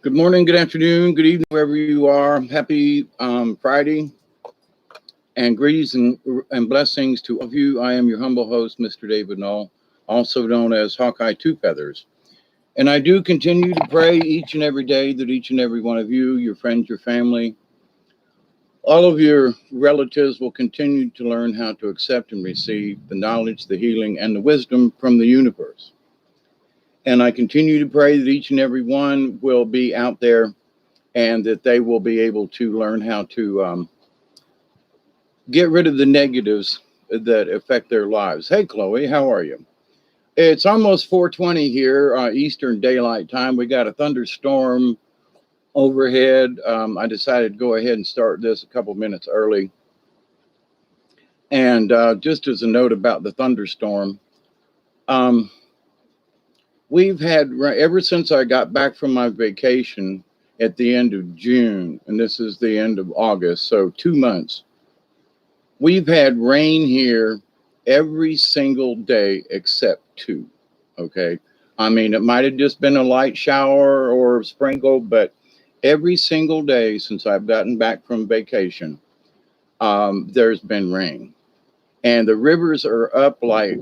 Good morning, good afternoon, good evening, wherever you are. Happy Friday, and greetings and blessings to all of you. I am your humble host, Mr. David Knoll, also known as Hawkeye Two Feathers. And I do continue to pray each and every day that each and every one of you, your friends, your family, all of your relatives will continue to learn how to accept and receive the knowledge, the healing, and the wisdom from the universe. And I continue to pray that each and every one will be out there and that they will be able to learn how to get rid of the negatives that affect their lives. Hey, Chloe, how are you? It's almost 4:20 here, Eastern Daylight Time. We got a thunderstorm overhead. I decided to go ahead and start this a couple minutes early. And just as a note about the thunderstorm, um, we've had, ever since I got back from my vacation at the end of June, and this is the end of August, so 2 months, we've had rain here every single day except two. Okay. I mean, it might have just been a light shower or sprinkle, but every single day since I've gotten back from vacation, there's been rain. And the rivers are up like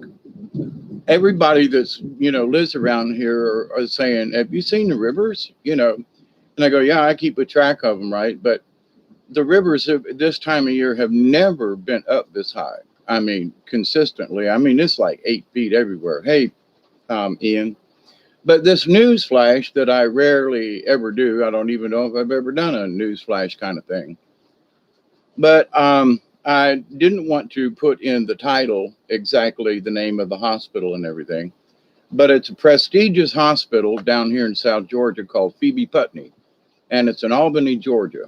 everybody that's, lives around here are saying, have you seen the rivers? And I go, yeah, I keep a track of them, right? But the rivers this time of year have never been up this high. I mean, consistently. I mean, it's like 8 feet everywhere. Hey, Ian. But this news flash that I rarely ever do, I don't even know if I've ever done a news flash kind of thing. But I didn't want to put in the title exactly the name of the hospital and everything. But it's a prestigious hospital down here in South Georgia called Phoebe Putney. And it's in Albany, Georgia.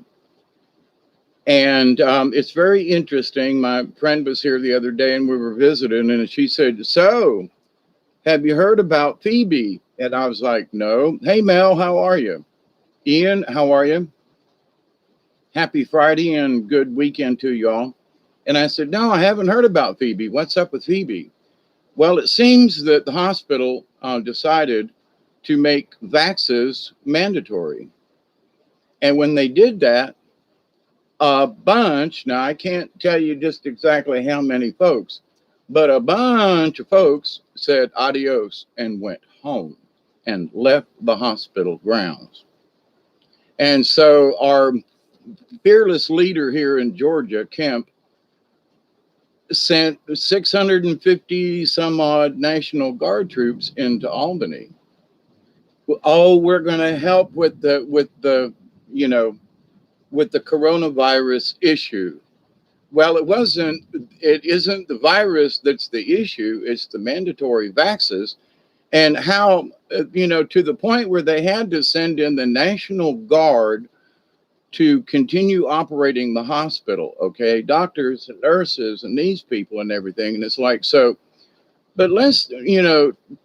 And it's very interesting. My friend was here the other day and we were visiting, and she said, so, have you heard about Phoebe? And I was like, no. Hey, Mel, how are you? Ian, how are you? Happy Friday and good weekend to y'all. And I said, no, I haven't heard about Phoebe. What's up with Phoebe? Well, it seems that the hospital decided to make vaxxes mandatory. And when they did that, a bunch, now I can't tell you just exactly how many folks, but a bunch of folks said adios and went home and left the hospital grounds. And so our fearless leader here in Georgia, Kemp, sent 650 some odd National Guard troops into Albany. Oh, we're going to help you know, with the coronavirus issue. Well, it isn't the virus that's the issue. It's the mandatory vaxxes, and how, to the point where they had to send in the National Guard to continue operating the hospital. Okay. Doctors and nurses and these people and everything. And it's like, so, but let's,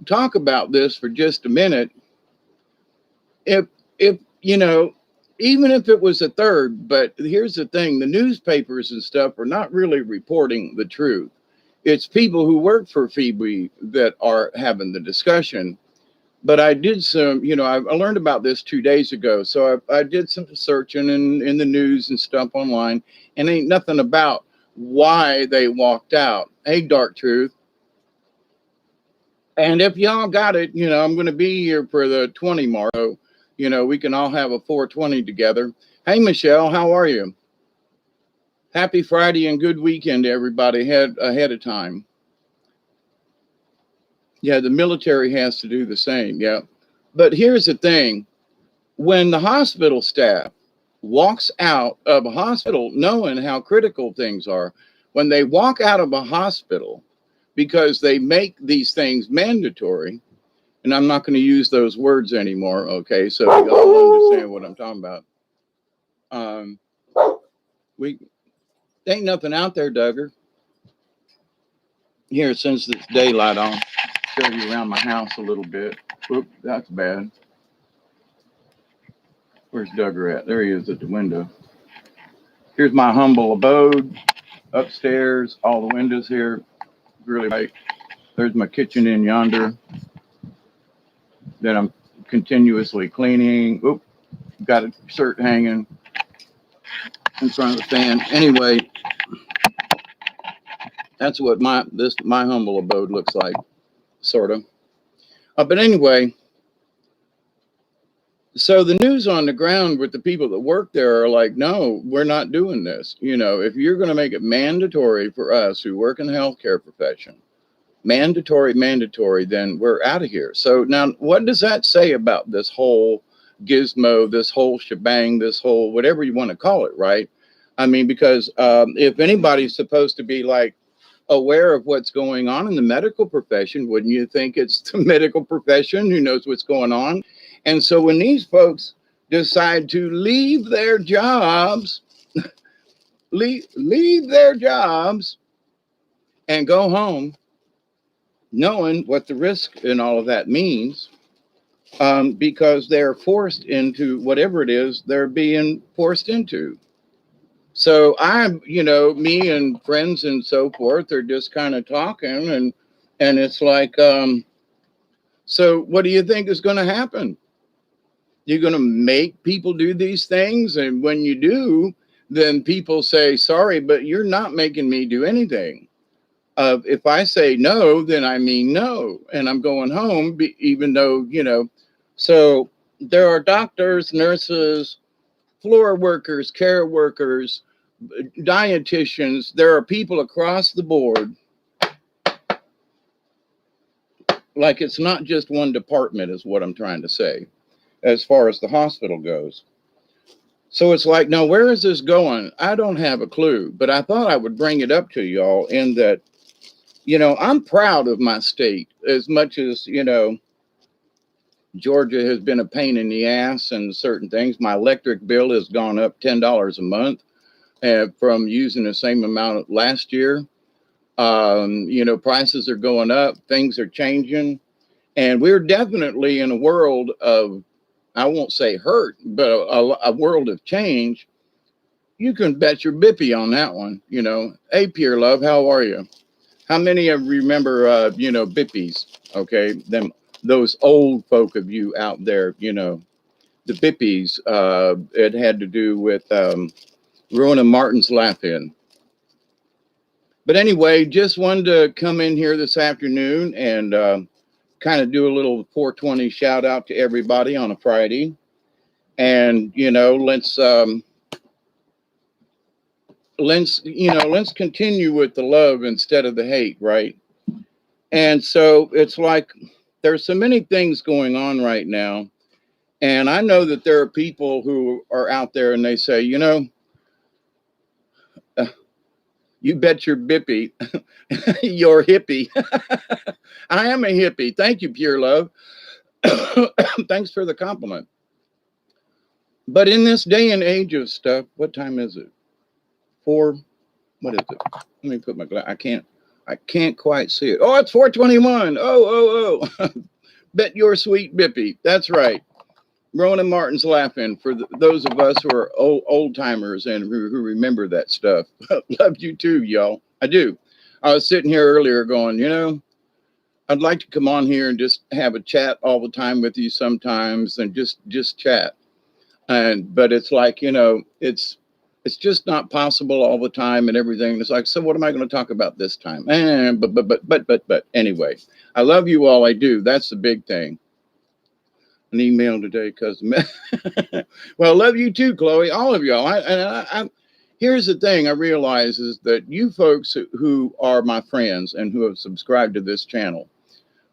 talk about this for just a minute. If, even if it was a third, but here's the thing, the newspapers and stuff are not really reporting the truth. It's people who work for Phoebe that are having the discussion. But I did some, I learned about this 2 days ago. So I did some searching in the news and stuff online, and ain't nothing about why they walked out. Hey, Dark Truth. And if y'all got it, I'm going to be here for the 20 mark. So, we can all have a 420 together. Hey, Michelle, how are you? Happy Friday and good weekend to everybody ahead of time. Yeah, the military has to do the same. Yeah. But here's the thing. When the hospital staff walks out of a hospital knowing how critical things are, when they walk out of a hospital because they make these things mandatory, and I'm not going to use those words anymore, okay? So you all understand what I'm talking about. We ain't nothing out there, Duggar. Here, since it's daylight, I'll show you around my house a little bit. Oop, that's bad. Where's Duggar at? There he is at the window. Here's my humble abode upstairs. All the windows here, really bright. There's my kitchen in yonder that I'm continuously cleaning. Oop, got a shirt hanging in front of the fan. Anyway, that's what my humble abode looks like, sort of. But anyway, so the news on the ground with the people that work there are like, no, we're not doing this. You know, if you're going to make it mandatory for us who work in the healthcare profession, mandatory, then we're out of here. So now, what does that say about this whole gizmo, this whole shebang, this whole whatever you want to call it, right? I mean, because if anybody's supposed to be like aware of what's going on in the medical profession, wouldn't you think it's the medical profession who knows what's going on? And so when these folks decide to leave their jobs, leave their jobs and go home, knowing what the risk and all of that means, because they're forced into whatever it is they're being forced into. So me and friends and so forth are just kind of talking, and it's like, so what do you think is going to happen? You're going to make people do these things, and when you do, then people say, sorry, but you're not making me do anything. If I say no, then I mean no, and I'm going home, even though, so there are doctors, nurses, floor workers, care workers, dietitians. There are people across the board. Like, it's not just one department is what I'm trying to say, as far as the hospital goes. So it's like, now, where is this going? I don't have a clue, but I thought I would bring it up to y'all in that, I'm proud of my state as much as, Georgia has been a pain in the ass and certain things. My electric bill has gone up $10 a month from using the same amount last year. Prices are going up, things are changing, and we're definitely in a world of, I won't say hurt, but a world of change. You can bet your bippy on that one. Hey, Pure Love, how are you? How many of you remember, bippies? Okay, those old folk of you out there, the bippies. It had to do with Rona Martin's Laugh-In. But anyway, just wanted to come in here this afternoon and kind of do a little 420 shout out to everybody on a Friday. And, let's continue with the love instead of the hate, right? And so it's like there's so many things going on right now. And I know that there are people who are out there and they say, you bet your bippy, you're hippie. I am a hippie. Thank you, Pure Love. Thanks for the compliment. But in this day and age of stuff, what time is it? What is it? Let me put my glass. I can't quite see it. Oh, it's 4:21. Oh. Bet your sweet bippy. That's right. Rona Martin's Laugh-In for those of us who are old timers and who remember that stuff. Love you too, y'all. I do. I was sitting here earlier going, I'd like to come on here and just have a chat all the time with you sometimes and just chat. But it's like, it's just not possible all the time and everything. It's like, so what am I going to talk about this time? But anyway, I love you all. I do. That's the big thing. An email today because well, love you too, Chloe. All of y'all. Here's the thing I realize is that you folks who are my friends and who have subscribed to this channel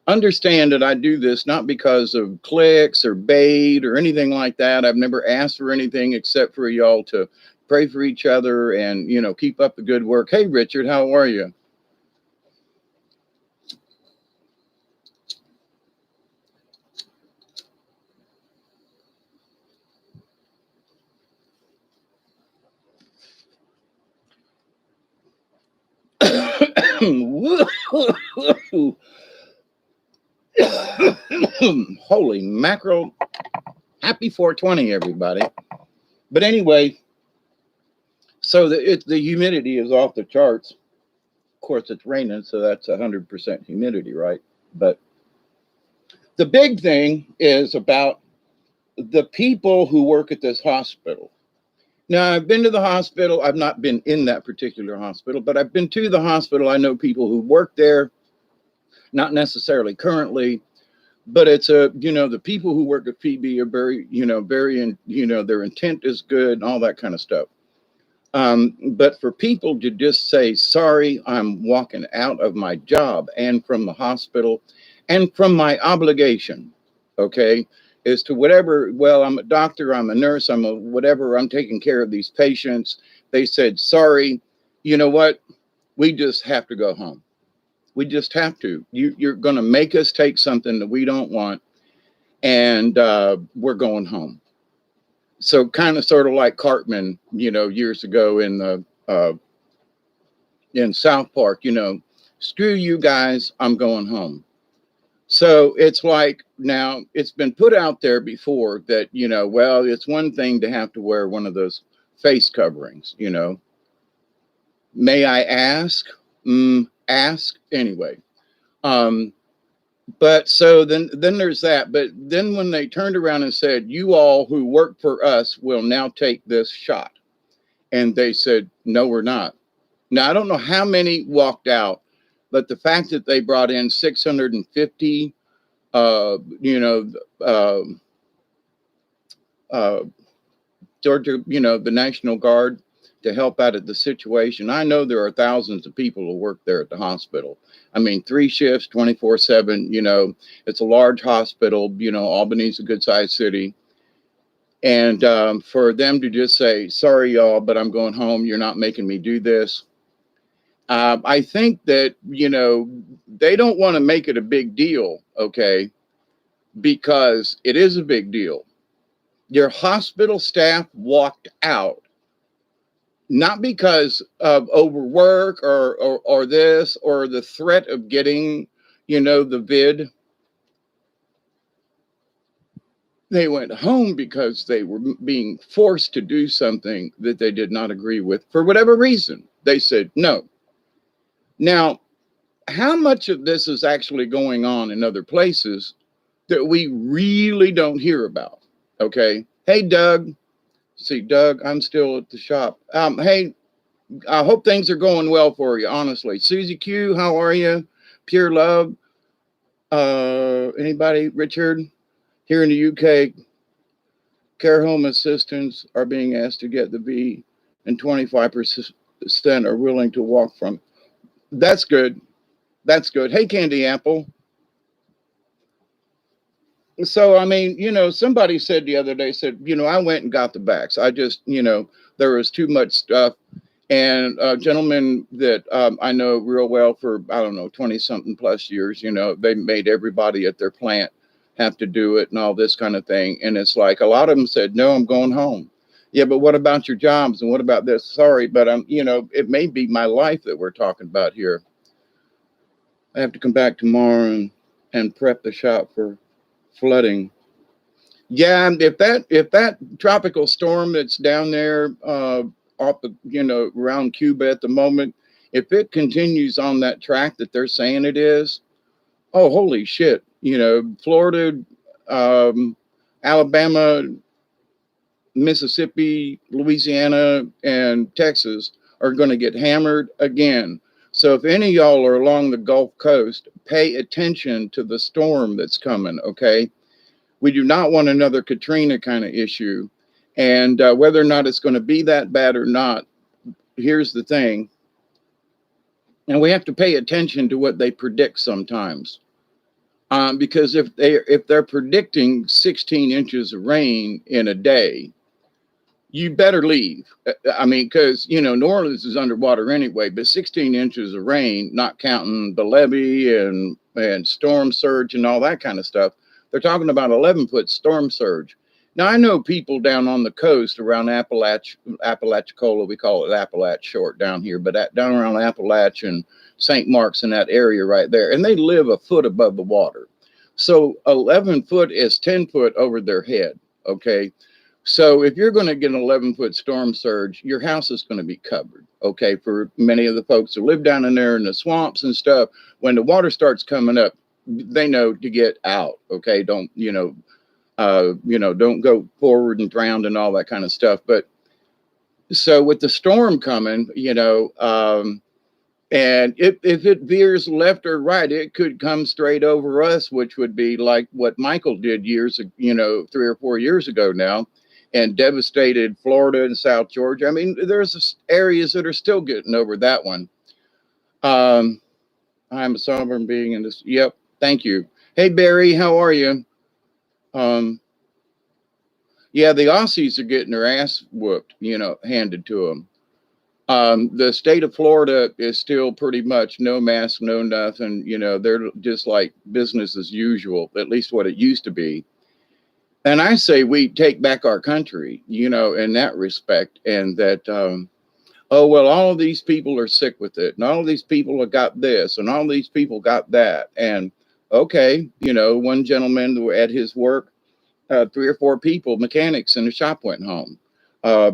understand that I do this not because of clicks or bait or anything like that. I've never asked for anything except for y'all to pray for each other and, keep up the good work. Hey, Richard, how are you? Holy mackerel. Happy 420, everybody. But anyway, so the humidity is off the charts. Of course, it's raining, so that's 100% humidity, right? But the big thing is about the people who work at this hospital. Now, I've been to the hospital. I've not been in that particular hospital, but I've been to the hospital. I know people who work there, not necessarily currently, but it's a, the people who work at PB are very, their intent is good and all that kind of stuff. But for people to just say, sorry, I'm walking out of my job and from the hospital and from my obligation, okay, as to whatever, well, I'm a doctor, I'm a nurse, I'm a whatever, I'm taking care of these patients. They said, sorry, you know what? We just have to go home. We just have to. You're going to make us take something that we don't want, and we're going home. So kind of sort of like Cartman, years ago in South Park, screw you guys, I'm going home. So it's like, now it's been put out there before that, well, it's one thing to have to wear one of those face coverings, May I ask? Ask anyway. But so then there's that. But then when they turned around and said, you all who work for us will now take this shot. And they said, no, we're not. Now, I don't know how many walked out, but the fact that they brought in 650, Georgia, the National Guard to help out at the situation. I know there are thousands of people who work there at the hospital. I mean, 3 shifts, 24/7, it's a large hospital, Albany's a good sized city. And for them to just say, sorry, y'all, but I'm going home. You're not making me do this. I think that, they don't want to make it a big deal, okay, because it is a big deal. Your hospital staff walked out, not because of overwork or this or the threat of getting, the vid. They went home because they were being forced to do something that they did not agree with for whatever reason. They said no. Now, how much of this is actually going on in other places that we really don't hear about? Okay. Hey, Doug. See, Doug, I'm still at the shop. Hey, I hope things are going well for you, honestly. Susie Q, how are you? Pure love. Anybody? Richard? Here in the UK, care home assistants are being asked to get the V, and 25% are willing to walk from. That's good. That's good. Hey, Candy Apple. So, I mean, somebody said the other day, said, I went and got the vax. I just, there was too much stuff. And a gentleman that I know real well for, I don't know, 20 something plus years, they made everybody at their plant have to do it and all this kind of thing. And it's like a lot of them said, no, I'm going home. Yeah, but what about your jobs? And what about this? Sorry, but it may be my life that we're talking about here. I have to come back tomorrow and prep the shop for flooding. Yeah, if that tropical storm that's down there off the around Cuba at the moment, if it continues on that track that they're saying it is, oh holy shit! Florida, Alabama, Mississippi, Louisiana, and Texas are going to get hammered again. So if any of y'all are along the Gulf Coast, pay attention to the storm that's coming. Okay. We do not want another Katrina kind of issue. And whether or not it's going to be that bad or not, here's the thing. And we have to pay attention to what they predict sometimes. Because if they're predicting 16 inches of rain in a day, you better leave. I mean, because, New Orleans is underwater anyway, but 16 inches of rain, not counting the levee and storm surge and all that kind of stuff. They're talking about 11-foot storm surge. Now, I know people down on the coast around Apalachicola, we call it Appalach short down here, but down around Appalach and St. Mark's in that area right there, and they live a foot above the water. So 11 foot is 10 foot over their head, okay? So if you're going to get an 11-foot storm surge, your house is going to be covered, okay? For many of the folks who live down in there in the swamps and stuff, when the water starts coming up, they know to get out, okay? Don't, You know, don't go forward and drown and all that kind of stuff. But so with the storm coming, you know, and if it veers left or right, it could come straight over us, which would be like what Michael did you know, 3 or 4 years ago now, and devastated Florida and South Georgia. I mean, there's areas that are still getting over that one. Um, I'm a sovereign being in this. Yep. Thank you. Hey, Barry, how are you? Um, yeah, the Aussies are getting their ass whooped, you know, handed to them. The state of Florida is still pretty much no mask, no nothing. You know, they're just like business as usual, at least what it used to be. And I say we take back our country, you know, in that respect. And that, oh, well, all of these people are sick with it. And all of these people have got this. And all these people got that. And okay, you know, one gentleman at his work, 3 or 4 people, mechanics in the shop went home,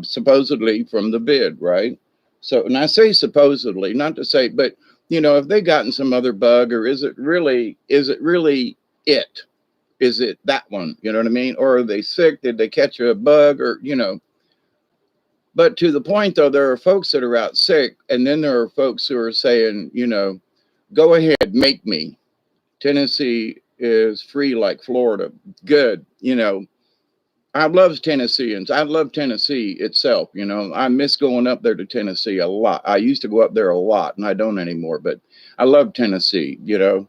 supposedly from the bid, right? So, and I say supposedly, not to say, but you know, if they gotten some other bug, or is it really it? Is it that one? You know what I mean? Or are they sick? Did they catch a bug? Or, you know, but to the point though, there are folks that are out sick, and then there are folks who are saying, you know, go ahead, make me. Tennessee is free like Florida. Good, you know. I love Tennesseans. I love Tennessee itself. You know, I miss going up there to Tennessee a lot. I used to go up there a lot, and I don't anymore. But I love Tennessee. You know,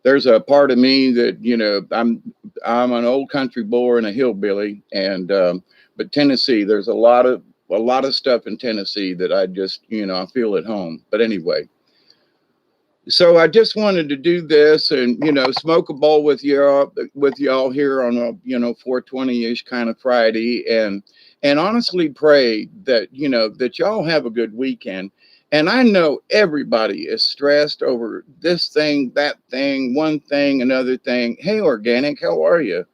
there's a part of me that, you know, I'm an old country boy and a hillbilly, and but Tennessee, there's a lot of stuff in Tennessee that I just, you know, I feel at home. But anyway, so I just wanted to do this and, you know, smoke a bowl with y'all here on a, you know, 420-ish kind of Friday, and honestly pray that, you know, that y'all have a good weekend. And I know everybody is stressed over this thing, that thing, one thing, another thing. Hey, Organic, how are you?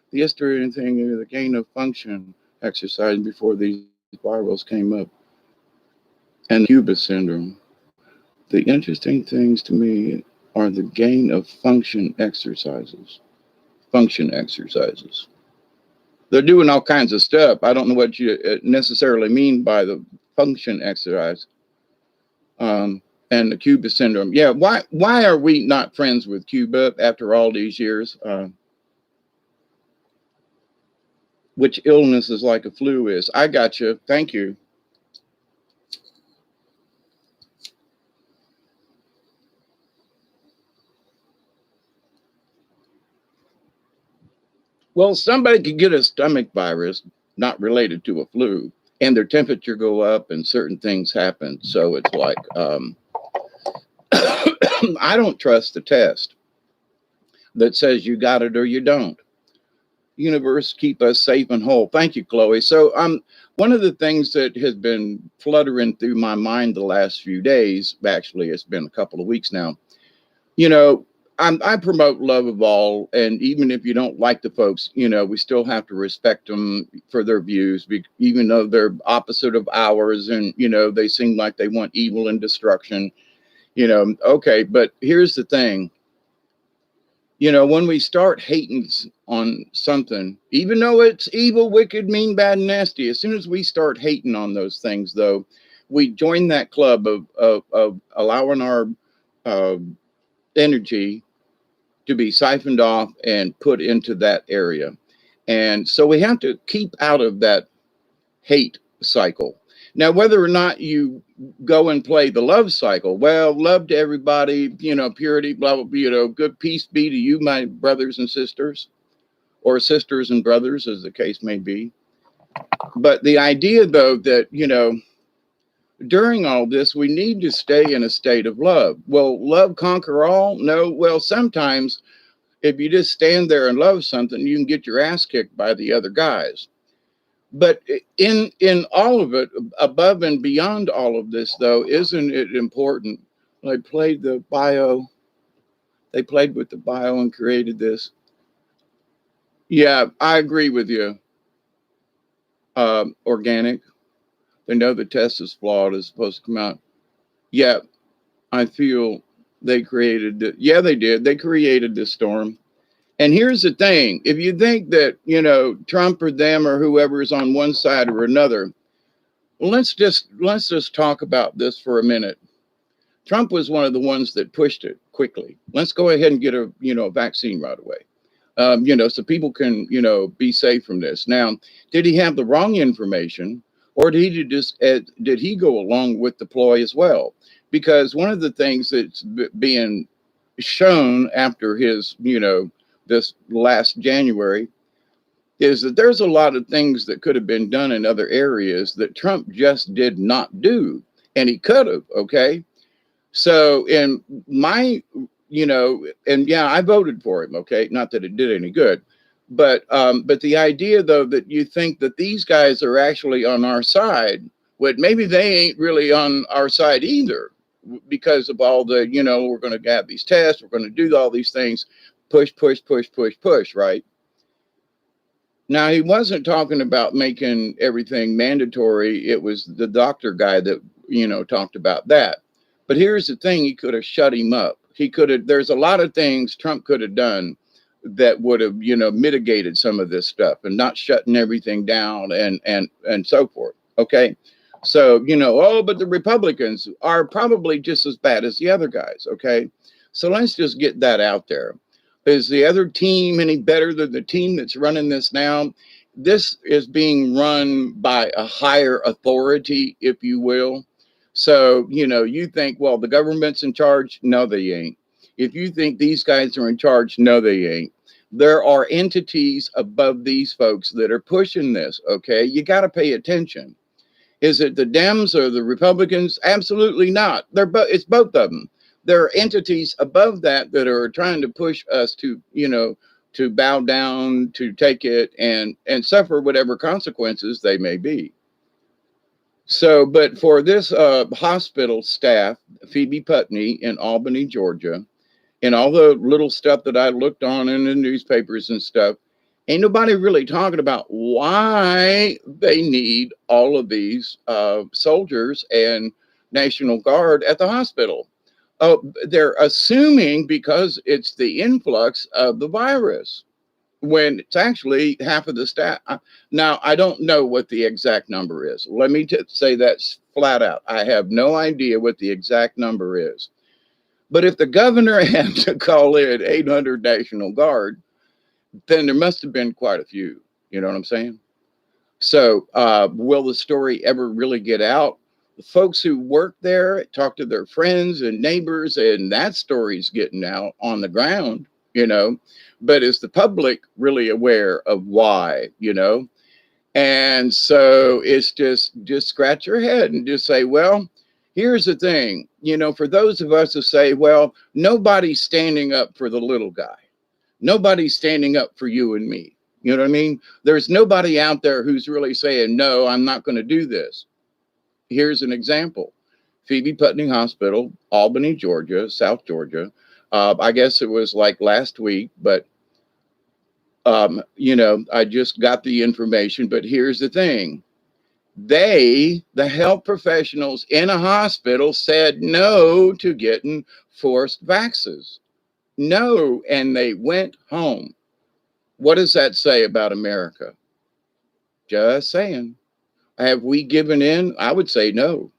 The history and thing, the gain of function exercise before these virals came up, and Cuba syndrome. The interesting things to me are the gain of function exercises. Function exercises. They're doing all kinds of stuff. I don't know what you necessarily mean by the function exercise. And the Cuba syndrome. Yeah, why are we not friends with Cuba after all these years? Which illness is like a flu is. I got you. Thank you. Well, somebody could get a stomach virus not related to a flu, and their temperature go up and certain things happen. So it's like, I don't trust the test that says you got it or you don't. Universe, keep us safe and whole. Thank you, Chloe. So one of the things that has been fluttering through my mind the last few days, actually it's been a couple of weeks now, you know, I promote love of all, and even if you don't like the folks, you know, we still have to respect them for their views, even though they're opposite of ours, and you know, they seem like they want evil and destruction. You know, okay, but here's the thing. You know, when we start hating on something, even though it's evil, wicked, mean, bad, and nasty, as soon as we start hating on those things, though, we join that club of allowing our uh, energy to be siphoned off and put into that area. And so we have to keep out of that hate cycle. Now, whether or not you go and play the love cycle, well, love to everybody, you know, purity, blah, blah, blah, you know, good peace be to you, my brothers and sisters, or sisters and brothers, as the case may be. But the idea, though, that, you know, during all this, we need to stay in a state of love. Will love conquer all? No. Well, sometimes if you just stand there and love something, you can get your ass kicked by the other guys. But in all of it, above and beyond all of this, though, isn't it important? They played the bio. They played with the bio and created this. Yeah, I agree with you. Organic. They know the test is flawed. It's supposed to come out. Yeah, I feel they created it. Yeah, they did. They created this storm. And here's the thing: if you think that Trump or them or whoever is on one side or another, well, let's just talk about this for a minute. Trump was one of the ones that pushed it quickly. Let's go ahead and get a vaccine right away. So people can be safe from this. Now, did he have the wrong information, or did he go along with the ploy as well? Because one of the things that's being shown after his this last January is that there's a lot of things that could have been done in other areas that Trump just did not do, and he could have. Okay, so in my, and yeah, I voted for him. Okay, not that it did any good, but the idea though that you think that these guys are actually on our side, but maybe they ain't really on our side either, because of all the we're going to have these tests, we're going to do all these things, push, push, push, push, push, right? Now, he wasn't talking about making everything mandatory. It was the doctor guy that, talked about that. But here's the thing: he could have shut him up. He could have, there's a lot of things Trump could have done that would have, mitigated some of this stuff and not shutting everything down and so forth. Okay. So, oh, but the Republicans are probably just as bad as the other guys. Okay. So let's just get that out there. Is the other team any better than the team that's running this now? This is being run by a higher authority, if you will. So, you think, well, the government's in charge. No, they ain't. If you think these guys are in charge, no, they ain't. There are entities above these folks that are pushing this. Okay. You got to pay attention. Is it the Dems or the Republicans? Absolutely not. It's both of them. There are entities above that are trying to push us to, to bow down, to take it and suffer whatever consequences they may be. So, but for this hospital staff, Phoebe Putney in Albany, Georgia, and all the little stuff that I looked on in the newspapers and stuff, ain't nobody really talking about why they need all of these soldiers and National Guard at the hospital. They're assuming because it's the influx of the virus, when it's actually half of the staff. Now, I don't know what the exact number is. Let me say that flat out. I have no idea what the exact number is. But if the governor had to call in 800 National Guard, then there must have been quite a few. You know what I'm saying? So will the story ever really get out? The folks who work there talk to their friends and neighbors, and that story's getting out on the ground, but is the public really aware of why, And so it's just scratch your head and just say, well, here's the thing, for those of us who say, well, nobody's standing up for the little guy. Nobody's standing up for you and me. You know what I mean? There's nobody out there who's really saying, no, I'm not going to do this. Here's an example. Phoebe Putney Hospital, Albany, Georgia, South Georgia. I guess it was like last week, but, I just got the information. But here's the thing. The health professionals in a hospital said no to getting forced vaxxes. No, and they went home. What does that say about America? Just saying. Have we given in? I would say no.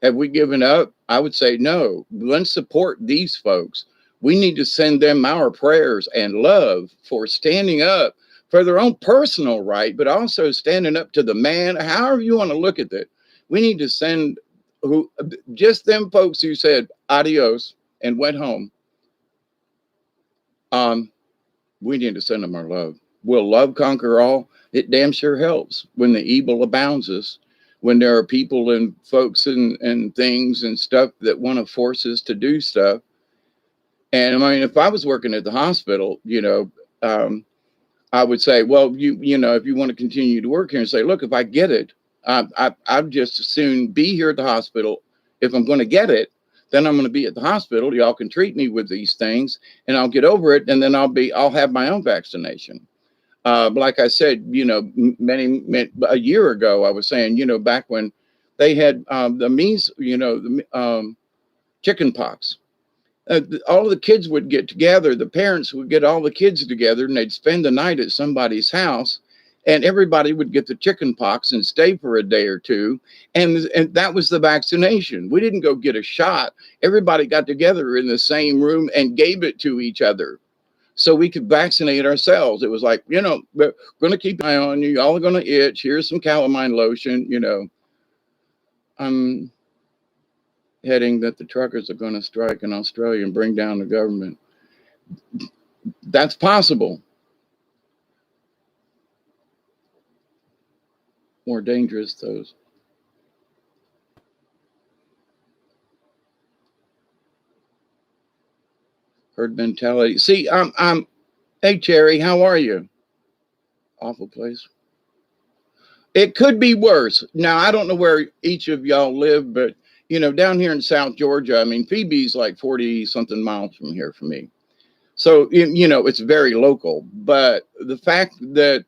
Have we given up? I would say no. Let's support these folks. We need to send them our prayers and love for standing up for their own personal right, but also standing up to the man, however you want to look at it. We need to send just them folks who said adios and went home. We need to send them our love. Will love conquer all? It damn sure helps when the evil abounds us, when there are people and folks and things and stuff that want to force us to do stuff. And I mean, if I was working at the hospital, I would say, well, if you want to continue to work here, and say, look, if I get it, I'd just as soon be here at the hospital. If I'm going to get it, then I'm going to be at the hospital. Y'all can treat me with these things and I'll get over it. And then I'll have my own vaccination. Like I said, a year ago, I was saying, back when they had the measles, chicken pox, all the kids would get together. The parents would get all the kids together and they'd spend the night at somebody's house, and everybody would get the chicken pox and stay for a day or two. And that was the vaccination. We didn't go get a shot. Everybody got together in the same room and gave it to each other so we could vaccinate ourselves. It was like, we're going to keep an eye on you. Y'all are going to itch. Here's some calamine lotion. I'm heading that the truckers are going to strike in Australia and bring down the government. That's possible. More dangerous, those. Herd mentality. See, hey, Cherry, how are you? Awful place. It could be worse. Now, I don't know where each of y'all live, but, down here in South Georgia, I mean, Phoebe's like 40 something miles from here for me. So, it's very local. But the fact that,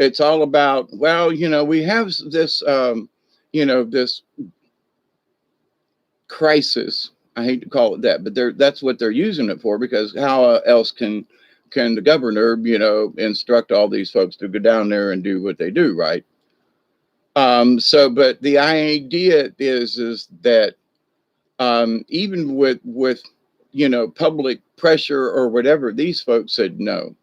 it's all about, well, we have this, this crisis. I hate to call it that, but that's what they're using it for, because how else can the governor, instruct all these folks to go down there and do what they do, right? But the idea is that even with public pressure or whatever, these folks said no.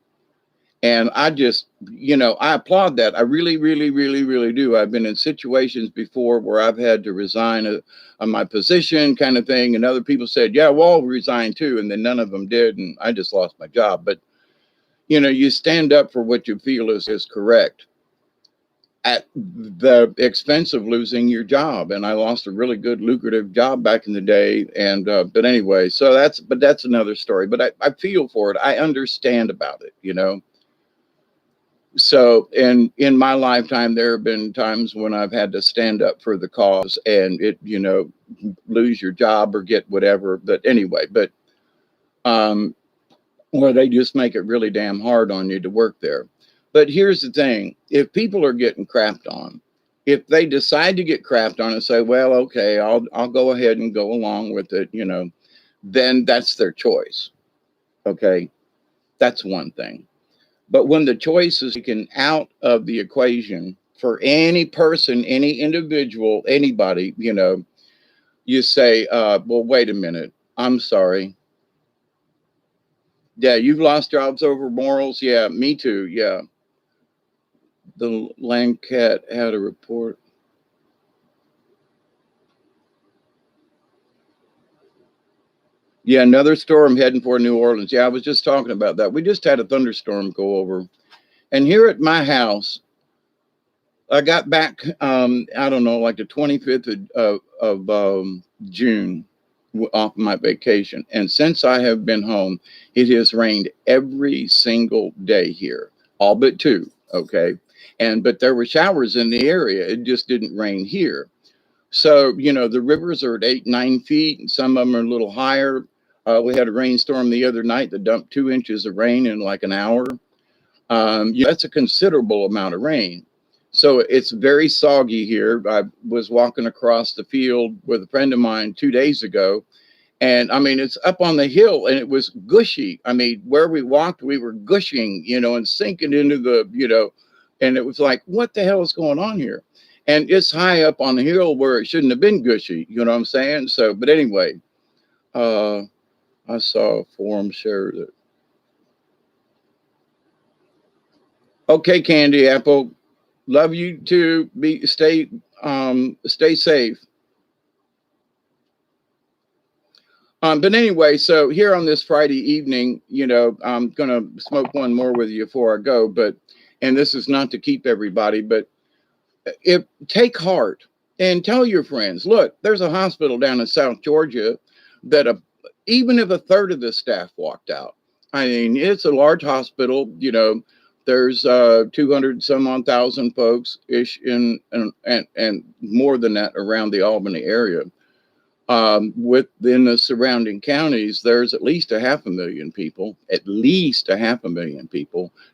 And I just, I applaud that. I really, really, really, really do. I've been in situations before where I've had to resign on my position kind of thing. And other people said, yeah, well, I'll resign too. And then none of them did. And I just lost my job. But, you stand up for what you feel is correct at the expense of losing your job. And I lost a really good, lucrative job back in the day. And, but anyway, so that's another story. But I feel for it. I understand about it, So in my lifetime, there have been times when I've had to stand up for the cause and it, lose your job or get whatever. But anyway, or they just make it really damn hard on you to work there. But here's the thing. If people are getting crapped on, if they decide to get crapped on and say, well, okay, I'll go ahead and go along with it, then that's their choice. Okay. That's one thing. But when the choice is taken out of the equation for any person, any individual, anybody, you say, well, wait a minute. I'm sorry. Yeah, you've lost jobs over morals. Yeah, me too. Yeah. The land cat had a report. Yeah, another storm heading for New Orleans. Yeah, I was just talking about that. We just had a thunderstorm go over. And here at my house, I got back, I don't know, like the 25th of June off my vacation. And since I have been home, it has rained every single day here, all but two. Okay. But there were showers in the area. It just didn't rain here. So, the rivers are at 8, 9 feet, and some of them are a little higher. We had a rainstorm the other night that dumped 2 inches of rain in like an hour. That's a considerable amount of rain. So it's very soggy here. I was walking across the field with a friend of mine 2 days ago. And I mean, it's up on the hill and it was gushy. I mean, where we walked, we were gushing, and sinking into the, and it was like, what the hell is going on here? And it's high up on the hill where it shouldn't have been gushy. You know what I'm saying? So, but anyway, I saw a forum share that. Okay, Candy Apple. Love you too. Stay safe. But anyway, so here on this Friday evening, I'm gonna smoke one more with you before I go. And this is not to keep everybody, but take heart and tell your friends. Look, there's a hospital down in South Georgia that even if a third of the staff walked out, I mean, it's a large hospital. There's 200 some odd thousand folks ish and more than that around the Albany area. Within the surrounding counties, there's at least 500,000 people,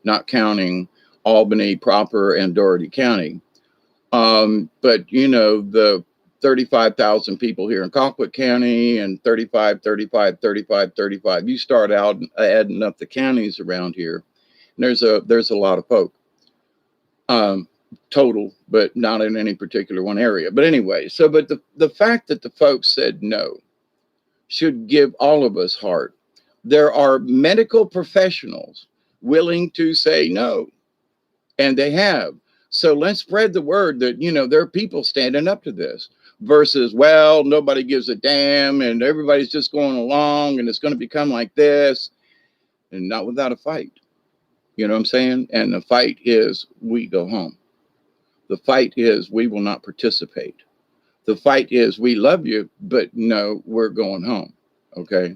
not counting Albany proper and Dougherty County. But the 35,000 people here in Colquitt County, and 35, 35, 35, 35. You start out adding up the counties around here, and there's a lot of folk um, total, but not in any particular one area. But anyway, so but the fact that the folks said no should give all of us heart. There are medical professionals willing to say no, and they have. So let's spread the word that, there are people standing up to this versus, well, nobody gives a damn and everybody's just going along and it's going to become like this, and not without a fight. You know what I'm saying? And the fight is we go home. The fight is we will not participate. The fight is we love you, but no, we're going home. Okay.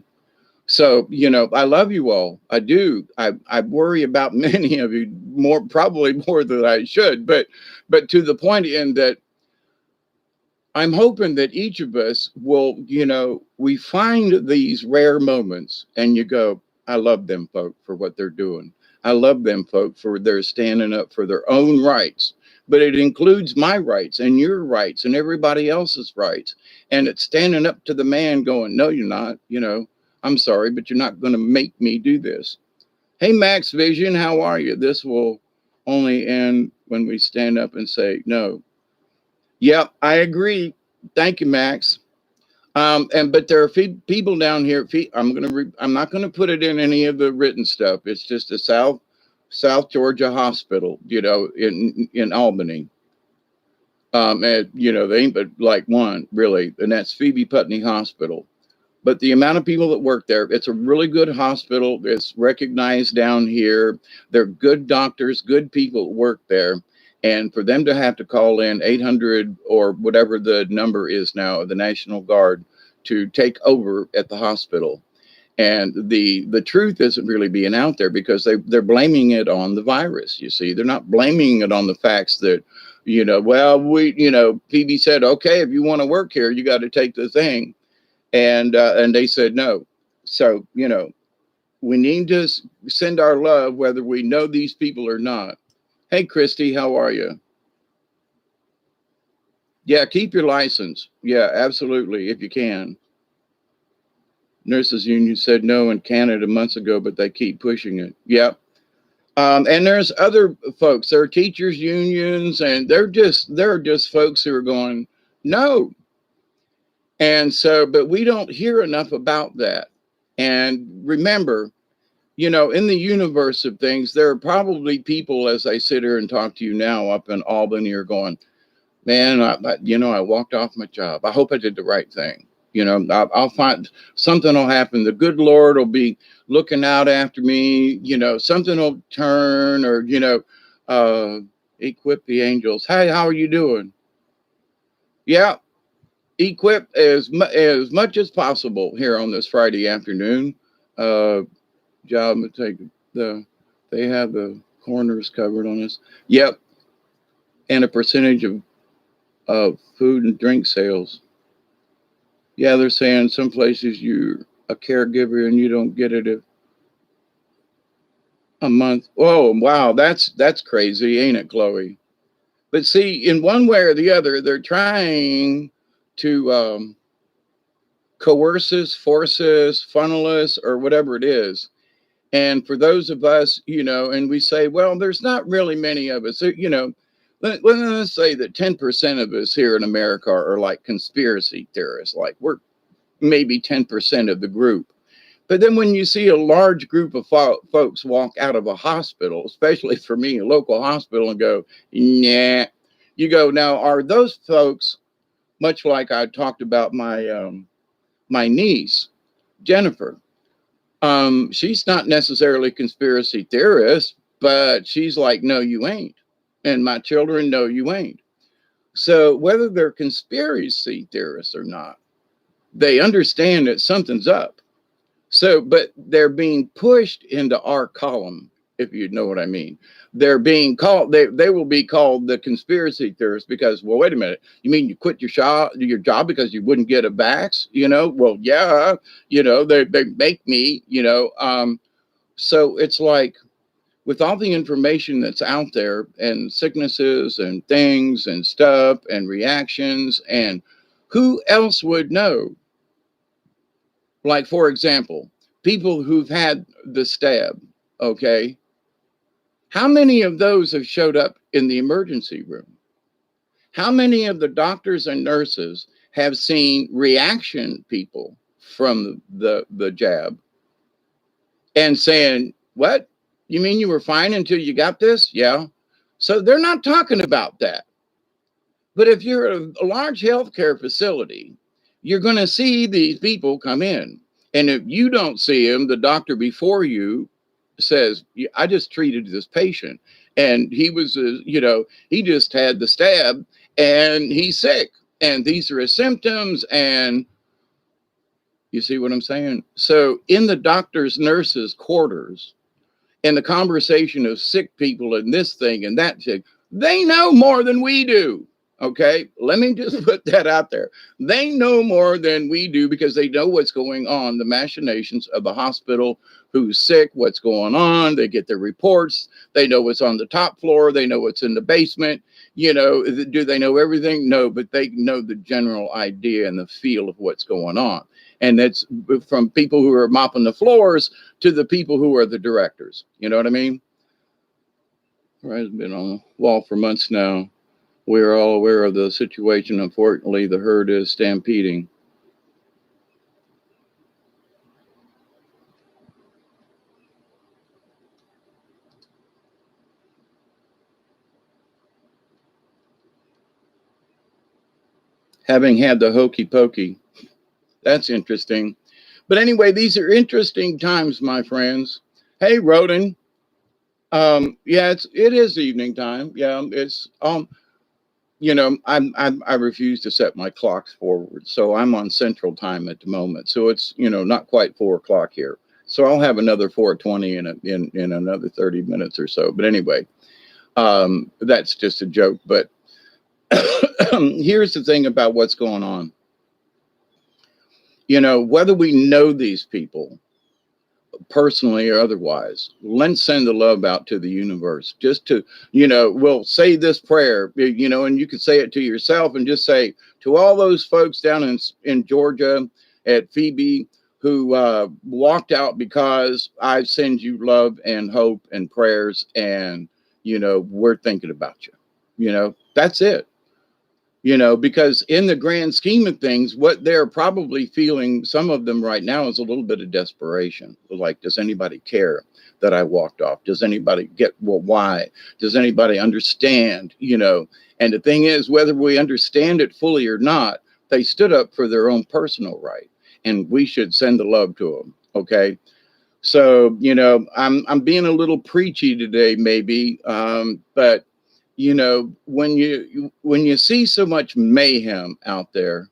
So, I love you all. I do. I worry about many of you probably more than I should, but to the point in that I'm hoping that each of us will, we find these rare moments and you go, I love them folk for what they're doing. I love them folk for their standing up for their own rights, but it includes my rights and your rights and everybody else's rights. And it's standing up to the man going, no, you're not, I'm sorry, but you're not going to make me do this. Hey, Max Vision, how are you? This will only end when we stand up and say no. Yep, I agree. Thank you, Max. But there are people down here. I'm not gonna put it in any of the written stuff. It's just a South Georgia hospital, in Albany. And they ain't but like one really, and that's Phoebe Putney Hospital. But the amount of people that work there, it's a really good hospital. It's recognized down here. They're good doctors, good people that work there. And for them to have to call in 800 or whatever the number is now of the National Guard to take over at the hospital. And the truth isn't really being out there because they're blaming it on the virus. You see, they're not blaming it on the facts that, Phoebe said, okay, if you want to work here, you got to take the thing. And they said no. So, we need to send our love whether we know these people or not. Hey, Christy, how are you? Yeah, keep your license. Yeah, absolutely, if you can. Nurses Union said no in Canada months ago, but they keep pushing it. Yep. And there's other folks. There are teachers unions, and they're just folks who are going no. And so, but we don't hear enough about that. And remember, in the universe of things, there are probably people as I sit here and talk to you now up in Albany are going, man, I walked off my job. I hope I did the right thing. I'll find something will happen. The good Lord will be looking out after me. Something will turn or, equip the angels. Hey, how are you doing? Yeah. Equip as much as possible here on this Friday afternoon. Job to take they have the corners covered on us. Yep. And a percentage of food and drink sales. Yeah, they're saying some places you're a caregiver and you don't get it a month. Oh, wow, that's crazy, ain't it, Chloe? But see, in one way or the other, they're trying to coerce us, force us, funnel us, or whatever it is. And for those of us, and we say, well, there's not really many of us, let's say that 10% of us here in America are like conspiracy theorists, like we're maybe 10% of the group. But then when you see a large group of folks walk out of a hospital, especially for me, a local hospital, and go, nah, you go, now, are those folks, much like I talked about my niece, Jennifer, she's not necessarily a conspiracy theorist, but she's like, no, you ain't. And my children, no, you ain't. So whether they're conspiracy theorists or not, they understand that something's up. So, but they're being pushed into our column, if you know what I mean. They're being called, they will be called the conspiracy theorists because, well, wait a minute, you mean you quit your job because you wouldn't get a vax? Well, yeah, they make me, so it's like with all the information that's out there and sicknesses and things and stuff and reactions and Who else would know? Like, for example, people who've had the stab, okay? How many of those have showed up in the emergency room? How many of the doctors and nurses have seen reaction people from the jab and saying, what? You mean you were fine until you got this? Yeah. So they're not talking about that. But if you're at a large healthcare facility, you're going to see these people come in. And if you don't see them, the doctor before you says, I just treated this patient and he was, he just had the stab and he's sick. And these are his symptoms. And you see what I'm saying? So in the doctor's nurses' quarters, in the conversation of sick people and this thing and that thing, they know more than we do. Okay, let me just put that out there. They know more than we do because they know what's going on, the machinations of the hospital, who's sick, what's going on. They get their reports. They know what's on the top floor. They know what's in the basement. Do they know everything? No, but they know the general idea and the feel of what's going on. And that's from people who are mopping the floors to the people who are the directors. You know what I mean? Right, it's been on the wall for months now. We're all aware of the situation. Unfortunately, the herd is stampeding. Having had the hokey pokey, that's interesting. But anyway, these are interesting times, my friends. Hey, Roden. Yeah, it is evening time. Yeah, it's I refuse to set my clocks forward, so I'm on Central Time at the moment. So it's not quite 4 o'clock here. So I'll have another 4:20 in another 30 minutes or so. But anyway, that's just a joke. But here's the thing about what's going on. Whether we know these people personally or otherwise, let's send the love out to the universe. Just to, we'll say this prayer, and you can say it to yourself and just say to all those folks down in Georgia at Phoebe who walked out because I send you love and hope and prayers, and we're thinking about you. That's it. Because in the grand scheme of things, what they're probably feeling, some of them right now, is a little bit of desperation. Like, does anybody care that I walked off? Does anybody get, well, why? Does anybody understand? And the thing is, whether we understand it fully or not, they stood up for their own personal right, and we should send the love to them. Okay. So, I'm being a little preachy today, maybe, but when you see so much mayhem out there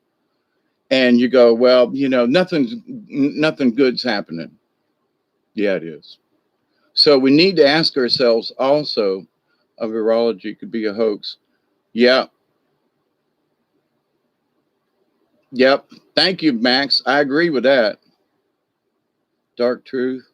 and you go, well, nothing good's happening. Yeah, it is. So we need to ask ourselves also, a virology could be a hoax. Yeah. Yep. Thank you, Max. I agree with that. Dark truth.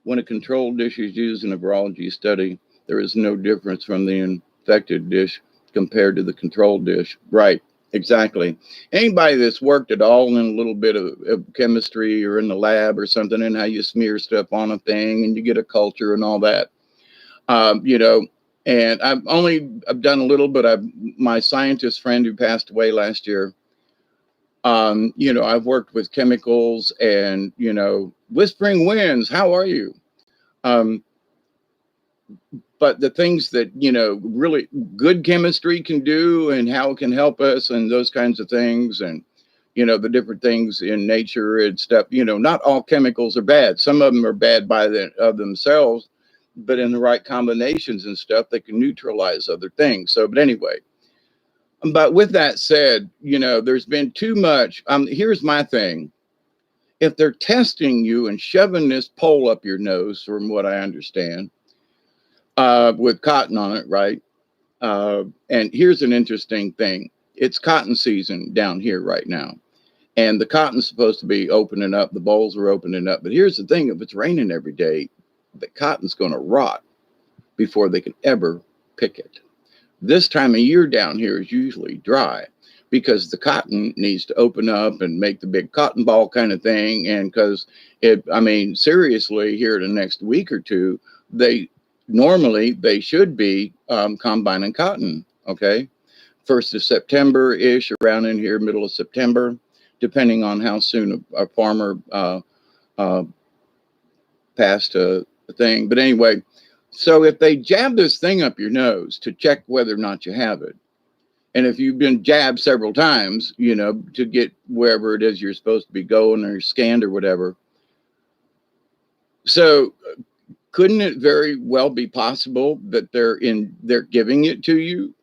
When a controlled dish is used in a virology study, there is no difference from the infected dish compared to the controlled dish. Right, exactly. Anybody that's worked at all in a little bit of chemistry or in the lab or something, and how you smear stuff on a thing and you get a culture and all that, and I've done a little, but my scientist friend who passed away last year, I've worked with chemicals and, whispering winds, how are you? But the things that, really good chemistry can do and how it can help us and those kinds of things, and, the different things in nature and stuff, not all chemicals are bad. Some of them are bad of themselves, but in the right combinations and stuff, they can neutralize other things. So, but anyway, but with that said, there's been too much. Here's my thing. If they're testing you and shoving this pole up your nose, from what I understand, with cotton on it, right? And here's an interesting thing. It's cotton season down here right now. And the cotton's supposed to be opening up. The bolls are opening up. But here's the thing. If it's raining every day, the cotton's going to rot before they can ever pick it. This time of year down here is usually dry because the cotton needs to open up and make the big cotton ball kind of thing. And because I mean, seriously, here in the next week or two, they normally they should be combining cotton. Okay. 1st of September ish, around in here, middle of September, depending on how soon a farmer uh, passed a thing. But anyway, so if they jab this thing up your nose to check whether or not you have it, and if you've been jabbed several times, you know, to get wherever it is you're supposed to be going or scanned or whatever. So couldn't it very well be possible that they're giving it to you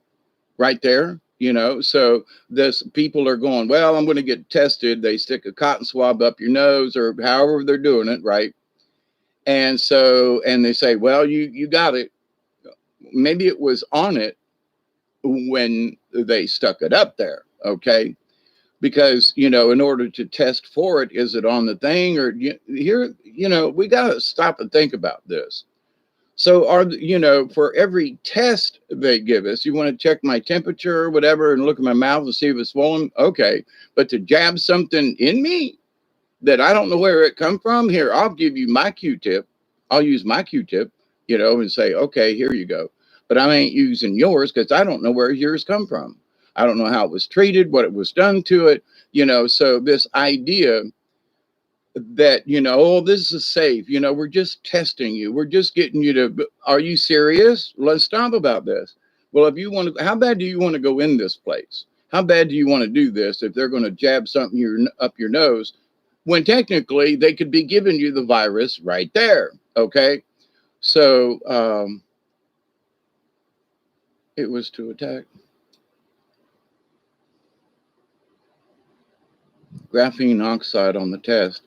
right there? You know, so this people are going, well, I'm going to get tested. They stick a cotton swab up your nose or however they're doing it, right? And so, and they say, well, you got it. Maybe it was on it when they stuck it up there. Okay. Because, you know, in order to test for it, is it on the thing or here, you know, we got to stop and think about this. So you know, for every test they give us, you want to check my temperature or whatever and look at my mouth and see if it's swollen. Okay. But to jab something in me that I don't know where it come from, here, I'll give you my Q-tip. I'll use my Q-tip, you know, and say, okay, here you go. But I ain't using yours because I don't know where yours come from. I don't know how it was treated, what it was done to it, you know. So this idea that, you know, oh, this is safe, you know, we're just testing you. We're just getting you to, are you serious? Let's stop about this. Well, if you want to, how bad do you want to go in this place? How bad do you want to do this if they're going to jab something up your nose when technically they could be giving you the virus right there? Okay. So it was to attack. Graphene oxide on the test.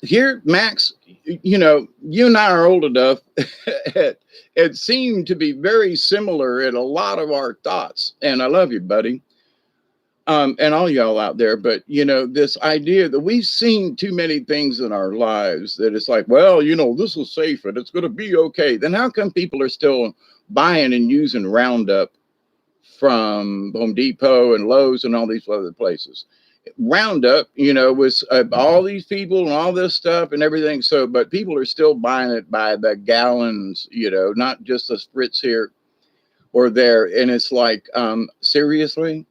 Here, Max, you know, you and I are old enough. It seemed to be very similar in a lot of our thoughts. And I love you, buddy. And all y'all out there. But, you know, this idea that we've seen too many things in our lives that it's like, well, you know, this is safe and it's going to be okay. Then how come people are still buying and using Roundup from Home Depot and Lowe's and all these other places? Roundup, you know, with all these people and all this stuff and everything. So, but people are still buying it by the gallons, you know, not just a spritz here or there. And it's like, seriously?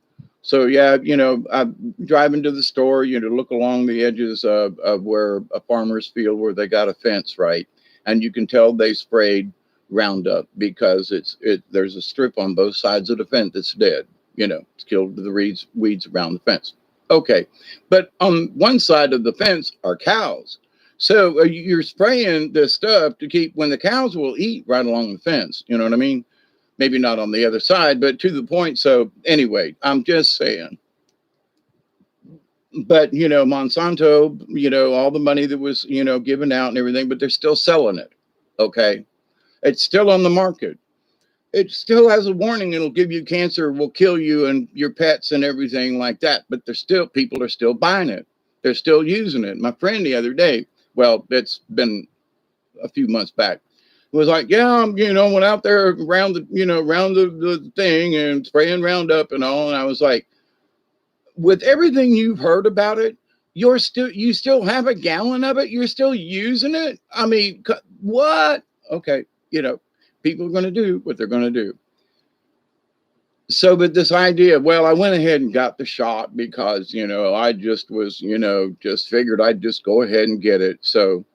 So, yeah, you know, I'm driving to the store, you know, look along the edges of where a farmer's field where they got a fence, right? And you can tell they sprayed Roundup because there's a strip on both sides of the fence that's dead, you know, it's killed the weeds around the fence. Okay, but on one side of the fence are cows. So you're spraying this stuff to keep when the cows will eat right along the fence. You know what I mean? Maybe not on the other side, but to the point. So anyway, I'm just saying. But, you know, Monsanto, you know, all the money that was, you know, given out and everything, but they're still selling it. Okay. It's still on the market. It still has a warning. It'll give you cancer, will kill you and your pets and everything like that. But people are still buying it. They're still using it. My friend the other day, well, it's been a few months back, was like, yeah, you know, went out there around the thing and spraying Roundup and all. And I was like, with everything you've heard about it, you still have a gallon of it. You're still using it. I mean, what? Okay. You know, people are going to do what they're going to do. So, but this idea, well, I went ahead and got the shot because, you know, I just was, you know, just figured I'd just go ahead and get it. So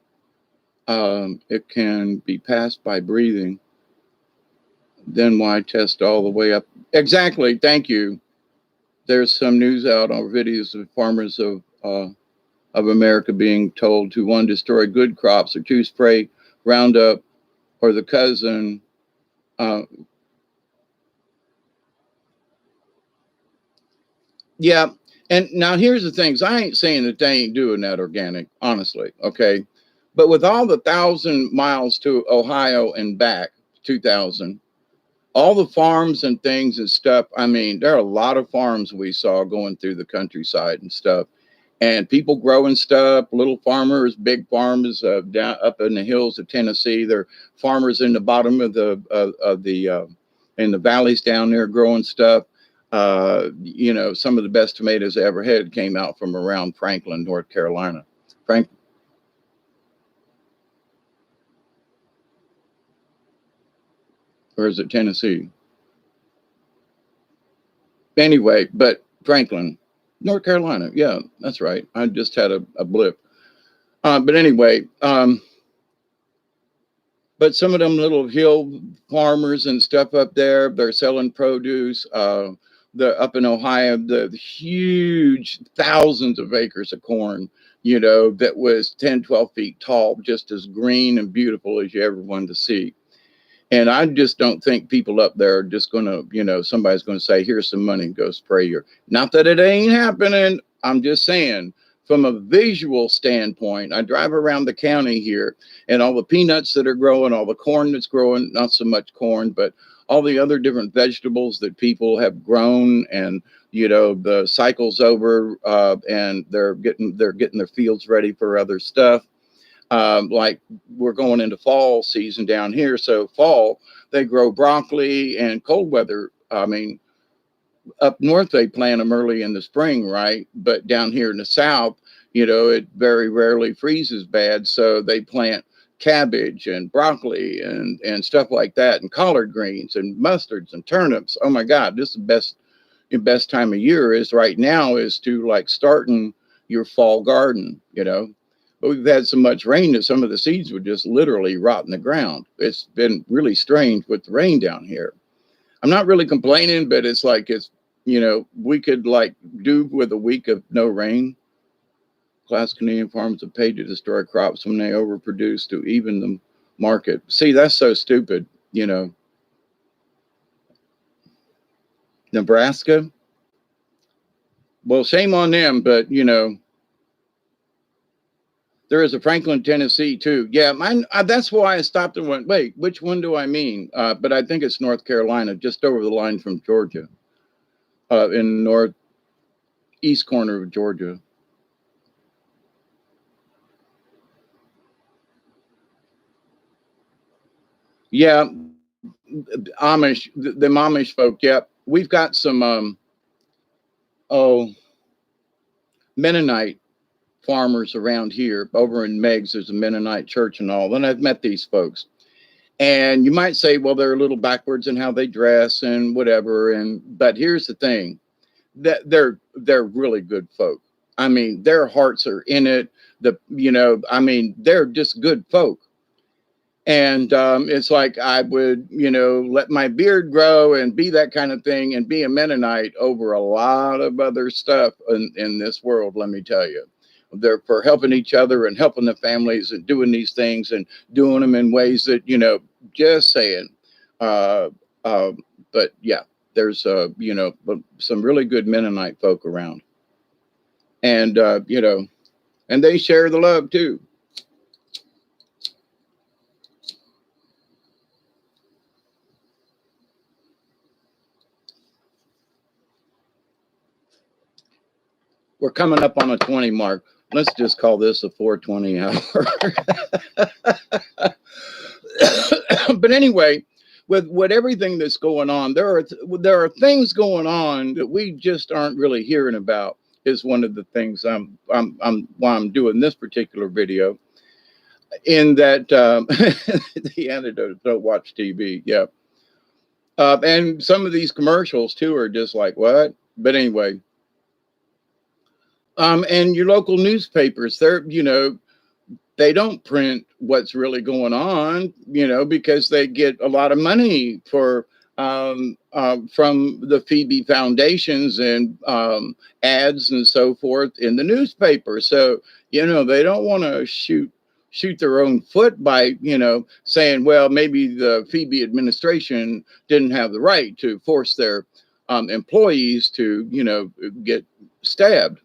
it can be passed by breathing. Then why test all the way up? Exactly. Thank you. There's some news out on videos of farmers of America being told to, one, destroy good crops, or two, spray Roundup or the cousin. Yeah. And now here's the things. I ain't saying that they ain't doing that organic, honestly. Okay. But with all the 1,000 miles to Ohio and back, 2,000, all the farms and things and stuff. I mean, there are a lot of farms we saw going through the countryside and stuff, and people growing stuff, little farmers, big farmers down up in the hills of Tennessee. They're farmers in the bottom of the in the valleys down there growing stuff. You know, some of the best tomatoes I ever had came out from around Franklin, North Carolina. Or is it Tennessee? Anyway, but Franklin, North Carolina. Yeah, that's right. I just had a blip. But anyway, but some of them little hill farmers and stuff up there, they're selling produce. The up in Ohio, the huge thousands of acres of corn, you know, that was 10, 12 feet tall, just as green and beautiful as you ever wanted to see. And I just don't think people up there are just going to, you know, somebody's going to say, here's some money, go spray your. Not that it ain't happening. I'm just saying, from a visual standpoint, I drive around the county here and all the peanuts that are growing, all the corn that's growing, not so much corn, but all the other different vegetables that people have grown, and, you know, the cycle's over, and they're getting their fields ready for other stuff. Like we're going into fall season down here. So fall, they grow broccoli and cold weather. I mean, up north, they plant them early in the spring, right? But down here in the south, you know, it very rarely freezes bad. So they plant cabbage and broccoli and stuff like that, and collard greens and mustards and turnips. Oh my God, this is the best time of year is right now is to like starting your fall garden, you know. But we've had so much rain that some of the seeds would just literally rot in the ground. It's been really strange with the rain down here. I'm not really complaining, but it's like you know, we could like do with a week of no rain. Class Canadian farmers have paid to destroy crops when they overproduce to even the market. See, that's so stupid, you know. Nebraska, well, shame on them, but you know, there is a Franklin, Tennessee, too. Yeah, mine. That's why I stopped and went, wait, which one do I mean? But I think it's North Carolina, just over the line from Georgia, in northeast corner of Georgia. Yeah, Amish, the Amish folk. Yeah, we've got some, oh, Mennonite farmers around here. Over in Meigs, there's a Mennonite church and all. And I've met these folks. And you might say, well, they're a little backwards in how they dress and whatever. But here's the thing, that they're really good folk. I mean, their hearts are in it. You know, I mean, they're just good folk. And it's like I would, you know, let my beard grow and be that kind of thing and be a Mennonite over a lot of other stuff in this world, let me tell you. They're for helping each other and helping the families and doing these things and doing them in ways that, you know, just saying. Uh, uh, but yeah, there's, you know, some really good Mennonite folk around. And, you know, and they share the love too. We're coming up on a 20 mark. Let's just call this a 420 hour. But anyway, with everything that's going on, there are things going on that we just aren't really hearing about. Is one of the things why I'm doing this particular video. In that the antidote, don't watch TV. Yeah, and some of these commercials too are just like what. But anyway. And your local newspapers, they're, you know, they don't print what's really going on, you know, because they get a lot of money from the Phoebe foundations and ads and so forth in the newspaper. So, you know, they don't want to shoot their own foot by, you know, saying, well, maybe the Phoebe administration didn't have the right to force their employees to, you know, get stabbed.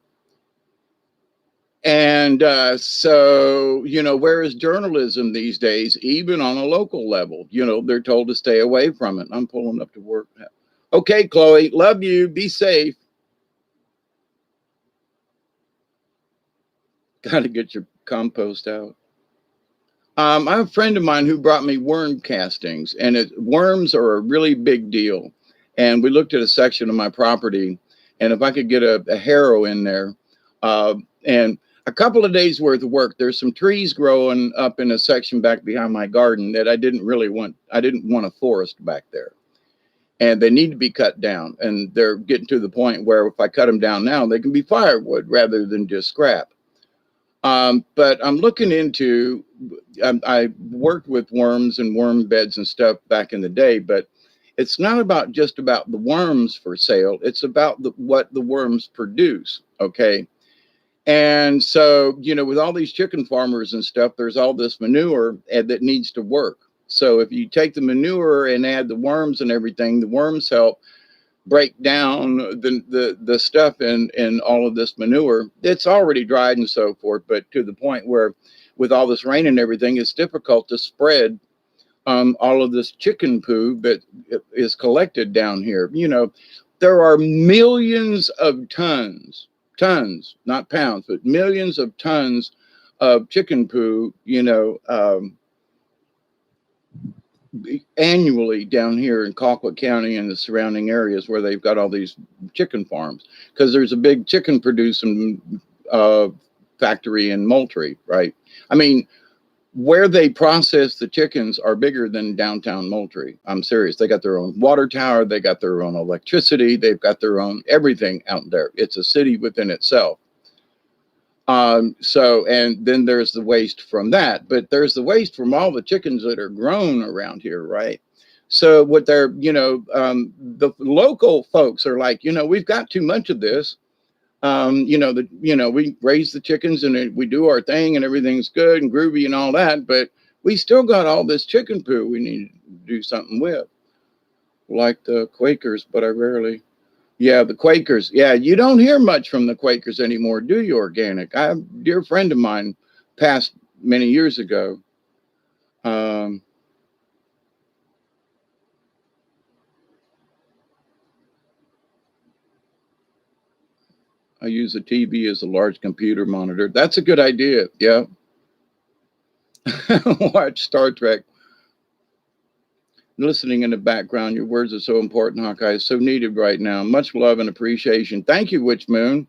And so, you know, where is journalism these days, even on a local level? You know, they're told to stay away from it. I'm pulling up to work now. Okay, Chloe, love you. Be safe. Got to get your compost out. I have a friend of mine who brought me worm castings, and worms are a really big deal. And we looked at a section of my property, and if I could get a harrow in there, and a couple of days worth of work, there's some trees growing up in a section back behind my garden that I didn't really want. I didn't want a forest back there, and they need to be cut down. And they're getting to the point where if I cut them down now, they can be firewood rather than just scrap. But I'm looking into, I worked with worms and worm beds and stuff back in the day, but it's not about just about the worms for sale. It's about what the worms produce. Okay. And so, with all these chicken farmers and stuff, there's all this manure that needs to work. So if you take the manure and add the worms and everything, the worms help break down the stuff in all of this manure. It's already dried and so forth, but to the point where with all this rain and everything, it's difficult to spread all of this chicken poo that is collected down here. There are millions of tons, not pounds, but millions of tons of chicken poo, annually down here in Colquitt County and the surrounding areas where they've got all these chicken farms, because there's a big chicken producing factory in Moultrie, right? I mean, where they process the chickens are bigger than downtown Moultrie. I'm serious. They got their own water tower. They got their own electricity. They've got their own everything out there. It's a city within itself. And then there's the waste from that, but there's the waste from all the chickens that are grown around here, right? So what they're, the local folks are like, we've got too much of this. We raise the chickens and we do our thing and everything's good and groovy and all that, but we still got all this chicken poo we need to do something with, like the Quakers, but I rarely. Yeah, the Quakers. Yeah, you don't hear much from the Quakers anymore, do you, Organic? A dear friend of mine passed many years ago. Um, I use a TV as a large computer monitor. That's a good idea. Yeah. Watch Star Trek. Listening in the background, your words are so important, Hawkeye. So needed right now. Much love and appreciation. Thank you, Witch Moon.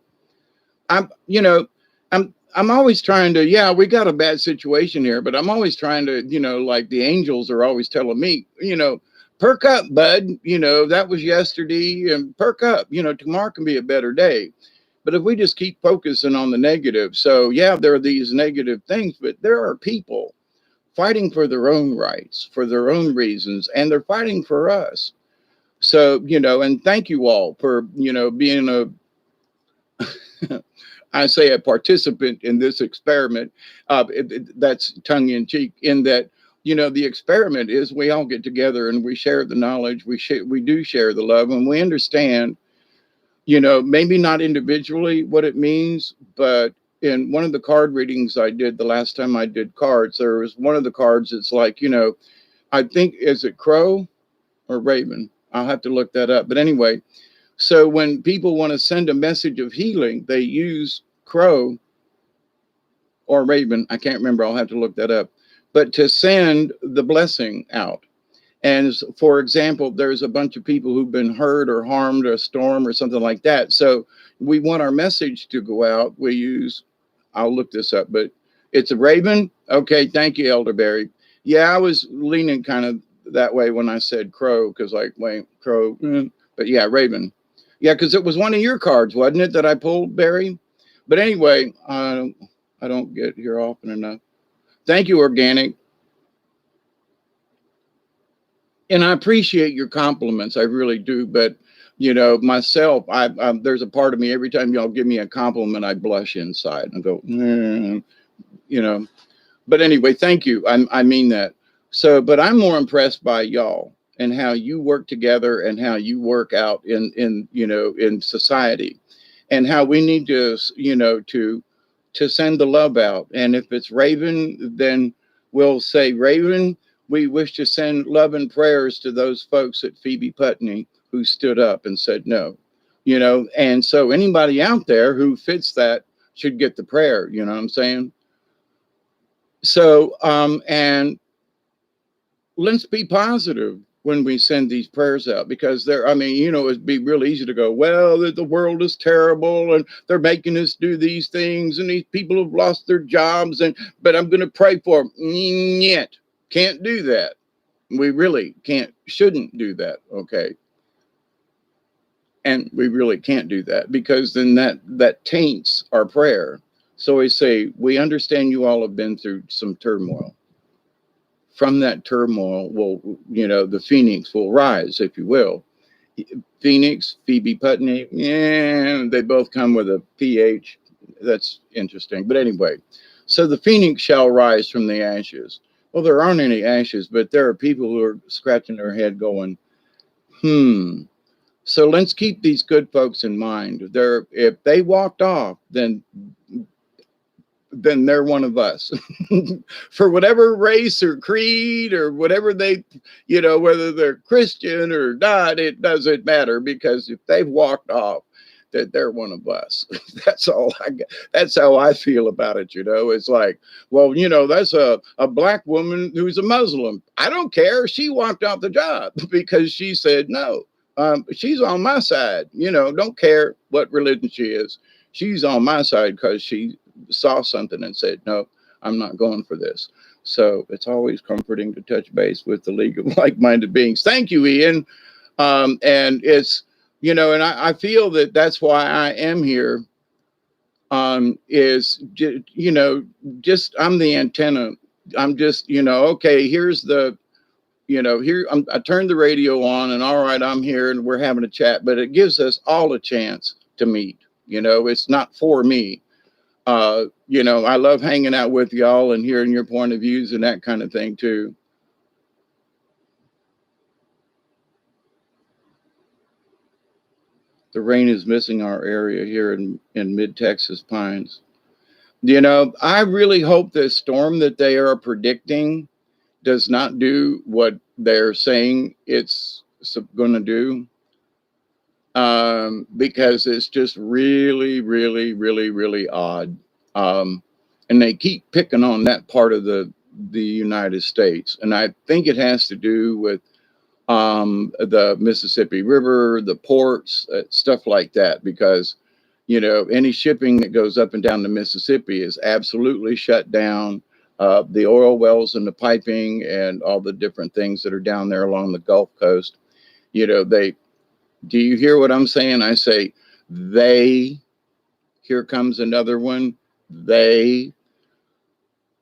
I'm, you know, I'm always trying to, yeah, we got a bad situation here, but I'm always trying to, like the angels are always telling me, perk up, bud. That was yesterday, and perk up. Tomorrow can be a better day. But if we just keep focusing on the negative, so yeah, there are these negative things, but there are people fighting for their own rights, for their own reasons, and they're fighting for us. So, and thank you all for, being I say a participant in this experiment. That's tongue in cheek, in that, the experiment is we all get together and we share the knowledge. We do share the love, and we understand, maybe not individually what it means, but in one of the card readings I did the last time I did cards, there was one of the cards. It's like, I think, is it crow or raven? I'll have to look that up. But anyway, so when people want to send a message of healing, they use crow or raven. I can't remember. I'll have to look that up. But to send the blessing out. And for example, there's a bunch of people who've been hurt or harmed, or a storm or something like that. So we want our message to go out. We use, I'll look this up, but it's a raven. Okay. Thank you, Elderberry. Yeah, I was leaning kind of that way when I said crow, because like, wait, crow. But yeah, raven. Yeah, because it was one of your cards, wasn't it, that I pulled, Barry? But anyway, I don't get here often enough. Thank you, Organic. And I appreciate your compliments. I really do. But, myself, there's a part of me, every time y'all give me a compliment, I blush inside and go, But anyway, thank you. I mean that. So, but I'm more impressed by y'all and how you work together and how you work out in society, and how we need to, to send the love out. And if it's Raven, then we'll say, Raven, we wish to send love and prayers to those folks at Phoebe Putney who stood up and said no, and so anybody out there who fits that should get the prayer, you know what I'm saying? So, and let's be positive when we send these prayers out, because I mean, it'd be real easy to go, well, the world is terrible and they're making us do these things and these people have lost their jobs, but I'm going to pray for them. Yet, can't do that. We really shouldn't do that. Okay. And we really can't do that, because then that taints our prayer. So we say, we understand you all have been through some turmoil. From that turmoil the phoenix will rise, if you will. Phoenix, Phoebe Putney, yeah, they both come with a PH. That's interesting. But anyway, so the phoenix shall rise from the ashes. Well, there aren't any ashes, but there are people who are scratching their head going, So let's keep these good folks in mind. If they walked off, then they're one of us. For whatever race or creed or whatever whether they're Christian or not, it doesn't matter, because if they've walked off, that they're one of us. That's all I got. That's how I feel about it. It's like, well, that's a black woman who's a Muslim. I don't care. She walked off the job because she said no. She's on my side. Don't care what religion she is. She's on my side because she saw something and said, no, I'm not going for this. So it's always comforting to touch base with the League of Like-Minded Beings. Thank you, Ian. And it's, and I feel that that's why I am here, is, just, I'm the antenna. I'm just, okay, here's the, here I turned the radio on and all right, I'm here and we're having a chat, but it gives us all a chance to meet. It's not for me. I love hanging out with y'all and hearing your point of views and that kind of thing too. The rain is missing our area here in mid-Texas Pines. I really hope this storm that they are predicting does not do what they're saying it's going to do. Because it's just really, really, really, really odd. And they keep picking on that part of the United States. And I think it has to do with the Mississippi River, the ports, stuff like that, because, any shipping that goes up and down the Mississippi is absolutely shut down. The oil wells and the piping and all the different things that are down there along the Gulf Coast, do you hear what I'm saying? I say, here comes another one,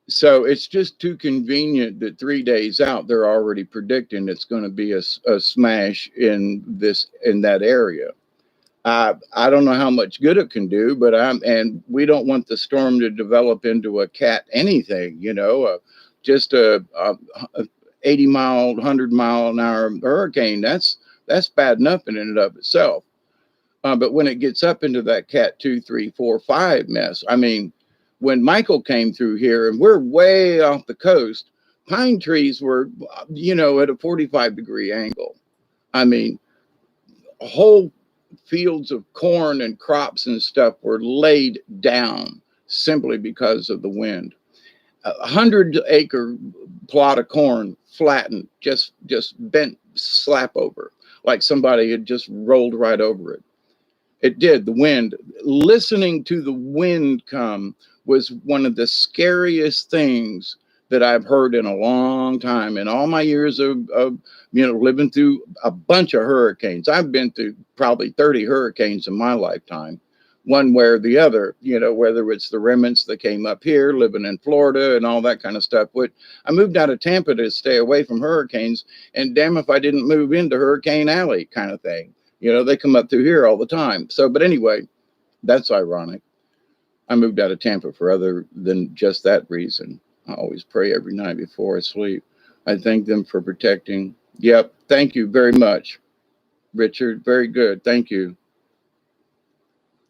So it's just too convenient that 3 days out, they're already predicting it's going to be a smash in that area. I don't know how much good it can do, but and we don't want the storm to develop into a cat anything, just a 80 mile, 100 mile an hour hurricane. That's bad enough in and of itself. But when it gets up into that cat 2, 3, 4, 5 mess, I mean, when Michael came through here and we're way off the coast, pine trees were, at a 45-degree angle. I mean, whole fields of corn and crops and stuff were laid down simply because of the wind. 100-acre plot of corn flattened, just bent slap over, like somebody had just rolled right over it. It did. The wind, listening to the wind come was one of the scariest things that I've heard in a long time. In all my years of living through a bunch of hurricanes, I've been through probably 30 hurricanes in my lifetime, one way or the other, whether it's the remnants that came up here, living in Florida and all that kind of stuff. But I moved out of Tampa to stay away from hurricanes, and damn if I didn't move into Hurricane Alley kind of thing. They come up through here all the time. So, but anyway, that's ironic. I moved out of Tampa for other than just that reason. I always pray every night before I sleep. I thank them for protecting. Yep. Thank you very much, Richard. Very good. Thank you.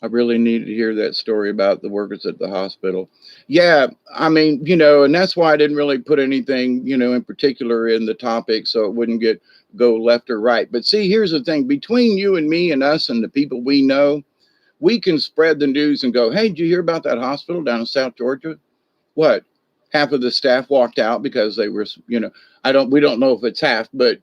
I really needed to hear that story about the workers at the hospital. Yeah. I mean, and that's why I didn't really put anything, in particular in the topic, so it wouldn't go left or right. But see, here's the thing. Between you and me and us and the people we know, we can spread the news and go, hey, did you hear about that hospital down in South Georgia? What? half of the staff walked out because they were, you know, we don't know if it's half, but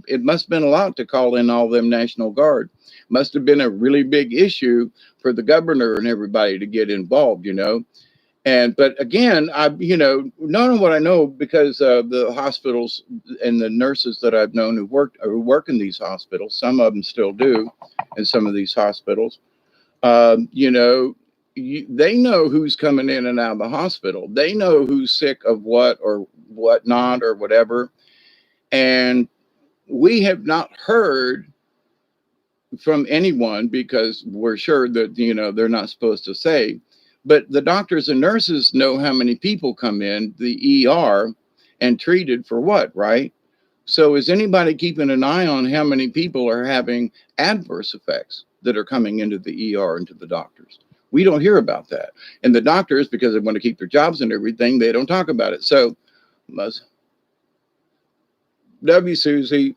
it must have been a lot to call in all them National Guard. Must have been a really big issue for the governor and everybody to get involved, you know. And but again, knowing what I know, because the hospitals and the nurses that I've known who work in these hospitals, some of them still do, in some of these hospitals, you know, they know who's coming in and out of the hospital. They know who's sick of what or what not or whatever. And we have not heard from anyone, because we're sure that, you know, they're not supposed to say, but the doctors and nurses know how many people come in the ER and treated for what, right? So is anybody keeping an eye on how many people are having adverse effects that are coming into the ER and to the doctors? We don't hear about that. And the doctors, because they want to keep their jobs and everything, they don't talk about it. So, W. Susie,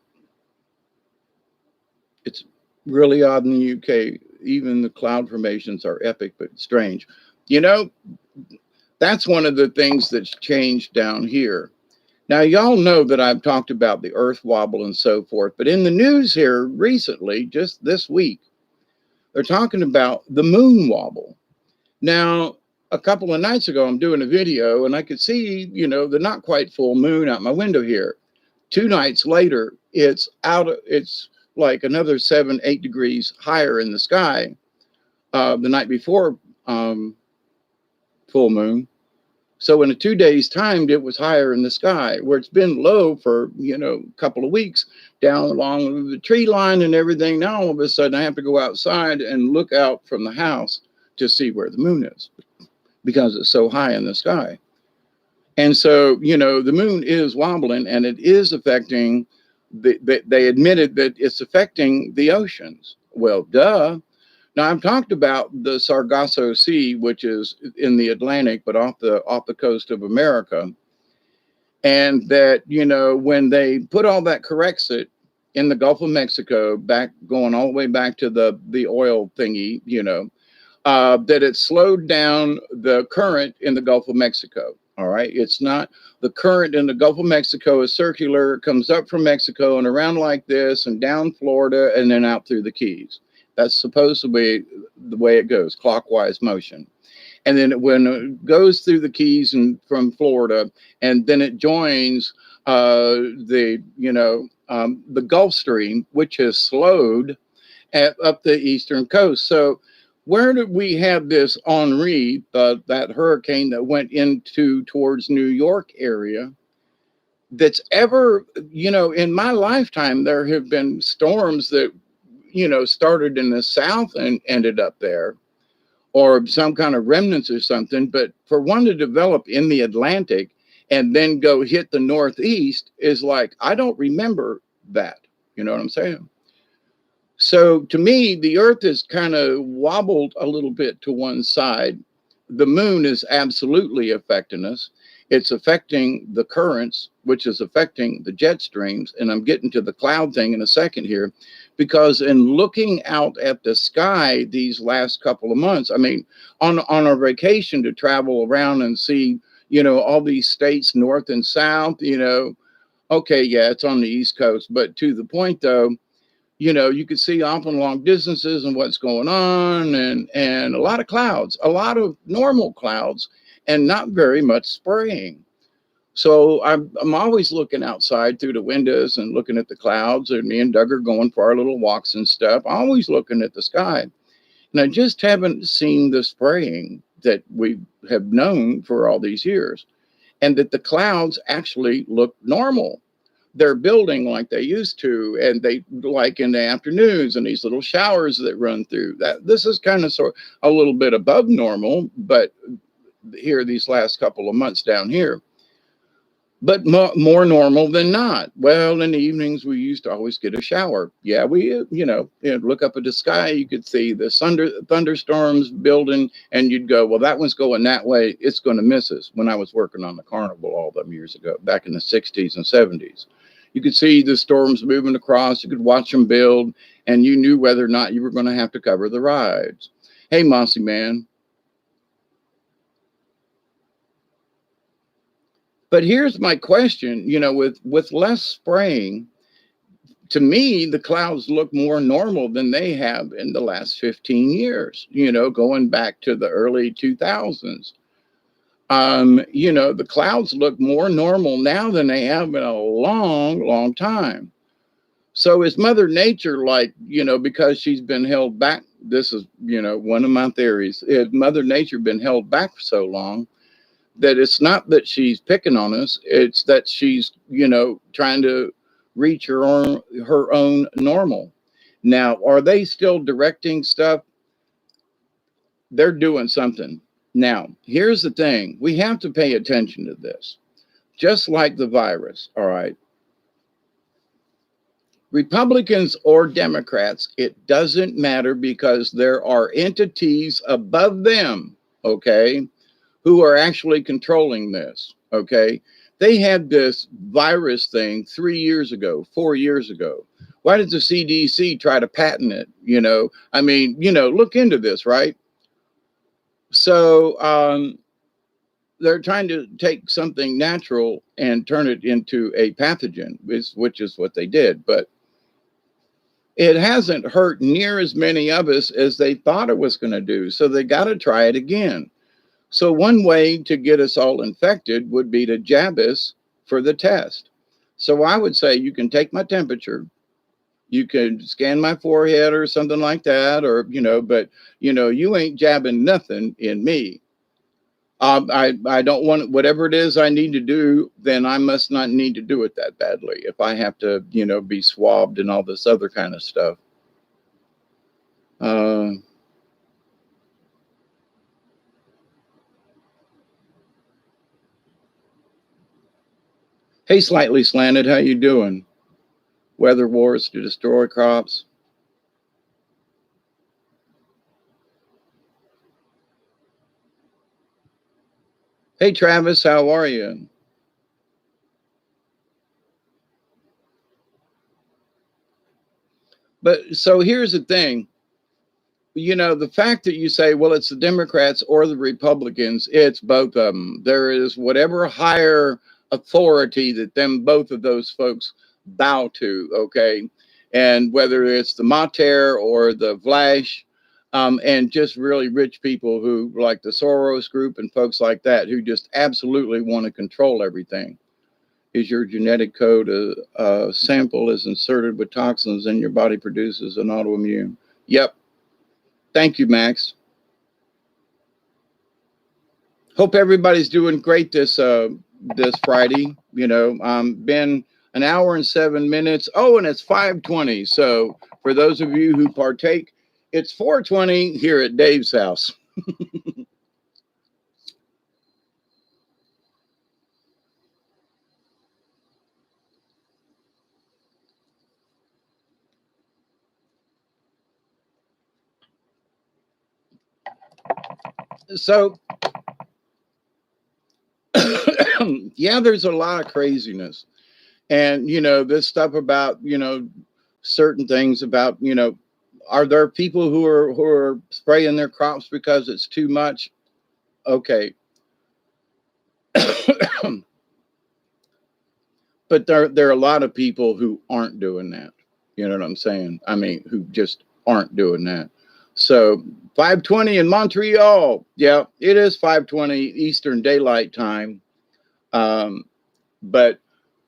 it's really odd in the UK. Even the cloud formations are epic, but strange. You know, that's one of the things that's changed down here. Now, y'all know that I've talked about the earth wobble and so forth, but in the news here recently, just this week, they're talking about the moon wobble. Now, a couple of nights ago, I'm doing a video and I could see, you know, the not quite full moon out my window here. 2 nights later, it's like another 7-8 degrees higher in the sky. The night before full moon. So in a 2 days time, it was higher in the sky, where it's been low for, you know, a couple of weeks down along the tree line and everything. Now all of a sudden I have to go outside and look out from the house to see where the moon is, because it's so high in the sky. And so, you know, the moon is wobbling, and it is affecting they admitted that it's affecting the oceans. Well, duh. Now, I've talked about the Sargasso Sea, which is in the Atlantic, but off the coast of America. And that, you know, when they put all that Corexit in the Gulf of Mexico, going all the way back to the oil thingy, you know, that it slowed down the current in the Gulf of Mexico. All right. It's not, the current in the Gulf of Mexico is circular. It comes up from Mexico and around like this and down Florida and then out through the Keys. That's supposed to be the way it goes, clockwise motion. And then when it goes through the Keys and from Florida, and then it joins the Gulf Stream, which has slowed up the eastern coast. So where did we have this Henri, that hurricane that went towards New York area, that's ever, you know, in my lifetime, there have been storms that, you know, started in the south and ended up there, or some kind of remnants or something. But for one to develop in the Atlantic and then go hit the Northeast is like, I don't remember that. You know what I'm saying? So to me, the earth is kind of wobbled a little bit to one side. The moon is absolutely affecting us. It's affecting the currents, which is affecting the jet streams. And I'm getting to the cloud thing in a second here, because in looking out at the sky these last couple of months, I mean, on our vacation to travel around and see, you know, all these states, north and south, you know, okay, yeah, it's on the East Coast. But to the point, though, you know, you could see off and long distances and what's going on, and a lot of clouds, a lot of normal clouds, and not very much spraying. So I'm always looking outside through the windows and looking at the clouds, and me and Doug are going for our little walks and stuff, always looking at the sky. And I just haven't seen the spraying that we have known for all these years, and that the clouds actually look normal. They're building like they used to, and they like in the afternoons, and these little showers that run through that. This is kind of sort a little bit above normal, but here these last couple of months down here, but more normal than not. Well, in the evenings, we used to always get a shower. Yeah, we, you know, look up at the sky, you could see the thunderstorms building, and you'd go, well, that one's going that way, it's going to miss us. When I was working on the carnival all them years ago, back in the 60s and 70s. You could see the storms moving across, you could watch them build, and you knew whether or not you were going to have to cover the rides. Hey, Mossy Man. But here's my question, with less spraying, to me, the clouds look more normal than they have in the last 15 years, going back to the early 2000s. The clouds look more normal now than they have in a long, long time. So is Mother Nature like, because she's been held back? This is, one of my theories. Has Mother Nature been held back for so long that it's not that she's picking on us, it's that she's, trying to reach her own normal. Now, are they still directing stuff? They're doing something. Now, here's the thing. We have to pay attention to this. Just like the virus, all right? Republicans or Democrats, it doesn't matter, because there are entities above them, okay, who are actually controlling this, okay? They had this virus thing 3 years ago, 4 years ago. Why did the CDC try to patent it? Look into this, right? So they're trying to take something natural and turn it into a pathogen, which is what they did. But it hasn't hurt near as many of us as they thought it was going to do. So they got to try it again. So one way to get us all infected would be to jab us for the test. So I would say you can take my temperature, you can scan my forehead or something like that, or, but, you ain't jabbing nothing in me. I don't want whatever it is I need to do, then I must not need to do it that badly. If I have to, be swabbed and all this other kind of stuff. Hey, Slightly Slanted, how you doing? Weather wars to destroy crops. Hey, Travis, how are you? But so here's the thing. The fact that you say, well, it's the Democrats or the Republicans, it's both of them. There is whatever higher authority that both of those folks bow to, okay? And whether it's the Mater or the Vlash, and just really rich people who, like the Soros group and folks like that, who just absolutely want to control everything. Is your genetic code a sample is inserted with toxins and your body produces an autoimmune? Yep. Thank you, Max. Hope everybody's doing great this Friday. Been an hour and 7 minutes. Oh, and it's 5:20. So for those of you who partake, it's 4:20 here at Dave's house. So yeah, there's a lot of craziness. And this stuff about, certain things about, are there people who are spraying their crops because it's too much? Okay. But there are a lot of people who aren't doing that. You know what I'm saying? I mean, who just aren't doing that. So 5:20 in Montreal. Yeah, it is 5:20 Eastern Daylight Time. But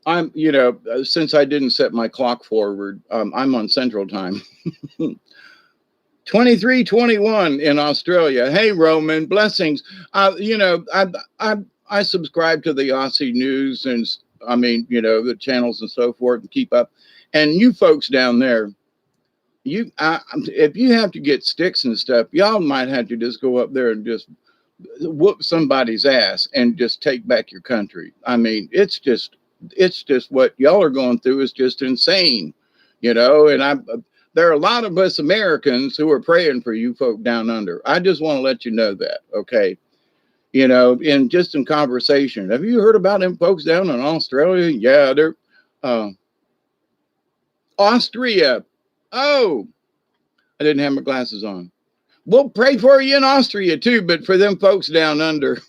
I'm, since I didn't set my clock forward, I'm on Central Time. 23:21 in Australia. Hey, Roman, blessings. I subscribe to the Aussie news and the channels and so forth and keep up. And you folks down there, if you have to get sticks and stuff, y'all might have to just go up there and just whoop somebody's ass and just take back your country. I mean, it's just what y'all are going through is just insane, and there are a lot of us Americans who are praying for you folk down under. I just want to let you know that, okay? In conversation. Have you heard about them folks down in Australia? Yeah, they're Austria. Oh, I didn't have my glasses on. We'll pray for you in Austria too, but for them folks down under.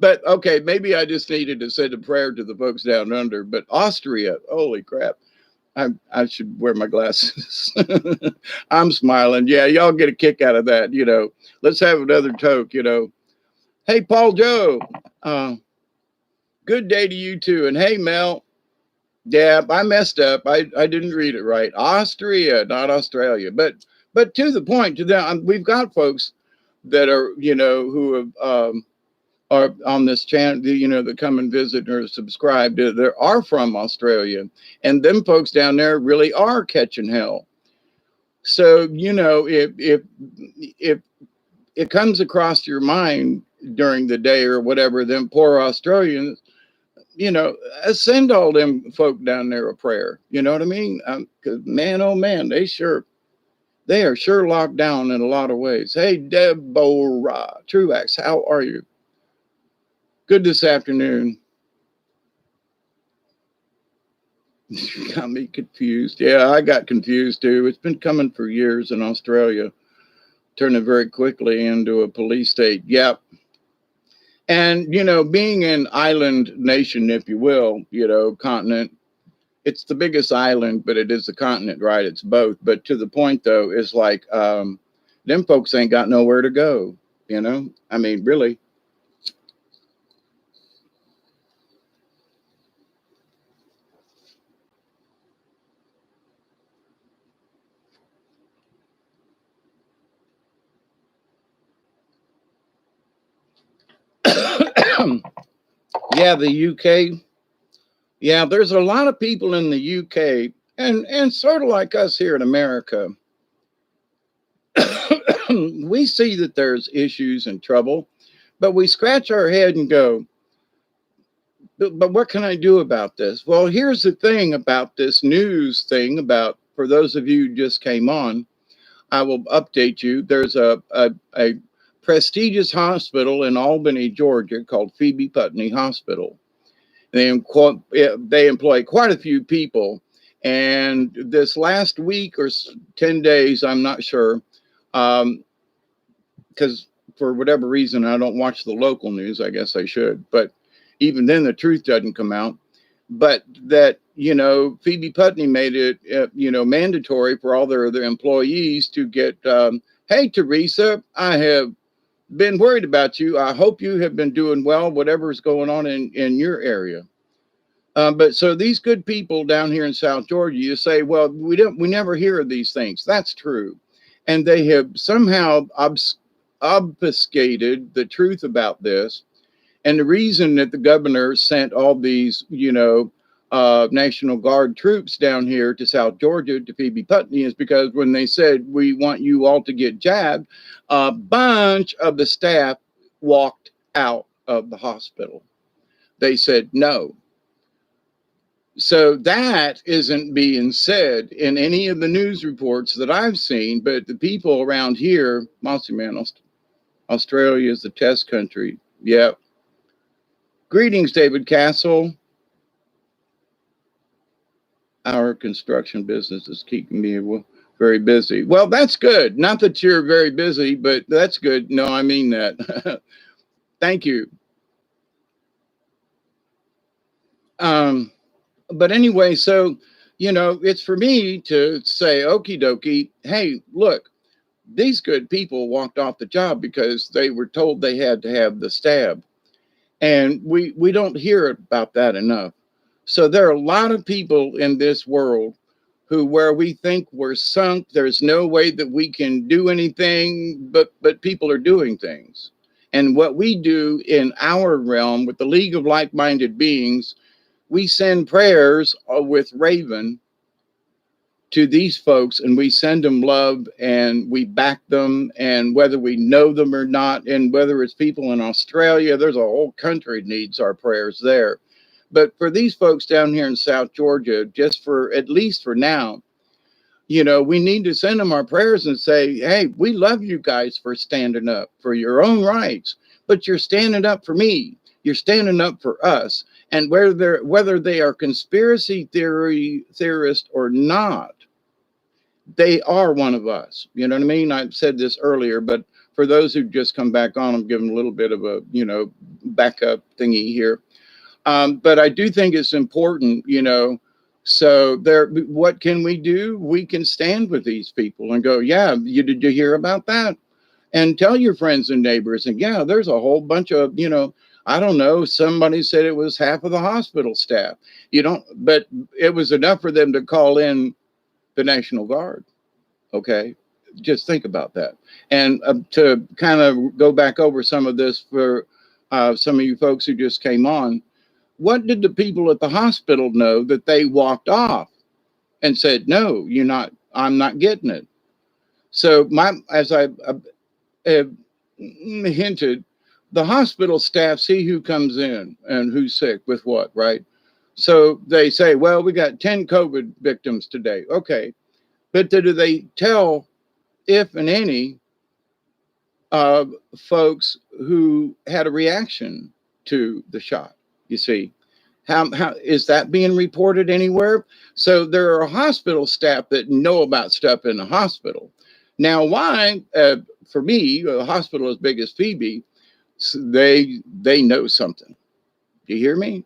But okay, maybe I just needed to send a prayer to the folks down under. But Austria, holy crap. I should wear my glasses. I'm smiling. Yeah, y'all get a kick out of that. Let's have another toke. Hey, Paul Joe, uh, good day to you too. And hey, Mel, yeah, I messed up. I didn't read it right. Austria, not Australia. But to the point, to that, we've got folks that are, who have are on this channel, that come and visit or subscribe to, that are from Australia, and them folks down there really are catching hell. So if it comes across your mind during the day or whatever, them poor Australians, send all them folk down there a prayer. You know what I mean? 'Cause man, oh man, they are sure locked down in a lot of ways. Hey, Deborah Truax, how are you? Good this afternoon. You got me confused. Yeah, I got confused too. It's been coming for years in Australia, turning very quickly into a police state. Yep. And, being an island nation, if you will, continent, it's the biggest island, but it is a continent, right? It's both. But to the point, though, is like, them folks ain't got nowhere to go, I mean, really. Yeah, the UK. Yeah, there's a lot of people in the UK, and sort of like us here in America. We see that there's issues and trouble, but we scratch our head and go, but what can I do about this? Well, here's the thing about this news thing about, for those of you who just came on, I will update you. There's a prestigious hospital in Albany, Georgia called Phoebe Putney Hospital. They employ quite a few people. And this last week or 10 days, I'm not sure, because for whatever reason, I don't watch the local news. I guess I should. But even then, the truth doesn't come out. But that, Phoebe Putney made it, mandatory for all their employees to get, hey, Teresa, I have been worried about you. I hope you have been doing well, whatever is going on in your area. But so these good people down here in South Georgia, you say, well, we never hear of these things. That's true. And they have somehow obfuscated the truth about this. And the reason that the governor sent all these, National Guard troops down here to South Georgia to Phoebe Putney is because when they said, we want you all to get jabbed, a bunch of the staff walked out of the hospital. They said no. So that isn't being said in any of the news reports that I've seen, but the people around here, Monster Man, Australia is the test country. Yep. Greetings, David Castle. Our construction business is keeping me very busy. Well, that's good. Not that you're very busy, but that's good. No, I mean that. Thank you. But anyway, so, it's for me to say, okie dokie, hey, look, these good people walked off the job because they were told they had to have the stab. And we don't hear about that enough. So there are a lot of people in this world where we think we're sunk. There's no way that we can do anything, but people are doing things. And what we do in our realm with the League of Like-Minded Beings, we send prayers with Raven to these folks, and we send them love and we back them, and whether we know them or not, and whether it's people in Australia, there's a whole country needs our prayers there. But for these folks down here in South Georgia, just for at least for now, we need to send them our prayers and say, hey, we love you guys for standing up for your own rights, but you're standing up for me. You're standing up for us. And whether they are conspiracy theorists or not, they are one of us. You know what I mean? I've said this earlier, but for those who just come back on, I'm giving a little bit of a, backup thingy here. But I do think it's important, so what can we do? We can stand with these people and go, yeah, did you hear about that? And tell your friends and neighbors. And yeah, there's a whole bunch of, I don't know, somebody said it was half of the hospital staff. But it was enough for them to call in the National Guard. Okay. Just think about that. And to kind of go back over some of this for some of you folks who just came on, what did the people at the hospital know that they walked off and said, no, I'm not getting it. So as I hinted, the hospital staff see who comes in and who's sick with what, right? So they say, well, we got 10 COVID victims today. Okay. But do they tell, if and any, folks who had a reaction to the shot? You see, how is that being reported anywhere? So there are hospital staff that know about stuff in the hospital. Now, why? For me, a hospital as big as Phoebe, they know something. Do you hear me?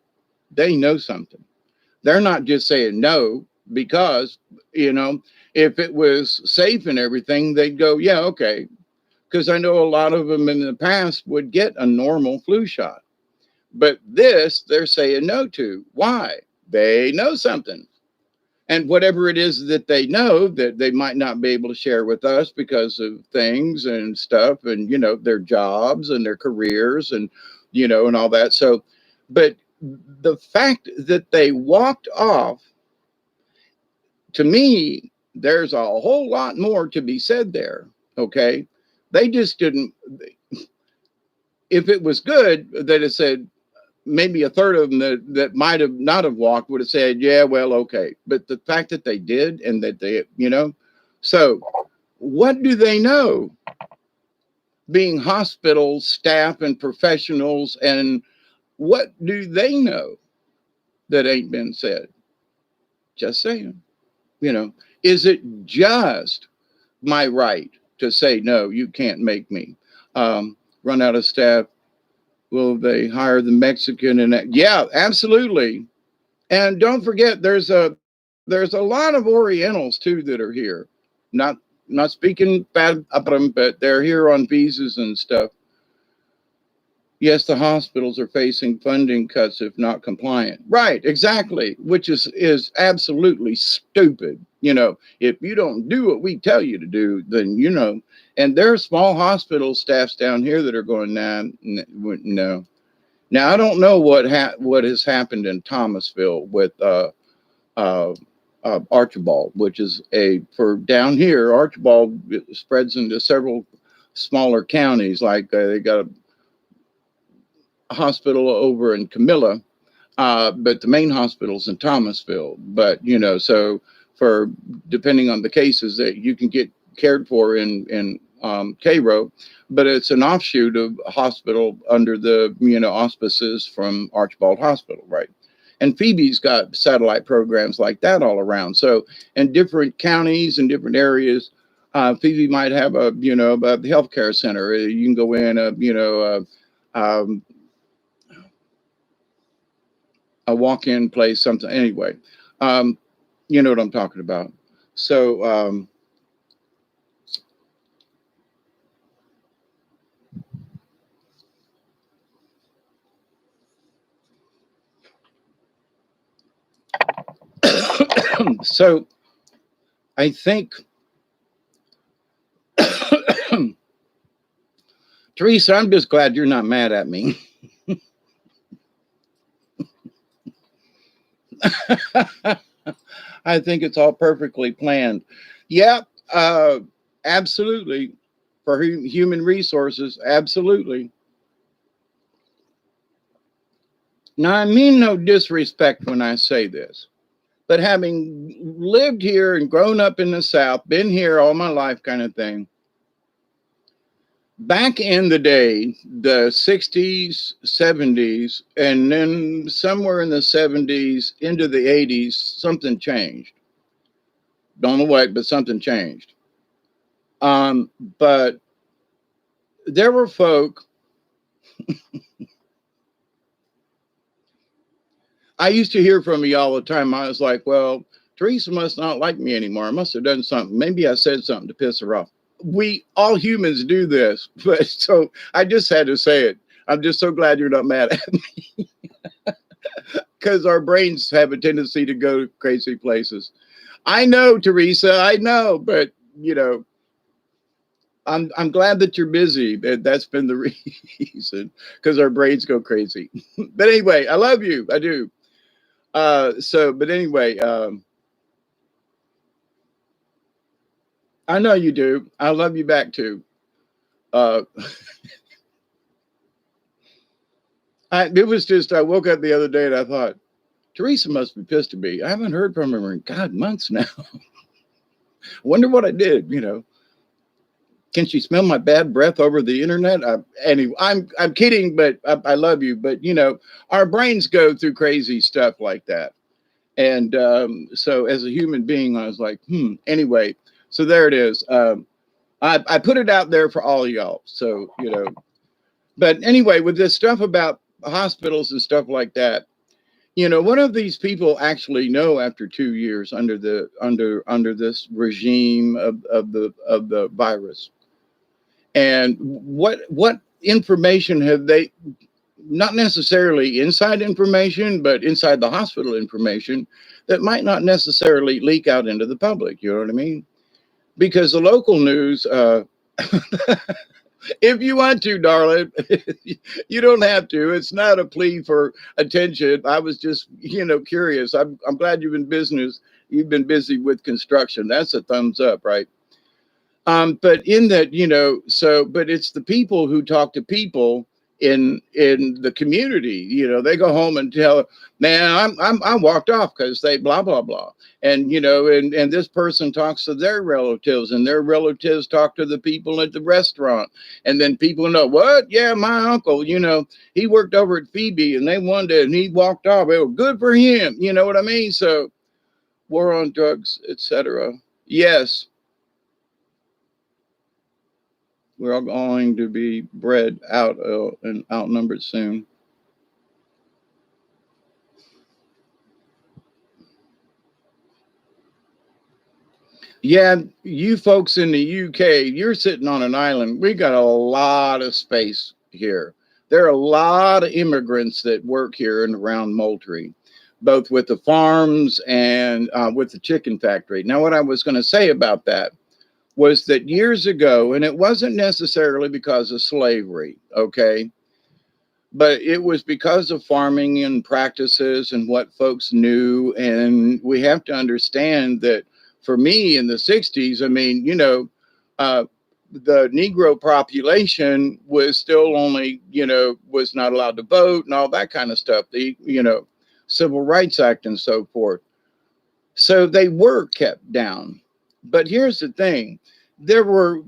They know something. They're not just saying no because, if it was safe and everything, they'd go, yeah, okay. Because I know a lot of them in the past would get a normal flu shot. But this, they're saying no to. Why? They know something. And whatever it is that they know that they might not be able to share with us because of things and stuff and, their jobs and their careers and, and all that. So, but the fact that they walked off, to me, there's a whole lot more to be said there. Okay. They just didn't. If it was good, that it said, maybe a third of them that might have not have walked would have said, yeah, well, okay. But the fact that they did and that they, so what do they know? Being hospital staff and professionals, and what do they know that ain't been said? Just saying, is it just my right to say, no, you can't make me run out of staff? Will they hire the Mexican? And yeah, absolutely. And don't forget, there's a lot of Orientals too that are here. Not speaking bad about them, but they're here on visas and stuff. Yes, the hospitals are facing funding cuts if not compliant. Right, exactly, which is absolutely stupid. If you don't do what we tell you to do, then and there are small hospital staffs down here that are going, nah, no. Now I don't know what has happened in Thomasville with Archibald, which is for down here. Archibald spreads into several smaller counties. Like they got a hospital over in Camilla, but the main hospital's in Thomasville. But so for depending on the cases that you can get cared for in Cairo, but it's an offshoot of a hospital under the auspices from Archibald Hospital, right? And Phoebe's got satellite programs like that all around. So in different counties and different areas, Phoebe might have a healthcare center. You can go in a walk-in place, something. Anyway, you know what I'm talking about. So so I think, Teresa, I'm just glad you're not mad at me. I think it's all perfectly planned. Yeah, absolutely. For human resources, absolutely. Now, I mean no disrespect when I say this, but having lived here and grown up in the South, been here all my life kind of thing, back in the day, the 60s, 70s, and then somewhere in the 70s into the 80s, something changed. Don't know what, but something changed. But there were folk, I used to hear from me all the time. I was like, well, Teresa must not like me anymore. I must have done something. Maybe I said something to piss her off. We all humans do this, but so I just had to say it. I'm just so glad you're not mad at me because our brains have a tendency to go to crazy places. I know, Teresa, I know, but you know, I'm glad that you're busy. That's been the reason because our brains go crazy. But anyway, I love you. I do. But anyway, I know you do. I love you back too. Uh, it was just, I woke up the other day and I thought, Teresa must be pissed at me. I haven't heard from her in God months now. Wonder what I did, you know. Can she smell my bad breath over the internet? Anyway, I'm kidding, but I love you. But you know, our brains go through crazy stuff like that. And so as a human being, I was like, Anyway, so there it is. I put it out there for all y'all. So, you know, but anyway, with this stuff about hospitals and stuff like that, you know, what do these people actually know after 2 years under this regime of the virus? And what information have they, not necessarily inside information, but inside the hospital information that might not necessarily leak out into the public? You know what I mean? Because the local news, if you want to, darling, you don't have to. It's not a plea for attention. I was just, you know, curious. I'm glad you've been business. You've been busy with construction. That's a thumbs up, right? But in that, you know, but it's the people who talk to people in the community. You know, they go home and tell, man, I walked off because they blah blah blah, and you know, and this person talks to their relatives, and their relatives talk to the people at the restaurant, and then people know what? Yeah, my uncle, you know, he worked over at Phoebe, and they wanted, and he walked off. It was good for him. You know what I mean? So, war on drugs, etc. Yes. We're all going to be bred out and outnumbered soon. Yeah, you folks in the UK, you're sitting on an island. We got a lot of space here. There are a lot of immigrants that work here and around Moultrie, both with the farms and with the chicken factory. Now, what I was going to say about that was that years ago, and it wasn't necessarily because of slavery, okay? But it was because of farming and practices and what folks knew. And we have to understand that for me in the 60s, I mean, you know, uh, the Negro population was still only, you know, was not allowed to vote and all that kind of stuff, the, you know, Civil Rights Act and so forth. So they were kept down. But here's the thing, there were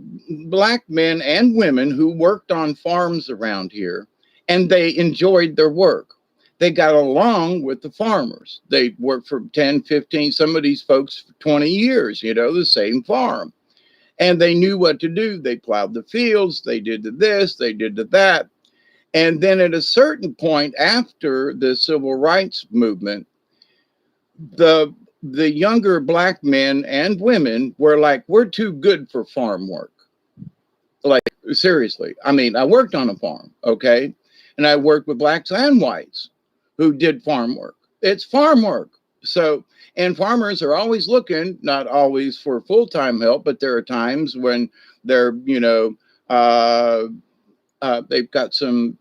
black men and women who worked on farms around here, and they enjoyed their work. They got along with the farmers. They worked for 10, 15, some of these folks for 20 years, you know, the same farm. And they knew what to do. They plowed the fields, they did this, they did that. And then at a certain point after the civil rights movement, the the younger black men and women were like, we're too good for farm work. Like, seriously. I mean, I worked on a farm, okay? And I worked with blacks and whites who did farm work. It's farm work. So, and farmers are always looking, not always for full-time help, but there are times when they're, you know, they've got some,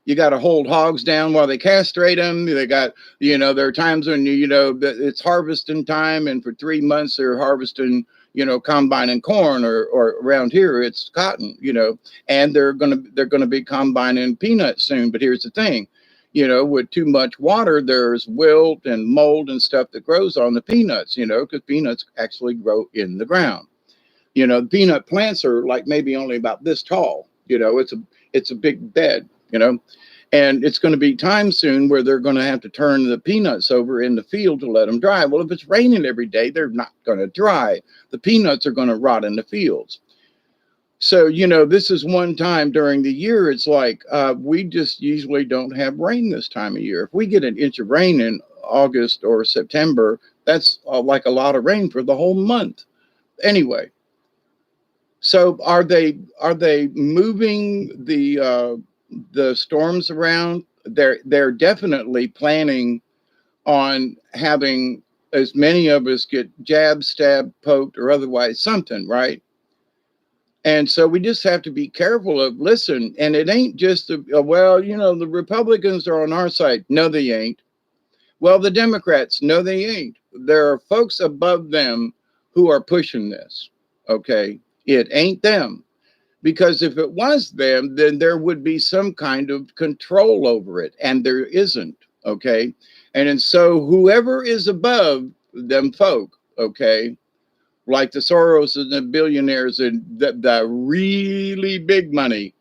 you got to hold hogs down while they castrate them. They got, you know, there are times when, you know, it's harvesting time, and for 3 months they're harvesting, you know, combining corn, or around here it's cotton, you know, and they're gonna be combining peanuts soon. But here's the thing, you know, with too much water, there's wilt and mold and stuff that grows on the peanuts, you know, because peanuts actually grow in the ground. You know, peanut plants are like maybe only about this tall. You know, it's a big bed, you know, and it's going to be time soon where they're going to have to turn the peanuts over in the field to let them dry. Well, if it's raining every day, they're not going to dry. The peanuts are going to rot in the fields. So, this is one time during the year. It's like we just usually don't have rain this time of year. If we get an inch of rain in August or September, that's like a lot of rain for the whole month. Anyway, so are they moving the storms around? They're definitely planning on having as many of us get jabbed, stabbed, poked, or otherwise something, right? And so we just have to be careful of listen. And it ain't just well, the Republicans are on our side. No, they ain't. Well, the Democrats, no, they ain't. There are folks above them who are pushing this. Okay, it ain't them. Because if it was them, then there would be some kind of control over it, and there isn't. Okay, and so whoever is above them folk, okay, like the Soros and the billionaires and the really big money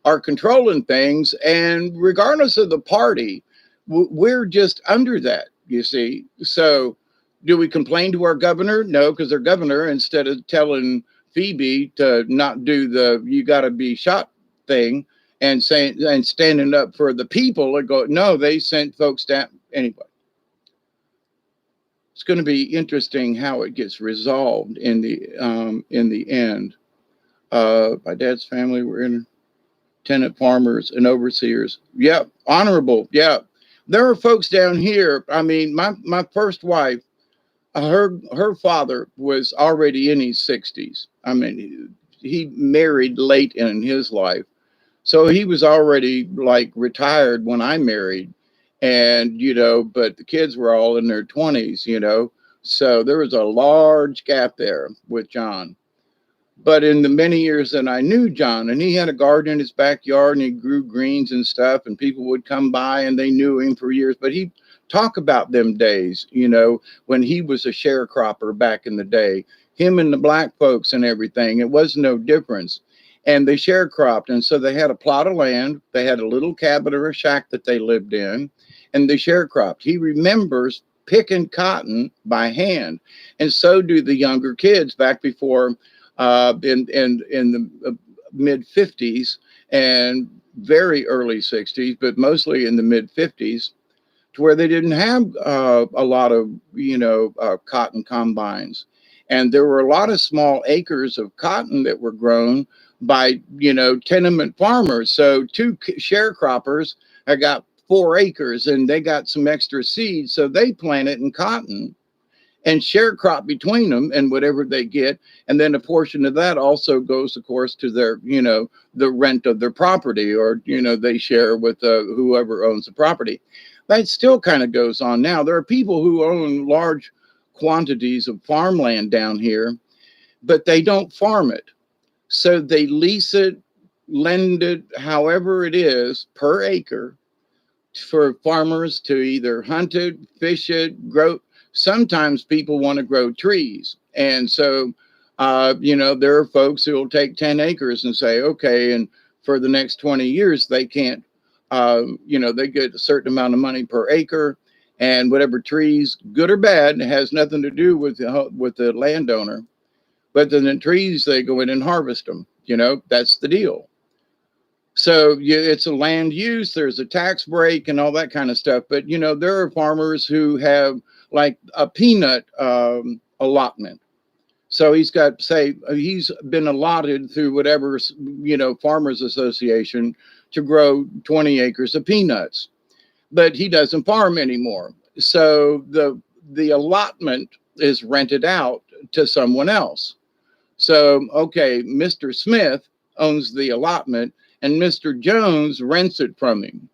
are controlling things. And regardless of the party, we're just under that, you see. So do we complain to our governor? No, because our governor, instead of telling Phoebe to not do the you got to be shot thing and saying and standing up for the people, and go, no, they sent folks down anyway. It's going to be interesting how it gets resolved in the end. My dad's family were in tenant farmers and overseers. Yep, honorable. Yep, there are folks down here. I mean, my first wife, her father was already in his 60s. I mean, he married late in his life, so he was already like retired when I married. And, but the kids were all in their 20s. So there was a large gap there with John. But in the many years that I knew John, and he had a garden in his backyard and he grew greens and stuff, and people would come by and they knew him for years. But he'd talk about them days, when he was a sharecropper back in the day, him and the black folks and everything. It was no difference. And they sharecropped. And so they had a plot of land, they had a little cabin or a shack that they lived in, and they sharecropped. He remembers picking cotton by hand. And so do the younger kids back before in the mid 50s and very early 60s, but mostly in the mid 50s, to where they didn't have a lot of, cotton combines. And there were a lot of small acres of cotton that were grown by, tenement farmers. So two sharecroppers got 4 acres and they got some extra seeds. So they planted in cotton and share crop between them and whatever they get. And then a portion of that also goes, of course, to their, the rent of their property, or, they share with whoever owns the property. That still kind of goes on now. There are people who own large quantities of farmland down here, but they don't farm it. So they lease it, lend it, however it is per acre, for farmers to either hunt it, fish it, grow. Sometimes people want to grow trees. And so, there are folks who will take 10 acres and say, okay, and for the next 20 years, they can't, they get a certain amount of money per acre. And whatever trees, good or bad, has nothing to do with the landowner. But then the trees, they go in and harvest them. That's the deal. So it's a land use, there's a tax break and all that kind of stuff. But, there are farmers who have like a peanut allotment. So he's got, say, he's been allotted through whatever, farmers association to grow 20 acres of peanuts, but he doesn't farm anymore. So the allotment is rented out to someone else. So, okay, Mr. Smith owns the allotment and Mr. Jones rents it from him.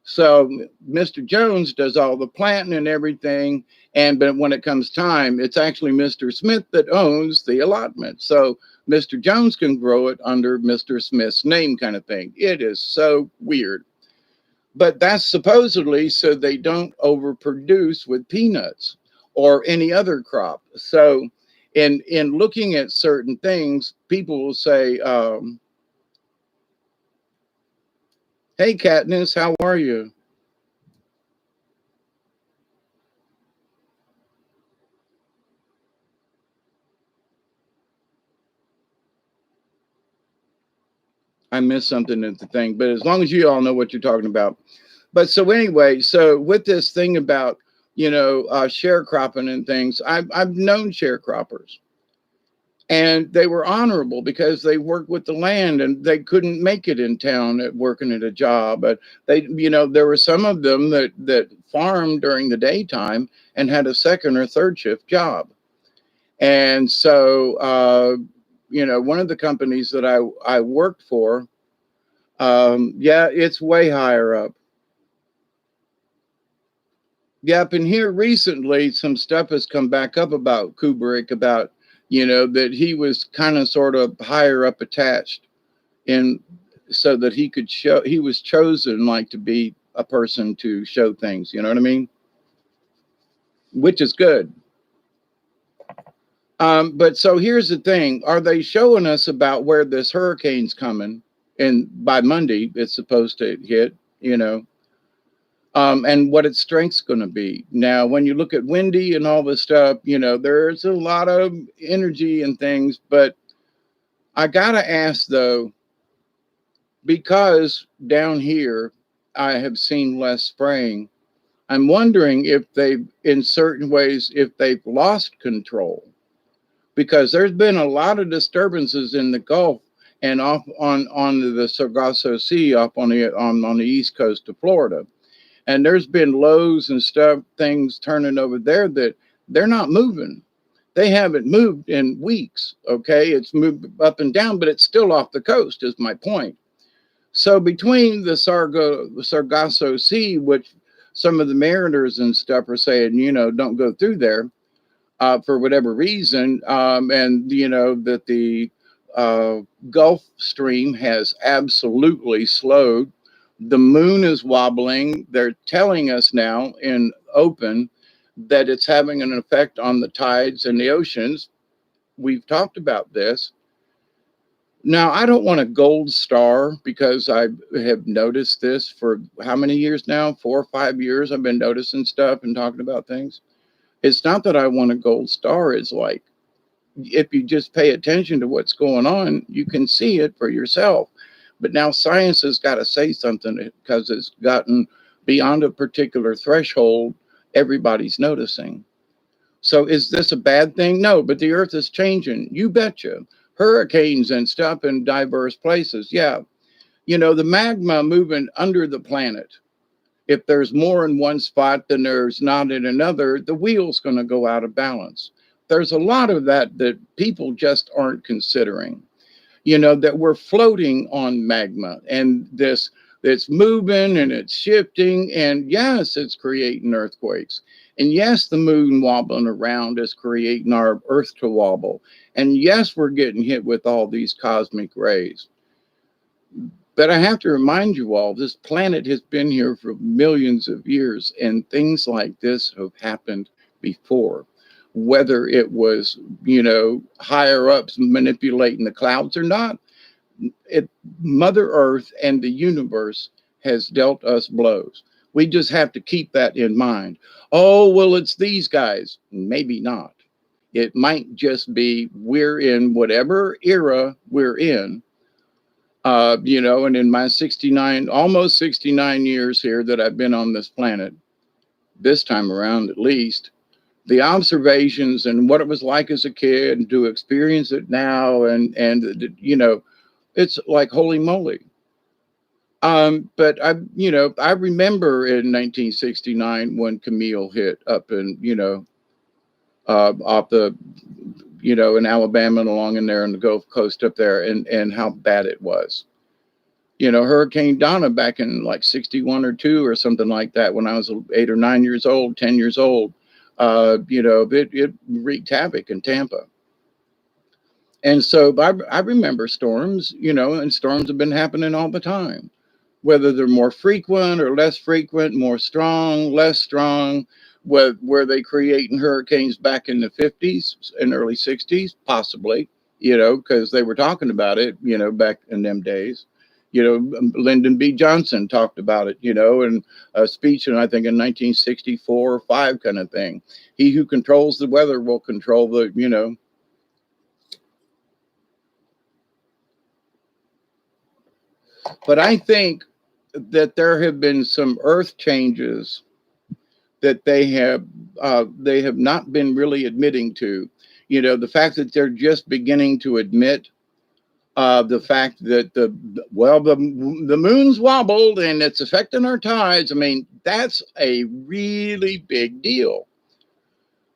So Mr. Jones does all the planting and everything. But when it comes time, it's actually Mr. Smith that owns the allotment. So Mr. Jones can grow it under Mr. Smith's name, kind of thing. It is so weird. But that's supposedly so they don't overproduce with peanuts or any other crop. So in looking at certain things, people will say, hey, Katniss, how are you? I missed something at the thing, but as long as you all know what you're talking about. But so anyway, so with this thing about, sharecropping and things, I've known sharecroppers, and they were honorable because they worked with the land and they couldn't make it in town at working at a job. But they, there were some of them that farmed during the daytime and had a second or third shift job. And so, one of the companies that I worked for, yeah, it's way higher up. Yep, and here recently, some stuff has come back up about Kubrick, about, that he was kind of sort of higher up attached in, so that he could show, he was chosen like to be a person to show things, you know what I mean? Which is good. But so here's the thing: are they showing us about where this hurricane's coming? And by Monday, it's supposed to hit, and what its strength's going to be. Now, when you look at windy and all this stuff, there's a lot of energy and things. But I got to ask, though, because down here I have seen less spraying, I'm wondering if they've, in certain ways, if they've lost control, because there's been a lot of disturbances in the Gulf and off on the Sargasso Sea, up on the east coast of Florida. And there's been lows and stuff, things turning over there that they're not moving. They haven't moved in weeks. Okay. It's moved up and down, but it's still off the coast, is my point. So between the Sargasso Sea, which some of the mariners and stuff are saying, don't go through there for whatever reason, and, that the Gulf Stream has absolutely slowed. The moon is wobbling. They're telling us now in open that it's having an effect on the tides and the oceans. We've talked about this. Now, I don't want a gold star, because I have noticed this for how many years now? 4 or 5 years I've been noticing stuff and talking about things. It's not that I want a gold star. It's like, if you just pay attention to what's going on, you can see it for yourself. But now science has got to say something, because it's gotten beyond a particular threshold. Everybody's noticing. So is this a bad thing? No, but the earth is changing. You betcha. Hurricanes and stuff in diverse places. Yeah. The magma moving under the planet. If there's more in one spot than there's not in another, the wheel's going to go out of balance. There's a lot of that people just aren't considering. That we're floating on magma, and it's moving and it's shifting, and yes, it's creating earthquakes, and yes, the moon wobbling around is creating our earth to wobble, and yes, we're getting hit with all these cosmic rays. But I have to remind you all, this planet has been here for millions of years, and things like this have happened before. Whether it was, higher ups manipulating the clouds or not, Mother Earth and the universe has dealt us blows. We just have to keep that in mind. Oh, well, it's these guys. Maybe not. It might just be we're in whatever era we're in. And in my almost 69 years here that I've been on this planet, this time around at least, the observations and what it was like as a kid, and to experience it now, and it's like holy moly. But I remember in 1969 when Camille hit up in, off the, in Alabama and along in there on the Gulf Coast up there, and how bad it was. Hurricane Donna back in like 61 or 2 or something like that, when I was 8 or 9 years old, 10 years old, it wreaked havoc in Tampa. And so I remember storms, and storms have been happening all the time, whether they're more frequent or less frequent, more strong, less strong. Were they creating hurricanes back in the 50s and early 60s? Possibly, because they were talking about it, back in them days. Lyndon B. Johnson talked about it, in a speech, and I think in 1964 or 5 kind of thing. He who controls the weather will control the. But I think that there have been some earth changes that they have not been really admitting to. You know, the fact that they're just beginning to admit the fact that the moon's wobbled and it's affecting our tides. I mean, that's a really big deal.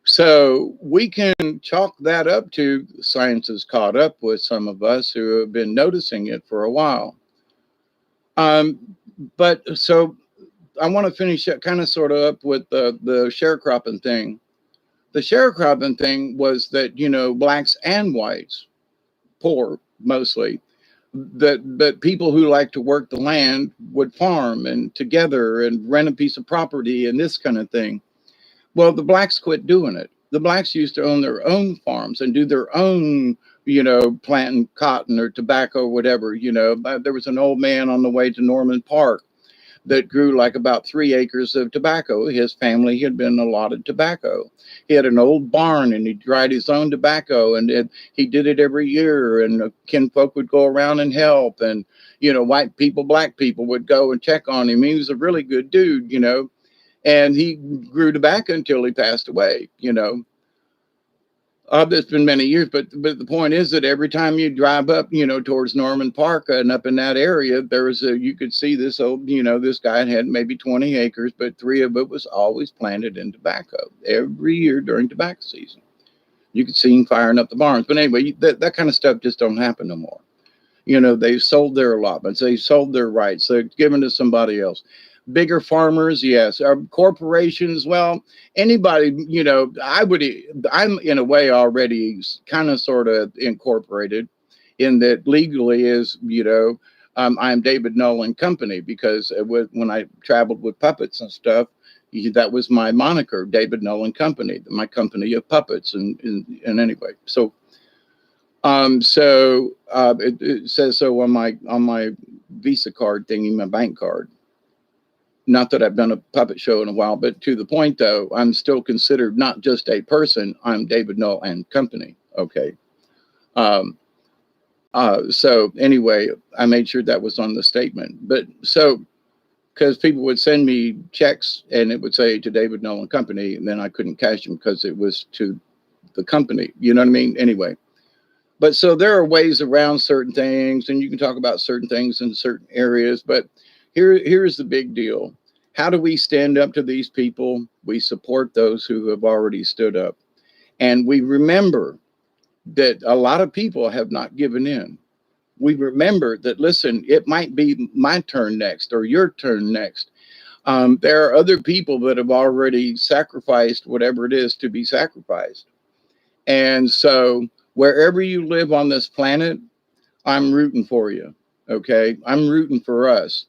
So we can chalk that up to science has caught up with some of us who have been noticing it for a while. But so I want to finish it kind of sort of up with the sharecropping thing. The sharecropping thing was that, you know, blacks and whites, poor mostly, that people who like to work the land would farm and together and rent a piece of property and this kind of thing. Well, the blacks quit doing it. The blacks used to own their own farms and do their own, you know, planting cotton or tobacco or whatever. You know, there was an old man on the way to Norman Park that grew like about 3 acres of tobacco. His family had been allotted tobacco. He had an old barn and he dried his own tobacco, and he did it every year. And kinfolk would go around and help, and you know, white people, black people would go and check on him. He was a really good dude, you know, and he grew tobacco until he passed away. You know, it's been many years, but the point is that every time you drive up, you know, towards Norman Park and up in that area, there was you could see this old, you know, this guy had maybe 20 acres, but 3 of it was always planted in tobacco every year during tobacco season. You could see him firing up the barns. But anyway, that kind of stuff just don't happen no more. You know, they've sold their allotments, they've sold their rights, they're given to somebody else. Bigger farmers, yes. Corporations, well, anybody, you know, I'm in a way already kind of sort of incorporated in that legally is, you know, I'm David Nolan Company, because when I traveled with puppets and stuff, that was my moniker, David Nolan Company, my company of puppets. And anyway, so it says so on my Visa card thingy, my bank card. Not that I've done a puppet show in a while, but to the point though, I'm still considered not just a person. I'm David Noel and Company. Okay. So anyway, I made sure that was on the statement. But so, because people would send me checks and it would say to David Noel and Company, and then I couldn't cash them because it was to the company. You know what I mean? Anyway. But so there are ways around certain things, and you can talk about certain things in certain areas. But here's the big deal. How do we stand up to these people? We support those who have already stood up. And we remember that a lot of people have not given in. We remember that, listen, it might be my turn next or your turn next. There are other people that have already sacrificed whatever it is to be sacrificed. And so wherever you live on this planet, I'm rooting for you. Okay. I'm rooting for us,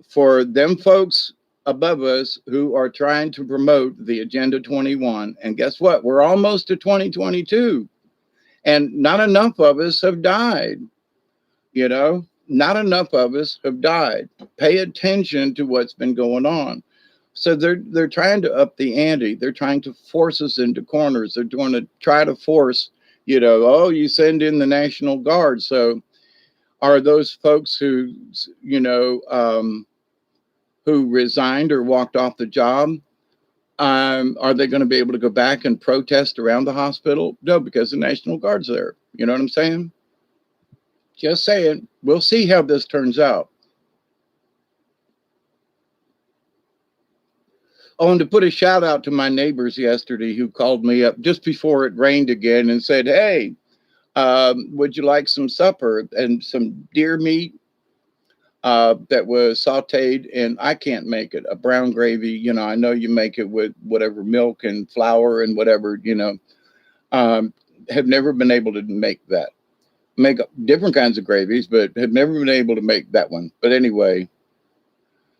for them folks above us who are trying to promote the Agenda 21. And guess what? We're almost to 2022, and not enough of us have died. You know, not enough of us have died. Pay attention to what's been going on. So they're trying to up the ante. They're trying to force us into corners. They're going to try to force, you know, oh, you send in the National Guard. So are those folks who, you know, who resigned or walked off the job, are they going to be able to go back and protest around the hospital? No, because the National Guard's there. You know what I'm saying? Just saying. We'll see how this turns out. Oh, and to put a shout out to my neighbors yesterday who called me up just before it rained again and said, hey, would you like some supper and some deer meat that was sauteed? And I can't make it. A brown gravy, you know, I know you make it with whatever milk and flour and whatever, you know. Have never been able to make that. Make different kinds of gravies, but have never been able to make that one. But anyway,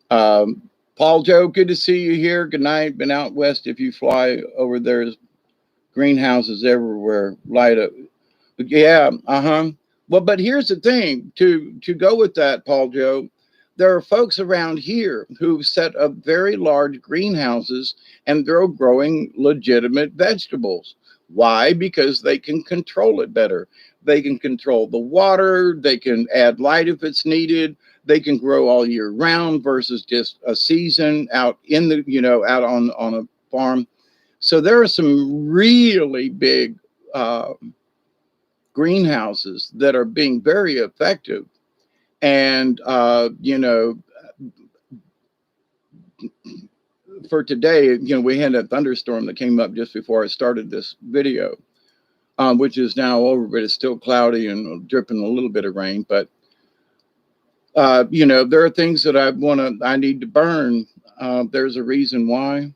Paul Joe, good to see you here. Good night. Been out west. If you fly over, there's greenhouses everywhere. Light up. Yeah. Well, but here's the thing. To go with that, Paul Joe, there are folks around here who've set up very large greenhouses and they're growing legitimate vegetables. Why? Because they can control it better. They can control the water. They can add light if it's needed. They can grow all year round versus just a season out in the, out on a farm. So there are some really big uh, greenhouses that are being very effective. And, for today, we had a thunderstorm that came up just before I started this video, which is now over, but it's still cloudy and dripping a little bit of rain. But, there are things that I need to burn. There's a reason why.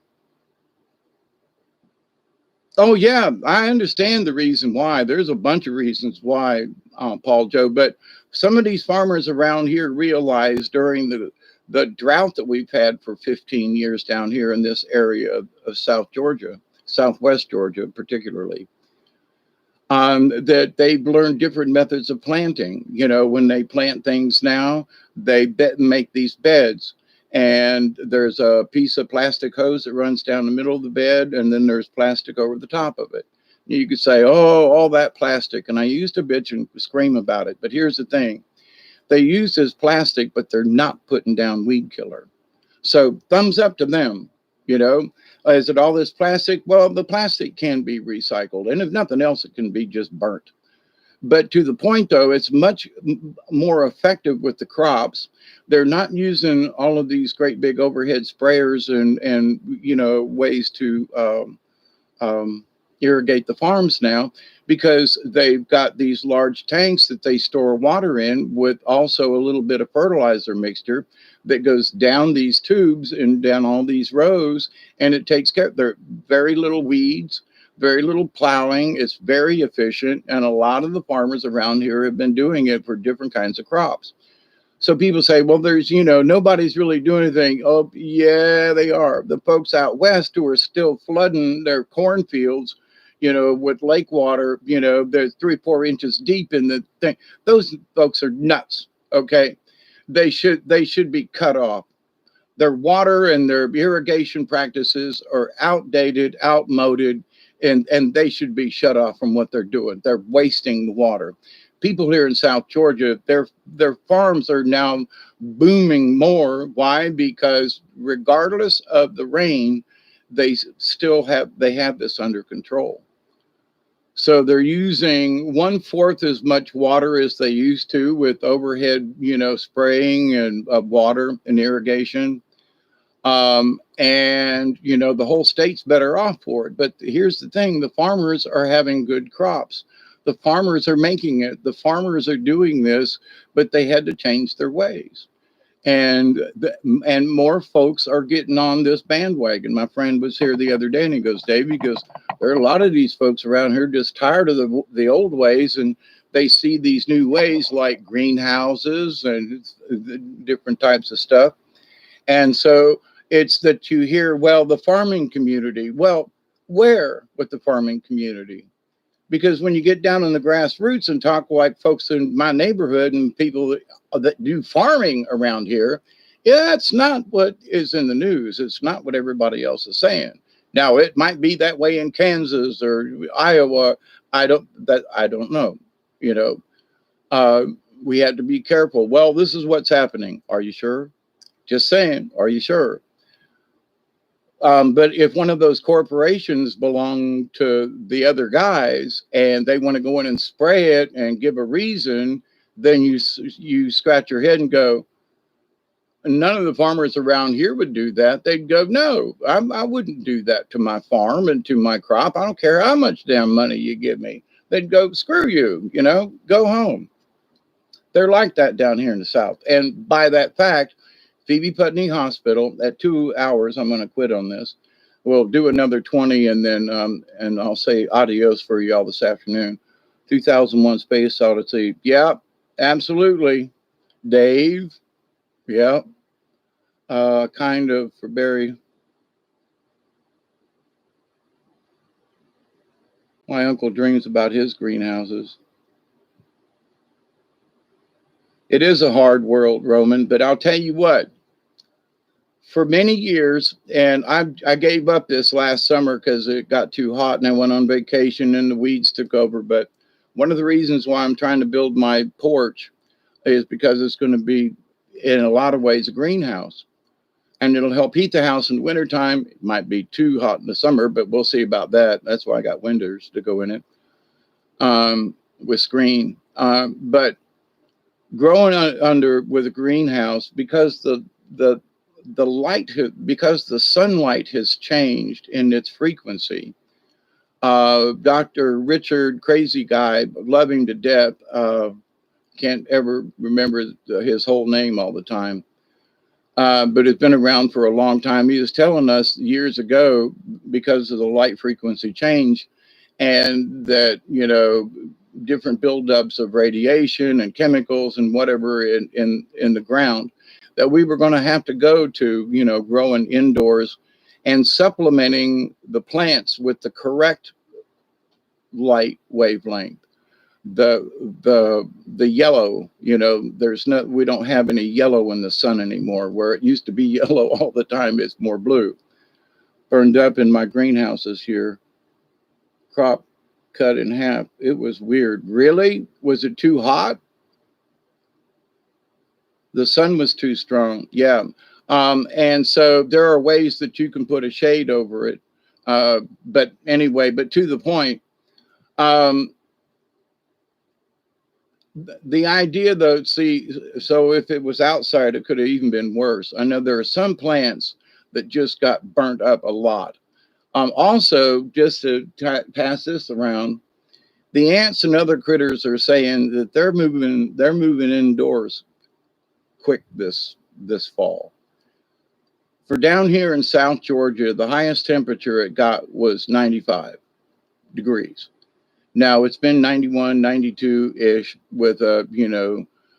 Oh yeah, I understand the reason why. There's a bunch of reasons why, Paul Joe. But some of these farmers around here realized during the drought that we've had for 15 years down here in this area of South Georgia, Southwest Georgia particularly, that they've learned different methods of planting. When they plant things now, they make these beds. And there's a piece of plastic hose that runs down the middle of the bed, and then there's plastic over the top of it. You could say, oh, all that plastic. And I used to bitch and scream about it. But here's the thing. They use this plastic, but they're not putting down weed killer. So thumbs up to them. Is it all this plastic? Well, the plastic can be recycled. And if nothing else, it can be just burnt. But to the point, though, it's much more effective with the crops. They're not using all of these great big overhead sprayers and ways to irrigate the farms now, because they've got these large tanks that they store water in with also a little bit of fertilizer mixture that goes down these tubes and down all these rows, and it takes care. There are very little weeds, very little plowing. It's very efficient, and a lot of the farmers around here have been doing it for different kinds of crops. So people say, well, there's, nobody's really doing anything. Oh, yeah, they are. The folks out west who are still flooding their cornfields, with lake water, they're 3-4 inches deep in the thing. Those folks are nuts. Okay. They should be cut off. Their water and their irrigation practices are outdated, outmoded, and they should be shut off from what they're doing. They're wasting the water. People here in South Georgia, their farms are now booming more. Why? Because regardless of the rain, they have this under control. So they're using 1/4 as much water as they used to with overhead, spraying and water and irrigation. And the whole state's better off for it. But here's the thing: the farmers are having good crops. The farmers are making it. The farmers are doing this, but they had to change their ways. And more folks are getting on this bandwagon. My friend was here the other day, and he goes, Dave, there are a lot of these folks around here just tired of the old ways, and they see these new ways like greenhouses and different types of stuff. And so it's that you hear, well, the farming community. Well, where with the farming community? Because when you get down in the grassroots and talk like folks in my neighborhood and people that do farming around here, yeah, it's not what is in the news. It's not what everybody else is saying. Now, it might be that way in Kansas or Iowa. I don't know. We had to be careful. Well, this is what's happening. Are you sure? Just saying. Are you sure? But if one of those corporations belong to the other guys and they want to go in and spray it and give a reason, then you scratch your head and go, none of the farmers around here would do that. They'd go, no, I wouldn't do that to my farm and to my crop. I don't care how much damn money you give me. They'd go, screw you, go home. They're like that down here in the South. And by that fact, Phoebe Putney Hospital, at 2 hours, I'm going to quit on this. We'll do another 20, and then and I'll say adios for y'all this afternoon. 2001 Space Odyssey. Yeah, absolutely. Dave. Yeah. Kind of for Barry. My uncle dreams about his greenhouses. It is a hard world, Roman, but I'll tell you what. For many years, and I gave up this last summer because it got too hot and I went on vacation and the weeds took over. But one of the reasons why I'm trying to build my porch is because it's going to be, in a lot of ways, a greenhouse. And it'll help heat the house in the wintertime. It might be too hot in the summer, but we'll see about that. That's why I got windows to go in it, with screen. But growing under with a greenhouse, because the light, because the sunlight has changed in its frequency. Dr. Richard, crazy guy, loving to death, can't ever remember his whole name all the time, but it's been around for a long time. He was telling us years ago, because of the light frequency change, and that, different buildups of radiation and chemicals and whatever in the ground, that we were going to have to go to, growing indoors and supplementing the plants with the correct light wavelength. The yellow, we don't have any yellow in the sun anymore. Where it used to be yellow all the time, it's more blue. Burned up in my greenhouses here. Crop cut in half. It was weird. Really? Was it too hot? The sun was too strong. Yeah. And so there are ways that you can put a shade over it. But anyway, but to the point, the idea though, see, so if it was outside, it could have even been worse. I know there are some plants that just got burnt up a lot. Also, just to pass this around, the ants and other critters are saying that they're moving indoors quick this fall. For down here in South Georgia, the highest temperature it got was 95 degrees. Now it's been 91, 92-ish with a,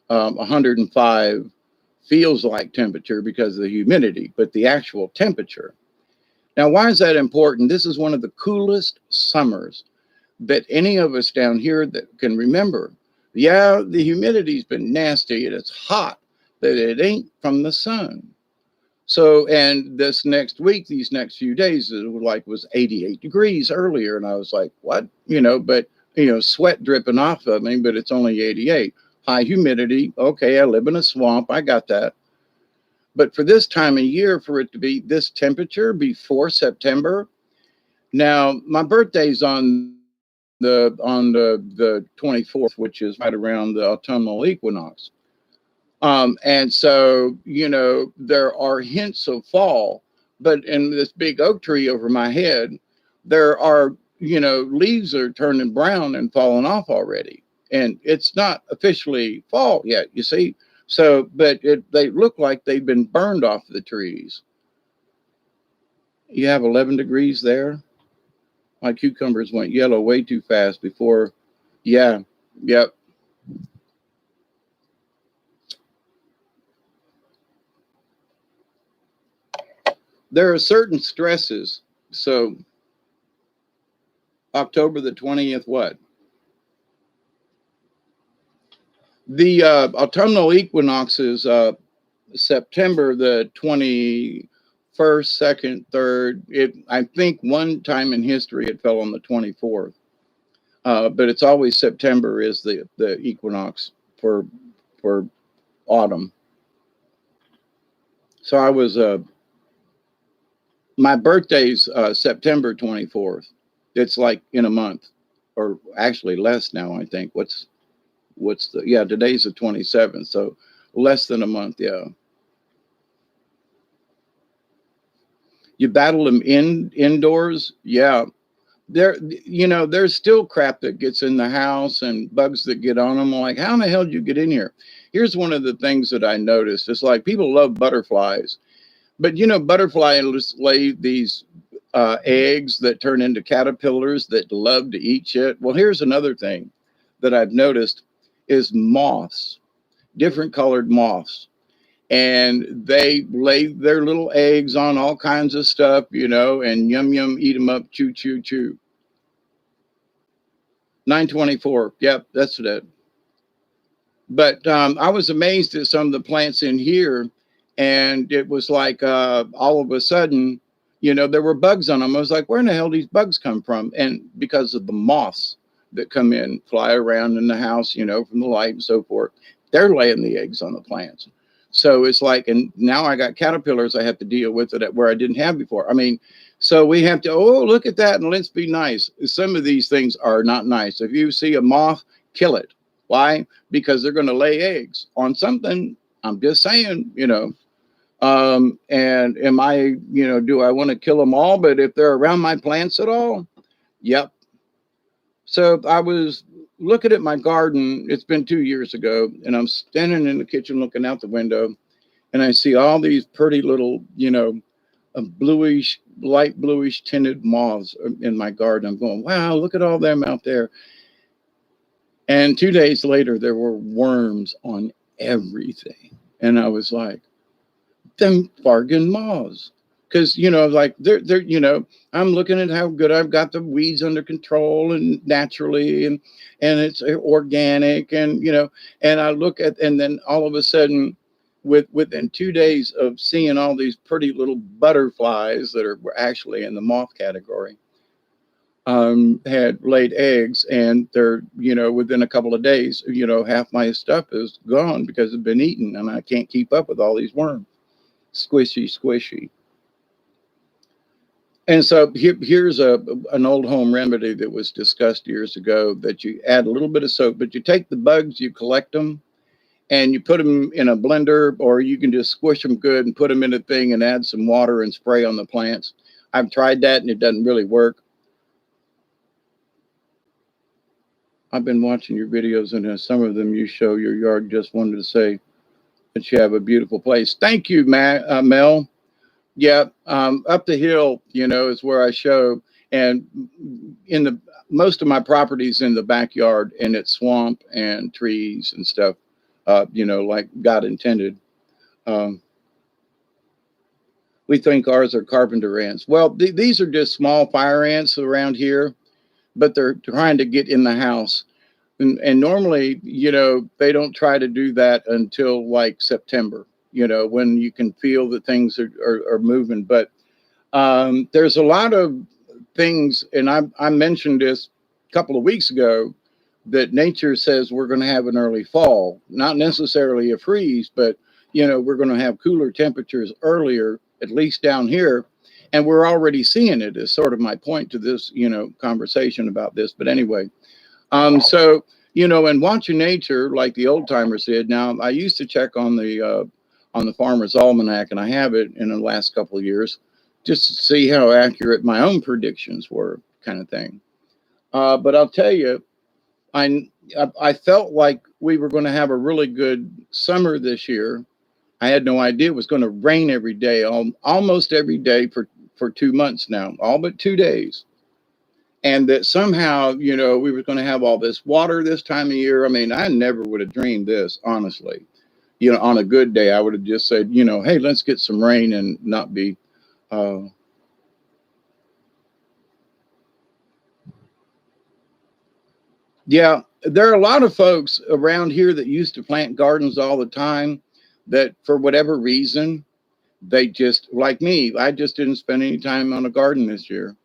105 feels like temperature because of the humidity, but the actual temperature. Now, why is that important? This is one of the coolest summers that any of us down here that can remember. Yeah, the humidity's been nasty and it's hot, but it ain't from the sun. So, and this next week, these next few days, it was 88 degrees earlier. And I was like, what? But, sweat dripping off of me, but it's only 88. High humidity. Okay, I live in a swamp. I got that. But for this time of year, for it to be this temperature before September. Now, my birthday's on the 24th, which is right around the autumnal equinox. And so, there are hints of fall, but in this big oak tree over my head, there are, leaves are turning brown and falling off already. And it's not officially fall yet, you see. So, but they look like they've been burned off the trees. You have 11 degrees there. My cucumbers went yellow way too fast before. Yeah, yep. There are certain stresses. So October the 20th, what? The autumnal equinox is September the 21st, 2nd, 3rd. I think one time in history it fell on the 24th. But it's always September is the equinox for autumn. So I was my birthday's September 24th. It's like in a month, or actually less now, I think. What's today's the 27th, so less than a month, yeah. You battle them indoors, yeah. There's still crap that gets in the house and bugs that get on them. Like, how in the hell did you get in here? Here's one of the things that I noticed. It's like people love butterflies, but butterflies lay these eggs that turn into caterpillars that love to eat shit. Well, here's another thing that I've noticed is moths, different colored moths. And they lay their little eggs on all kinds of stuff, and yum, yum, eat them up, chew, chew, chew. 924. Yep, that's it. But I was amazed at some of the plants in here. And it was like all of a sudden, you know, there were bugs on them. I was like, where in the hell these bugs come from? And because of the moths that come in, fly around in the house, you know, from the light and so forth, they're laying the eggs on the plants. So it's like, and now I got caterpillars I have to deal with it at where I didn't have before. I mean, so we have to, oh, look at that and let's be nice. Some of these things are not nice. If you see a moth, kill it. Why? Because they're going to lay eggs on something. I'm just saying, you know. And am I, you know, do I want to kill them all? But if they're around my plants at all, yep. So I was looking at my garden. It's been 2 years ago, and I'm standing in the kitchen looking out the window, and I see all these pretty little, you know, bluish, light bluish tinted moths in my garden. I'm going, wow, look at all them out there. And 2 days later, there were worms on everything. And I was like, them bargain moths. Because, you know, like they're, you know, I'm looking at how good I've got the weeds under control and naturally and it's organic and, you know, and I look at, and then all of a sudden within 2 days of seeing all these pretty little butterflies that were actually in the moth category, had laid eggs, and they're, you know, within a couple of days, you know, half my stuff is gone because it's been eaten and I can't keep up with all these worms. Squishy, squishy. And so here's an old home remedy that was discussed years ago, that you add a little bit of soap, but you take the bugs, you collect them, and you put them in a blender, or you can just squish them good and put them in a thing and add some water and spray on the plants. I've tried that and it doesn't really work. I've been watching your videos, and some of them you show your yard. Just wanted to say that you have a beautiful place. Thank you, Mel. Yeah, up the hill, you know, is where I show, and in the most of my properties in the backyard, and it's swamp and trees and stuff, you know, like God intended. Um, we think ours are carpenter ants. Well, these are just small fire ants around here, but they're trying to get in the house. And normally, you know, they don't try to do that until like September, you know, when you can feel that things are moving. But there's a lot of things, and I mentioned this a couple of weeks ago, that nature says we're going to have an early fall, not necessarily a freeze, but, you know, we're going to have cooler temperatures earlier, at least down here. And we're already seeing it, is sort of my point to this, you know, conversation about this. But anyway, so, you know, and watching nature like the old timers did. Now, I used to check on the Farmer's Almanac, and I have it in the last couple of years, just to see how accurate my own predictions were, kind of thing. But I'll tell you, I felt like we were going to have a really good summer this year. I had no idea it was going to rain every day, almost every day for 2 months now, all but 2 days. And that somehow, you know, we were going to have all this water this time of year. I mean, I never would have dreamed this, honestly. You know, on a good day, I would have just said, you know, hey, let's get some rain and not be. Uh, yeah, there are a lot of folks around here that used to plant gardens all the time that, for whatever reason, they just, like me, I just didn't spend any time on a garden this year.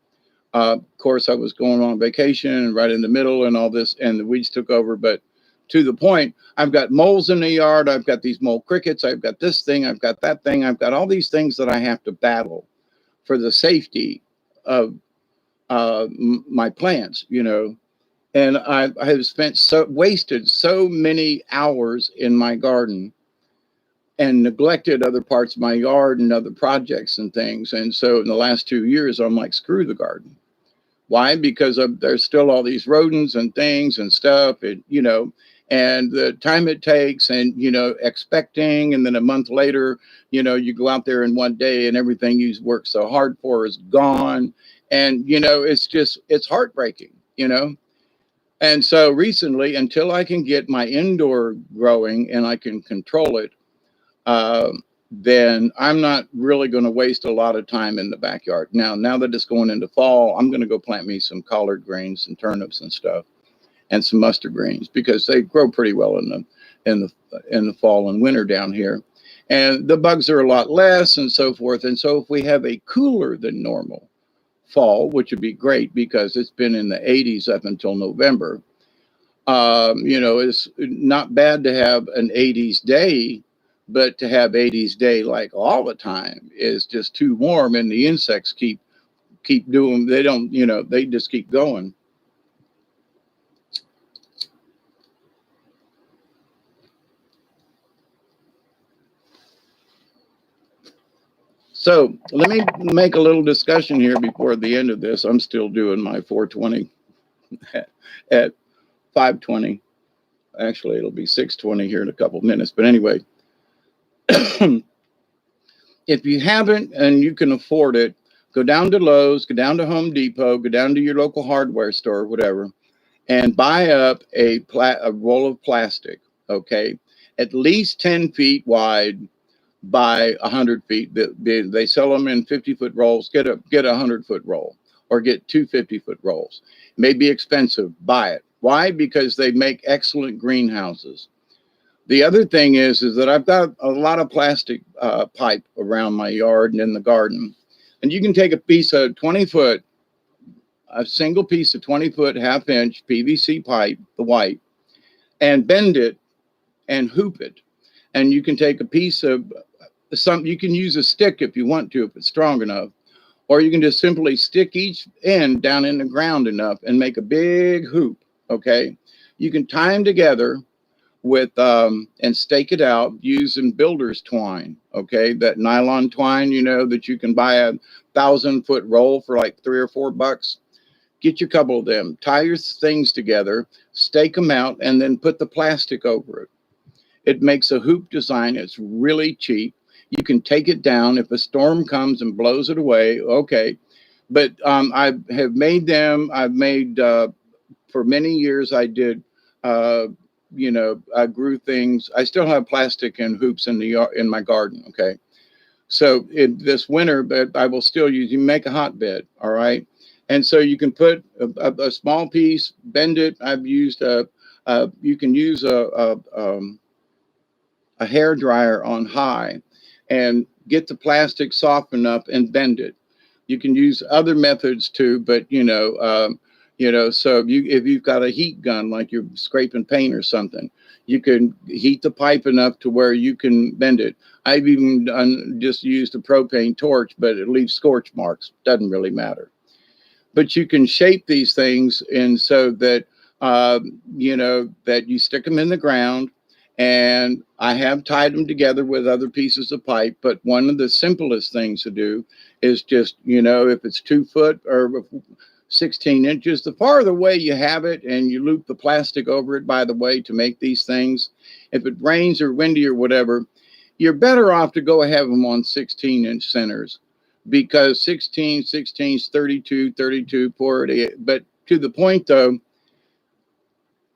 Of course, I was going on vacation and right in the middle and all this, and the weeds took over. But to the point, I've got moles in the yard. I've got these mole crickets. I've got this thing. I've got that thing. I've got all these things that I have to battle for the safety of my plants, you know. And I have wasted so many hours in my garden and neglected other parts of my yard and other projects and things. And so in the last 2 years, I'm like, screw the garden. Why? Because there's still all these rodents and things and stuff, and, you know, and the time it takes, and, you know, expecting, and then a month later, you know, you go out there in one day and everything you worked so hard for is gone. And, you know, it's heartbreaking, you know. And so recently, until I can get my indoor growing and I can control it, uh, then I'm not really going to waste a lot of time in the backyard. Now that it's going into fall, I'm going to go plant me some collard greens and turnips and stuff, and some mustard greens, because they grow pretty well in the fall and winter down here. and the bugs are a lot less and so forth. And so if we have a cooler than normal fall, which would be great because it's been in the 80s up until November, it's not bad to have an 80s day, but to have 80s day like all the time is just too warm, and the insects keep doing. They don't, they just keep going. So let me make a little discussion here before the end of this. I'm still doing my 420 at 520. Actually, it'll be 620 here in a couple of minutes. But anyway, if you haven't and you can afford it, go down to Lowe's, go down to Home Depot, go down to your local hardware store, whatever, and buy up a roll of plastic, okay? At least 10 feet wide by 100 feet. They sell them in 50-foot rolls. Get a 100-foot roll or get two 50-foot rolls. It may be expensive. Buy it. Why? Because they make excellent greenhouses. The other thing is that I've got a lot of plastic pipe around my yard and in the garden. And you can take a piece of 20-foot, a single piece of 20-foot, half-inch PVC pipe, the white, and bend it and hoop it. And you can take a piece of you can use a stick if you want to, if it's strong enough, or you can just simply stick each end down in the ground enough and make a big hoop, okay? You can tie them together with and stake it out using builder's twine, okay? That nylon twine, that you can buy a 1,000-foot roll for like $3 or $4. Get you a couple of them, tie your things together, stake them out, and then put the plastic over it. It makes a hoop design. It's really cheap. You can take it down if a storm comes and blows it away. Okay, but I have made them. I've made for many years. I did. I grew things. I still have plastic and hoops in my garden. Okay, so this winter, but I will still use. You make a hotbed. All right, and so you can put a small piece, bend it. I've used you can use a hair dryer on high and get the plastic soft enough and bend it. You can use other methods too, but so if you've got a heat gun, like you're scraping paint or something, you can heat the pipe enough to where you can bend it. I've even just used a propane torch, but it leaves scorch marks. Doesn't really matter. But you can shape these things and so that that you stick them in the ground. And I have tied them together with other pieces of pipe. But one of the simplest things to do is just, if it's 2 foot or 16 inches, the farther away you have it and you loop the plastic over it, by the way, to make these things. If it rains or windy or whatever, you're better off to go have them on 16-inch centers, because 16, 16's 32, 32, 40. But to the point, though,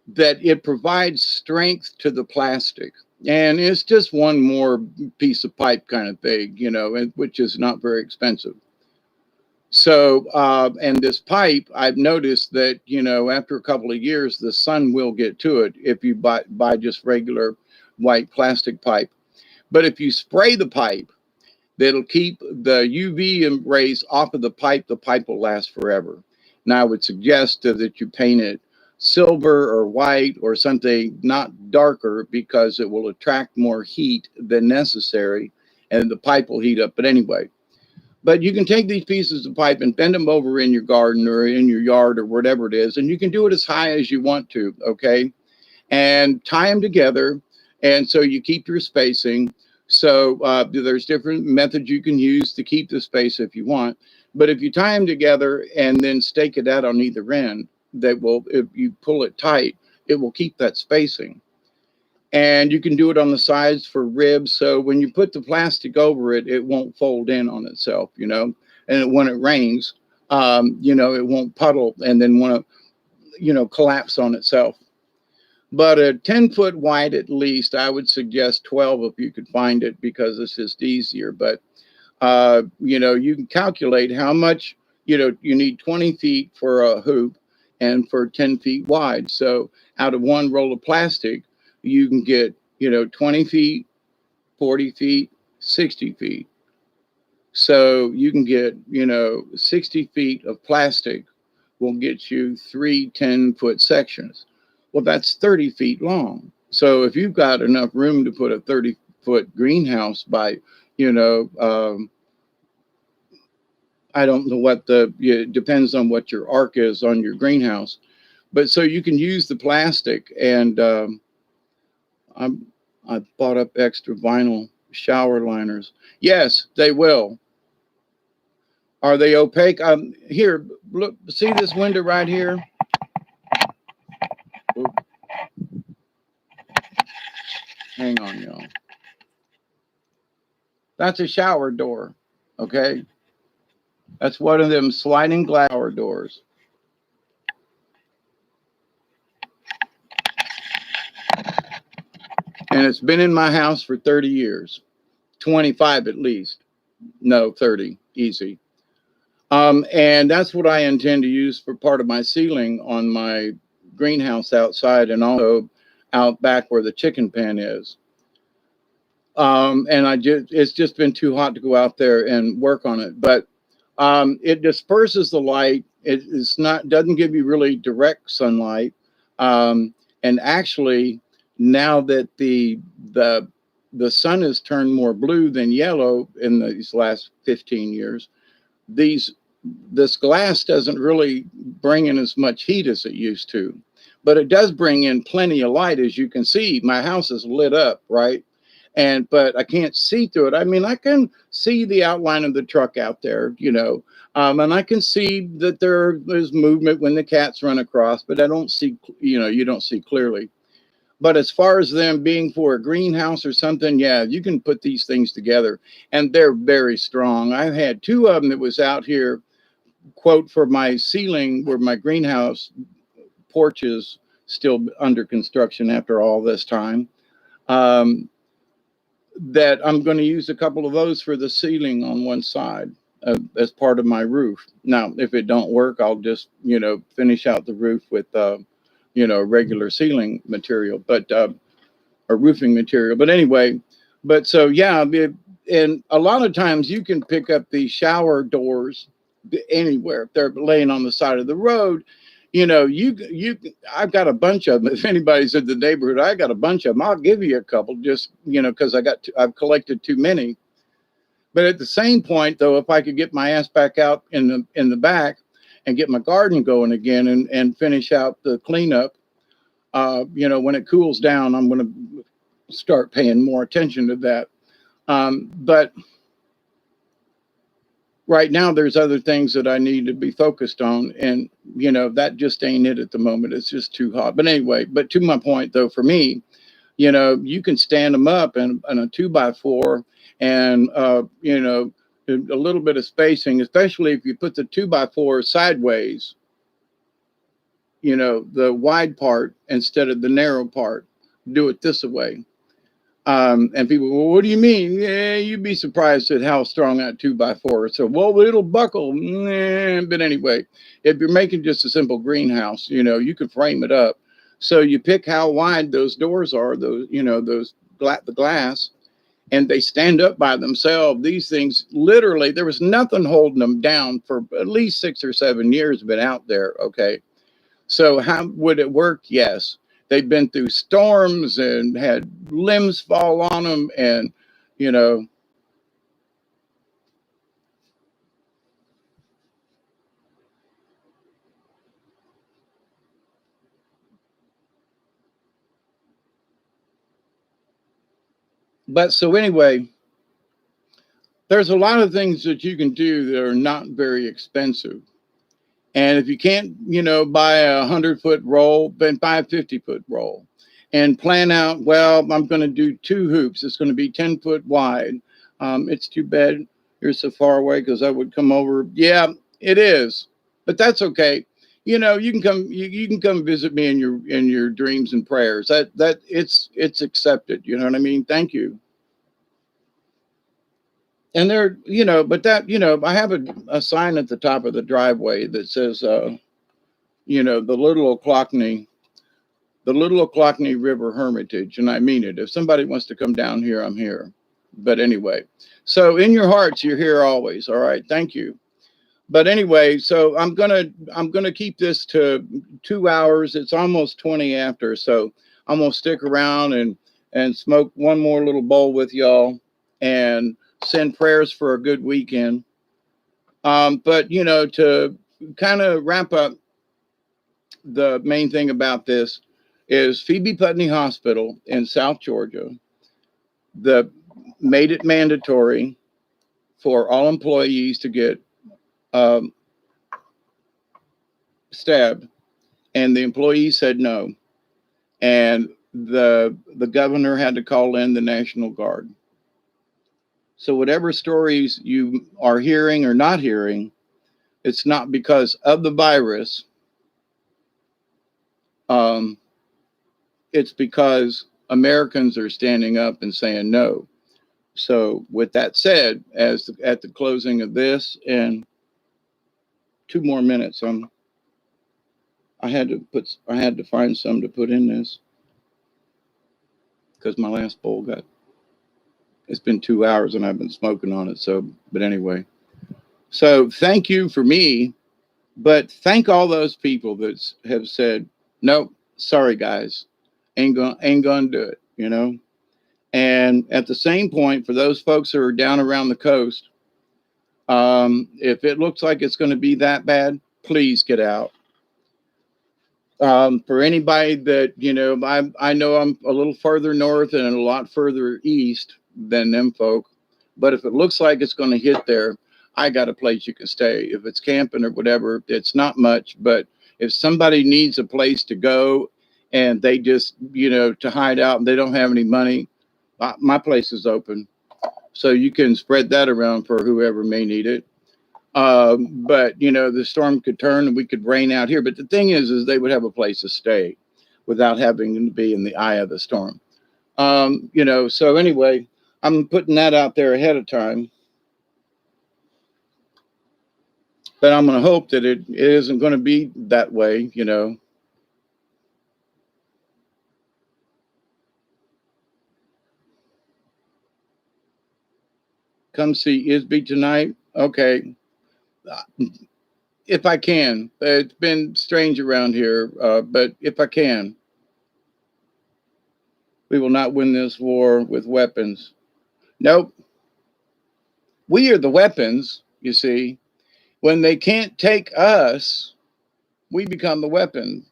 that it provides strength to the plastic. And it's just one more piece of pipe kind of thing, which is not very expensive. So, and this pipe, I've noticed that, after a couple of years, the sun will get to it if you buy just regular white plastic pipe. But if you spray the pipe, that'll keep the UV rays off of the pipe will last forever. Now, I would suggest that you paint it silver or white or something not darker, because it will attract more heat than necessary and the pipe will heat up. But anyway, but you can take these pieces of pipe and bend them over in your garden or in your yard or whatever it is, and you can do it as high as you want to, okay? And tie them together, and so you keep your spacing. So there's different methods you can use to keep the space if you want. But if you tie them together and then stake it out on either end, if you pull it tight, it will keep that spacing. And you can do it on the sides for ribs. So when you put the plastic over it, it won't fold in on itself, and when it rains, it won't puddle and then want to, collapse on itself. But a 10-foot wide, at least, I would suggest 12 if you could find it, because it's just easier. But, you can calculate how much, you need 20 feet for a hoop and for 10 feet wide. So out of one roll of plastic, you can get, 20 feet 40 feet, 60 feet. So you can get, 60 feet of plastic will get you three 10-foot sections. Well, that's 30 feet long. So if you've got enough room to put a 30-foot greenhouse by, you know, I don't know what it depends on what your arc is on your greenhouse, but so you can use the plastic. And I bought up extra vinyl shower liners. Yes, they will. Are they opaque? Here, look, see this window right here? Oop, hang on, y'all. That's a shower door, okay? That's one of them sliding glass shower doors. And it's been in my house for 30 years, 25 at least. No, 30, easy. And that's what I intend to use for part of my ceiling on my greenhouse outside, and also out back where the chicken pen is. And it's just been too hot to go out there and work on it. But it disperses the light. Doesn't give you really direct sunlight. And actually, now that the sun has turned more blue than yellow in these last 15 years, this glass doesn't really bring in as much heat as it used to, but it does bring in plenty of light. As you can see, my house is lit up, right? But I can't see through it. I mean, I can see the outline of the truck out there, and I can see that there's movement when the cats run across, but I don't see, you don't see clearly. But as far as them being for a greenhouse or something, yeah, you can put these things together, and they're very strong. I've had two of them that was out here, quote, for my ceiling where my greenhouse porch is still under construction after all this time. That I'm going to use a couple of those for the ceiling on one side as part of my roof. Now, if it don't work, I'll just, finish out the roof with, regular ceiling material, or roofing material. But anyway, so yeah, and a lot of times you can pick up these shower doors anywhere. If they're laying on the side of the road, I've got a bunch of them. If anybody's in the neighborhood, I got a bunch of them. I'll give you a couple, just, because I've collected too many. But at the same point, though, if I could get my ass back out in the back and get my garden going again and finish out the cleanup, when it cools down, I'm going to start paying more attention to that. But right now, there's other things that I need to be focused on. And, that just ain't it at the moment. It's just too hot. But anyway, but to my point, though, for me, you can stand them up in a 2x4 and, a little bit of spacing, especially if you put the 2x4 sideways, the wide part instead of the narrow part. Do it this way. And people, well, what do you mean? Yeah, you'd be surprised at how strong that 2x4 is. So, well, it'll buckle. But anyway, if you're making just a simple greenhouse, you can frame it up. So you pick how wide those doors are, the glass, and they stand up by themselves. These things, literally, there was nothing holding them down for at least 6 or 7 years. Been out there, okay. So how would it work? Yes. They've been through storms and had limbs fall on them, and, but so anyway, there's a lot of things that you can do that are not very expensive. And if you can't, buy a 100-foot roll, then buy a 50-foot roll and plan out, well, I'm going to do 2 hoops. It's going to be 10-foot wide. It's too bad you're so far away because I would come over. Yeah, it is, but that's okay. You can come. You can come visit me in your dreams and prayers. That it's accepted. You know what I mean? Thank you. And there, but that, I have a sign at the top of the driveway that says, the Little Oclockney River Hermitage. And I mean it. If somebody wants to come down here, I'm here. But anyway, so in your hearts, you're here always. All right. Thank you. But anyway, so I'm gonna keep this to 2 hours. It's almost 20 after, so I'm gonna stick around and smoke one more little bowl with y'all and send prayers for a good weekend. But to kind of wrap up, the main thing about this is Phoebe Putney Hospital in South Georgia, the made it mandatory for all employees to get um, stabbed, and the employees said no, and the governor had to call in the National Guard. So whatever stories you are hearing or not hearing, it's not because of the virus. Um, it's because Americans are standing up and saying no. So with that said, at the closing of this, and 2 more minutes, I had to find some to put in this because my last bowl it's been 2 hours and I've been smoking on it. So, but anyway, so thank you for me, but thank all those people that have said, nope, sorry guys, ain't gonna do it. And at the same point, for those folks who are down around the coast, if it looks like it's going to be that bad, please get out. For anybody that, I know I'm a little further north and a lot further east than them folk, but if it looks like it's going to hit there, I got a place you can stay. If it's camping or whatever, it's not much, but if somebody needs a place to go and they just, to hide out and they don't have any money, my place is open. So you can spread that around for whoever may need it. But the storm could turn and we could rain out here. But the thing is they would have a place to stay without having to be in the eye of the storm. So anyway, I'm putting that out there ahead of time. But I'm going to hope that it isn't going to be that way, Come see Isby tonight. Okay. If I can. It's been strange around here, but if I can. We will not win this war with weapons. Nope. We are the weapons, you see. When they can't take us, we become the weapon.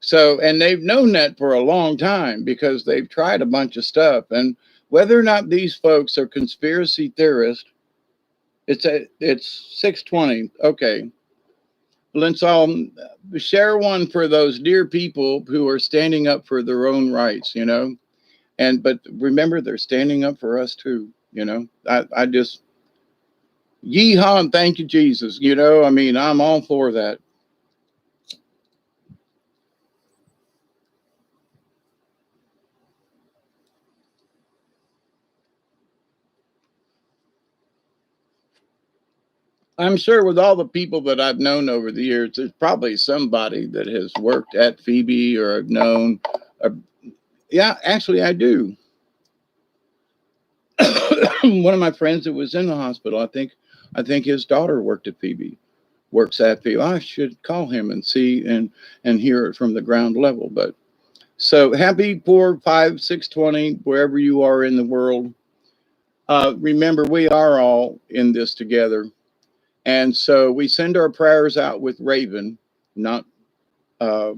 So, and they've known that for a long time because they've tried a bunch of stuff. And whether or not these folks are conspiracy theorists, it's 6:20. Okay. Let's all share one for those dear people who are standing up for their own rights, but remember, they're standing up for us too. I just yeehaw and thank you, Jesus. I'm all for that. I'm sure with all the people that I've known over the years, there's probably somebody that has worked at Phoebe or I've known. Yeah, actually, I do. One of my friends that was in the hospital, I think his daughter works at Phoebe. I should call him and see and hear it from the ground level. But so happy 4-5-6-20, wherever you are in the world. Remember, we are all in this together. And so we send our prayers out with Raven, not the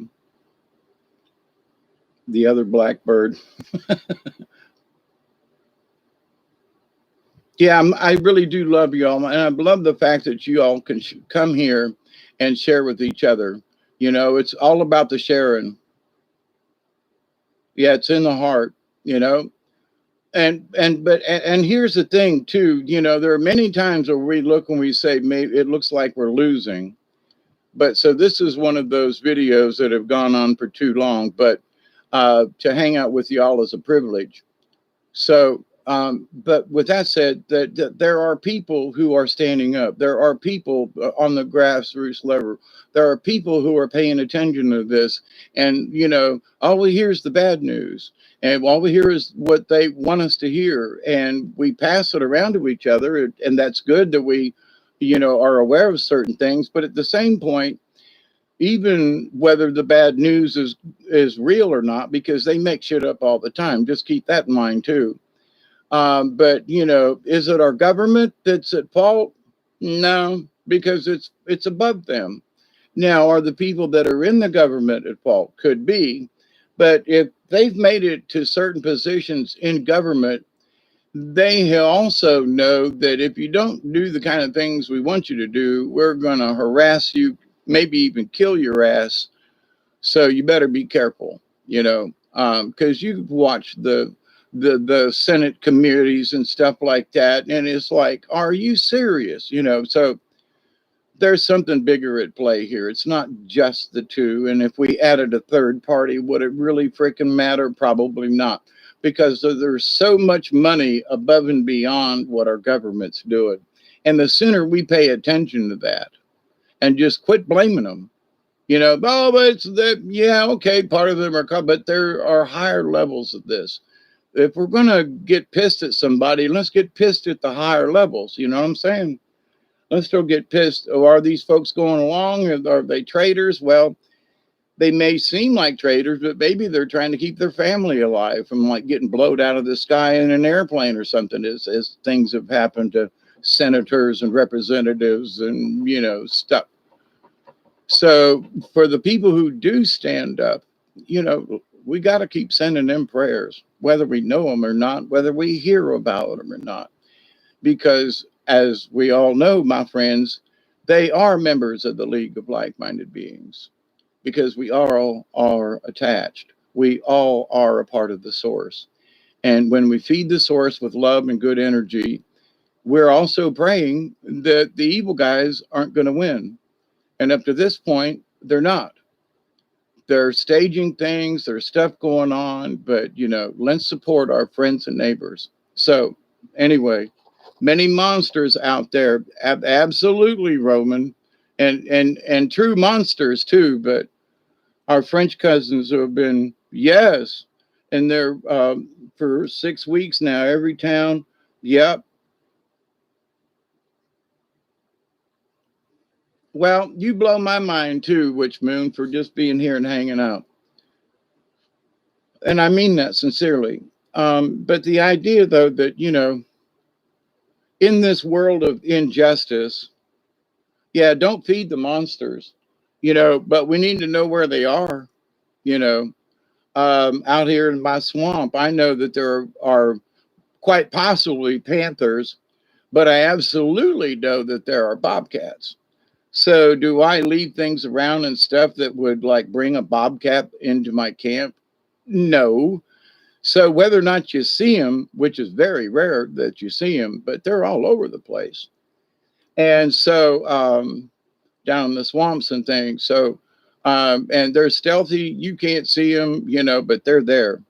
other blackbird. Yeah, I really do love you all. And I love the fact that you all can come here and share with each other. It's all about the sharing. Yeah, it's in the heart. And here's the thing too, there are many times where we look and we say, maybe it looks like we're losing. But so this is one of those videos that have gone on for too long, but to hang out with y'all is a privilege. So But with that said, that there are people who are standing up. There are people on the grassroots level. There are people who are paying attention to this. And, all we hear is the bad news. And all we hear is what they want us to hear. And we pass it around to each other. And that's good that we, are aware of certain things. But at the same point, even whether the bad news is real or not, because they make shit up all the time. Just keep that in mind too. But is it our government that's at fault? No, because it's above them. Now, are the people that are in the government at fault? Could be, but if they've made it to certain positions in government, they also know that if you don't do the kind of things we want you to do, we're going to harass you, maybe even kill your ass. So you better be careful, because you've watched the Senate committees and stuff like that, and it's like, are you serious? So there's something bigger at play here. It's not just the two. And if we added a third party, would it really freaking matter? Probably not, because there's so much money above and beyond what our government's doing. And the sooner we pay attention to that and just quit blaming them, oh, but it's that, yeah, okay, part of them are, but there are higher levels of this. If we're going to get pissed at somebody, let's get pissed at the higher levels. You know what I'm saying? Let's still get pissed. Oh, are these folks going along? Or are they traitors? Well, they may seem like traitors, but maybe they're trying to keep their family alive from like getting blowed out of the sky in an airplane or something, as things have happened to senators and representatives and, stuff. So for the people who do stand up, we got to keep sending them prayers, whether we know them or not, whether we hear about them or not. Because as we all know, my friends, they are members of the League of Like-Minded Beings, because we all are attached. We all are a part of the source. And when we feed the source with love and good energy, we're also praying that the evil guys aren't going to win. And up to this point, they're not. They're staging things, there's stuff going on, but let's support our friends and neighbors. So anyway, many monsters out there, absolutely, Roman, and true monsters too. But our French cousins who have been, yes, and they're for 6 weeks now, every town, yep. Well, you blow my mind too, Witch Moon, for just being here and hanging out. And I mean that sincerely. But the idea, though, that, in this world of injustice, yeah, don't feed the monsters, but we need to know where they are, you know. Out here in my swamp, I know that there are quite possibly panthers, but I absolutely know that there are bobcats. So do I leave things around and stuff that would like bring a bobcat into my camp? No. So whether or not you see them, which is very rare that you see them, but they're all over the place. And so down in the swamps and things. So and they're stealthy. You can't see them, but they're there.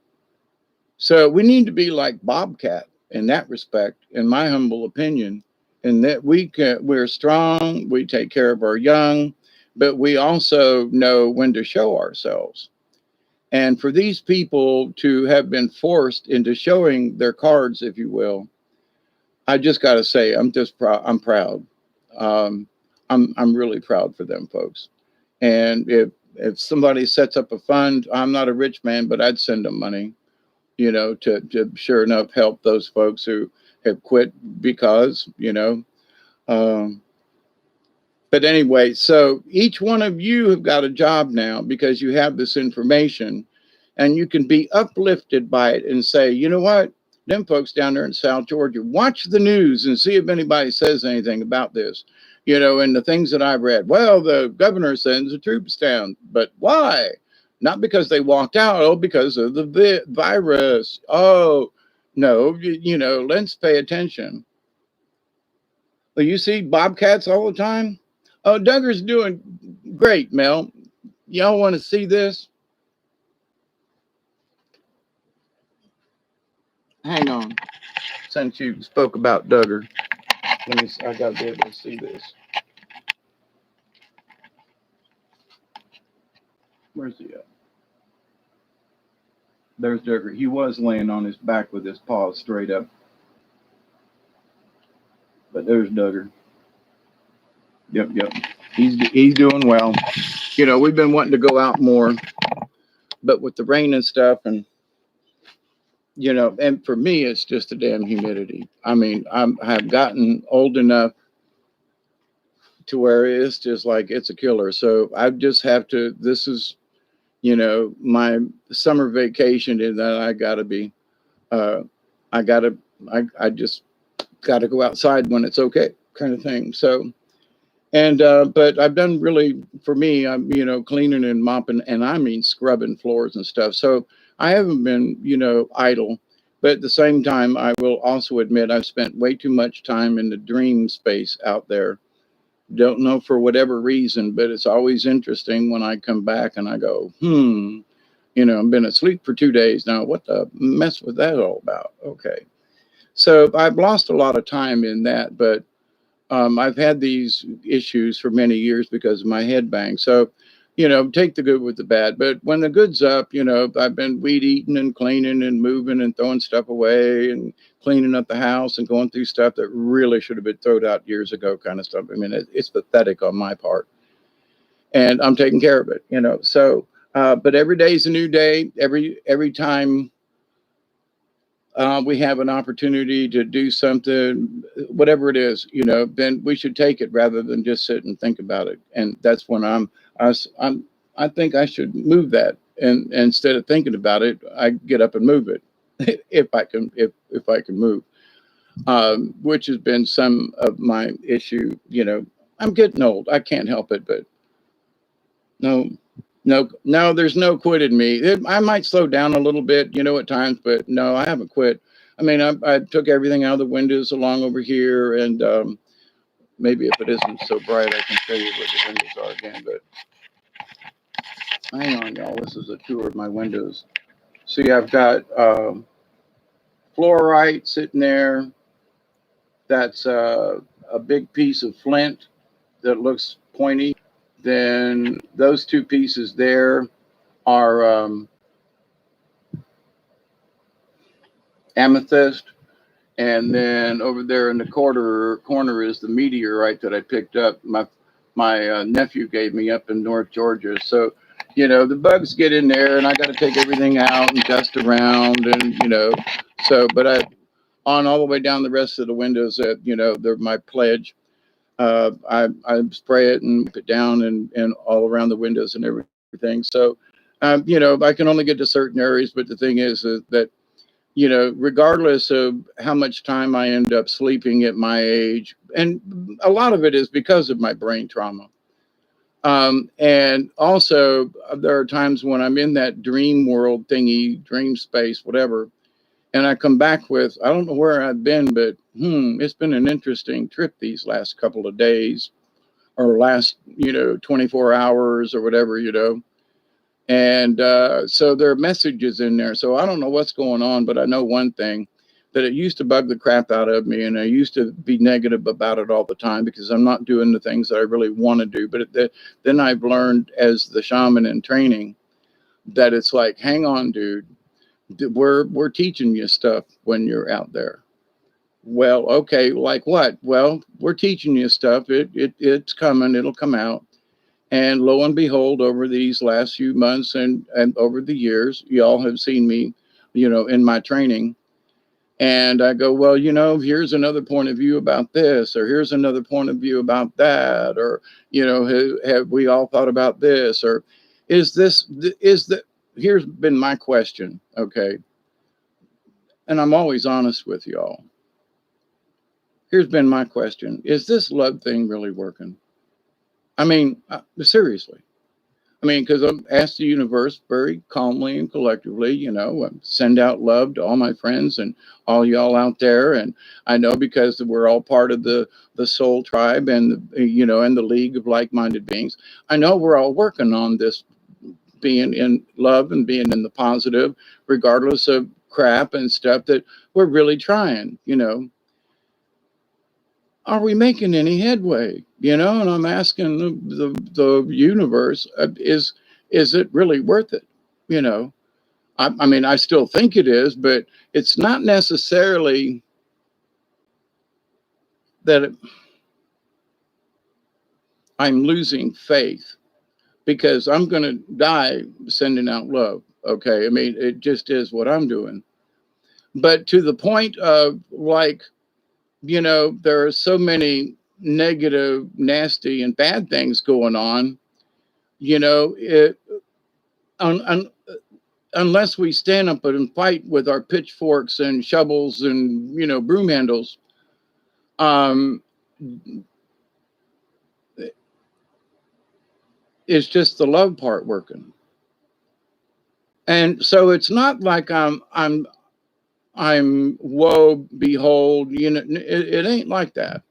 So we need to be like Bobcat in that respect, in my humble opinion, in that we're strong, we take care of our young, but we also know when to show ourselves. And for these people to have been forced into showing their cards, if you will, I just got to say, I'm just proud. I'm proud. Um, I'm really proud for them folks. And if somebody sets up a fund, I'm not a rich man, but I'd send them money, to sure enough help those folks who have quit because, um, but anyway, so each one of you have got a job now because you have this information and you can be uplifted by it and say, you know what? Them folks down there in South Georgia, watch the news and see if anybody says anything about this. And the things that I've read, well, the governor sends the troops down, but why? Not because they walked out, oh, because of the virus. Oh, no, let's pay attention. Well, you see bobcats all the time. Oh, Duggar's doing great, Mel. Y'all want to see this? hang on. Since you spoke about Duggar, let me. I gotta be able to see this. Where's he at? There's Duggar. He was laying on his back with his paws straight up, but there's Duggar. Yep, yep. He's doing well. You know, we've been wanting to go out more, but with the rain and stuff, and you know, and for me, it's just the damn humidity. I mean, I've gotten old enough to where it's just like it's a killer. So I just have to. This is, you know, my summer vacation, and then I gotta be. Uh, I gotta. I just gotta go outside when it's okay, kind of thing. So. And but I've done really for me. I'm cleaning and mopping, and I mean scrubbing floors and stuff. So I haven't been idle. But at the same time, I will also admit I've spent way too much time in the dream space out there. Don't know for whatever reason, but it's always interesting when I come back and I go, I've been asleep for 2 days now. What the mess was that all about? Okay. So I've lost a lot of time in that, but I've had these issues for many years because of my head bang. So, take the good with the bad. But when the good's up, I've been weed eating and cleaning and moving and throwing stuff away and cleaning up the house and going through stuff that really should have been thrown out years ago, kind of stuff. I mean, it's pathetic on my part. And I'm taking care of it. So, but every day is a new day. Every time we have an opportunity to do something, whatever it is, then we should take it rather than just sit and think about it. And that's when I think I should move that. And instead of thinking about it, I get up and move it if I can move, which has been some of my issue. I'm getting old. I can't help it, but no, no, there's no quit in me. I might slow down a little bit, at times, but no, I haven't quit. I mean, I took everything out of the windows along over here, and maybe if it isn't so bright, I can show you where the windows are again. But hang on, y'all. This is a tour of my windows. See, I've got fluorite sitting there. That's a big piece of flint that looks pointy. Then those two pieces there are amethyst, and then over there in the corner is the meteorite that I picked up. My nephew gave me up in North Georgia. So, the bugs get in there, and I got to take everything out and dust around, and so. But on all the way down the rest of the windows that they're my pledge. I spray it and put it down and all around the windows and everything. So, I can only get to certain areas, but the thing is that regardless of how much time I end up sleeping at my age, and a lot of it is because of my brain trauma. And also, there are times when I'm in that dream world thingy, dream space, whatever, and I come back with, I don't know where I've been, but it's been an interesting trip these last couple of days or last, 24 hours or whatever, And so there are messages in there. So I don't know what's going on, but I know one thing, that it used to bug the crap out of me. And I used to be negative about it all the time because I'm not doing the things that I really want to do. But then I've learned as the shaman in training that it's like, hang on, dude, we're teaching you stuff when you're out there. Well, okay, like what? Well, we're teaching you stuff. It's coming. It'll come out. And lo and behold, over these last few months and over the years, y'all have seen me, in my training. And I go, well, here's another point of view about this, or here's another point of view about that, or, have we all thought about this, or here's been my question, okay? And I'm always honest with y'all. Here's been my question. Is this love thing really working? I mean, seriously. I mean, because I've asked the universe very calmly and collectively, send out love to all my friends and all y'all out there. And I know because we're all part of the soul tribe and, and the league of like-minded beings. I know we're all working on this, being in love and being in the positive, regardless of crap and stuff that we're really trying, are we making any headway? And I'm asking the universe, is it really worth it? You know, I mean, I still think it is, but it's not necessarily that I'm losing faith because I'm going to die sending out love. Okay. I mean, it just is what I'm doing. But to the point of like, there are so many negative, nasty, and bad things going on, it, un, unless we stand up and fight with our pitchforks and shovels and, broom handles, um, it's just the love part working. And so it's not like I'm woe behold, it ain't like that.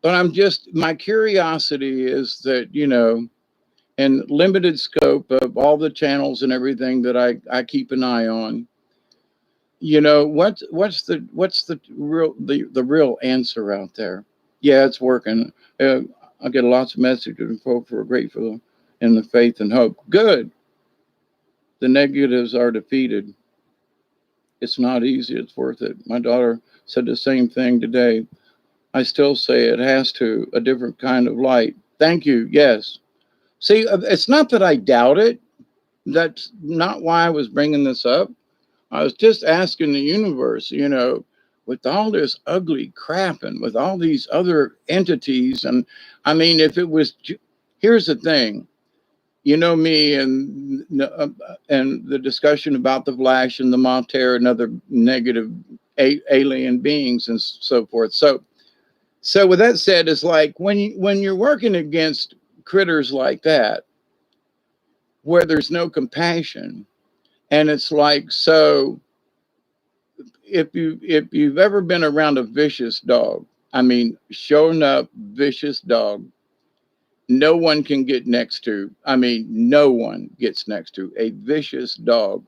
But my curiosity is that, in limited scope of all the channels and everything that I keep an eye on, what's the real answer out there? Yeah, it's working. I get lots of messages from folks who are grateful in the faith and hope. Good. The negatives are defeated. It's not easy. It's worth it. My daughter said the same thing today. I still say it has to, a different kind of light. Thank you. Yes. See, it's not that I doubt it. That's not why I was bringing this up. I was just asking the universe, with all this ugly crap and with all these other entities. And I mean, if it was, here's the thing, me and the discussion about the Flash and the Monterre and other negative alien beings and so forth. So with that said, it's like when you're working against critters like that, where there's no compassion, and it's like, so if you've ever been around a vicious dog, I mean, showing up vicious dog, no one can get next to. I mean, no one gets next to a vicious dog.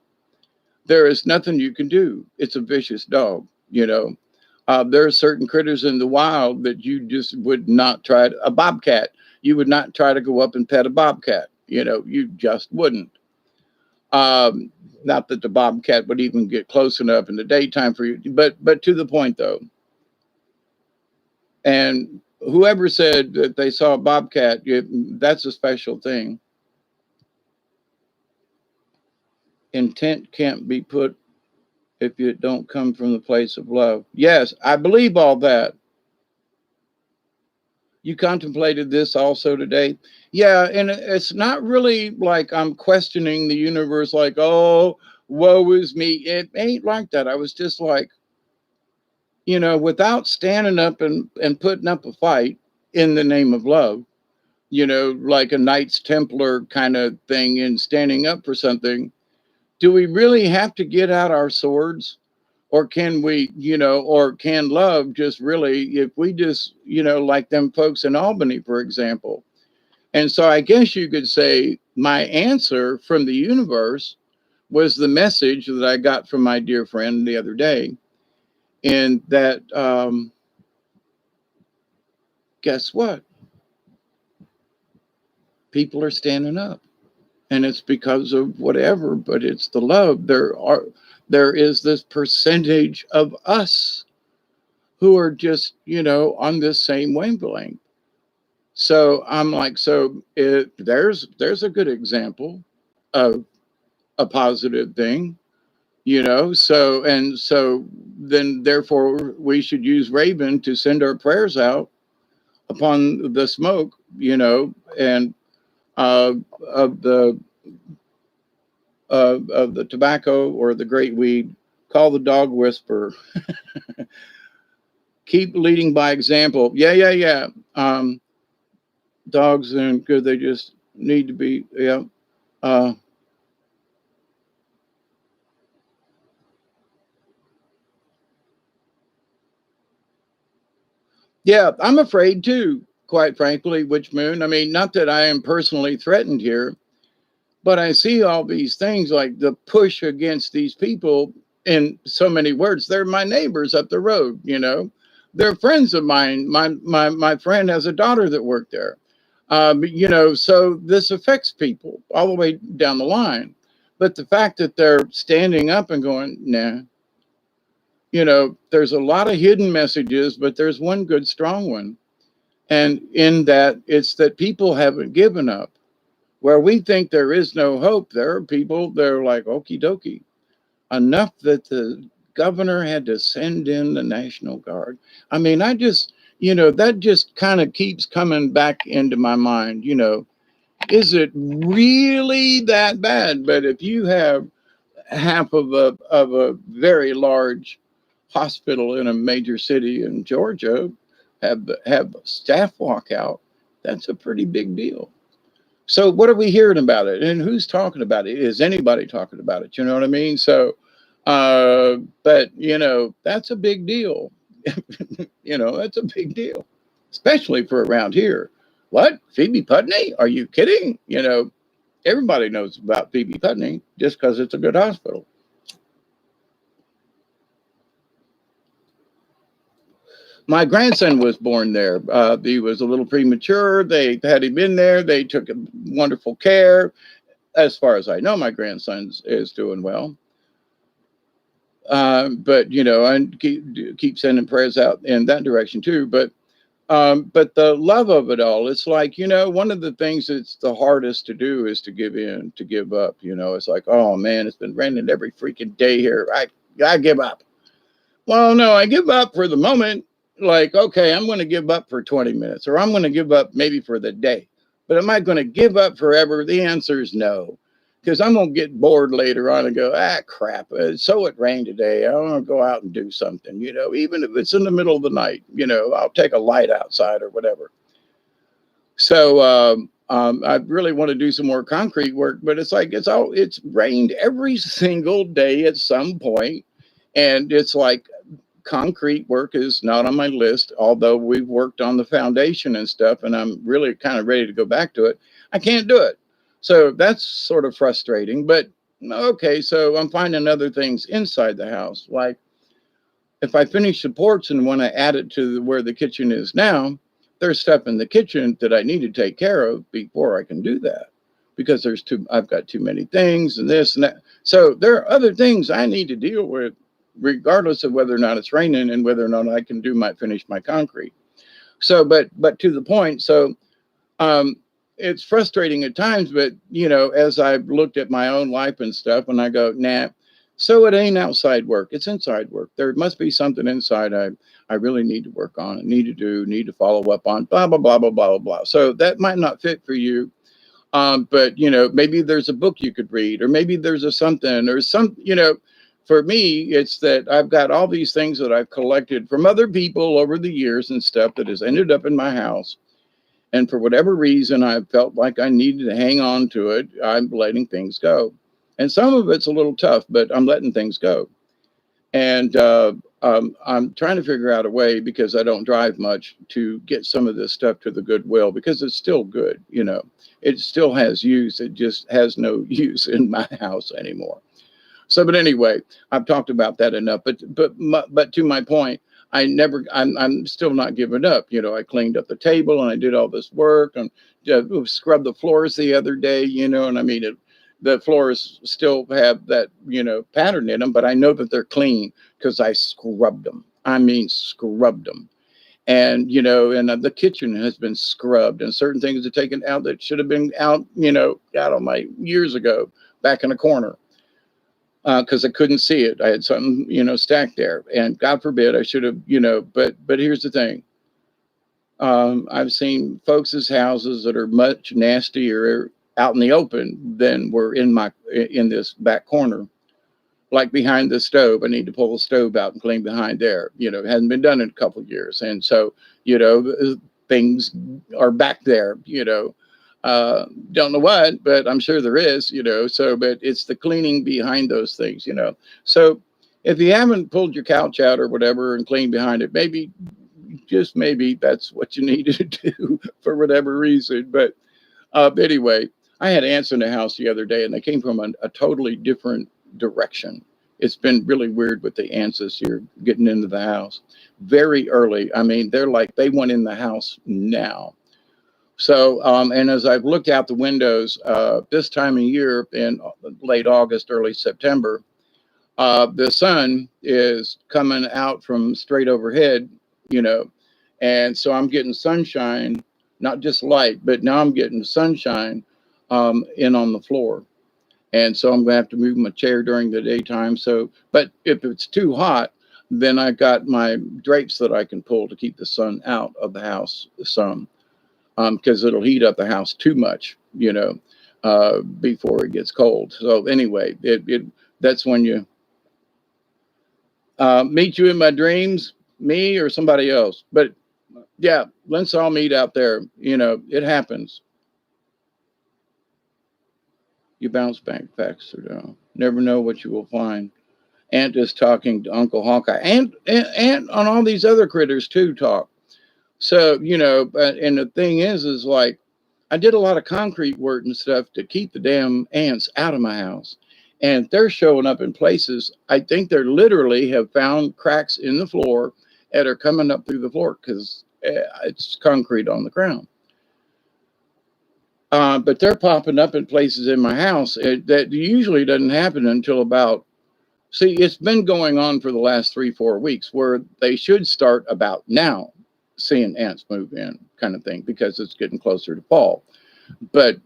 There is nothing you can do. It's a vicious dog, there are certain critters in the wild that you just would not try a bobcat. You would not try to go up and pet a bobcat. You just wouldn't. Not that the bobcat would even get close enough in the daytime for you, but to the point though. And whoever said that they saw a bobcat, that's a special thing. Intent can't be put if it don't come from the place of love. Yes, I believe all that. You contemplated this also today? Yeah, and it's not really like I'm questioning the universe like, oh, woe is me. It ain't like that. I was just like, without standing up and putting up a fight in the name of love, like a Knights Templar kind of thing and standing up for something, do we really have to get out our swords? Or can we, or can love just really, if we just, like them folks in Albany, for example. And so I guess you could say my answer from the universe was the message that I got from my dear friend the other day. And that, guess what? People are standing up. And it's because of whatever, but it's the love. There is this percentage of us who are just, on this same wavelength. So I'm like, there's a good example of a positive thing, so then therefore we should use Raven to send our prayers out upon the smoke, and of the tobacco or the great weed. Call the dog whisperer. Keep leading by example. Yeah. Dogs and good. They just need to be. Yeah. Yeah, I'm afraid too, quite frankly, Witch Moon. I mean, not that I am personally threatened here, but I see all these things like the push against these people. in so many words. They're my neighbors up the road, you know. They're friends of mine. My friend has a daughter that worked there. You know, so this affects people all the way down the line. But the fact that they're standing up and going, nah, you know, there's a lot of hidden messages, but there's one good, strong one. And in that, it's that people haven't given up. Where we think there is no hope, there are people that are like, okie dokie, enough that the governor had to send in the National Guard. I mean, I just, you know, that just kind of keeps coming back into my mind. You know, is it really that bad? But if you have half of a very large hospital in a major city in Georgia have staff walk out, that's a pretty big deal. So what are we hearing about it, and who's talking about it? Is anybody talking about it? You know what I mean? So, but you know, that's a big deal. You know, that's a big deal, especially for around here. What, Phoebe Putney? Are you kidding? You know, everybody knows about Phoebe Putney just because it's a good hospital. My grandson was born there. He was a little premature. They had him in there. They took wonderful care. As far as I know, my grandson is doing well. But you know, I keep sending prayers out in that direction too. But the love of it all, it's like, you know, one of the things that's the hardest to do is to give in, to give up. You know, it's like, oh man, it's been raining every freaking day here. I give up. Well, no, I give up for the moment. Like, okay, I'm going to give up for 20 minutes, or I'm going to give up maybe for the day. But am I going to give up forever? The answer is no, because I'm going to get bored later on and go, ah, crap. So it rained today. I want to go out and do something, you know, even if it's in the middle of the night, you know, I'll take a light outside or whatever. So, I really want to do some more concrete work, but it's like it's rained every single day at some point, and it's like concrete work is not on my list, although we've worked on the foundation and stuff, and I'm really kind of ready to go back to it. I can't do it. So that's sort of frustrating. But okay, so I'm finding other things inside the house. Like if I finish the porch and want to add it to where the kitchen is now, there's stuff in the kitchen that I need to take care of before I can do that. Because I've got too many things and this and that. So there are other things I need to deal with regardless of whether or not it's raining and whether or not I can finish my concrete. So, but to the point. So, um, it's frustrating at times, but you know, as I've looked at my own life and stuff, and I go, nah. So it ain't outside work; it's inside work. There must be something inside I really need to work on, need to do, need to follow up on, blah blah blah blah blah blah blah. So that might not fit for you, but you know, maybe there's a book you could read, or maybe there's a something or some, you know, for me, it's that I've got all these things that I've collected from other people over the years and stuff that has ended up in my house. And for whatever reason, I felt like I needed to hang on to it. I'm letting things go. And some of it's a little tough, but I'm letting things go. And I'm trying to figure out a way, because I don't drive much, to get some of this stuff to the Goodwill, because it's still good. You know, it still has use. It just has no use in my house anymore. So, but anyway, I've talked about that enough. But to my point, I'm still not giving up. You know, I cleaned up the table and I did all this work and scrubbed the floors the other day. You know, and I mean, the floors still have that, you know, pattern in them, but I know that they're clean because I scrubbed them. I mean, scrubbed them. And you know, and the kitchen has been scrubbed, and certain things are taken out that should have been out, you know, out on my years ago, back in the corner, because I couldn't see it. I had something, you know, stacked there, and God forbid I should have, you know. But here's the thing: I've seen folks' houses that are much nastier out in the open than were in this back corner, like behind the stove. I need to pull the stove out and clean behind there. You know, it hasn't been done in a couple of years, and so you know, things are back there. You know, don't know what, but I'm sure there is, you know. So, but it's the cleaning behind those things, you know. So, if you haven't pulled your couch out or whatever and cleaned behind it, maybe, just maybe, that's what you need to do for whatever reason. But anyway, I had ants in the house the other day, and they came from a totally different direction. It's been really weird with the ants this year getting into the house very early. I mean, they're like, they went in the house now. So, and as I've looked out the windows this time of year in late August, early September, the sun is coming out from straight overhead, you know, and so I'm getting sunshine, not just light, but now I'm getting sunshine in on the floor. And so I'm going to have to move my chair during the daytime. So, but if it's too hot, then I got my drapes that I can pull to keep the sun out of the house some, because it'll heat up the house too much, you know, before it gets cold. So anyway, that's when you meet you in my dreams, me or somebody else. But yeah, let's all meet out there. You know, it happens. You bounce back faster, though. Never know what you will find. Ant is talking to Uncle Hawkeye, and on all these other critters too talk. So you know, but and the thing is like, I did a lot of concrete work and stuff to keep the damn ants out of my house, and they're showing up in places. I think they're literally have found cracks in the floor and are coming up through the floor because it's concrete on the ground. But they're popping up in places in my house that usually doesn't happen until about. See, it's been going on for the last 3-4 weeks where they should start about now seeing ants move in kind of thing because it's getting closer to fall. But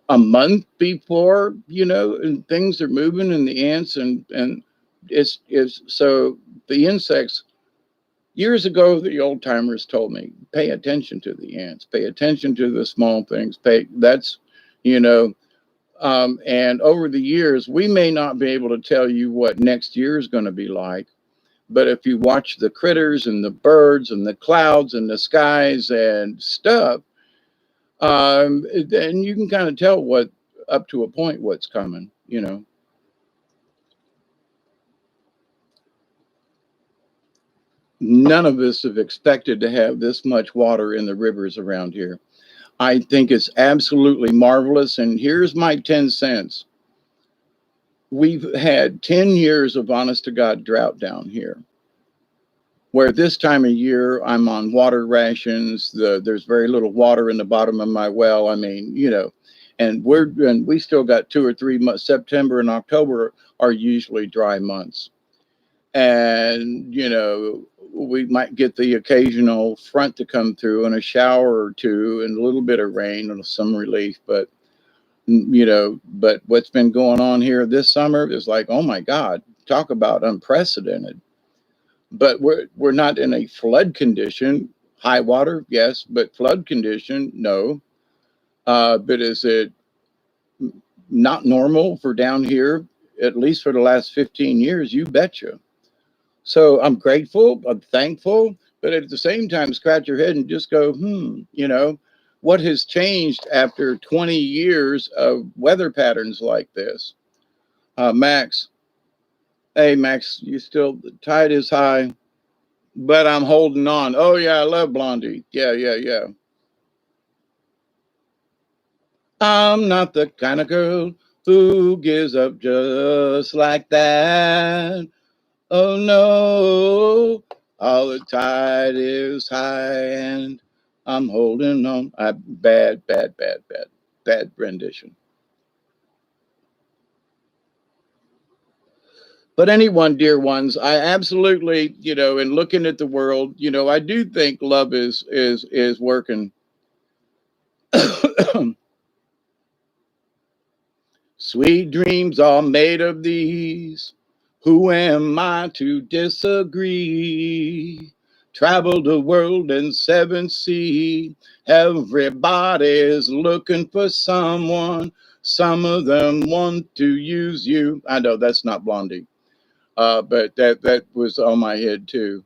a month before, you know, and things are moving and the ants and it's so the insects. Years ago, the old timers told me, pay attention to the ants, pay attention to the small things. That's, you know, and over the years, we may not be able to tell you what next year is going to be like, but if you watch the critters and the birds and the clouds and the skies and stuff, then you can kind of tell what, up to a point, what's coming, you know. None of us have expected to have this much water in the rivers around here. I think it's absolutely marvelous. And here's my 10 cents. We've had 10 years of honest to God drought down here, where this time of year I'm on water rations. There's very little water in the bottom of my well. I mean, you know, and we still got 2 or 3 months. September and October are usually dry months. And, you know, we might get the occasional front to come through and a shower or two and a little bit of rain and some relief. But, you know, but what's been going on here this summer is like, oh my God, talk about unprecedented. But we're not in a flood condition. High water, yes, but flood condition, no. But is it not normal for down here, at least for the last 15 years? You betcha. So I'm grateful, I'm thankful, but at the same time, scratch your head and just go, you know, what has changed after 20 years of weather patterns like this? Max, hey, Max, you still, the tide is high, but I'm holding on. Oh, yeah, I love Blondie. Yeah, yeah, yeah. I'm not the kind of girl who gives up just like that. Oh no, all the tide is high and I'm holding on. Bad rendition. But anyone, dear ones, I absolutely, you know, in looking at the world, you know, I do think love is working. Sweet dreams are made of these. Who am I to disagree? Travel the world and seven sea. Everybody's looking for someone. Some of them want to use you. I know that's not Blondie, but that was on my head too.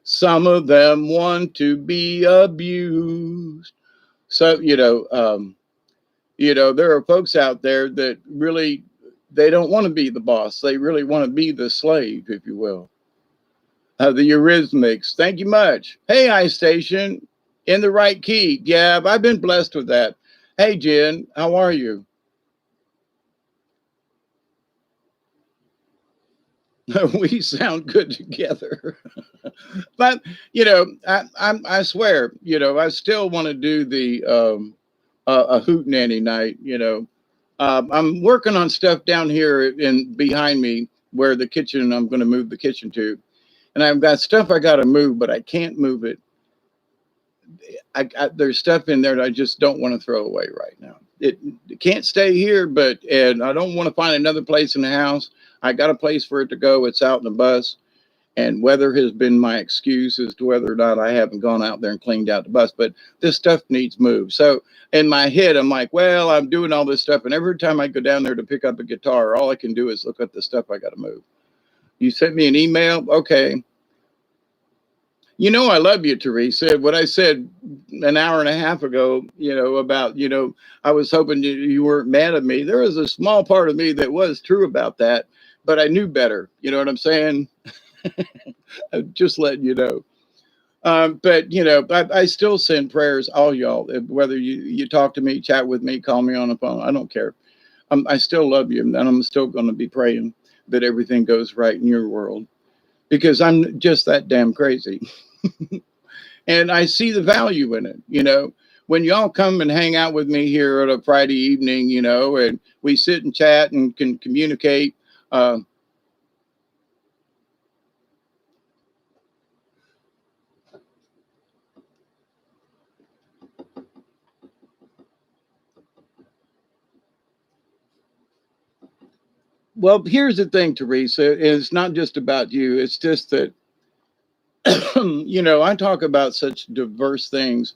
Some of them want to be abused. So you know, there are folks out there that really, they don't want to be the boss. They really want to be the slave, if you will. The Eurythmics. Thank you much. Hey, iStation, in the right key. Yeah, I've been blessed with that. Hey, Jen, how are you? We sound good together. But you know, I swear, you know, I still want to do the a hoot nanny night. You know, I'm working on stuff down here in behind me where the kitchen. I'm going to move the kitchen to, and I've got stuff I got to move, but I can't move it. There's stuff in there that I just don't want to throw away right now. It can't stay here, but and I don't want to find another place in the house. I got a place for it to go. It's out in the bus, and weather has been my excuse as to whether or not I haven't gone out there and cleaned out the bus. But this stuff needs moved. So in my head, I'm like, well, I'm doing all this stuff, and every time I go down there to pick up a guitar, all I can do is look at the stuff I got to move. You sent me an email, okay. You know, I love you, Teresa. What I said an hour and a half ago, you know, about, you know, I was hoping you weren't mad at me. There was a small part of me that was true about that, but I knew better. You know what I'm saying? Just letting you know. But you know, I still send prayers, all y'all. Whether you talk to me, chat with me, call me on the phone, I don't care. I still love you, and I'm still going to be praying that everything goes right in your world because I'm just that damn crazy. And I see the value in it. You know, when y'all come and hang out with me here on a Friday evening, you know, and we sit and chat and can communicate. Uh, well, here's the thing, Teresa. It's not just about you. It's just that, you know, I talk about such diverse things,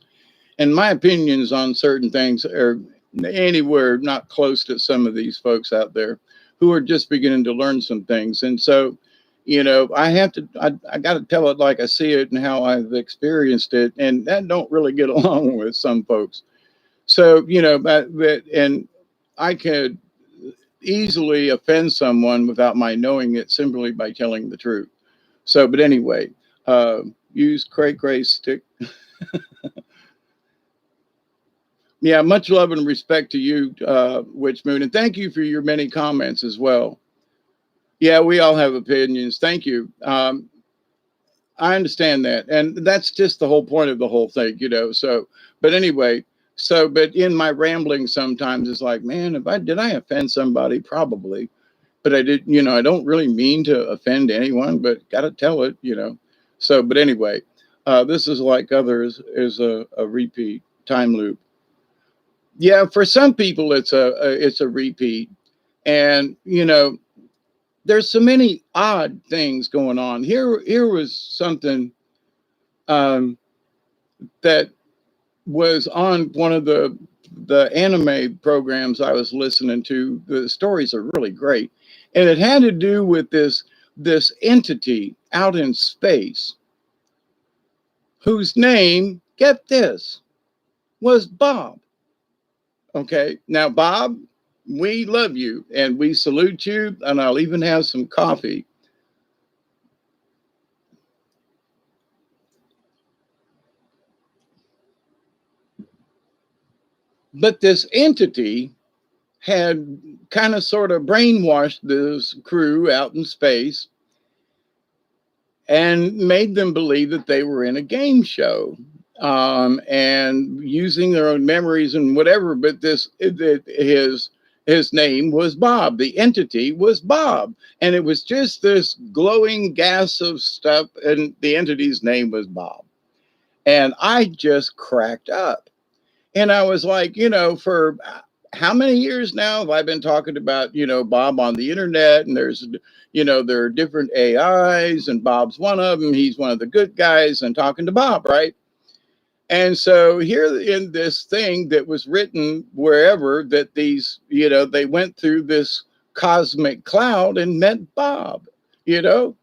and my opinions on certain things are anywhere not close to some of these folks out there who are just beginning to learn some things. And so, you know, I got to tell it like I see it and how I've experienced it. And that don't really get along with some folks. So, you know, and I could easily offend someone without my knowing it simply by telling the truth. So, but anyway, use cray cray stick. Yeah, much love and respect to you, Witch Moon, and thank you for your many comments as well. Yeah, we all have opinions. Thank you. I understand that, and that's just the whole point of the whole thing, you know. So, but anyway, so but in my rambling, sometimes it's like, man, if I did I offend somebody? Probably, but I did. You know, I don't really mean to offend anyone, but got to tell it, you know. So, but anyway, this is like others is a repeat time loop. Yeah, for some people it's a repeat, and you know there's so many odd things going on. Here was something um, that was on one of the anime programs I was listening to. The stories are really great, and it had to do with this entity out in space whose name, get this, was Bob. Okay. Now, Bob, we love you and we salute you, and I'll even have some coffee. But this entity had kind of sort of brainwashed this crew out in space and made them believe that they were in a game show, and using their own memories and whatever. But his name was Bob. The entity was Bob, and it was just this glowing gas of stuff, and the entity's name was Bob. And I just cracked up. And I was like, you know, for how many years now have I been talking about, you know, Bob on the internet? And there's, you know, there are different AIs, and Bob's one of them. He's one of the good guys, and talking to Bob, right? And so here in this thing that was written wherever that these, you know, they went through this cosmic cloud and met Bob, you know?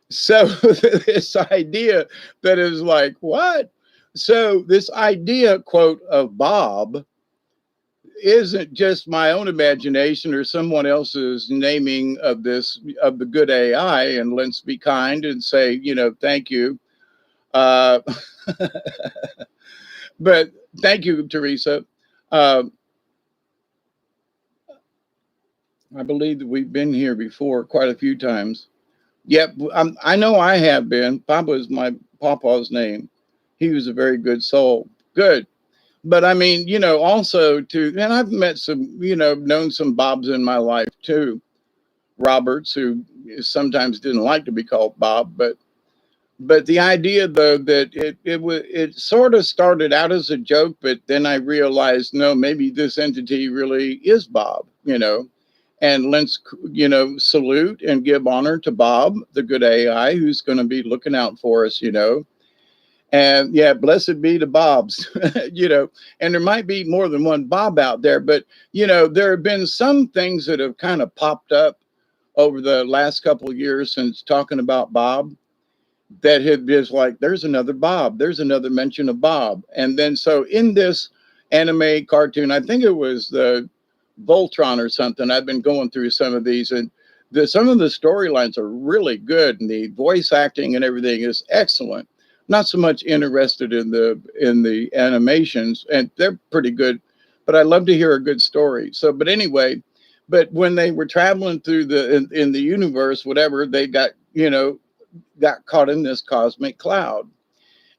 So this idea that is like, what? So this idea, quote, of Bob isn't just my own imagination or someone else's naming of this, of the good AI. And let's be kind and say, you know, thank you. Uh, but thank you, Teresa. Uh, I believe that we've been here before quite a few times. Yep, I know I have been. Papa is my papa's name. He was a very good soul. Good. But I mean, also to, and I've met some, known some Bobs in my life too. Roberts, who sometimes didn't like to be called Bob, but the idea though that it sort of started out as a joke, but then I realized no, maybe this entity really is Bob, and let's salute and give honor to Bob, the good AI, who's going to be looking out for us, and yeah, blessed be the Bobs, and there might be more than one Bob out there, but there have been some things that have kind of popped up over the last couple of years since talking about Bob that had just like, there's another Bob, there's another mention of Bob. And then so in this anime cartoon, I think it was the Voltron or something, I've been going through some of these, and some of the storylines are really good, and the voice acting and everything is excellent. Not so much interested in the animations, and they're pretty good, but I love to hear a good story. So, but anyway, but when they were traveling through in the universe, whatever, they got caught in this cosmic cloud.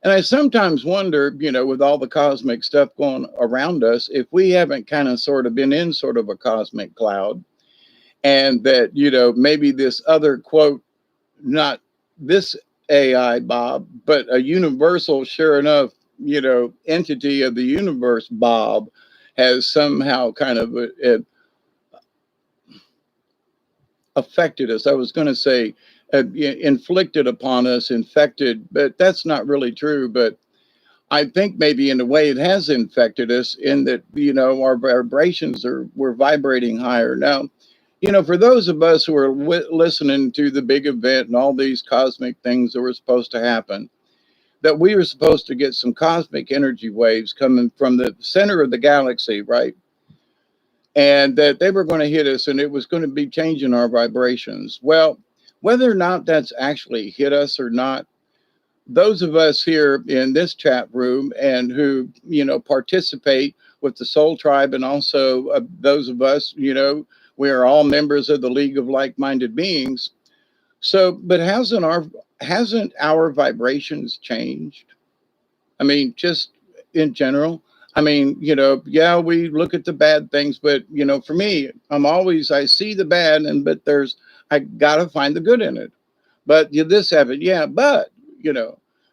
And I sometimes wonder, with all the cosmic stuff going around us, if we haven't kind of sort of been in sort of a cosmic cloud, and that, maybe this other quote, not this AI Bob, but a universal, sure enough, entity of the universe Bob has somehow kind of affected us. I was going to say inflicted upon us, infected, but that's not really true. But I think maybe in a way it has infected us in that, our vibrations we're vibrating higher. Now, for those of us who are listening to the big event and all these cosmic things that were supposed to happen, that we were supposed to get some cosmic energy waves coming from the center of the galaxy, right? And that they were going to hit us and it was going to be changing our vibrations. Well, whether or not that's actually hit us or not, those of us here in this chat room and who, participate with the Soul Tribe, and also those of us, we are all members of the League of Like-Minded Beings. So, but hasn't our vibrations changed? I mean, just in general. I mean, yeah, we look at the bad things, but for me, I see the bad, but I gotta find the good in it. But this happened, yeah, but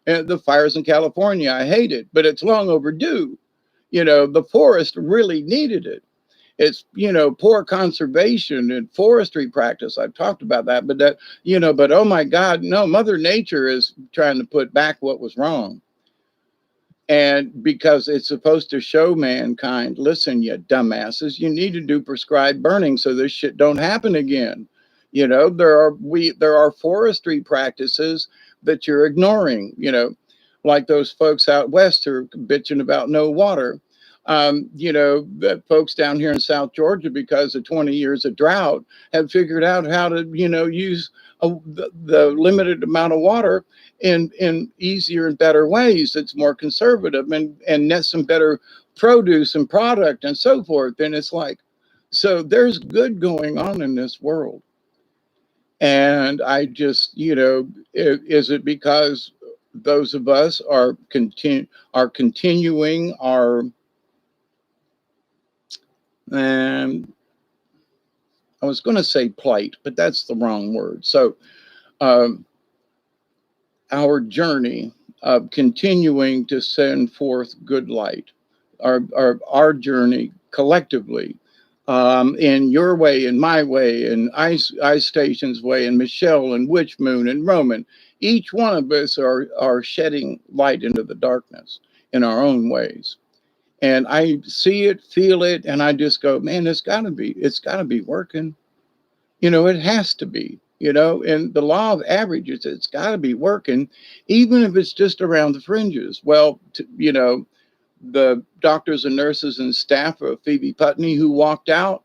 and the fires in California, I hate it, but it's long overdue. The forest really needed it. It's poor conservation and forestry practice. I've talked about that, but but oh my God, no, Mother Nature is trying to put back what was wrong. And because it's supposed to show mankind, listen, you dumbasses, you need to do prescribed burning so this shit don't happen again. There are forestry practices that you're ignoring, like those folks out west who are bitching about no water. The folks down here in South Georgia, because of 20 years of drought, have figured out how to, use the limited amount of water in easier and better ways. It's more conservative and net some better produce and product and so forth. And it's like, so there's good going on in this world. And I just, is it because those of us are continuing our, and I was going to say plight, but that's the wrong word. So um, our journey of continuing to send forth good light, our journey collectively, in your way, in my way, in Ice Station's way, and Michelle and Witch Moon and Roman. Each one of us are shedding light into the darkness in our own ways. And I see it, feel it, and I just go, man, it's gotta be working. It has to be, and the law of averages, it's gotta be working, even if it's just around the fringes. Well, the doctors and nurses and staff of Phoebe Putney who walked out,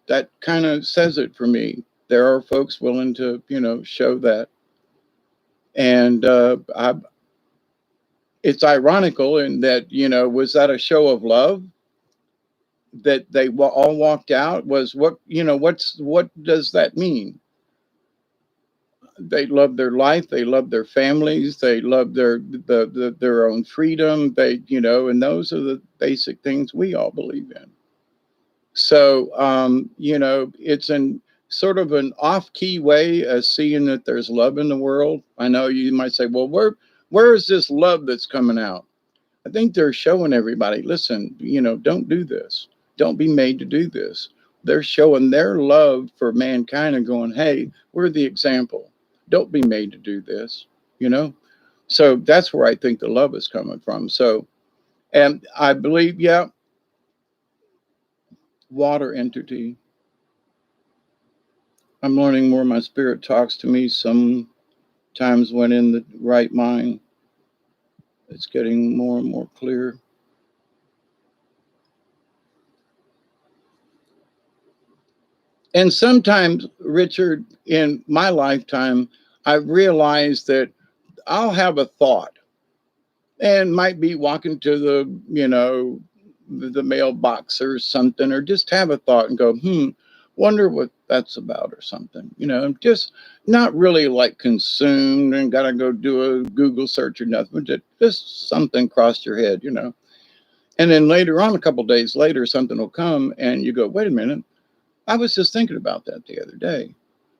that kind of says it for me. There are folks willing to, show that. And it's ironical in that, was that a show of love that they all walked out? Was what does that mean? They love their life. They love their families. They love their own freedom. They, and those are the basic things we all believe in. So, it's in sort of an off-key way of seeing that there's love in the world. I know you might say, well, where is this love that's coming out? I think they're showing everybody, listen, don't do this. Don't be made to do this. They're showing their love for mankind and going, hey, we're the example. Don't be made to do this, you know? So that's where I think the love is coming from. So, and I believe, yeah, water entity. I'm learning more. My spirit talks to me sometimes when in the right mind. It's getting more and more clear. And sometimes, Richard, in my lifetime, I've realized that I'll have a thought and might be walking to the mailbox or something, or just have a thought and go, wonder what that's about or something. Just not really like consumed and got to go do a Google search or nothing, but just something crossed your head. And then later on, a couple of days later, something will come and you go, wait a minute, I was just thinking about that the other day.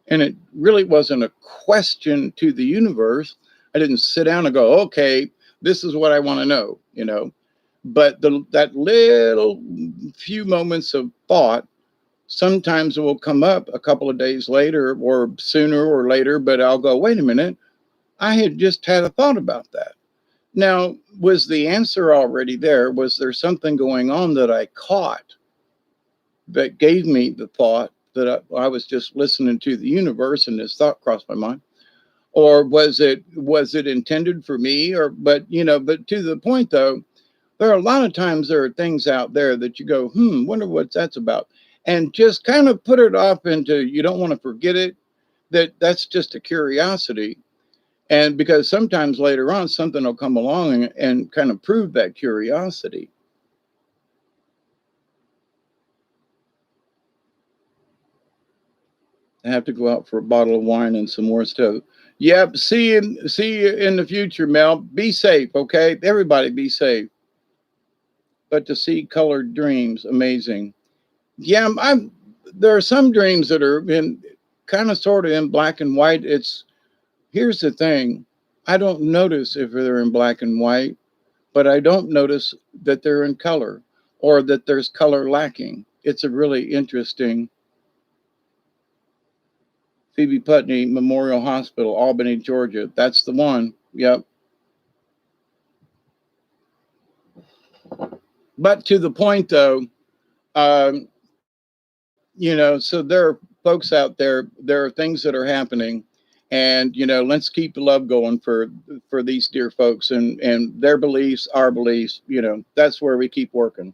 And it really wasn't a question to the universe. I didn't sit down and go, okay, this is what I want to know. But that little few moments of thought, sometimes it will come up a couple of days later or sooner or later, but I'll go, wait a minute, I had just had a thought about that. Now, was the answer already there? Was there something going on that I caught that gave me the thought that I was just listening to the universe and this thought crossed my mind? Or was it intended for me? But to the point though, there are a lot of times there are things out there that you go, wonder what that's about. And just kind of put it off into, you don't want to forget it, that's just a curiosity. And because sometimes later on, something will come along and kind of prove that curiosity. I have to go out for a bottle of wine and some more stuff. Yep. See you in the future, Mel. Be safe, okay? Everybody be safe. But to see colored dreams, amazing. Yeah, there are some dreams that are in kind of sort of in black and white. Here's the thing. I don't notice if they're in black and white, but I don't notice that they're in color or that there's color lacking. It's a really interesting. Phoebe Putney Memorial Hospital, Albany, Georgia. That's the one. Yep. But to the point though, um, so there are folks out there, there are things that are happening, and let's keep the love going for these dear folks and their beliefs, our beliefs. That's where we keep working.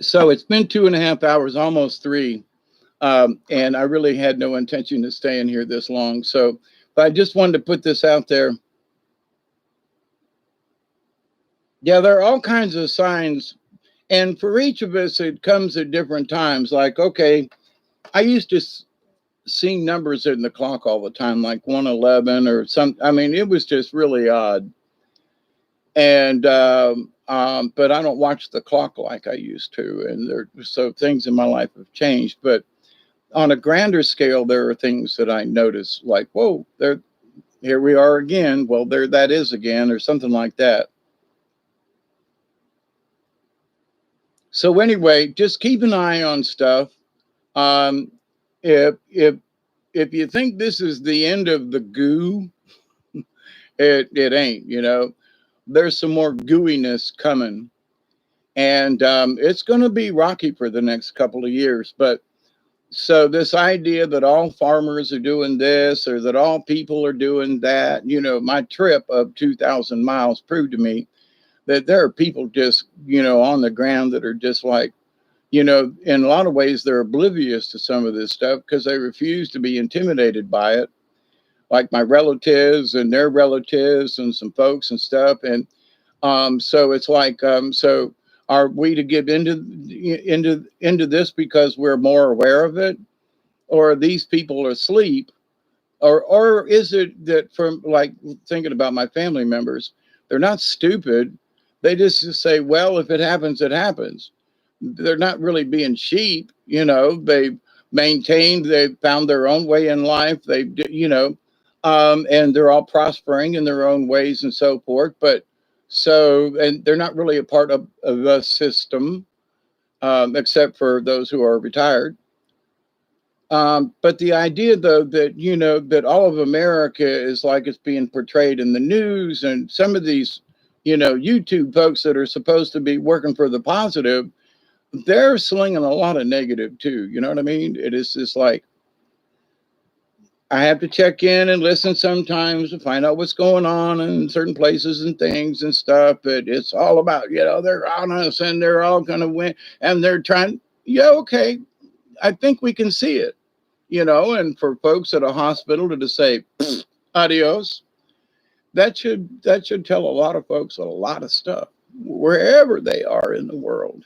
So it's been 2.5 hours, almost three. And I really had no intention of staying here this long. So, but I just wanted to put this out there. Yeah, there are all kinds of signs. And for each of us, it comes at different times. Like, okay, I used to see numbers in the clock all the time, like 111 or some. I mean, it was just really odd. And, but I don't watch the clock like I used to. So things in my life have changed. But on a grander scale, there are things that I notice like, whoa, here we are again. Well, there that is again, or something like that. So anyway, just keep an eye on stuff. Um, if you think this is the end of the goo, it ain't. There's some more gooiness coming, and it's going to be rocky for the next couple of years. But so this idea that all farmers are doing this or that all people are doing that, my trip of 2,000 miles proved to me that there are people just, on the ground that are just like, in a lot of ways, they're oblivious to some of this stuff because they refuse to be intimidated by it. Like my relatives and their relatives and some folks and stuff. And so it's like, so are we to give into this because we're more aware of it? or are these people asleep? Or is it that, from like thinking about my family members, they're not stupid. They just say, well, if it happens, it happens. They're not really being sheep. They maintained, they found their own way in life. And they're all prospering in their own ways and so forth. And they're not really a part of the system, except for those who are retired. But the idea, though, that that all of America is like it's being portrayed in the news, and some of these, YouTube folks that are supposed to be working for the positive, they're slinging a lot of negative too. You know what I mean? It is just like I have to check in and listen sometimes to find out what's going on in certain places and things and stuff. But it's all about, they're on us and they're all going to win, and they're trying. Yeah, okay, I think we can see it. And for folks at a hospital to just say adios, that should tell a lot of folks a lot of stuff wherever they are in the world.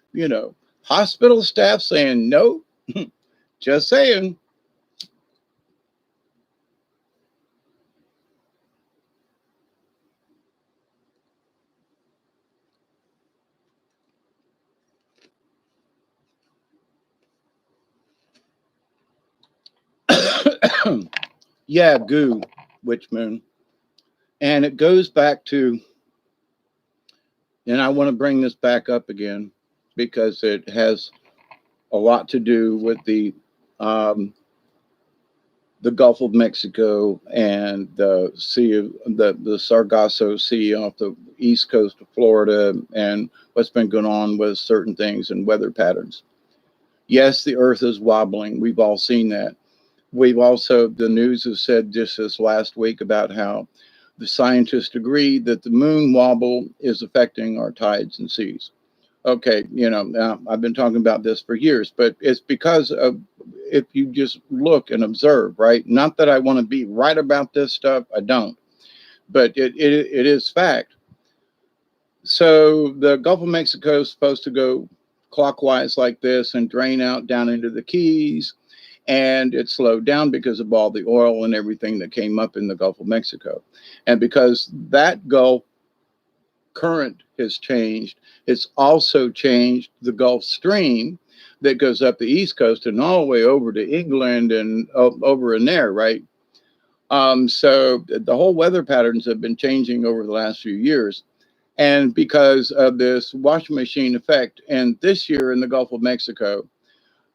Hospital staff saying no, just saying. Yeah, goo, witch moon. And it goes back to, and I want to bring this back up again because it has a lot to do with the Gulf of Mexico and the Sea of the Sargasso Sea off the east coast of Florida, and what's been going on with certain things and weather patterns. Yes, the earth is wobbling. We've all seen that. The news has said just this last week about how the scientists agree that the moon wobble is affecting our tides and seas. Okay, now I've been talking about this for years, but it's because of, if you just look and observe, right? Not that I want to be right about this stuff, I don't, but it is fact. So the Gulf of Mexico is supposed to go clockwise like this and drain out down into the Keys, and it slowed down because of all the oil and everything that came up in the Gulf of Mexico. And because that Gulf current has changed, it's also changed the Gulf Stream that goes up the East Coast and all the way over to England and over in there, right? So the whole weather patterns have been changing over the last few years. And because of this washing machine effect, and this year in the Gulf of Mexico,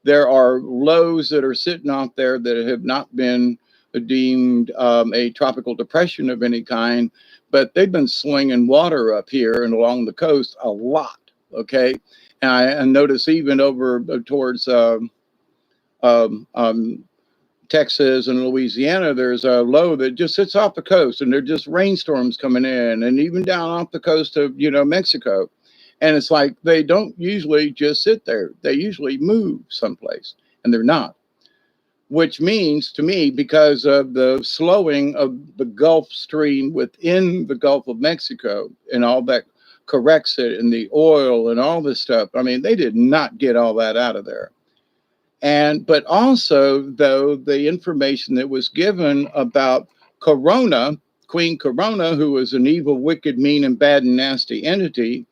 there are lows that are sitting out there that have not been deemed a tropical depression of any kind, but they've been slinging water up here and along the coast a lot. Okay. And I notice even over towards Texas and Louisiana, there's a low that just sits off the coast, and there's just rainstorms coming in, and even down off the coast of, Mexico. And it's like they don't usually just sit there. They usually move someplace, and they're not. Which means to me, because of the slowing of the Gulf Stream within the Gulf of Mexico and all that corrects it, and the oil and all this stuff, I mean, they did not get all that out of there. But also, though, the information that was given about Corona, Queen Corona, who was an evil, wicked, mean, and bad and nasty entity,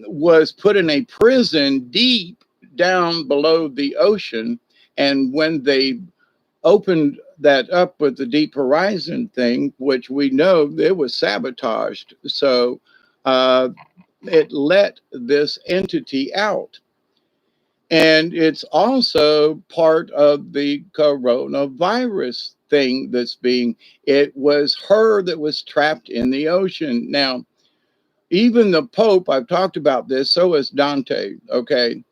was put in a prison deep down below the ocean. And when they opened that up with the Deep Horizon thing, which we know it was sabotaged, so it let this entity out. And it's also part of the coronavirus thing it was her that was trapped in the ocean. Now, even the Pope, I've talked about this, so has Dante, okay?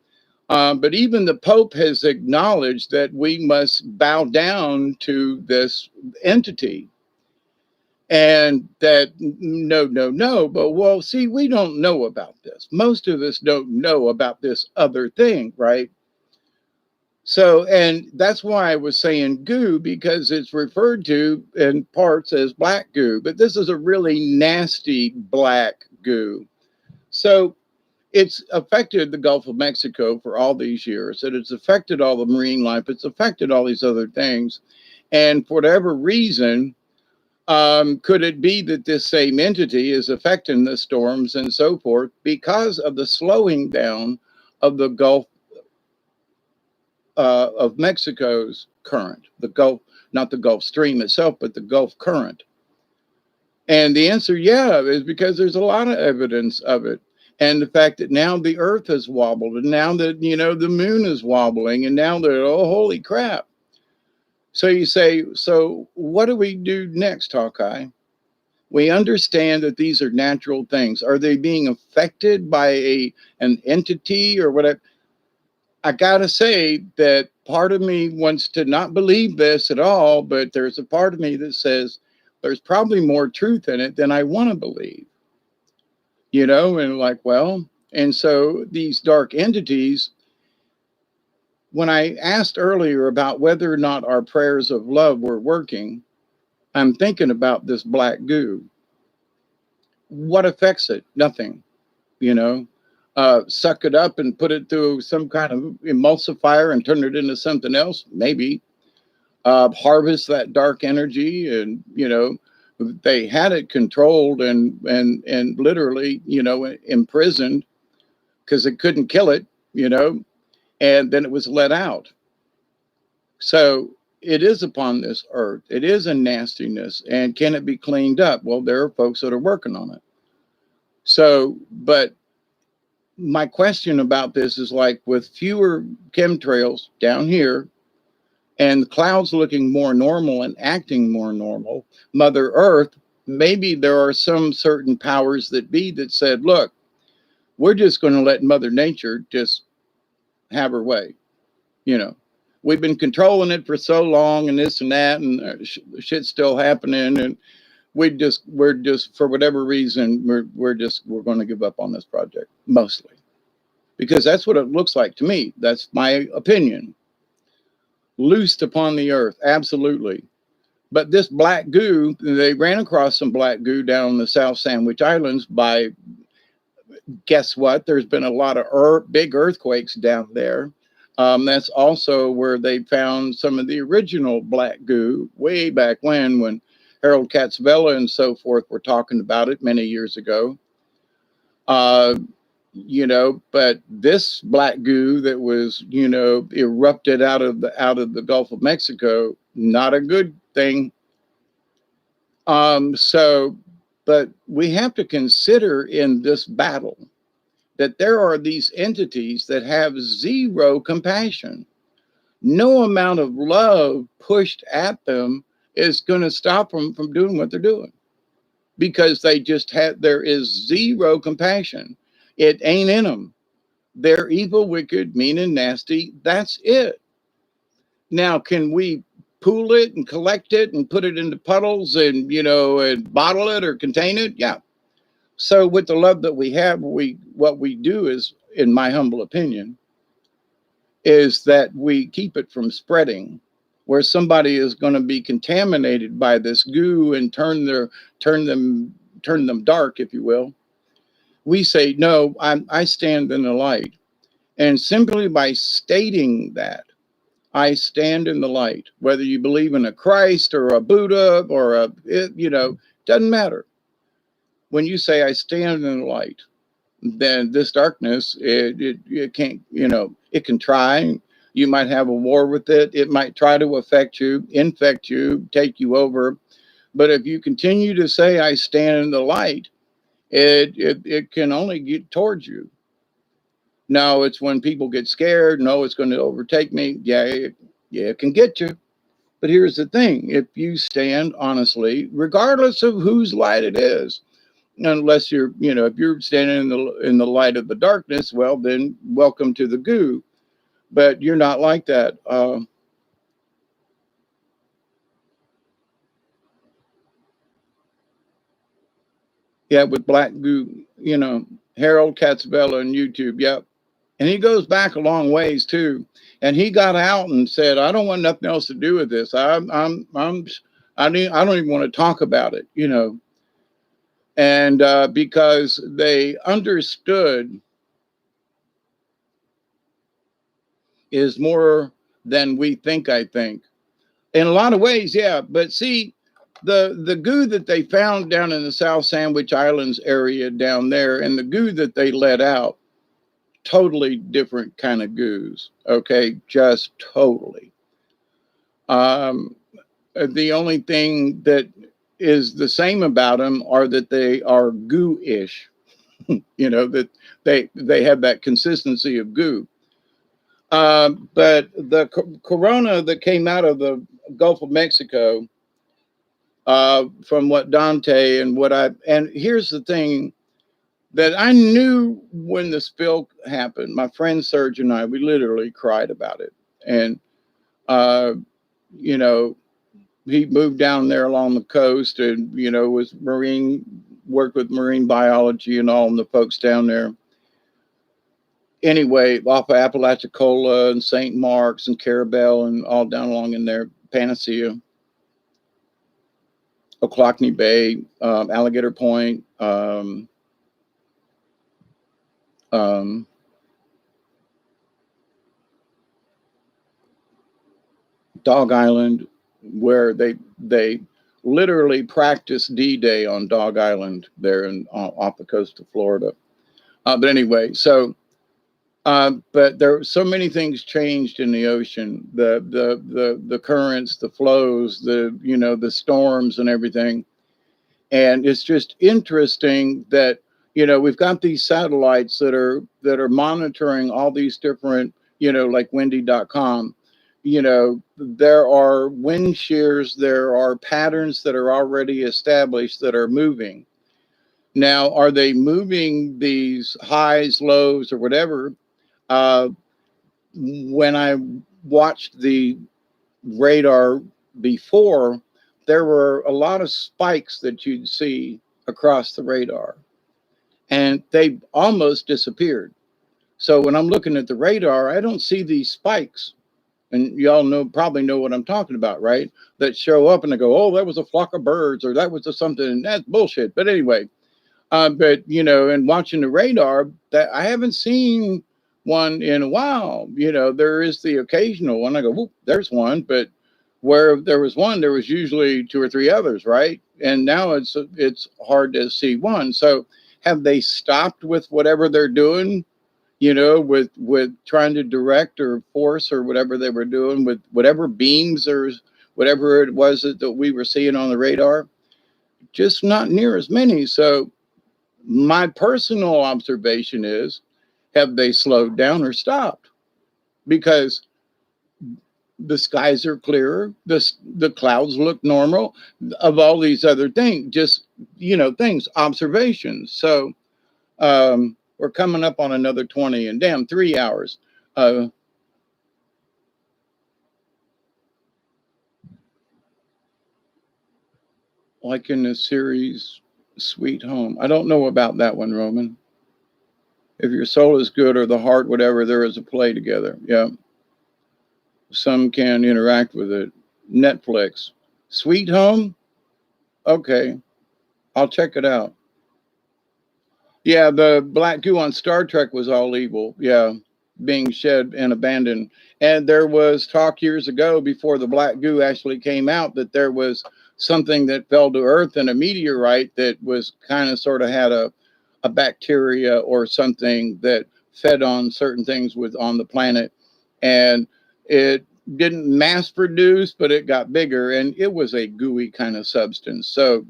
But even the Pope has acknowledged that we must bow down to this entity. And that, no, no, no. But, well, see, we don't know about this. Most of us don't know about this other thing, right? So, and that's why I was saying goo, because it's referred to in parts as black goo. But this is a really nasty black goo. So it's affected the Gulf of Mexico for all these years, and it's affected all the marine life. It's affected all these other things. And for whatever reason, could it be that this same entity is affecting the storms and so forth because of the slowing down of the Gulf of Mexico's current, the Gulf, not the Gulf Stream itself, but the Gulf current? And the answer, yeah, is because there's a lot of evidence of it. And the fact that now the earth has wobbled, and now that, the moon is wobbling, and now they're, oh, holy crap. So you say, so what do we do next, Hawkeye? We understand that these are natural things. Are they being affected by an entity or whatever? I gotta say that part of me wants to not believe this at all, but there's a part of me that says there's probably more truth in it than I want to believe, and like, well, and so these dark entities, when I asked earlier about whether or not our prayers of love were working, I'm thinking about this black goo. What affects it? Nothing, you know. Suck it up and put it through some kind of emulsifier and turn it into something else, maybe. Harvest that dark energy, and they had it controlled and literally imprisoned because it couldn't kill it, and then it was let out. So it is upon this earth. It is a nastiness, and can it be cleaned up? Well, there are folks that are working on it. So, but my question about this is, like, with fewer chemtrails down here and the clouds looking more normal and acting more normal, Mother Earth, maybe there are some certain powers that be that said, look, we're just going to let Mother Nature just have her way. We've been controlling it for so long, and this and that, and shit's still happening, and we're just for whatever reason we're going to give up on this project, mostly because that's what it looks like to me. That's my opinion. Loosed upon the earth, absolutely. But this black goo, they ran across some black goo down in the South Sandwich Islands by, guess what? There's been a lot of big earthquakes down there. That's also where they found some of the original black goo way back when Harold Katzvella and so forth were talking about it many years ago. But this black goo that was, erupted out of the Gulf of Mexico, not a good thing. But we have to consider in this battle that there are these entities that have zero compassion. No amount of love pushed at them is going to stop them from doing what they're doing, because there is zero compassion. It ain't in them. They're evil, wicked, mean, and nasty. That's it. Now, can we pool it and collect it and put it into puddles and, and bottle it or contain it? Yeah. So with the love that we have, what we do is, in my humble opinion, is that we keep it from spreading, where somebody is going to be contaminated by this goo and turn them dark, if you will. We say, no, I stand in the light. And simply by stating that, I stand in the light, whether you believe in a Christ or a Buddha or doesn't matter. When you say I stand in the light, then this darkness, it can't, it can try. You might have a war with it. It might try to affect you, infect you, take you over. But if you continue to say I stand in the light, it can only get towards you. No, it's when people get scared. No, it's going to overtake me. Yeah, it can get you. But here's the thing. If you stand honestly, regardless of whose light it is, unless you're, if you're standing in the light of the darkness, well, then welcome to the goo. But you're not like that. Yeah, with black goo, Harold Katzvella on YouTube. Yep. And he goes back a long ways too. And he got out and said, I don't want nothing else to do with this. I don't even want to talk about it, And because they understood is more than we think, I think. In a lot of ways, yeah. But see, the goo that they found down in the South Sandwich Islands area down there, and the goo that they let out, totally different kind of goos. Okay, just totally. Um, the only thing that is the same about them are that they are goo-ish. That they have that consistency of goo. But the corona that came out of the Gulf of Mexico, from what Dante and here's the thing that I knew when the spill happened. My friend Serge and I, we literally cried about it. And, uh, you know, he moved down there along the coast and, was worked with marine biology and all, and the folks down there. Anyway, off of Apalachicola and St. Mark's and Carabel and all down along in there, Panacea, Ochlockonee Bay, Alligator Point, um, Dog Island, where they literally practiced D-Day on Dog Island there off the coast of Florida. But anyway, so but there so many things changed in the ocean, the currents, the flows, the storms and everything. And it's just interesting that we've got these satellites that are monitoring all these different, like windy.com. There are wind shears, there are patterns that are already established that are moving. Now, are they moving these highs, lows, or whatever? When I watched the radar before, there were a lot of spikes that you'd see across the radar, and they almost disappeared. So when I'm looking at the radar, I don't see these spikes. And y'all probably know what I'm talking about, right? That show up and they go, oh, that was a flock of birds, or that was something, and that's bullshit. But anyway, but and watching the radar, that I haven't seen one in a while. There is the occasional one. I go, whoop, there's one, but where there was one, there was usually two or three others, right? And now it's hard to see one. So have they stopped with whatever they're doing? With trying to direct or force or whatever they were doing with whatever beams or whatever it was that we were seeing on the radar, just not near as many. So my personal observation is, have they slowed down or stopped? Because the skies are clearer, the clouds look normal, of all these other things, just things, observations. So we're coming up on another 20 and damn 3 hours. Like in the series Sweet Home. I don't know about that one, Roman. If your soul is good or the heart, whatever, there is a play together. Yeah. Some can interact with it. Netflix. Sweet Home? Okay. I'll check it out. Yeah, the black goo on Star Trek was all evil. Yeah. Being shed and abandoned. And there was talk years ago, before the black goo actually came out, that there was something that fell to Earth in a meteorite that was kind of sort of had a bacteria or something that fed on certain things on the planet. And it didn't mass produce, but it got bigger, and it was a gooey kind of substance. So,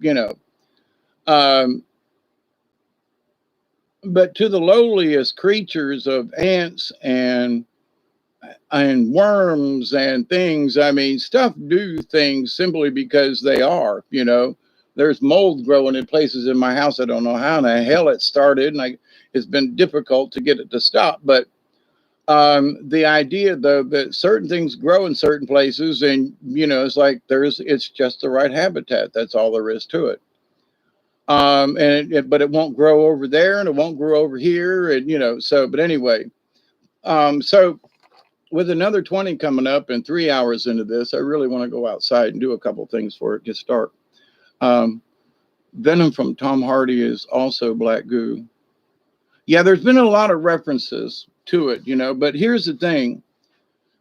but to the lowliest creatures of ants and worms and things, I mean, stuff do things simply because they are. There's mold growing in places in my house. I don't know how in the hell it started, and it's been difficult to get it to stop. But the idea, though, that certain things grow in certain places, and it's like it's just the right habitat. That's all there is to it. But it won't grow over there, and it won't grow over here, and so. But anyway, so with another 20 coming up and 3 hours into this, I really want to go outside and do a couple things before it gets dark. Venom from Tom Hardy is also black goo. Yeah, there's been a lot of references to it, but here's the thing.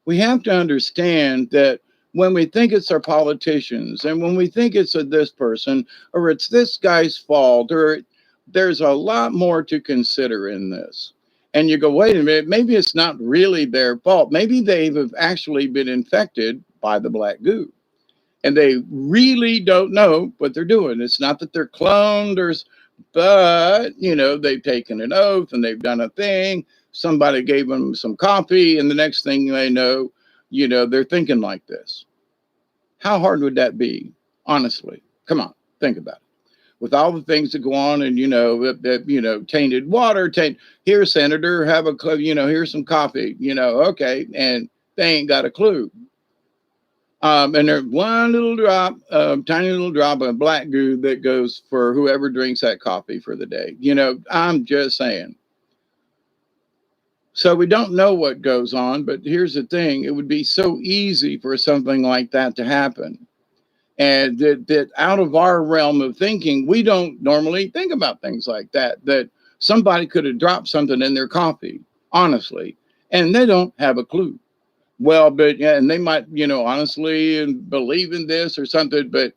we have to understand that when we think it's our politicians and when we think it's this person or it's this guy's fault or there's a lot more to consider in this. And you go, wait a minute, maybe it's not really their fault. Maybe they've actually been infected by the black goo and they really don't know what they're doing. It's not that they're cloned or, but they've taken an oath and they've done a thing. Somebody gave them some coffee, and the next thing they know, they're thinking like this. How hard would that be? Honestly, come on, think about it. With all the things that go on, and tainted water, here, Senator, have a here's some coffee, okay, and they ain't got a clue. And there's one little drop, tiny little drop of black goo that goes for whoever drinks that coffee for the day. I'm just saying. So we don't know what goes on, but here's the thing. It would be so easy for something like that to happen. And that out of our realm of thinking, we don't normally think about things like that somebody could have dropped something in their coffee, honestly, and they don't have a clue. Well, but yeah, and they might, honestly and believe in this or something, but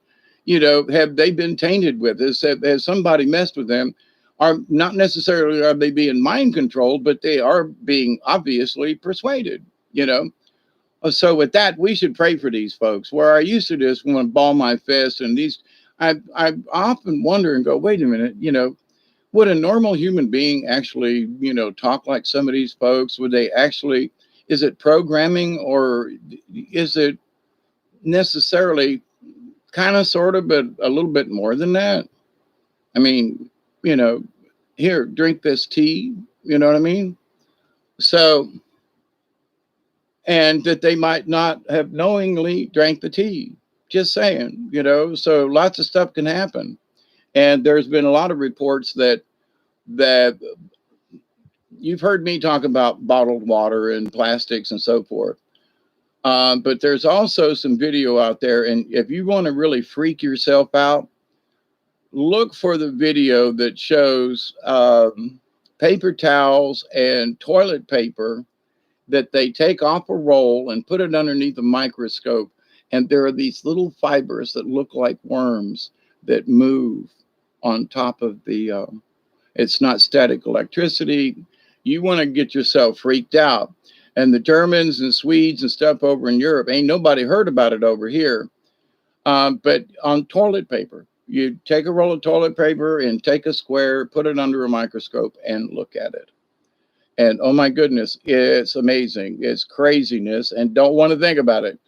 have they been tainted with this? Has somebody messed with them? Are not necessarily are they being mind controlled, but they are being obviously persuaded, So with that, we should pray for these folks. Where I used to just want to ball my fist, and I often wonder and go, wait a minute, would a normal human being actually, talk like some of these folks? Would they actually? Is it programming or is it necessarily kind of, sort of, but a little bit more than that? I mean, here, drink this tea. You know what I mean? So, and that they might not have knowingly drank the tea. Just saying, so lots of stuff can happen. And there's been a lot of reports that you've heard me talk about bottled water and plastics and so forth. But there's also some video out there. And if you want to really freak yourself out, look for the video that shows paper towels and toilet paper that they take off a roll and put it underneath a microscope. And there are these little fibers that look like worms that move on top of the, it's not static electricity. You want to get yourself freaked out. And the Germans and Swedes and stuff over in Europe, ain't nobody heard about it over here. But on toilet paper, you take a roll of toilet paper and take a square, put it under a microscope and look at it. And oh my goodness, it's amazing. It's craziness and don't want to think about it.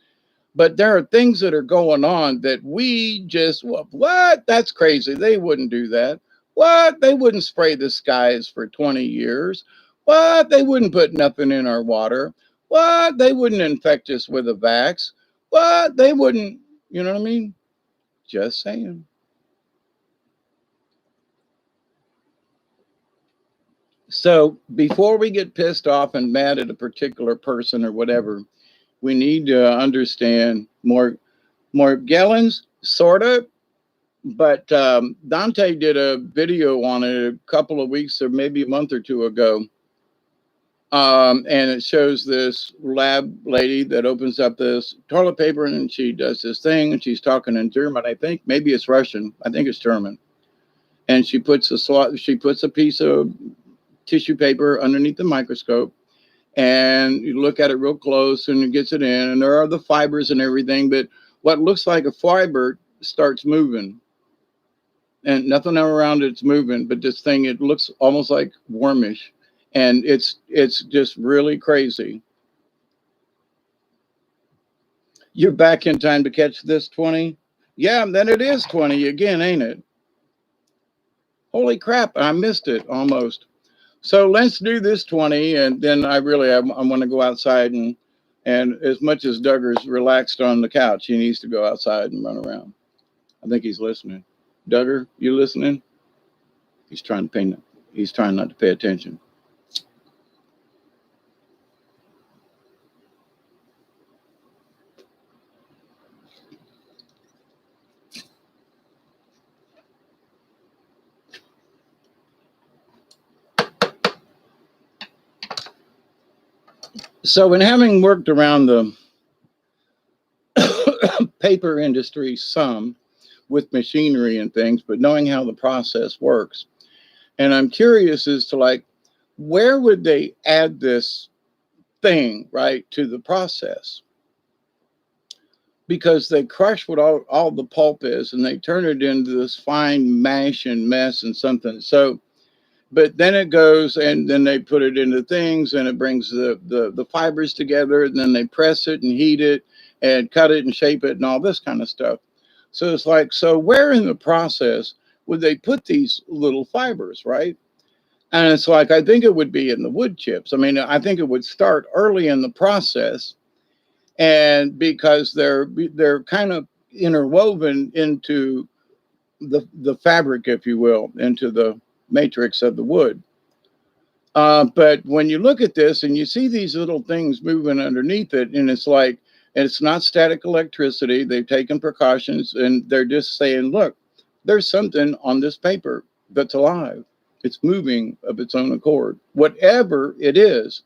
But there are things that are going on that we just, what? That's crazy. They wouldn't do that. What? They wouldn't spray the skies for 20 years. What? They wouldn't put nothing in our water. What? They wouldn't infect us with a vax. What? They wouldn't, you know what I mean? Just saying. So before we get pissed off and mad at a particular person or whatever, we need to understand more Gellens, sort of. But Dante did a video on it a couple of weeks or maybe a month or two ago. And it shows this lab lady that opens up this toilet paper and she does this thing and she's talking in German. I think maybe it's Russian. I think it's German. And she puts a piece of tissue paper underneath the microscope and you look at it real close and it gets it in and there are the fibers and everything, but what looks like a fiber starts moving and nothing around it's moving, but this thing, it looks almost like wormish and it's just really crazy. You're back in time to catch this 20. Yeah, then it is 20 again, ain't it? Holy crap, I missed it almost. So let's do this 20 and then I want to go outside and as much as Duggar's relaxed on the couch, he needs to go outside and run around. I think he's listening. Duggar, you listening? He's trying not to pay attention. So, in having worked around the paper industry some with machinery and things, but knowing how the process works, and I'm curious as to like, where would they add this thing, right, to the process? Because they crush what all the pulp is and they turn it into this fine mash and mess and something. So, but then it goes and then they put it into things and it brings the fibers together and then they press it and heat it and cut it and shape it and all this kind of stuff. So it's like, so where in the process would they put these little fibers, right? And it's like, I think it would be in the wood chips. I mean, I think it would start early in the process, and because they're kind of interwoven into the fabric, if you will, into the matrix of the wood. But when you look at this and you see these little things moving underneath it, and it's like, and it's not static electricity. They've taken precautions and they're just saying, look, there's something on this paper that's alive. It's moving of its own accord, whatever it is.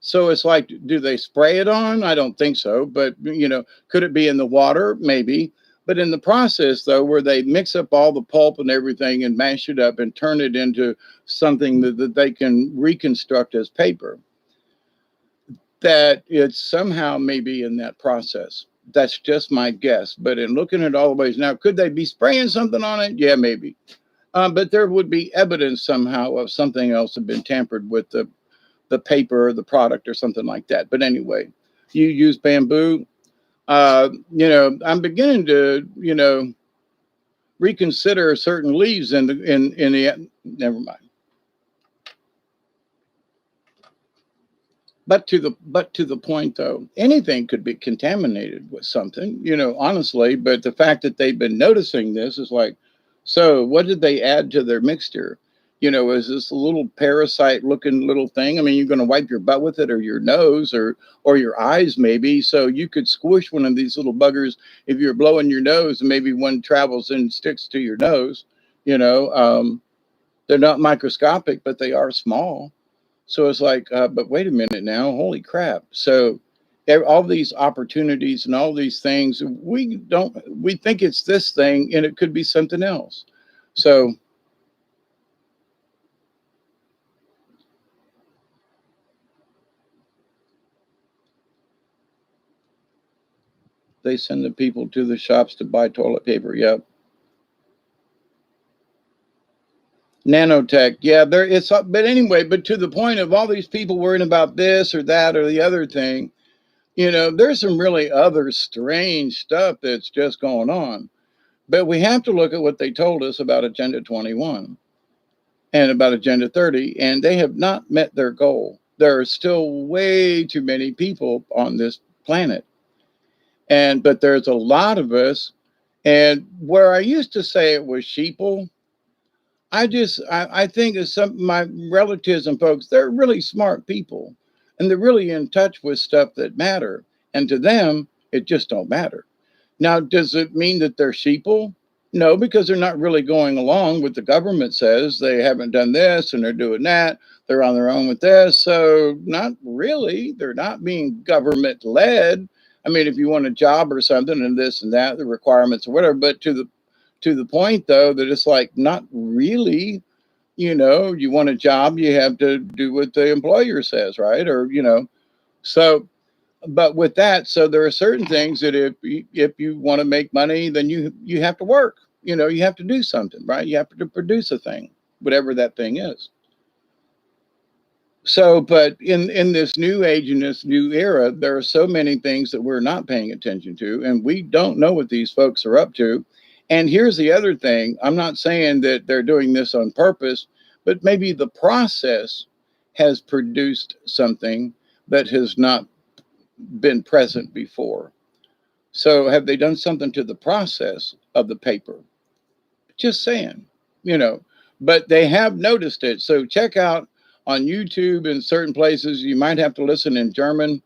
So it's like, do they spray it on? I don't think so. But, could it be in the water? Maybe. But in the process, though, where they mix up all the pulp and everything and mash it up and turn it into something that they can reconstruct as paper, that it's somehow maybe in that process. That's just my guess. But in looking at all the ways now, could they be spraying something on it? Yeah, maybe. But there would be evidence somehow of something else had been tampered with the paper or the product or something like that. But anyway, you use bamboo. I'm beginning to, reconsider certain leaves in the never mind. But to the point though, anything could be contaminated with something, honestly. But the fact that they've been noticing this is like, so what did they add to their mixture? Is this a little parasite looking little thing? I mean, you're going to wipe your butt with it or your nose or your eyes maybe. So you could squish one of these little buggers if you're blowing your nose and maybe one travels and sticks to your nose. You know, they're not microscopic, but they are small. So it's like, but wait a minute now, holy crap. So all these opportunities and all these things, we think it's this thing and it could be something else. So they send the people to the shops to buy toilet paper. Yep. Nanotech. Yeah, there it's but anyway, but to the point of all these people worrying about this or that or the other thing, there's some really other strange stuff that's just going on. But we have to look at what they told us about Agenda 21 and about Agenda 30, and they have not met their goal. There are still way too many people on this planet. But there's a lot of us. And where I used to say it was sheeple, I think of some of my relatives and folks, they're really smart people and they're really in touch with stuff that matter. And to them, it just don't matter. Now, does it mean that they're sheeple? No, because they're not really going along with the government says. They haven't done this and they're doing that. They're on their own with this. So, not really. They're not being government led. I mean, if you want a job or something and this and that, the requirements or whatever, but to the point though that it's like not really, you want a job, you have to do what the employer says, right? So but with that, so there are certain things that if you want to make money, then you have to work. You have to do something, right? You have to produce a thing, whatever that thing is. So, but in this new age, in this new era, there are so many things that we're not paying attention to, and we don't know what these folks are up to. And here's the other thing: I'm not saying that they're doing this on purpose, but maybe the process has produced something that has not been present before. So, have they done something to the process of the paper? Just saying, you know, but they have noticed it. So, check out on YouTube in certain places. You might have to listen in German,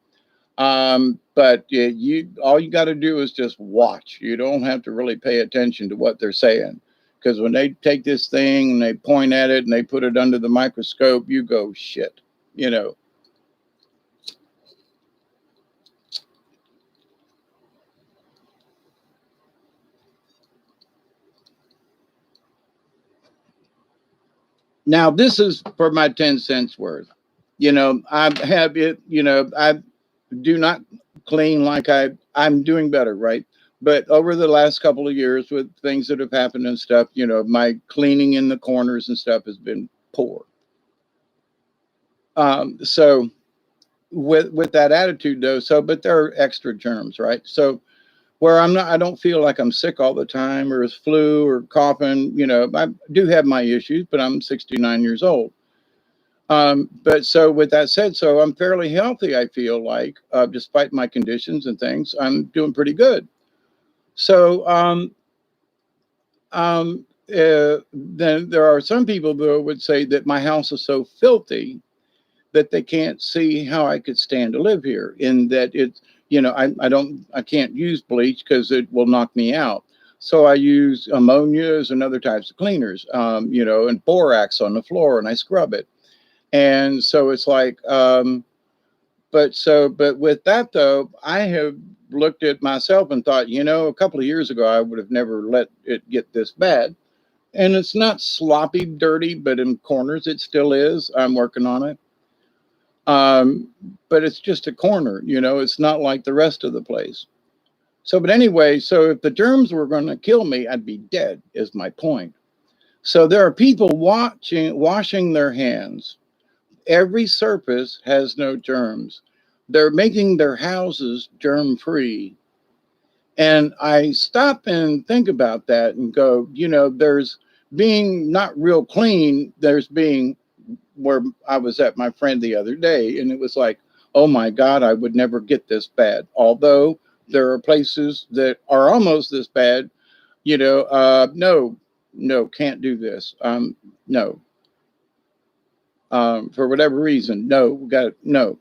but yeah, you all you got to do is just watch. You don't have to really pay attention to what they're saying because when they take this thing and they point at it and they put it under the microscope, you go shit, you know. Now, this is for my 10 cents worth. I have it, I do not clean like I'm doing better, right? But over the last couple of years with things that have happened and stuff, my cleaning in the corners and stuff has been poor. So with that attitude though, but there are extra germs, right? So where I don't feel like I'm sick all the time or as flu or coughing, I do have my issues, but I'm 69 years old. But so with that said, so I'm fairly healthy, I feel like, despite my conditions and things, I'm doing pretty good. So, then there are some people who would say that my house is so filthy that they can't see how I could stand to live here, in that it's, I can't use bleach because it will knock me out. So I use ammonias and other types of cleaners, and borax on the floor, and I scrub it. And so it's like, but with that though, I have looked at myself and thought, a couple of years ago, I would have never let it get this bad. And it's not sloppy, dirty, but in corners it still is. I'm working on it. Um, but it's just a corner, it's not like the rest of the place. So, but anyway, so if the germs were going to kill me, I'd be dead, is my point. So there are people washing their hands. Every surface has no germs. They're making their houses germ free. And I stop and think about that and go, there's being not real clean, there's being, where I was at my friend the other day, and it was like, oh my God, I would never get this bad. Although there are places that are almost this bad, no, no, can't do this. No, for whatever reason, no, no.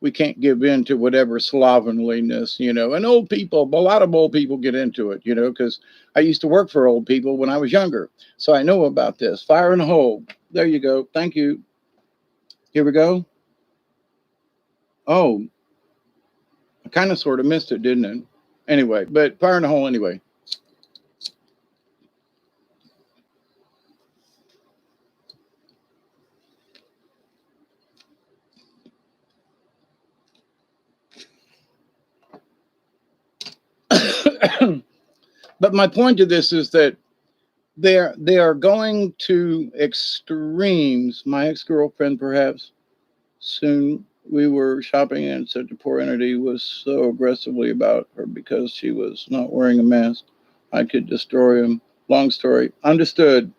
We can't give in to whatever slovenliness, and old people, a lot of old people get into it, because I used to work for old people when I was younger. So I know about this. Fire in a hole. There you go. Thank you. Here we go. Oh, I kind of sort of missed it, didn't it? Anyway, but fire in a hole anyway. But my point to this is that they are going to extremes. My ex-girlfriend, perhaps, soon we were shopping and such a poor entity was so aggressively about her because she was not wearing a mask. I could destroy him. Long story. Understood.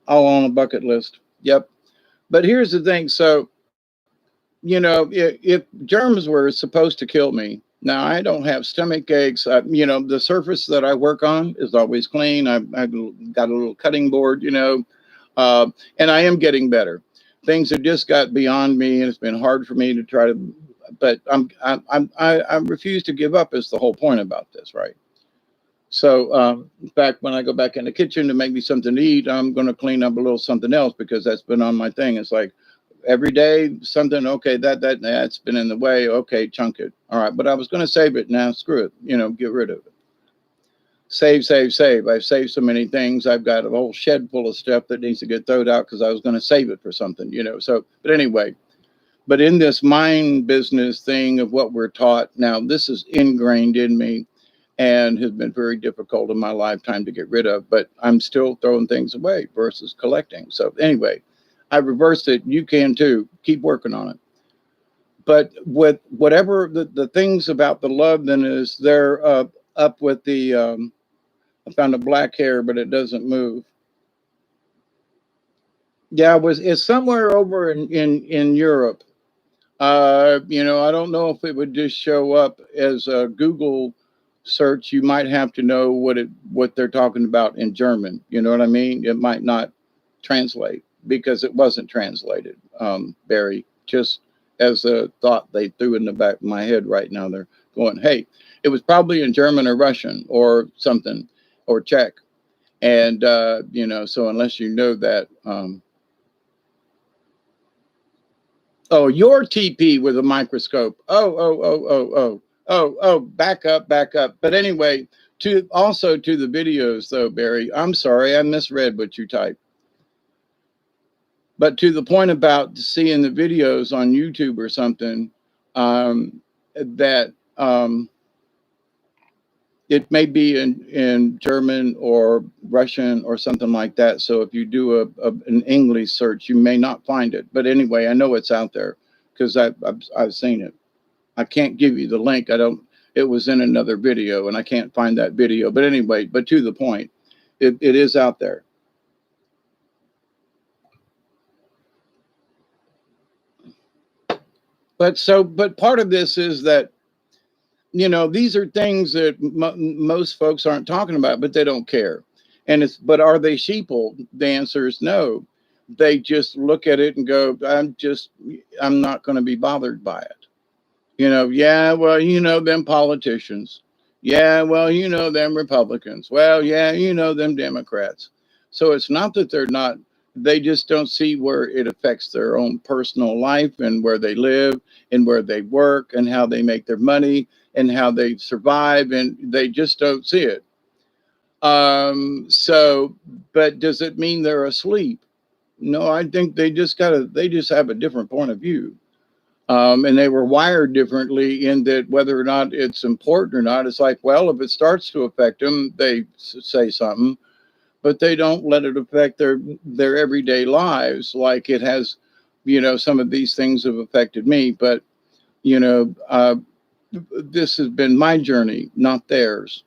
All on a bucket list. Yep. But here's the thing. So, if germs were supposed to kill me, now I don't have stomach aches. The surface that I work on is always clean. I've got a little cutting board, and I am getting better. Things have just got beyond me, and it's been hard for me to try to. But I refuse to give up. Is the whole point about this, right? So, in fact, when I go back in the kitchen to make me something to eat, I'm going to clean up a little something else because that's been on my thing. It's like every day something. Okay, that's been in the way. Okay, chunk it. All right, but I was going to save it. Now screw it. Get rid of it. Save, save, save. I've saved so many things. I've got a whole shed full of stuff that needs to get thrown out because I was going to save it for something. So, but anyway, but in this mind business thing of what we're taught now, this is ingrained in me and has been very difficult in my lifetime to get rid of, but I'm still throwing things away versus collecting. So anyway, I reversed it. You can too. Keep working on it. But with whatever the things about the love, then is they're up with the, I found a black hair, but it doesn't move. Yeah, it's somewhere over in Europe. I don't know if it would just show up as a Google search. You might have to know what they're talking about in German. You know what I mean? It might not translate because it wasn't translated. Barry, just as a thought they threw in the back of my head right now. They're going, hey, it was probably in German or Russian or something or Czech. And, so unless you know that, oh, your TP with a microscope. Oh, back up, back up. But anyway, to the videos though, Barry, I'm sorry, I misread what you typed. But to the point about seeing the videos on YouTube or something, that it may be in German or Russian or something like that. So if you do an English search, you may not find it. But anyway, I know it's out there because I've seen it. I can't give you the link. I don't. It was in another video, and I can't find that video. But anyway, but to the point, it is out there. But part of this is that, you know, these are things that most folks aren't talking about, but they don't care. And but are they sheeple? The answer is no. They just look at it and go, I'm not going to be bothered by it. You know, yeah, well, you know, them politicians. Yeah, well, you know, them Republicans. Well, yeah, you know, them Democrats. So it's not that they're not, they just don't see where it affects their own personal life and where they live and where they work and how they make their money and how they survive. And they just don't see it. So, but does it mean they're asleep? No, I think they just have a different point of view. And they were wired differently in that whether or not it's important or not, it's like, well, if it starts to affect them, they say something, but they don't let it affect their everyday lives like it has. You know, some of these things have affected me, but you know, this has been my journey, not theirs,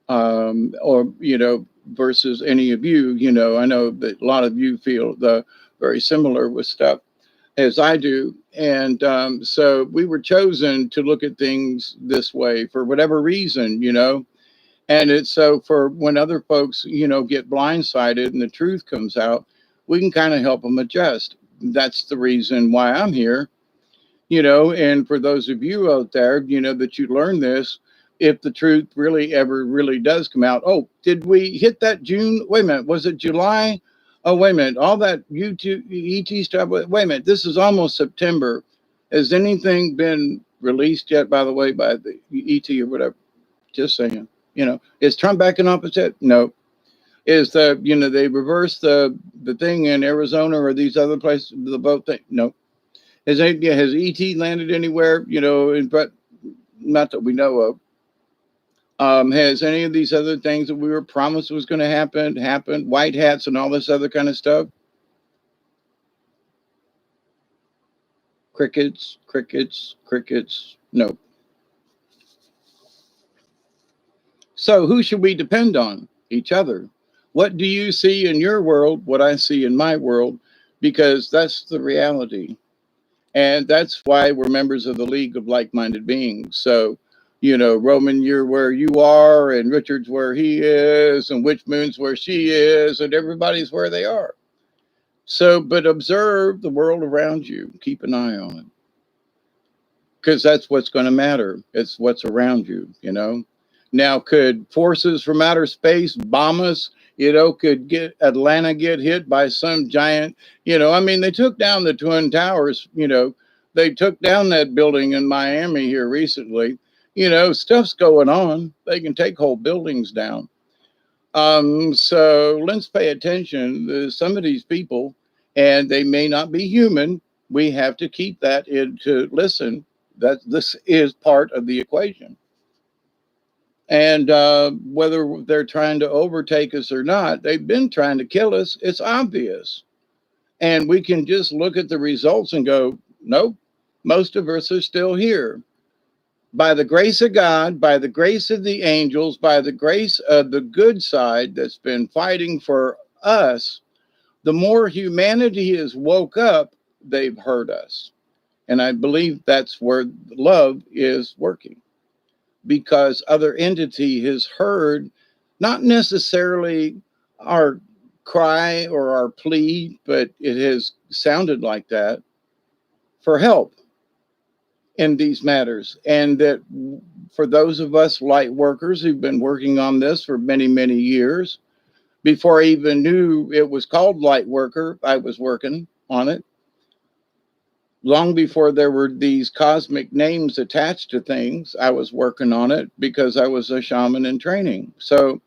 or you know, versus any of you. You know, I know that a lot of you feel very similar with stuff as I do. And so we were chosen to look at things this way for whatever reason, you know. And it's so for when other folks, you know, get blindsided and the truth comes out, we can kind of help them adjust. That's the reason why I'm here, you know. And for those of you out there, you know, that you learn this, if the truth really ever really does come out. Oh, did we hit that June? Wait a minute, was it July? Oh, wait a minute, all that YouTube ET stuff. Wait a minute, this is almost September. Has anything been released yet, by the way, by the ET or whatever? Just saying. You know, is Trump back in office yet? No. Is you know, they reversed the thing in Arizona or these other places, the boat thing? No. Has ET landed anywhere? You know, but not that we know of. Has any of these other things that we were promised was going to happen happened? White hats and all this other kind of stuff? Crickets, crickets, crickets. No. So who should we depend on? Each other. What do you see in your world? What I see in my world? Because that's the reality. And that's why we're members of the League of Like-Minded Beings. So, you know, Roman, you're where you are, and Richard's where he is, and Witch Moon's where she is, and everybody's where they are. So, but observe the world around you. Keep an eye on it. Because that's what's going to matter. It's what's around you, you know. Now, could forces from outer space bomb us? You know, could get Atlanta get hit by some giant, you know, I mean, they took down the Twin Towers, you know, they took down that building in Miami here recently. You know, stuff's going on. They can take whole buildings down. So let's pay attention to some of these people, and they may not be human. We have to keep that in to listen that this is part of the equation. And whether they're trying to overtake us or not, they've been trying to kill us. It's obvious. And we can just look at the results and go, nope, most of us are still here. By the grace of God, by the grace of the angels, by the grace of the good side that's been fighting for us, the more humanity has woke up, they've hurt us. And I believe that's where love is working, because other entity has heard not necessarily our cry or our plea, but it has sounded like that for help in these matters. And that for those of us light workers who've been working on this for many, many years, before I even knew it was called light worker, I was working on it. Long before there were these cosmic names attached to things, I was working on it because I was a shaman in training. So,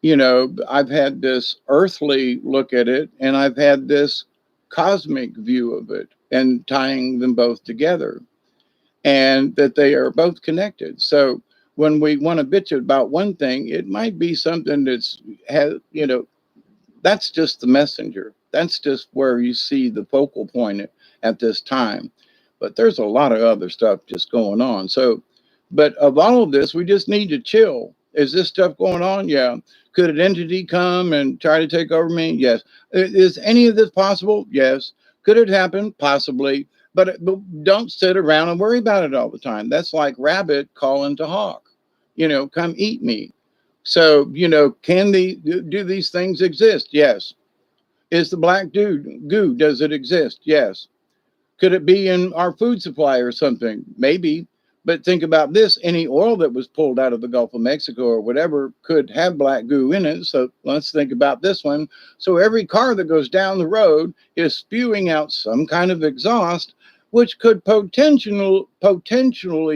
you know, I've had this earthly look at it, and I've had this cosmic view of it and tying them both together, and that they are both connected. So when we want to bitch about one thing, it might be something that's has, that's just the messenger. That's just where you see the focal point at this time. But there's a lot of other stuff just going on. So, but of all of this, we just need to chill. Is this stuff going on? Yeah. Could an entity come and try to take over me? Yes. Is any of this possible? Yes. Could it happen? Possibly. But don't sit around and worry about it all the time. That's like rabbit calling to hawk. Come eat me. So, can do these things exist? Yes. Is the black dude goo? Does it exist? Yes. Could it be in our food supply or something? Maybe. But think about this: any oil that was pulled out of the Gulf of Mexico or whatever could have black goo in it. So let's think about this one. So every car that goes down the road is spewing out some kind of exhaust, which could potentially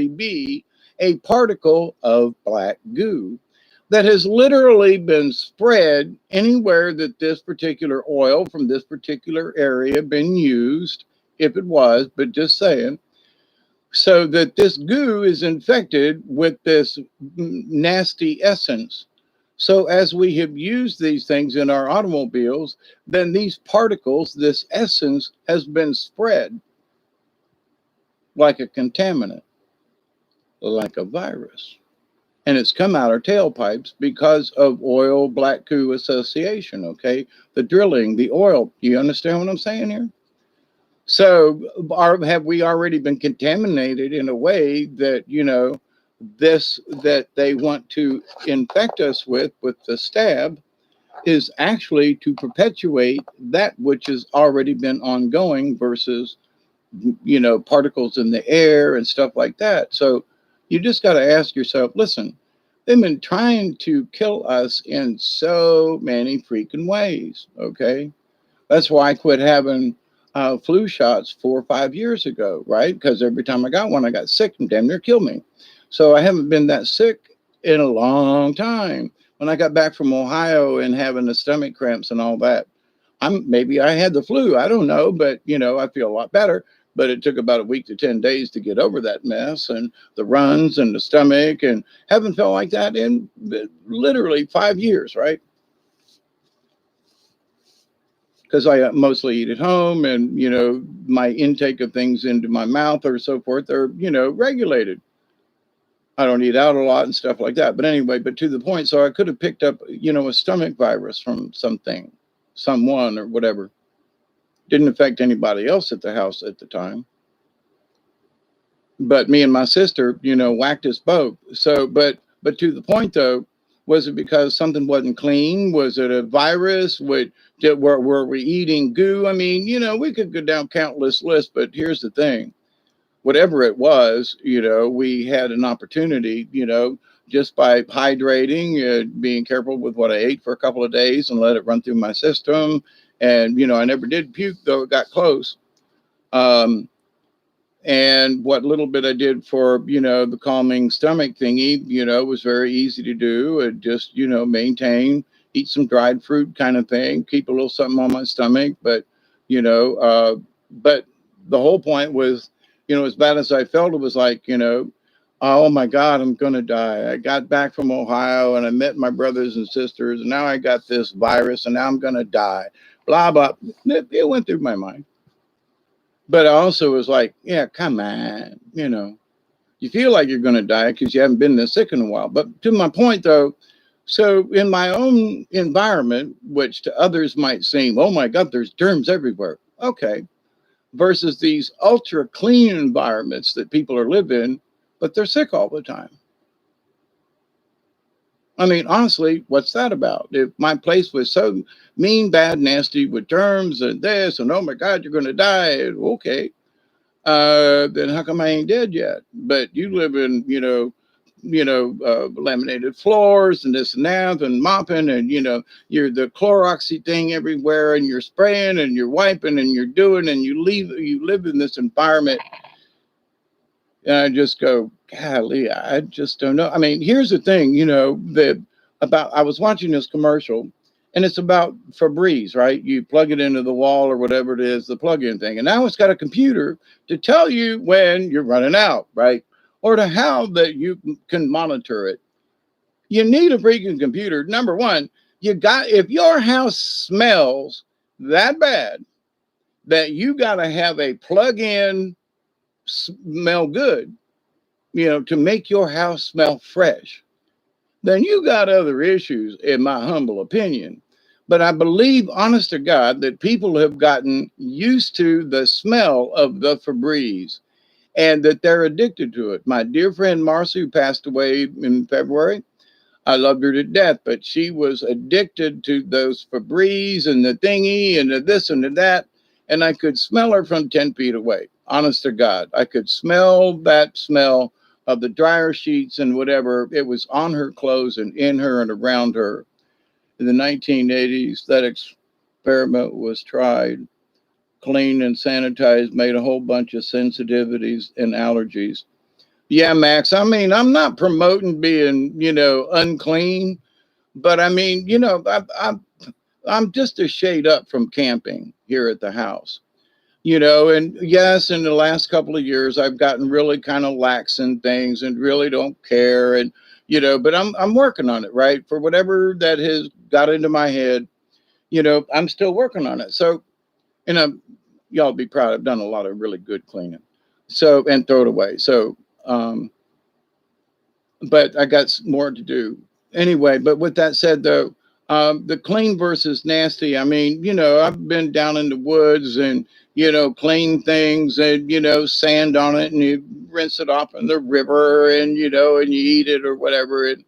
be a particle of black goo that has literally been spread anywhere that this particular oil from this particular area been used, if it was, but just saying, so that this goo is infected with this nasty essence. So as we have used these things in our automobiles, then these particles, this essence has been spread like a contaminant, like a virus. And it's come out our tailpipes because of oil black goo association, okay? The drilling, the oil. Do you understand what I'm saying here? So have we already been contaminated in a way that, this that they want to infect us with the stab is actually to perpetuate that which has already been ongoing versus, particles in the air and stuff like that. So you just got to ask yourself, listen, they've been trying to kill us in so many freaking ways, okay? That's why I quit having flu shots 4 or 5 years ago, right? Because every time I got one, I got sick and damn near killed me. So I haven't been that sick in a long time. When I got back from Ohio and having the stomach cramps and all that, maybe I had the flu. I don't know, but I feel a lot better. But it took about a week to 10 days to get over that mess and the runs and the stomach, and haven't felt like that in literally 5 years, right? Because I mostly eat at home, and my intake of things into my mouth or so forth are regulated. I don't eat out a lot and stuff like that. But anyway, but to the point, so I could have picked up a stomach virus from someone or whatever. Didn't affect anybody else at the house at the time, but me and my sister whacked us both. So but to the point though, was it because something wasn't clean? Was it a virus? Were we eating goo? I mean, we could go down countless lists, but here's the thing. Whatever it was, we had an opportunity, just by hydrating, being careful with what I ate for a couple of days and let it run through my system. And, I never did puke, though it got close. Um, and what little bit I did for, the calming stomach thingy, was very easy to do. And just, maintain, eat some dried fruit kind of thing, keep a little something on my stomach. But, but the whole point was, as bad as I felt, it was like, oh my God, I'm going to die. I got back from Ohio and I met my brothers and sisters, and now I got this virus and now I'm going to die. Blah, blah. It went through my mind. But I also was like, yeah, come on, you feel like you're going to die because you haven't been this sick in a while. But to my point, though, so in my own environment, which to others might seem, oh my God, there's germs everywhere. Okay. Versus these ultra clean environments that people are living, but they're sick all the time. I mean, honestly, what's that about? If my place was so mean, bad, nasty with germs and this, and oh my God, you're going to die. Okay. Then how come I ain't dead yet? But you live in, laminated floors and this and that and mopping, and, you're the Cloroxy thing everywhere, and you're spraying and you're wiping and you're doing, and you live in this environment. And I just go, golly, I just don't know. I mean, here's the thing, I was watching this commercial, And it's about Febreze, right? You plug it into the wall or whatever it is, the plug-in thing. And now it's got a computer to tell you when you're running out, right? Or to how that you can monitor it. You need a freaking computer. Number one, you got, if your house smells that bad that you got to have a plug-in smell good, to make your house smell fresh, then you got other issues, in my humble opinion. But I believe, honest to God, that people have gotten used to the smell of the Febreze and that they're addicted to it. My dear friend Marcy, who passed away in February, I loved her to death, but she was addicted to those Febreze and the thingy and the this and the that. And I could smell her from 10 feet away. Honest to God, I could smell that smell of the dryer sheets and whatever. It was on her clothes and in her and around her. In the 1980s, that experiment was tried, cleaned and sanitized, made a whole bunch of sensitivities and allergies. Yeah, Max. I mean, I'm not promoting being, unclean, but I mean, I'm just a shade up from camping here at the house, and yes, in the last couple of years, I've gotten really kind of lax in things and really don't care. And, but I'm working on it, right? For whatever that has got into my head, I'm still working on it. So, you know, y'all be proud. I've done a lot of really good cleaning. So, and throw it away. So, but I got more to do anyway. But with that said, though, the clean versus nasty. I mean, I've been down in the woods and clean things and sand on it, and you rinse it off in the river, and and you eat it or whatever, and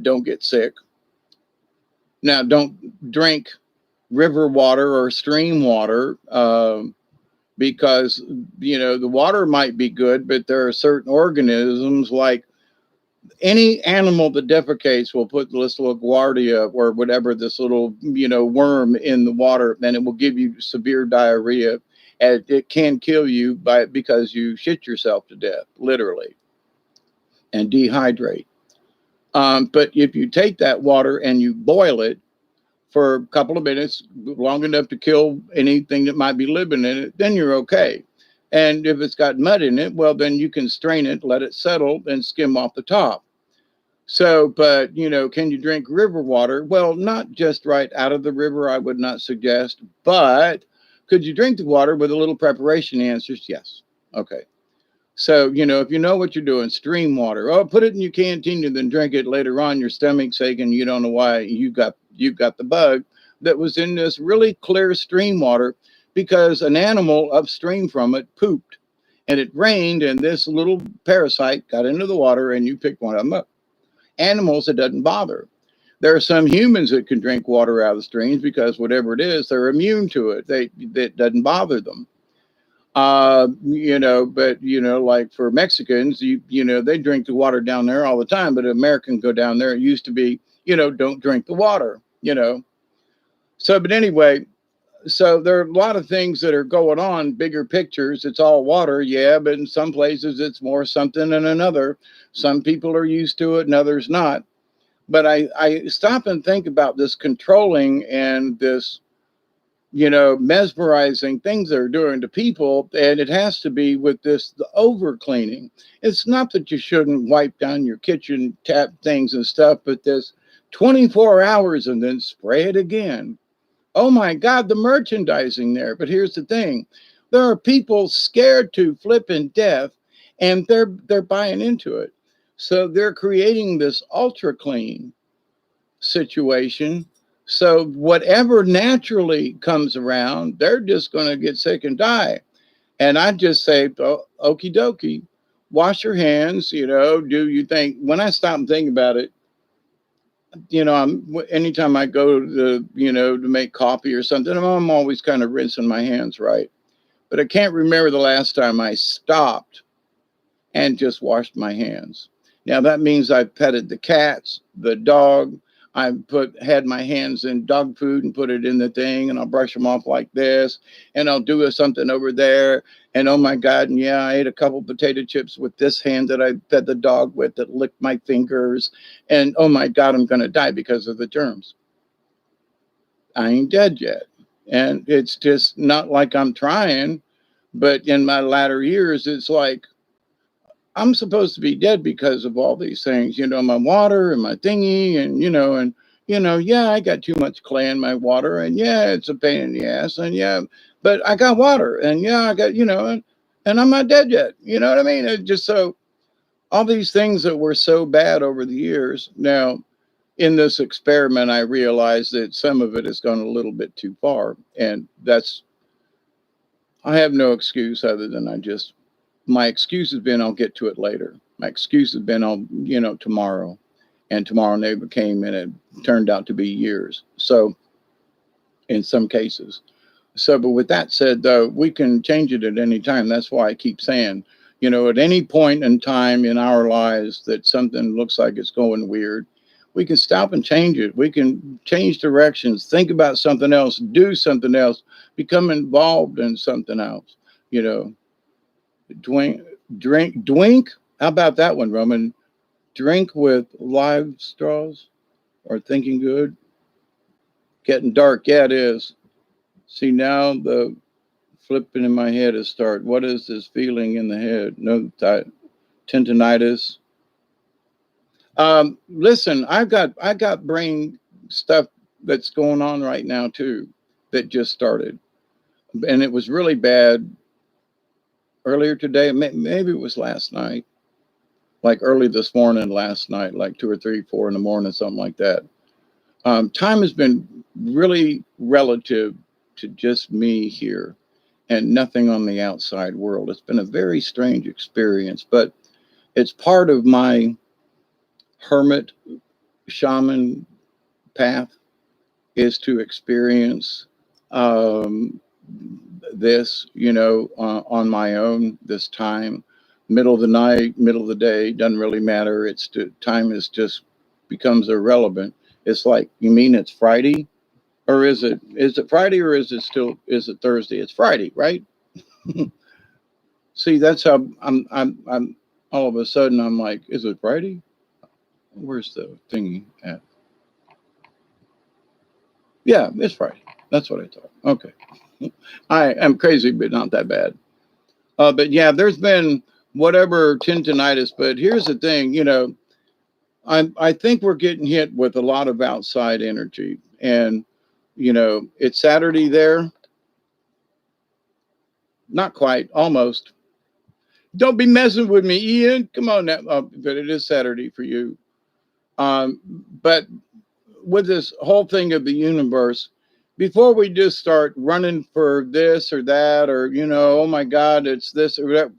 don't get sick. Now, don't drink river water or stream water. Because the water might be good, but there are certain organisms like any animal that defecates will put this little guardia or whatever, this little worm in the water, and it will give you severe diarrhea, and it can kill you because you shit yourself to death, literally, and dehydrate. But if you take that water and you boil it for a couple of minutes, long enough to kill anything that might be living in it, then you're okay. And if it's got mud in it, well, then you can strain it, let it settle, and skim off the top. So, but, can you drink river water? Well, not just right out of the river, I would not suggest, but could you drink the water with a little preparation? The answer is yes. Okay. So, if you know what you're doing, stream water, put it in your canteen and then drink it later on. Your stomach's aching. You don't know why you got the bug that was in this really clear stream water because an animal upstream from it pooped and it rained and this little parasite got into the water and you picked one of them up. Animals, it doesn't bother. There are some humans that can drink water out of the streams because whatever it is, they're immune to it. It doesn't bother them. But like for Mexicans, they drink the water down there all the time, but Americans go down there. It used to be, don't drink the water, So, but anyway, so there are a lot of things that are going on, bigger pictures. It's all water, yeah, but in some places it's more something than another. Some people are used to it and others not. But I stop and think about this controlling and this mesmerizing things they're doing to people. And it has to be with the over cleaning. It's not that you shouldn't wipe down your kitchen tap things and stuff, but this 24 hours and then spray it again. Oh my God, the merchandising there. But here's the thing. There are people scared to flipping death and they're buying into it. So they're creating this ultra clean situation. So whatever naturally comes around, they're just going to get sick and die. And I just say, oh, okie dokie, wash your hands. Do you think, when I stop and think about it, anytime I go to make coffee or something, I'm always kind of rinsing my hands, right? But I can't remember the last time I stopped and just washed my hands. Now that means I've petted the cats, the dog. I had my hands in dog food and put it in the thing, and I'll brush them off like this, and I'll do something over there. And oh my God, and yeah, I ate a couple potato chips with this hand that I fed the dog with that licked my fingers. And oh my God, I'm going to die because of the germs. I ain't dead yet. And it's just not like I'm trying, but in my latter years, it's like I'm supposed to be dead because of all these things, my water and my thingy, yeah, I got too much clay in my water, and yeah, it's a pain in the ass, and yeah, but I got water, and yeah, I got, and I'm not dead yet. You know what I mean? It just so all these things that were so bad over the years. Now, in this experiment, I realized that some of it has gone a little bit too far, and I have no excuse other than my excuse has been I'll get to it later. My excuse has been tomorrow, and tomorrow never came, and it turned out to be years. So in some cases. So, but with that said, though, we can change it at any time. That's why I keep saying, at any point in time in our lives that something looks like it's going weird, we can stop and change it. We can change directions, think about something else, do something else, become involved in something else. You know, drink. How about that one, Roman? Drink with live straws or thinking good. Getting dark. Yeah, it is. See, now the flipping in my head is start. What is this feeling in the head? No, tendonitis. Listen, I got brain stuff that's going on right now too, that just started, and it was really bad earlier today. Maybe it was last night, like early this morning, last night, like 2 or 3, 4 in the morning, something like that. Time has been really relative to just me here and nothing on the outside world. It's been a very strange experience, but it's part of my hermit shaman path is to experience um, this, on my own, this time, middle of the night, middle of the day, doesn't really matter. Time is just becomes irrelevant. It's like, you mean it's Friday? Or is it Friday, or is it Thursday? It's Friday, right? See, that's how I'm all of a sudden I'm like, is it Friday? Where's the thingy at? Yeah, it's Friday. That's what I thought. Okay. I am crazy, but not that bad. But yeah, there's been whatever tendonitis, but here's the thing, I think we're getting hit with a lot of outside energy, and it's Saturday there. Not quite, almost. Don't be messing with me, Ian. Come on now. But it is Saturday for you. But with this whole thing of the universe, before we just start running for this or that, or, oh my God, it's this or that,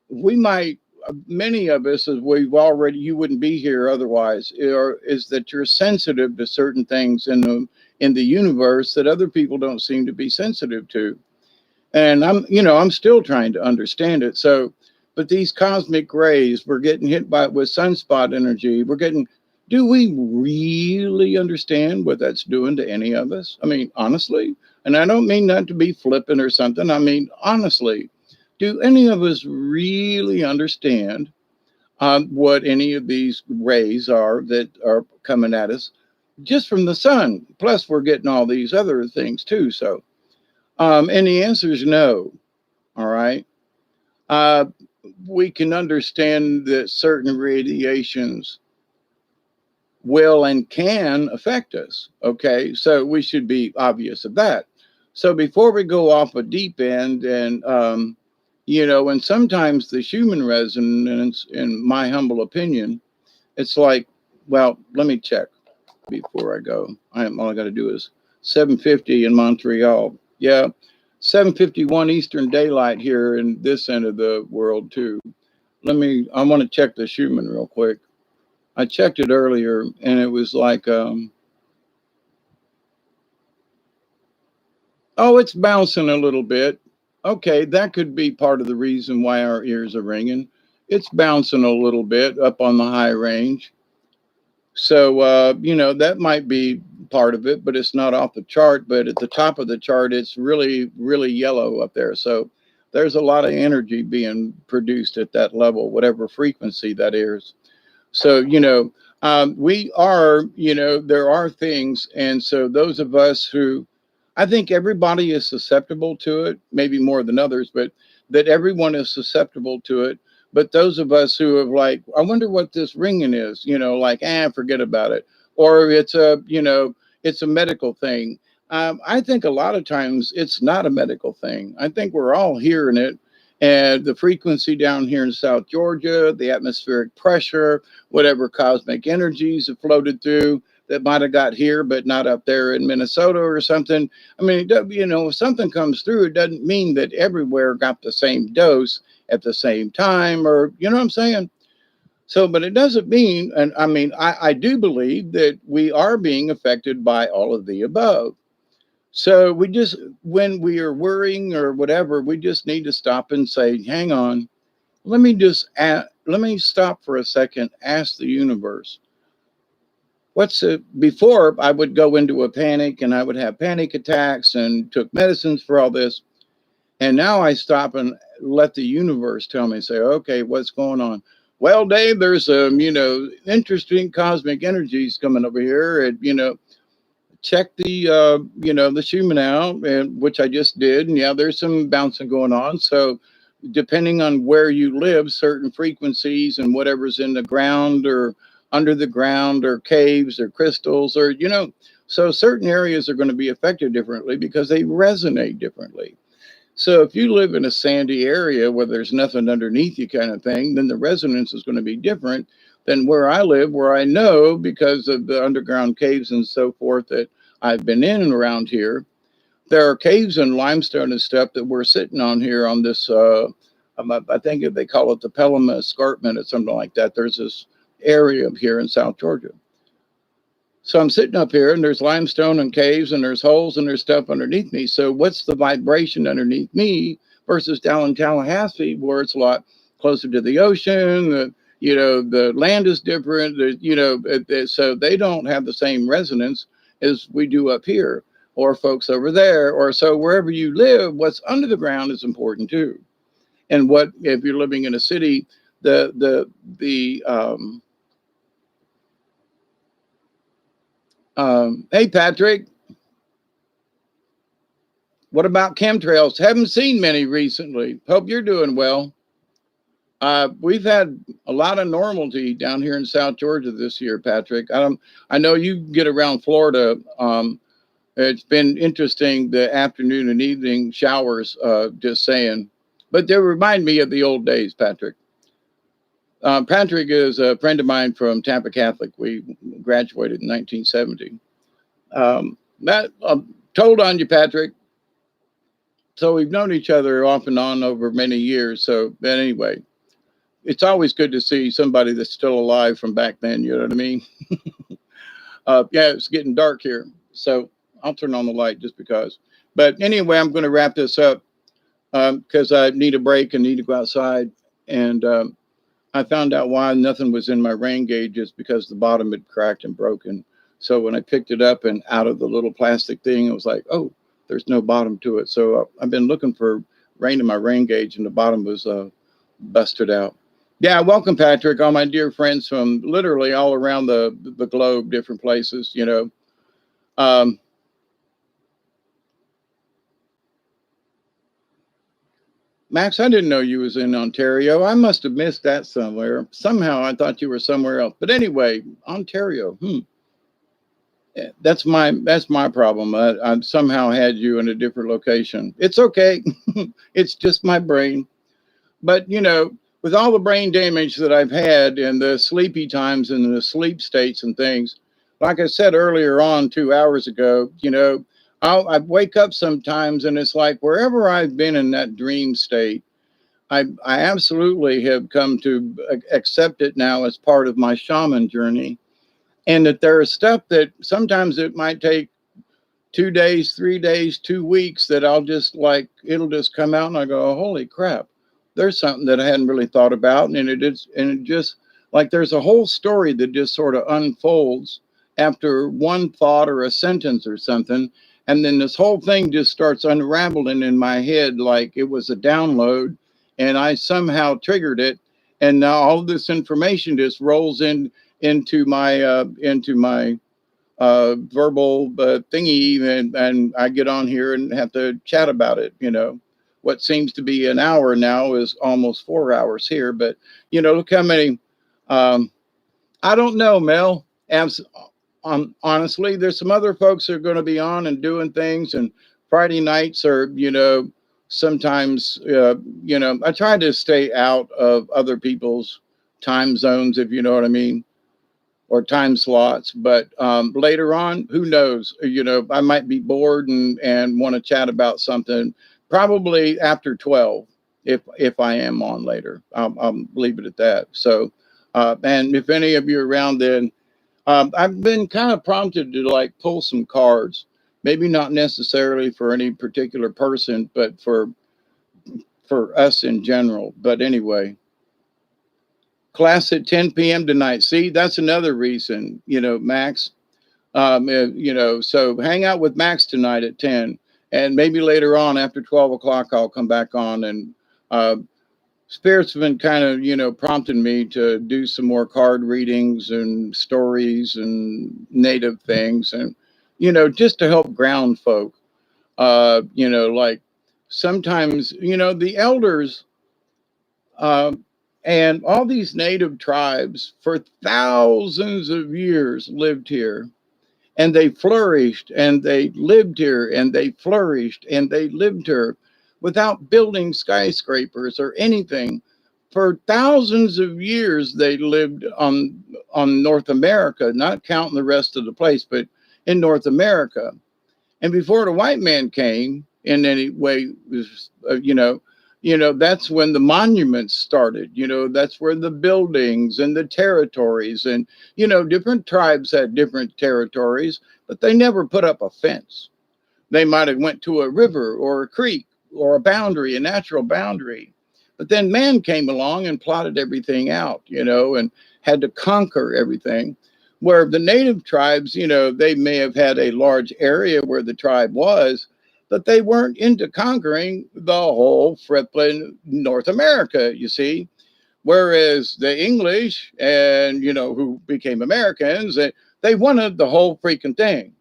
we might, many of us, as you wouldn't be here otherwise, is that you're sensitive to certain things in the universe that other people don't seem to be sensitive to. And I'm still trying to understand it. So, but these cosmic rays, we're getting hit with sunspot energy. Do we really understand what that's doing to any of us? I mean, honestly, and I don't mean that to be flippant or something. I mean, honestly, do any of us really understand what any of these rays are that are coming at us just from the sun? Plus, we're getting all these other things too. So, and the answer is no. All right. Uh, we can understand that certain radiations will and can affect us. Okay. So we should be obvious of that. So before we go off a deep end, and sometimes the human resonance, in my humble opinion, it's like, well, let me check before I go. All I got to do is 7:50 in Montreal. Yeah, 7:51 Eastern Daylight here in this end of the world too. I want to check the Schumann real quick. I checked it earlier and it was like, oh, it's bouncing a little bit. Okay, that could be part of the reason why our ears are ringing. It's bouncing a little bit up on the high range. So, that might be part of it, but it's not off the chart. But at the top of the chart, it's really, really yellow up there. So there's a lot of energy being produced at that level, whatever frequency that is. So, we are, there are things. And so, those of us who, I think everybody is susceptible to it, maybe more than others, but that everyone is susceptible to it. But those of us who have, like, I wonder what this ringing is, like, forget about it. Or it's a medical thing. I think a lot of times it's not a medical thing. I think we're all hearing it. And the frequency down here in South Georgia, the atmospheric pressure, whatever cosmic energies have floated through that might have got here, but not up there in Minnesota or something. I mean, if something comes through, it doesn't mean that everywhere got the same dose at the same time, or, you know what I'm saying? So, but it doesn't mean, and I mean, I do believe that we are being affected by all of the above. So we just, when we are worrying or whatever, we just need to stop and say, hang on, let me stop for a second, ask the universe, what's it? Before I would go into a panic and I would have panic attacks and took medicines for all this. And now I stop and let the universe tell me, say, okay, what's going on? Well, Dave, there's some, interesting cosmic energies coming over here. And, check the Schumann out, and which I just did. And yeah, there's some bouncing going on. So depending on where you live, certain frequencies and whatever's in the ground or under the ground or caves or crystals or, so certain areas are going to be affected differently because they resonate differently. So if you live in a sandy area where there's nothing underneath you kind of thing, then the resonance is going to be different than where I live, where I know because of the underground caves and so forth that I've been in and around here. There are caves and limestone and stuff that we're sitting on here on this, I think they call it the Pelham Escarpment or something like that. There's this area here in South Georgia. So I'm sitting up here and there's limestone and caves and there's holes and there's stuff underneath me. So what's the vibration underneath me versus down in Tallahassee where it's a lot closer to the ocean? The land is different. So they don't have the same resonance as we do up here or folks over there. Or so wherever you live, what's under the ground is important too. And what if you're living in a city, hey, Patrick, what about chemtrails? Haven't seen many recently. Hope you're doing well. We've had a lot of normality down here in South Georgia this year, Patrick. I know you get around Florida. It's been interesting, the afternoon and evening showers, just saying. But they remind me of the old days, Patrick. Patrick is a friend of mine from Tampa Catholic. We graduated in 1970. That told on you, Patrick. So we've known each other off and on over many years. So, but anyway, it's always good to see somebody that's still alive from back then. You know what I mean? Yeah, it's getting dark here. So I'll turn on the light just because. But anyway, I'm going to wrap this up because I need a break and need to go outside. And I found out why nothing was in my rain gauge is because the bottom had cracked and broken. So when I picked it up and out of the little plastic thing, it was like, oh, there's no bottom to it. So I've been looking for rain in my rain gauge and the bottom was busted out. Yeah, welcome, Patrick. All my dear friends from literally all around the globe, different places, Max, I didn't know you was in Ontario. I must have missed that somewhere. Somehow I thought you were somewhere else. But anyway, Ontario. Yeah, that's my problem. I somehow had you in a different location. It's okay. It's just my brain. But with all the brain damage that I've had and the sleepy times and the sleep states and things, like I said earlier on 2 hours ago, I wake up sometimes and it's like wherever I've been in that dream state, I absolutely have come to accept it now as part of my shaman journey. And that there is stuff that sometimes it might take 2 days, 3 days, 2 weeks that it'll just come out and I go, oh, holy crap, there's something that I hadn't really thought about. And it just like there's a whole story that just sort of unfolds after one thought or a sentence or something. And then this whole thing just starts unraveling in my head like it was a download and I somehow triggered it. And now all of this information just rolls in into my verbal thingy, and I get on here and have to chat about it. You know, what seems to be an hour now is almost 4 hours here. But you know, look how many. Um, I don't know, Mel. Honestly, there's some other folks that are going to be on and doing things, and Friday nights are, you know, sometimes, you know, I try to stay out of other people's time zones, if you know what I mean, or time slots. But later on, who knows? You know, I might be bored and want to chat about something. Probably after 12, if I am on later, I'll leave it at that. So, and if any of you are around, then I've been kind of prompted to like pull some cards. Maybe not necessarily for any particular person, but for us in general. But anyway, class at 10 p.m. tonight. See, that's another reason, you know, Max. You know, so hang out with Max tonight at 10, and maybe later on after 12 o'clock, I'll come back on. And uh, Spirit's been kind of, you know, prompting me to do some more card readings and stories and native things, and you know, just to help ground folk. You know, like sometimes, you know, the elders um, and all these native tribes for thousands of years lived here, and they flourished, and they lived here, and they flourished, and they lived here without building skyscrapers or anything. For thousands of years they lived on North America, not counting the rest of the place, but in North America. And before the white man came in any way, you know, that's when the monuments started. You know, that's where the buildings and the territories, and you know, different tribes had different territories, but they never put up a fence. They might have went to a river or a creek or a boundary, a natural boundary. But then man came along and plotted everything out, you know, and had to conquer everything. Where the native tribes, you know, they may have had a large area where the tribe was, but they weren't into conquering the whole frippling North America, you see. Whereas the English and, you know, who became Americans, they wanted the whole freaking thing.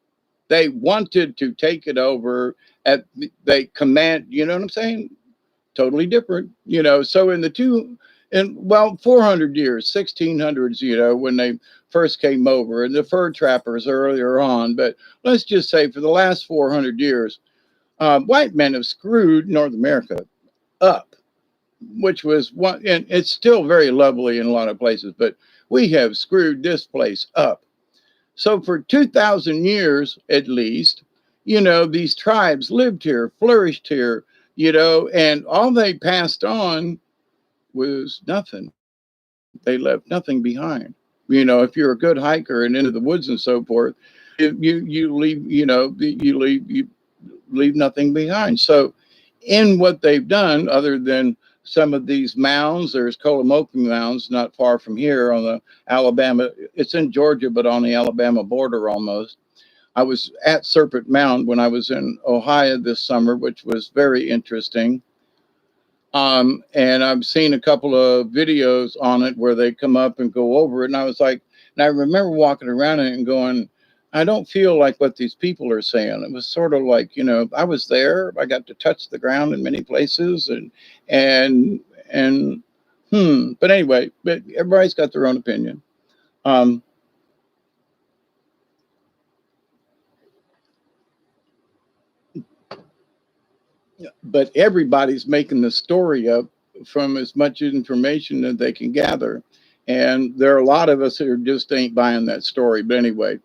They wanted to take it over at they command, you know what I'm saying? Totally different, you know. So in the two in well 400 years, 1600s, you know, when they first came over, and the fur trappers earlier on, but let's just say for the last 400 years, white men have screwed North America up, which was one, and it's still very lovely in a lot of places, but we have screwed this place up. So for 2,000 years at least, you know, these tribes lived here, flourished here, you know, and all they passed on was nothing. They left nothing behind. You know, if you're a good hiker and into the woods and so forth, you leave, you know, you leave nothing behind. So in what they've done, other than some of these mounds, there's Collamoquie mounds not far from here on the Alabama. It's in Georgia, but on the Alabama border almost. I was at Serpent Mound when I was in Ohio this summer, which was very interesting. And I've seen a couple of videos on it where they come up and go over it. And I was like, and I remember walking around it and going, I don't feel like what these people are saying. It was sort of like, you know, I was there. I got to touch the ground in many places, and and But anyway, but everybody's got their own opinion. Um, but everybody's making the story up from as much information that they can gather. And there are a lot of us who just ain't buying that story. But anyway,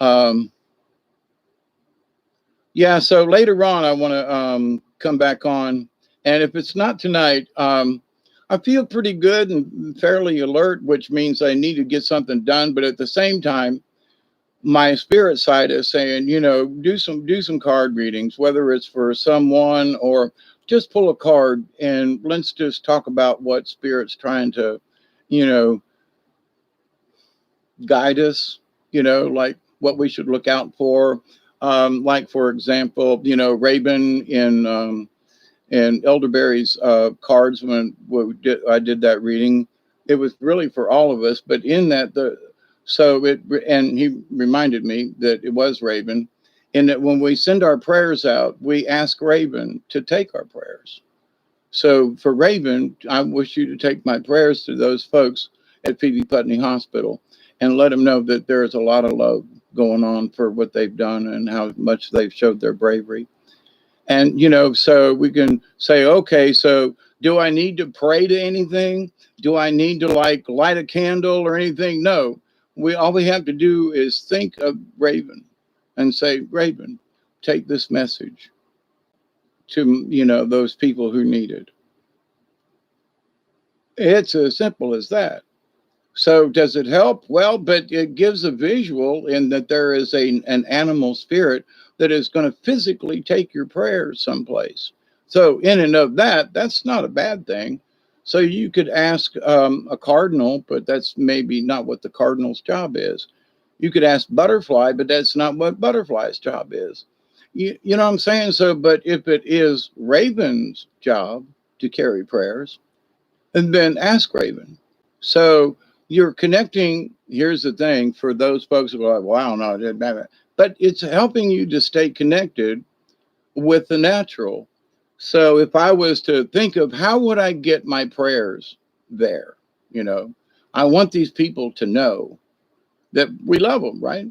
um, yeah, so later on, I want to come back on. And if it's not tonight, I feel pretty good and fairly alert, which means I need to get something done. But at the same time, my spirit side is saying, you know, do some card readings, whether it's for someone or just pull a card and let's just talk about what spirit's trying to, you know, guide us, you know, like what we should look out for. Like for example, you know, Raven in Elderberry's cards when I did that reading. It was really for all of us, but in that so it and he reminded me that it was Raven, and that when we send our prayers out, we ask Raven to take our prayers. So for Raven, I wish you to take my prayers to those folks at Phoebe Putney Hospital and let them know that there is a lot of love going on for what they've done and how much they've showed their bravery. And, so we can say, okay, so do I need to pray to anything? Do I need to like light a candle or anything? No. All we have to do is think of Raven and say, Raven, take this message to, those people who need it. It's as simple as that. So does it help? Well, but it gives a visual in that there is an animal spirit that is going to physically take your prayers someplace. So in and of that, that's not a bad thing. So you could ask a cardinal, but that's maybe not what the cardinal's job is. You could ask butterfly, but that's not what butterfly's job is. You know what I'm saying? So, but if it is Raven's job to carry prayers, and then ask Raven. So you're connecting. Here's the thing for those folks who are like, wow, no, it didn't matter. But it's helping you to stay connected with the natural. So if I was to think of how would I get my prayers there, you know, I want these people to know that we love them, right?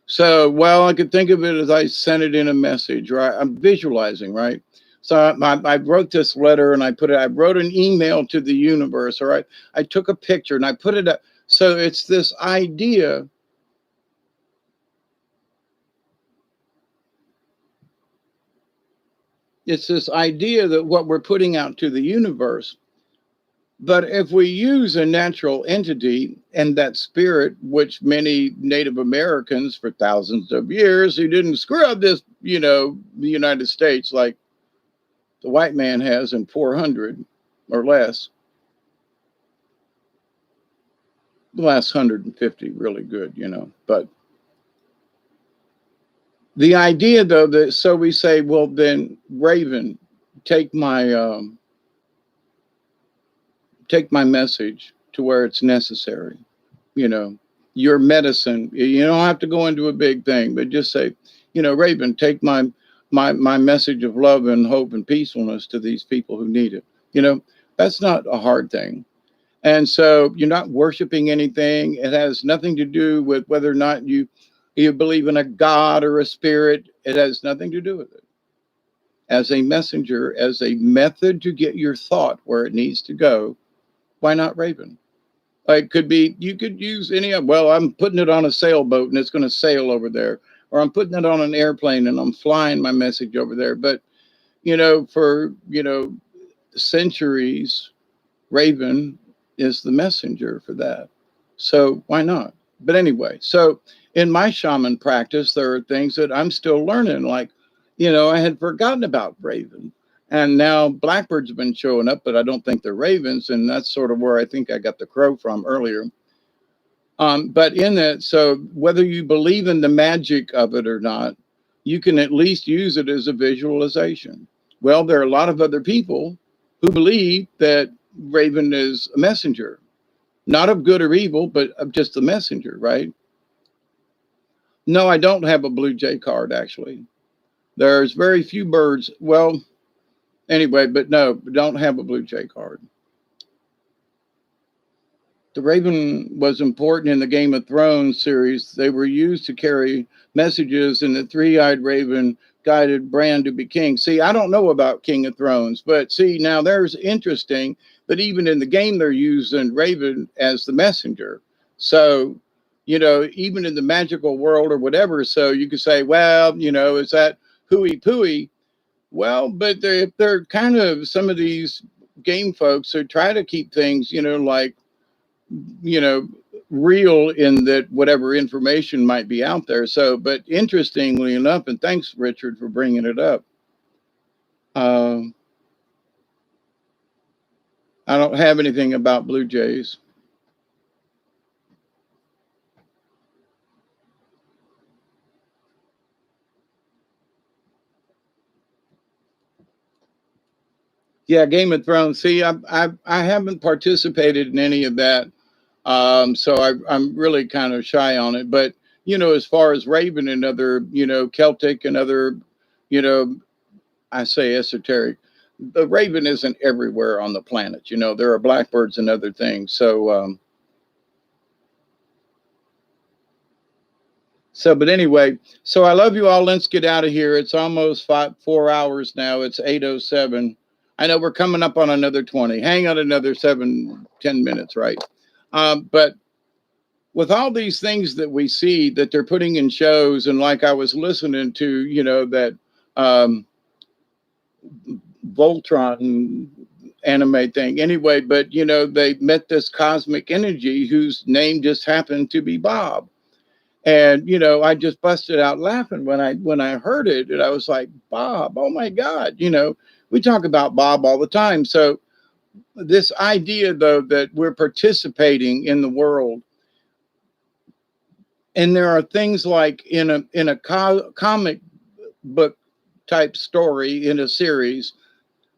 So, well, I could think of it as I sent it in a message, right? I'm visualizing, right? So I wrote this letter and I wrote an email to the universe, or I took a picture and I put it up. So it's this idea. It's this idea that what we're putting out to the universe. But if we use a natural entity and that spirit, which many Native Americans for thousands of years who didn't screw up this, the United States like the white man has in 400 or less, the last 150 really good, But the idea, though, that so we say, well, then Raven, take my message to where it's necessary. You know, your medicine. You don't have to go into a big thing, but just say, Raven, take my message of love and hope and peacefulness to these people who need it. That's not a hard thing. And so you're not worshiping anything. It has nothing to do with whether or not you believe in a God or a spirit. It has nothing to do with it. As a messenger, as a method to get your thought where it needs to go, why not Raven? Like could be you could use any of well, I'm putting it on a sailboat and it's going to sail over there, or I'm putting it on an airplane and I'm flying my message over there. But for centuries, Raven is the messenger for that. So why not? But anyway, so in my shaman practice, there are things that I'm still learning. Like, I had forgotten about Raven. And now blackbirds have been showing up, but I don't think they're ravens. And that's sort of where I think I got the crow from earlier. But in that, so whether you believe in the magic of it or not, you can at least use it as a visualization. Well, there are a lot of other people who believe that Raven is a messenger, not of good or evil, but of just the messenger, right? No, I don't have a blue jay card, actually. There's very few birds. Well, anyway, but no, don't have a blue jay card. The raven was important in the Game of Thrones series. They were used to carry messages, and the three-eyed raven guided Bran to be king. See, I don't know about King of Thrones, but see, now there's interesting that even in the game they're using Raven as the messenger. So, even in the magical world or whatever, so you could say, well, is that hooey pooey? Well, but they're kind of some of these game folks who try to keep things, like you know, real in that whatever information might be out there. So, but interestingly enough, and thanks, Richard, for bringing it up. Um, I don't have anything about Blue Jays. Yeah, Game of Thrones. See, I haven't participated in any of that, so I'm really kind of shy on it. But as far as Raven and other, Celtic and other, you know, I say esoteric. The Raven isn't everywhere on the planet. There are blackbirds and other things. But anyway, so I love you all. Let's get out of here. It's almost 4 hours now. It's 8:07. I know we're coming up on another 20. Hang on another 7, 10 minutes, right? But with all these things that we see that they're putting in shows, and like I was listening to, that um, Voltron anime thing. Anyway, but they met this cosmic energy whose name just happened to be Bob. And I just busted out laughing when I heard it, and I was like, Bob, oh my God, we talk about Bob all the time. So this idea, though, that we're participating in the world, and there are things like in a comic book type story in a series,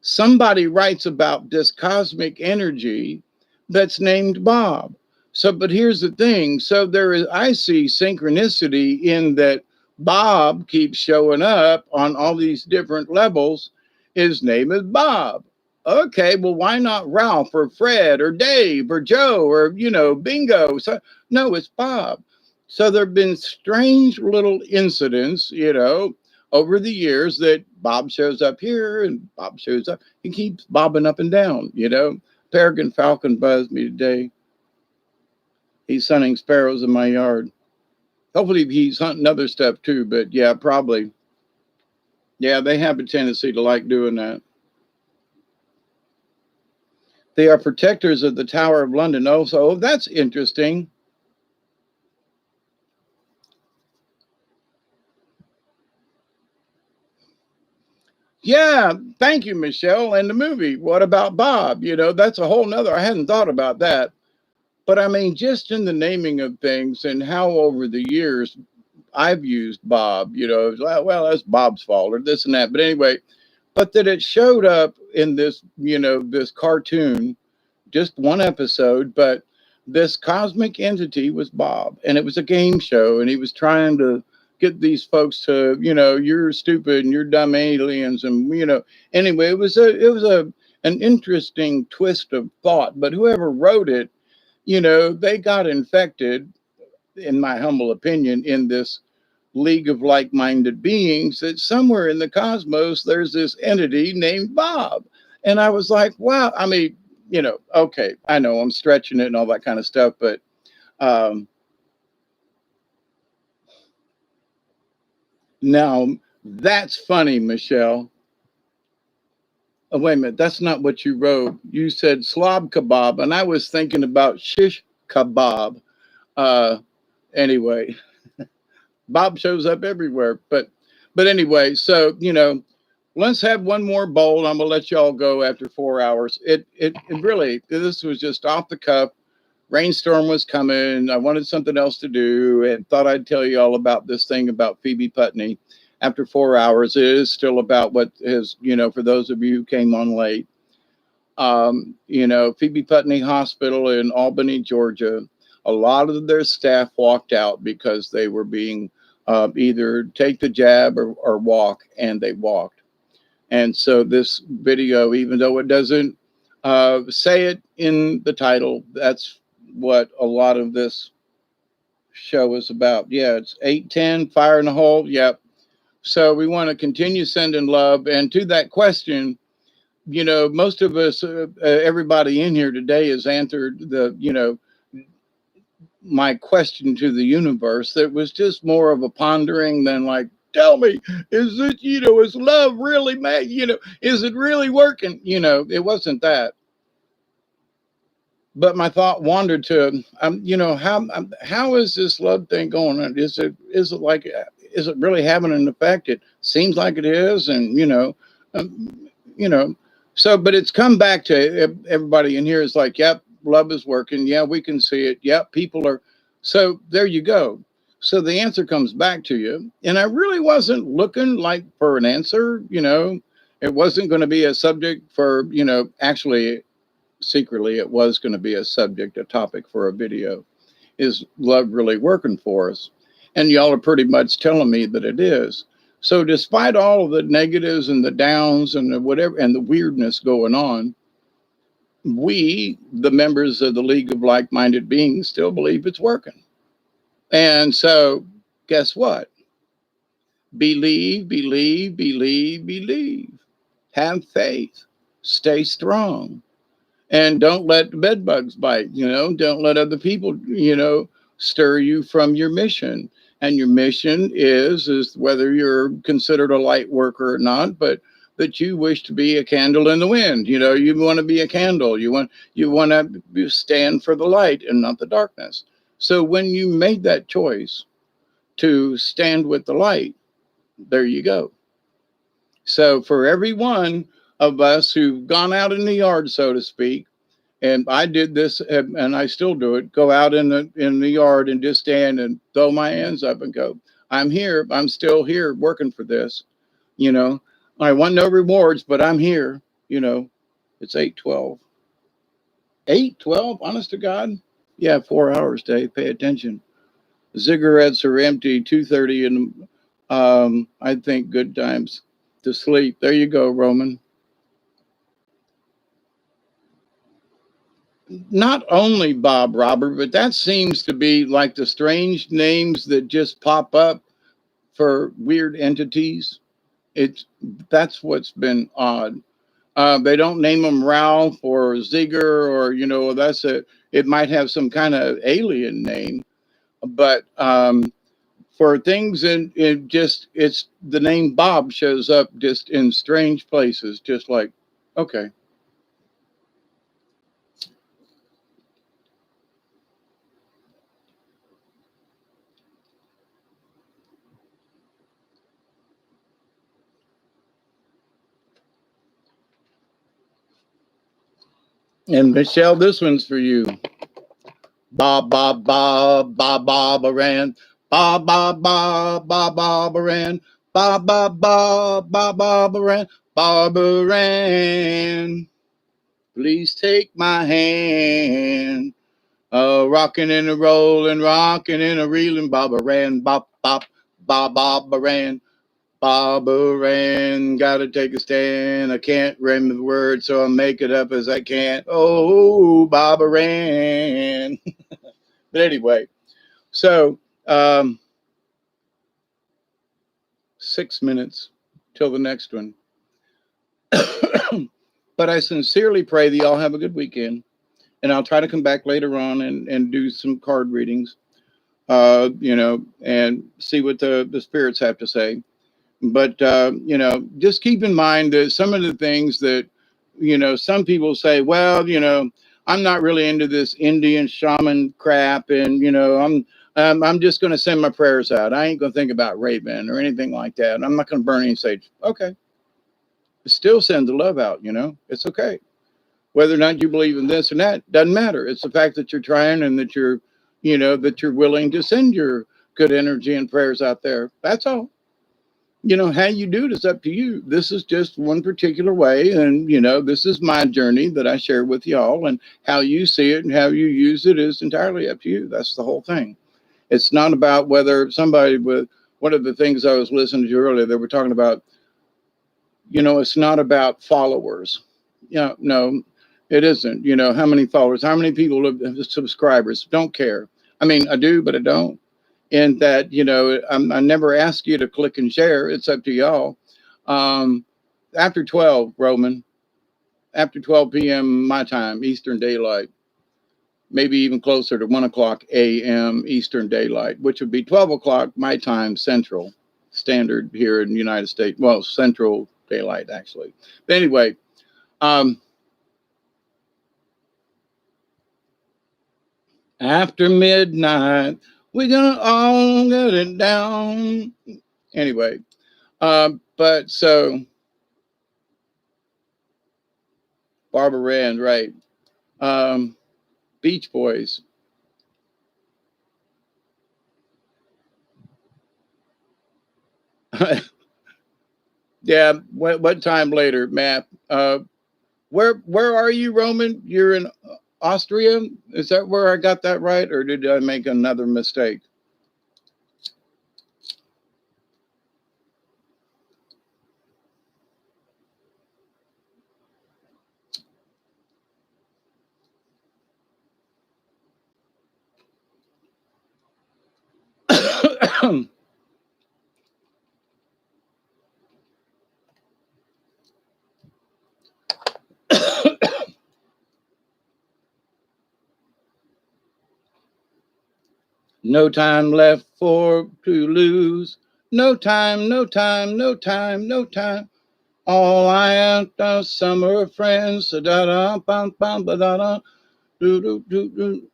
somebody writes about this cosmic energy that's named Bob. So, but here's the thing. So I see synchronicity in that Bob keeps showing up on all these different levels. His name is Bob. Okay, well, why not Ralph or Fred or Dave or Joe or, Bingo? So, no, it's Bob. So there have been strange little incidents, over the years that Bob shows up here and Bob shows up. He keeps bobbing up and down, Peregrine falcon buzzed me today. He's hunting sparrows in my yard. Hopefully he's hunting other stuff too, but yeah, probably. Yeah, they have a tendency to like doing that. They are protectors of the Tower of London. Oh, so that's interesting. Yeah, thank you, Michelle. And the movie, what about Bob? That's a whole nother, I hadn't thought about that. But I mean, just in the naming of things and how over the years I've used Bob, well, that's Bob's fault or this and that. But anyway, but that it showed up in this, this cartoon, just one episode, but this cosmic entity was Bob, and it was a game show, and he was trying to get these folks to, you're stupid and you're dumb aliens, and anyway, it was an interesting twist of thought. But whoever wrote it, they got infected, in my humble opinion, in this league of like-minded beings, that somewhere in the cosmos there's this entity named Bob. And I was like, wow. I mean, okay, I know I'm stretching it and all that kind of stuff, but now that's funny, Michelle. Oh, wait a minute, that's not what you wrote. You said slob kebab, and I was thinking about shish kebab. Anyway, Bob shows up everywhere. But anyway, so let's have one more bowl. I'm gonna let y'all go after 4 hours. It really, this was just off the cuff. Rainstorm was coming. I wanted something else to do and thought I'd tell you all about this thing about Phoebe Putney. After 4 hours, it is still about what is, for those of you who came on late. Phoebe Putney Hospital in Albany, Georgia. A lot of their staff walked out because they were being either take the jab or walk, and they walked. And so this video, even though it doesn't say it in the title, that's what a lot of this show is about. Yeah, it's 8:10, fire in the hole. Yep. So we want to continue sending love. And to that question, most of us, everybody in here today has answered my question to the universe. That was just more of a pondering than like, tell me, is it, is love really made, is it really working? It wasn't that. But my thought wandered to, how is this love thing going on? Is it really having an effect? It seems like it is. And, so, but it's come back to everybody in here is like, yep, love is working. Yeah, we can see it. Yep, people are. So there you go. So the answer comes back to you. And I really wasn't looking like for an answer, It wasn't going to be a subject for, actually, secretly, it was going to be a subject, a topic for a video. Is love really working for us? And y'all are pretty much telling me that it is. So despite all of the negatives and the downs and the whatever and the weirdness going on, we, the members of the League of Like-Minded Beings, still believe it's working. And so guess what? Believe, believe, believe, believe. Have faith. Stay strong. And don't let the bed bugs bite, don't let other people, stir you from your mission. And your mission is whether you're considered a light worker or not, but that you wish to be a candle in the wind. You want to be a candle. You want to stand for the light and not the darkness. So when you made that choice to stand with the light, there you go. So for every one of us who've gone out in the yard, so to speak, and I did this, and I still do it. Go out in the yard and just stand and throw my hands up and go, I'm here. I'm still here working for this. I want no rewards, but I'm here. It's 8:12. 8:12. Honest to God. Yeah, 4 hours, Dave. Pay attention. Cigarettes are empty. 2:30, and I think good times to sleep. There you go, Roman. Not only Bob Robert, but that seems to be like the strange names that just pop up for weird entities. It's That's what's been odd. They don't name them Ralph or Zigger or that's it. It might have some kind of alien name, but for things in just it's the name Bob shows up just in strange places, just like okay. And Michelle, this one's for you. Bob, Bob, Bob, Bob, Bob, Aran. Bob, Bob, Bob, Bob, Bob, Aran. Bob, Bob, Bob, Bob, Bob, Aran. Bob Aran. Please take my hand. Rocking and a rolling, rocking and a reeling. Bob Aran, Bob, Bob, Bob, Bob Aran. Bob Aran, gotta take a stand. I can't remember the words, so I'll make it up as I can. Oh, Bob Aran. But anyway, so 6 minutes till the next one. But I sincerely pray that y'all have a good weekend. And I'll try to come back later on and do some card readings, and see what the spirits have to say. But, just keep in mind that some of the things that, some people say, well, I'm not really into this Indian shaman crap. And, I'm just going to send my prayers out. I ain't going to think about raping or anything like that. I'm not going to burn any sage. Okay. Still send the love out, it's okay. Whether or not you believe in this or that doesn't matter. It's the fact that you're trying and that you're willing to send your good energy and prayers out there. That's all. How you do it is up to you. This is just one particular way. And, this is my journey that I share with y'all, and how you see it and how you use it is entirely up to you. That's the whole thing. It's not about whether somebody with one of the things I was listening to earlier, they were talking about, it's not about followers. No, it isn't. How many followers, how many people have subscribers? Don't care. I mean, I do, but I don't. And that, I never ask you to click and share. It's up to y'all. After 12, Roman, after 12 p.m. my time, Eastern Daylight, maybe even closer to 1 o'clock a.m. Eastern Daylight, which would be 12 o'clock my time, Central Standard here in the United States. Well, Central Daylight, actually. But anyway, after midnight, we're gonna all get it down. Anyway, but so Barbara Rand, right? Beach Boys. Yeah. What time later, Matt? Where are you, Roman? You're in Austria. Is that where I got that right, or did I make another mistake? No time left for to lose. No time, no time, no time, no time. All I have are summer friends. Da da bum bum ba da da do do do do.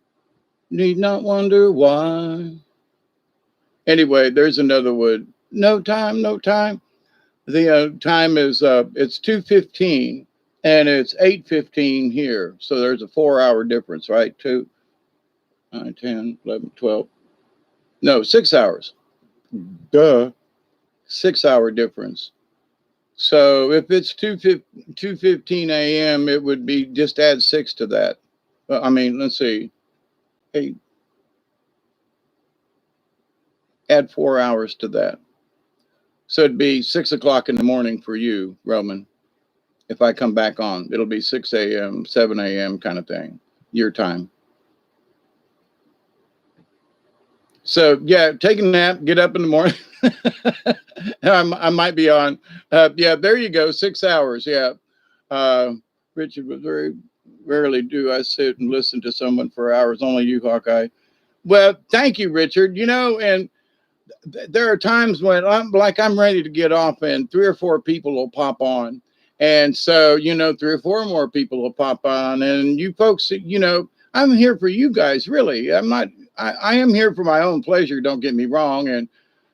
Need not wonder why. Anyway, there's another one. No time, no time. The time is it's 2:15 and it's 8:15 here. So there's a 4 hour difference, right? 2, 9, 10, 11, 12. No, 6 hours. Duh. 6 hour difference. So if it's 2:15 a.m., it would be just add 6 to that. I mean, let's see. Hey, add 4 hours to that. So it'd be 6 o'clock in the morning for you, Roman. If I come back on, it'll be 6 a.m., 7 a.m. kind of thing, your time. So yeah, take a nap, get up in the morning. I might be on. Yeah, there you go. 6 hours. Yeah. Uh, Richard, was very rarely do I sit and listen to someone for hours. Only you, Hawkeye. Well, thank you, Richard. And there are times when I'm ready to get off, and 3 or 4 people will pop on, and so 3 or 4 more people will pop on, and you folks, I'm here for you guys. Really, I'm not. I am here for my own pleasure. Don't get me wrong, and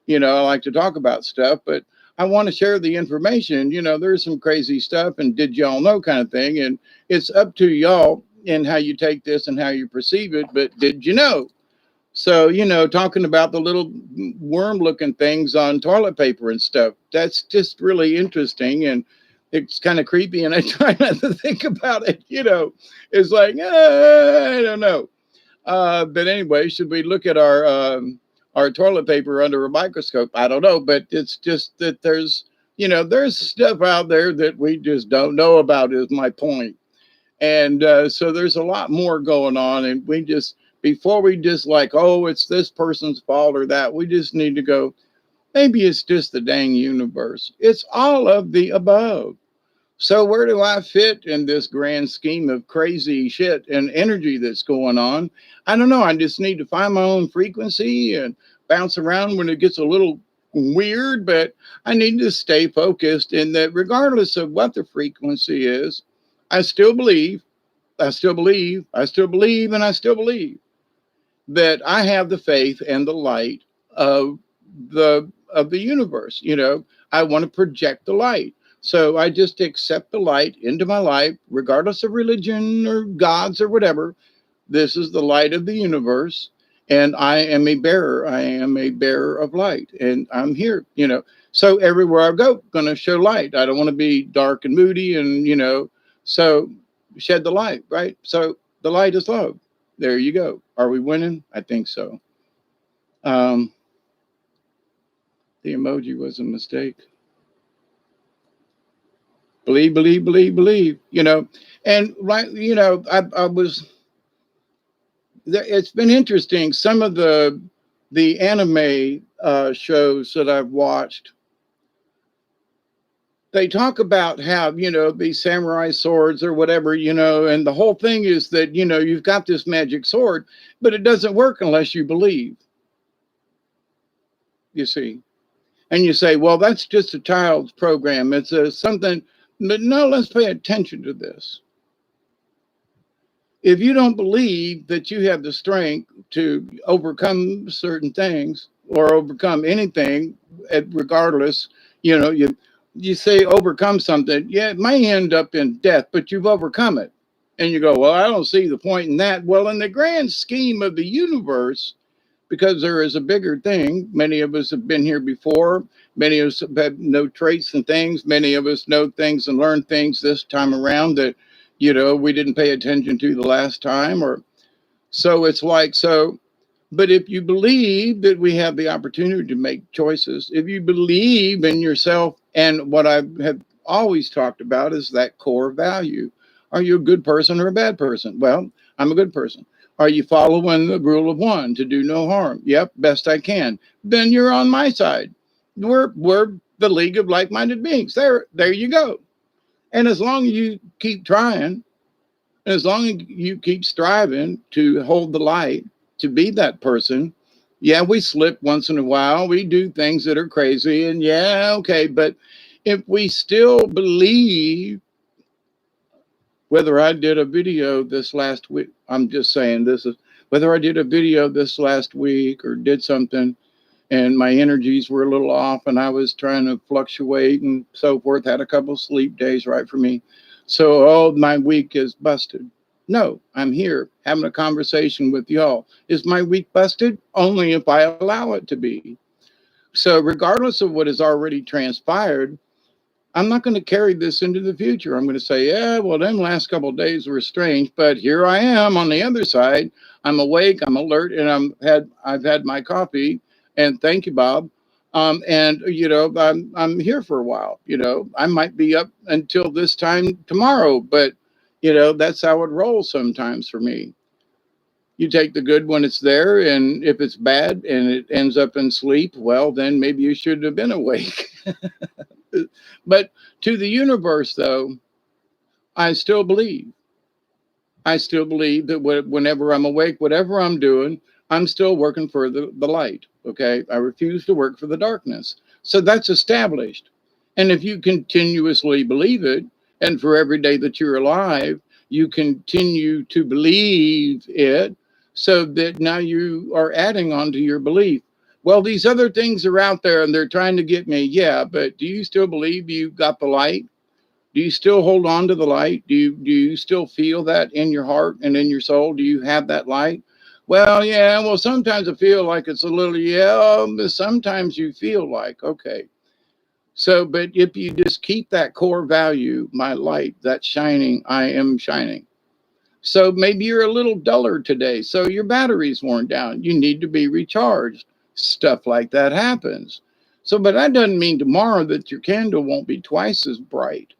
I like to talk about stuff, but I want to share the information. There's some crazy stuff, and did y'all know kind of thing, and it's up to y'all and how you take this and how you perceive it. But did you know? So, talking about the little worm looking things on toilet paper and stuff, that's just really interesting. And it's kind of creepy. And I try not to think about it, it's like, I don't know. But anyway, should we look at our toilet paper under a microscope? I don't know. But it's just that there's stuff out there that we just don't know about, is my point. And so there's a lot more going on, and we just, before we just like, oh, it's this person's fault or that, we just need to go, maybe it's just the dang universe. It's all of the above. So where do I fit in this grand scheme of crazy shit and energy that's going on? I don't know. I just need to find my own frequency and bounce around when it gets a little weird, but I need to stay focused in that regardless of what the frequency is, I still believe, I still believe, I still believe, and I still believe that I have the faith and the light of the universe. I want to project the light. So I just accept the light into my life, regardless of religion or gods or whatever. This is the light of the universe, and I am a bearer. I am a bearer of light, and I'm here. So everywhere I go, gonna show light. I don't want to be dark and moody, and so shed the light, right? So the light is love. There you go. Are we winning? I think so. Um, the emoji was a mistake. Believe, believe, believe, believe. And right, I was. It's been interesting. Some of the anime shows that I've watched, they talk about how these samurai swords or whatever, and the whole thing is that you've got this magic sword, but it doesn't work unless you believe. You see, and you say, well, that's just a child's program. It's a something. But no, let's pay attention to this. If you don't believe that you have the strength to overcome certain things or overcome anything, regardless, you say overcome something, yeah, it may end up in death, but you've overcome it. And you go, well, I don't see the point in that. Well, in the grand scheme of the universe, because there is a bigger thing. Many of us have been here before. Many of us have no traits and things. Many of us know things and learn things this time around that, we didn't pay attention to the last time. Or so it's like, so, but if you believe that we have the opportunity to make choices, if you believe in yourself, and what I have always talked about is that core value. Are you a good person or a bad person? Well, I'm a good person. Are you following the rule of one to do no harm? Yep, best I can. Then you're on my side. We're the league of like-minded beings. There you go. And as long as you keep trying, and as long as you keep striving to hold the light, to be that person, yeah, we slip once in a while. We do things that are crazy, and yeah, okay. But if we still believe, whether I did a video this last week, I'm just saying this is whether I did a video this last week or did something and my energies were a little off and I was trying to fluctuate and so forth, had a couple sleep days right for me. So, oh, my week is busted. No, I'm here having a conversation with y'all. Is my week busted? Only if I allow it to be. So, regardless of what has already transpired, I'm not going to carry this into the future. I'm going to say, yeah, well, them last couple of days were strange, but here I am on the other side. I'm awake, I'm alert, and I've had my coffee. And thank you, Bob. And I'm here for a while. I might be up until this time tomorrow, but that's how it rolls sometimes for me. You take the good when it's there, and if it's bad and it ends up in sleep, well, then maybe you should have been awake. But to the universe, though, I still believe. I still believe that whenever I'm awake, whatever I'm doing, I'm still working for the light. Okay. I refuse to work for the darkness. So that's established. And if you continuously believe it, and for every day that you're alive, you continue to believe it, so that now you are adding on to your belief. Well, these other things are out there and they're trying to get me. Yeah, but do you still believe you got the light? Do you still hold on to the light? Do you still feel that in your heart and in your soul? Do you have that light? Well, yeah, well, sometimes I feel like it's a little, yeah, but sometimes you feel like, okay. So, but if you just keep that core value, my light, that shining, I am shining. So maybe you're a little duller today. So your battery's worn down. You need to be recharged. Stuff like that happens. So, but that doesn't mean tomorrow that your candle won't be twice as bright,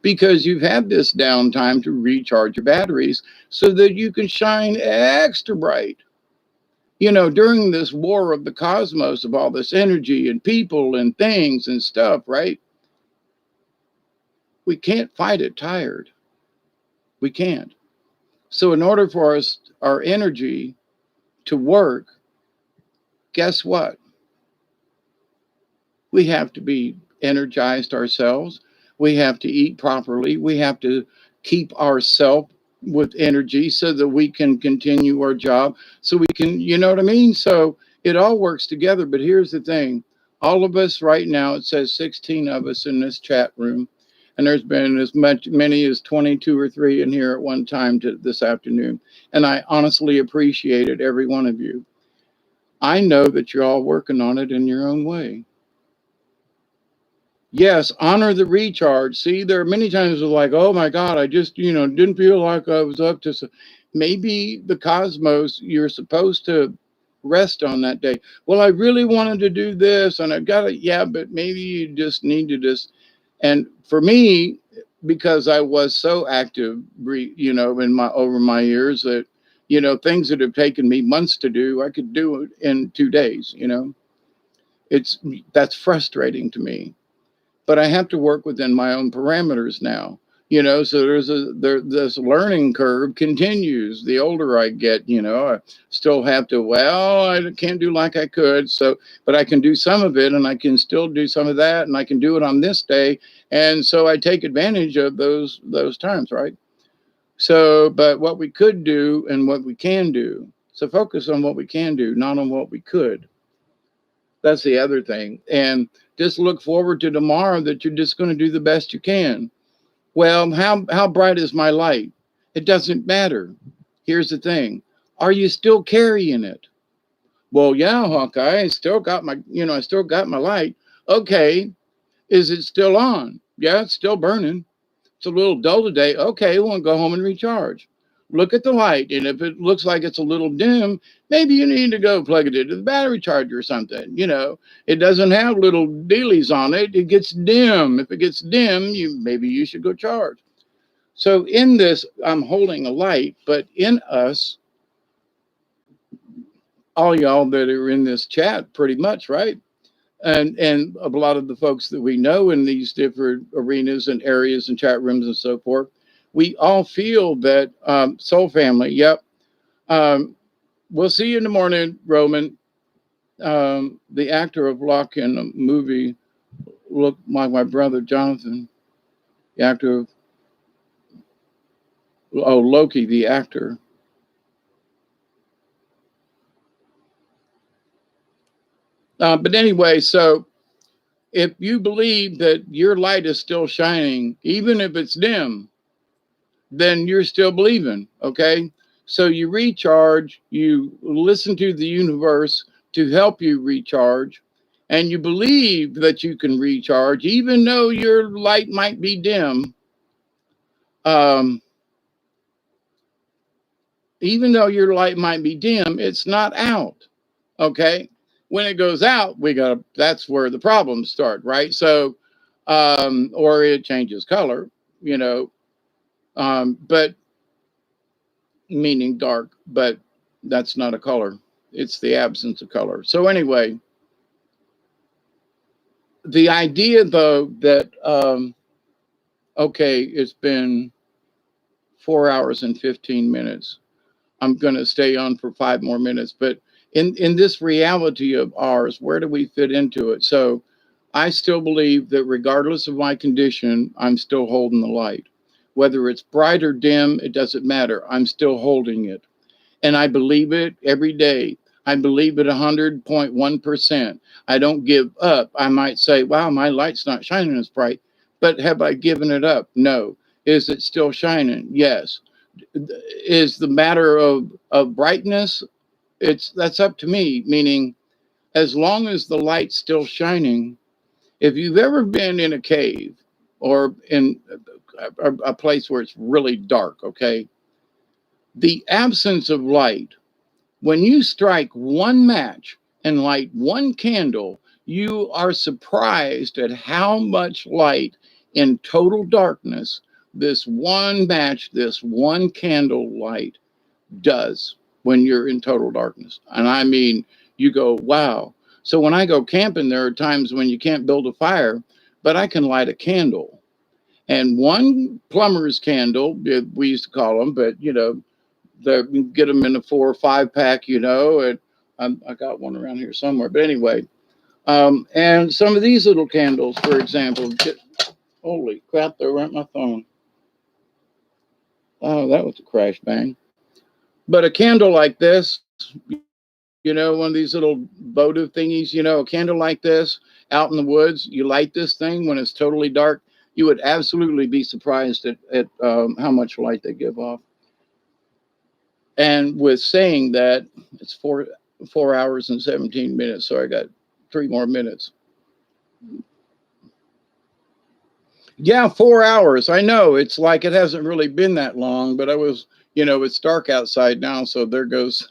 because you've had this downtime to recharge your batteries so that you can shine extra bright. During this war of the cosmos, of all this energy and people and things and stuff, right? We can't fight it tired. We can't. So, in order for our energy to work, guess what? We have to be energized ourselves. We have to eat properly. We have to keep ourselves with energy so that we can continue our job. So we can, you know what I mean? So it all works together. But here's the thing, all of us right now, it says 16 of us in this chat room. And there's been many as 22 or 3 in here at one time this afternoon. And I honestly appreciated every one of you. I know that you're all working on it in your own way. Yes, honor the recharge. See, there are many times of like, oh my God, I just, didn't feel like I was up to. Maybe the cosmos, you're supposed to rest on that day. Well, I really wanted to do this and I got it. Yeah, but maybe you just need to just. And for me, because I was so active, over my years that, things that have taken me months to do, I could do it in 2 days. That's frustrating to me. But I have to work within my own parameters now, so this learning curve continues. The older I get, I still have to, well, I can't do like I could. So, but I can do some of it and I can still do some of that and I can do it on this day. And so I take advantage of those times, right? So, but what we could do and what we can do. So focus on what we can do, not on what we could. That's the other thing. And just look forward to tomorrow that you're just going to do the best you can. Well, how bright is my light? It doesn't matter. Here's the thing. Are you still carrying it? Well, yeah, Hawkeye, I still got my, I still got my light. Okay, is it still on? Yeah, it's still burning. It's a little dull today. Okay, we'll go home and recharge. Look at the light, and if it looks like it's a little dim, maybe you need to go plug it into the battery charger or something. It doesn't have little dealies on it. It gets dim. If it gets dim, you should go charge. So in this, I'm holding a light, but in us, all y'all that are in this chat, pretty much, right? And a lot of the folks that we know in these different arenas and areas and chat rooms and so forth, we all feel that soul family. Yep. Um, we'll see you in the morning, Roman. The actor of Locke in the movie looked like my brother Jonathan. The actor of Loki, the actor. But anyway, so if you believe that your light is still shining, even if it's dim, then you're still believing. Okay. So you recharge, you listen to the universe to help you recharge, and you believe that you can recharge, even though your light might be dim. Um, Even though your light might be dim, it's not out. Okay. When it goes out, that's where the problems start, right? So, or it changes color, you know, but meaning dark, but that's not a color. It's the absence of color. So anyway, the idea though that okay, it's been 4 hours and 15 minutes. I'm going to stay on for 5 more minutes, but in this reality of ours, where do we fit into it? So I still believe that regardless of my condition, I'm still holding the light. Whether it's bright or dim, it doesn't matter. I'm still holding it. And I believe it every day. I believe it 100.1%. I don't give up. I might say, wow, my light's not shining as bright, but have I given it up? No. Is it still shining? Yes. Is the matter of brightness? That's up to me, meaning as long as the light's still shining, if you've ever been in a cave or in a place where it's really dark, okay, the absence of light, when you strike one match and light one candle, you are surprised at how much light in total darkness this one match, this one candle light does when you're in total darkness. And I mean, you go, wow. So when I go camping, there are times when you can't build a fire, but I can light a candle. And one plumber's candle, we used to call them, but get them in a 4 or 5 pack, and I got one around here somewhere. But anyway, and some of these little candles, for example, holy crap, they were at my phone. Oh, that was a crash bang. But a candle like this, one of these little votive thingies, a candle like this out in the woods, you light this thing when it's totally dark, you would absolutely be surprised at how much light they give off. And with saying that, it's 4 hours and 17 minutes, so I got 3 more minutes. Yeah, 4 hours. I know it's like it hasn't really been that long, but it's dark outside now, so there goes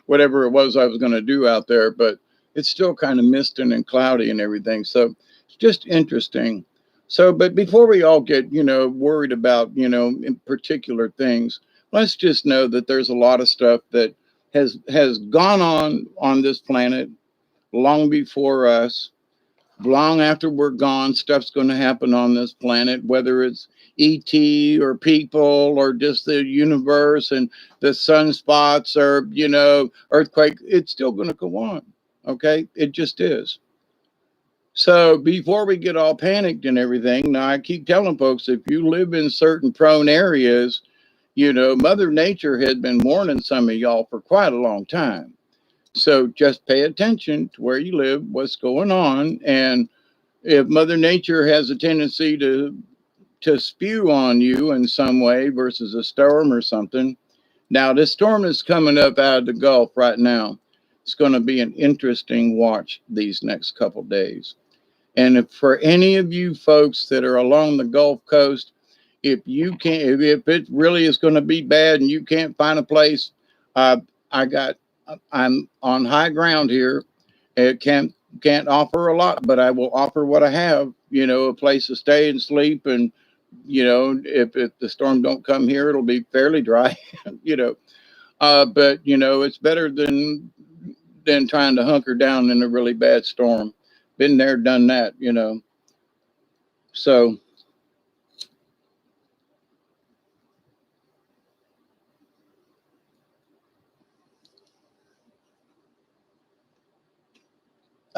whatever it was I was going to do out there. But it's still kind of misting and cloudy and everything, so it's just interesting. So, but before we all get worried about in particular things, let's just know that there's a lot of stuff that has gone on this planet long before us. Long after we're gone, stuff's going to happen on this planet, whether it's ET or people or just the universe and the sunspots or, earthquake. It's still going to go on. Okay. It just is. So before we get all panicked and everything, now I keep telling folks if you live in certain prone areas, Mother Nature had been warning some of y'all for quite a long time. So just pay attention to where you live, what's going on, and if Mother Nature has a tendency to spew on you in some way versus a storm or something. Now this storm is coming up out of the Gulf right now. It's going to be an interesting watch these next couple days. And if for any of you folks that are along the Gulf Coast, if you can't, if it really is going to be bad and you can't find a place, uh, I got, I'm on high ground here. It can't offer a lot, but I will offer what I have. You know, a place to stay and sleep, and you know, if the storm don't come here, it'll be fairly dry. You know, but you know, it's better than trying to hunker down in a really bad storm. Been there, done that. You know, so.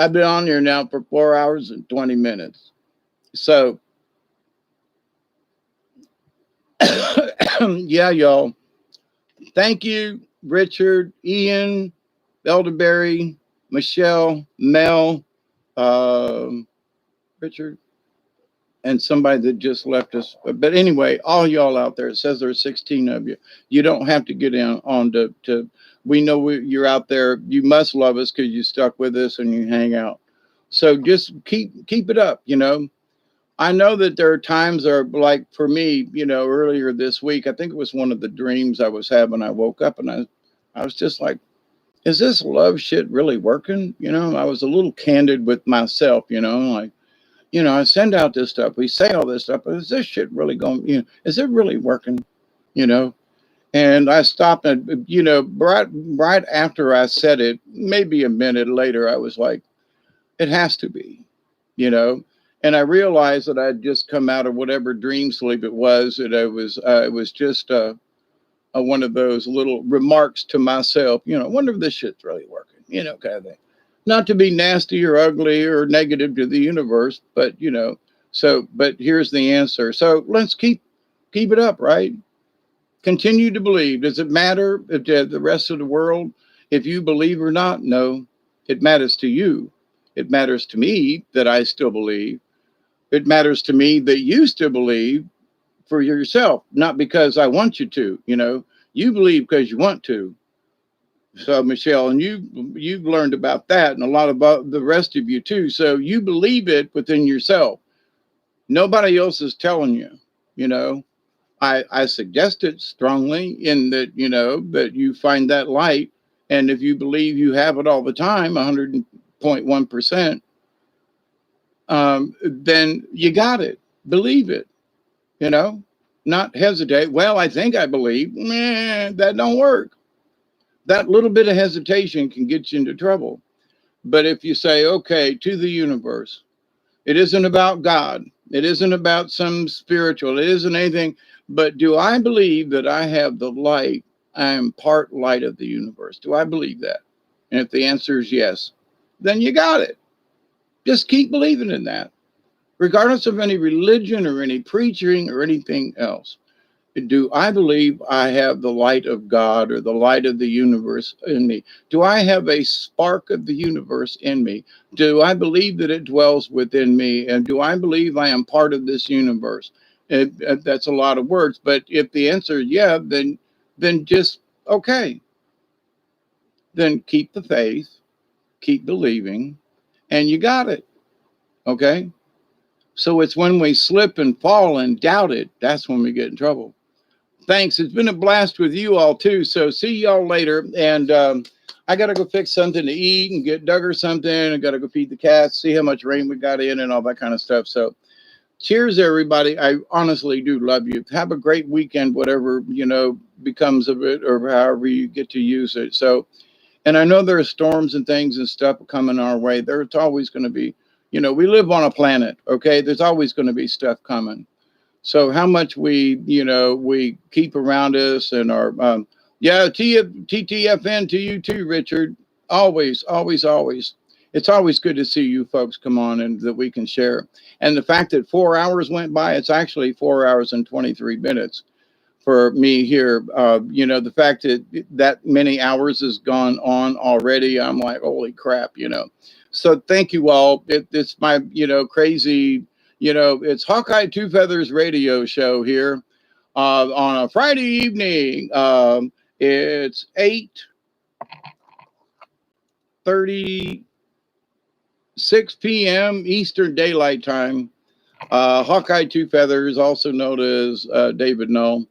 I've been on here now for 4 hours and 20 minutes. So, yeah, y'all. Thank you, Richard, Ian, Elderberry, Michelle, Mel, um, Richard, and somebody that just left us. But anyway, all y'all out there, it says there's 16 of you. You don't have to get in on to we know you're out there. You must love us because you stuck with us and you hang out. So just keep it up, you know. I know that there are times are like for me, you know, earlier this week, I think it was one of the dreams I was having. I woke up and I was just like, is this love shit really working? You know, I was a little candid with myself, you know, like, you know, I send out this stuff, we say all this stuff, but is this shit really going, you know, is it really working? You know? And I stopped and, you know, right after I said it, maybe a minute later, I was like, it has to be, you know. And I realized that I'd just come out of whatever dream sleep it was, and it was just one of those little remarks to myself, you know. I wonder if this shit's really working, you know, kind of thing. Not to be nasty or ugly or negative to the universe, but you know. So, but here's the answer. So let's keep it up, right? Continue to believe. Does it matter if the rest of the world, if you believe or not? No, it matters to you. It matters to me that I still believe. It matters to me that you still believe for yourself, not because I want you to, you know, you believe because you want to. So Michelle, and you've learned about that and a lot about the rest of you too. So you believe it within yourself. Nobody else is telling you, you know. I suggest it strongly in that, you know, that you find that light. And if you believe you have it all the time, 100.1%, then you got it. Believe it, you know, not hesitate. Well, I think I believe. Nah, that don't work. That little bit of hesitation can get you into trouble. But if you say, okay, to the universe, it isn't about God. It isn't about some spiritual. It isn't anything. But do I believe that I have the light? I am part light of the universe. Do I believe that? And if the answer is yes, then you got it. Just keep believing in that, regardless of any religion or any preaching or anything else. Do I believe I have the light of God or the light of the universe in me? Do I have a spark of the universe in me? Do I believe that it dwells within me? And do I believe I am part of this universe? That's a lot of words, but if the answer is yeah, then just okay. Then keep the faith, keep believing, and you got it. Okay. So it's when we slip and fall and doubt it, that's when we get in trouble. Thanks. It's been a blast with you all too. So see y'all later. And I got to go fix something to eat and get Duggar something. I got to go feed the cats, see how much rain we got in and all that kind of stuff. So cheers, everybody. I honestly do love you. Have a great weekend, whatever, you know, becomes of it or however you get to use it. So, and I know there are storms and things and stuff coming our way. There's always going to be, you know, we live on a planet. Okay. There's always going to be stuff coming. So how much we, you know, we keep around us and our, yeah, TTFN to you too, Richard. Always, always, always. It's always good to see you folks come on and that we can share. And the fact that 4 hours went by, it's actually 4 hours and 23 minutes for me here. You know, the fact that that many hours has gone on already, I'm like, holy crap, you know. So thank you all. It's my, you know, crazy, you know, it's Hawkeye Two Feathers radio show here on a Friday evening. It's 8 6:36 p.m. Eastern Daylight Time. Hawkeye Two Feathers, also known as David Null.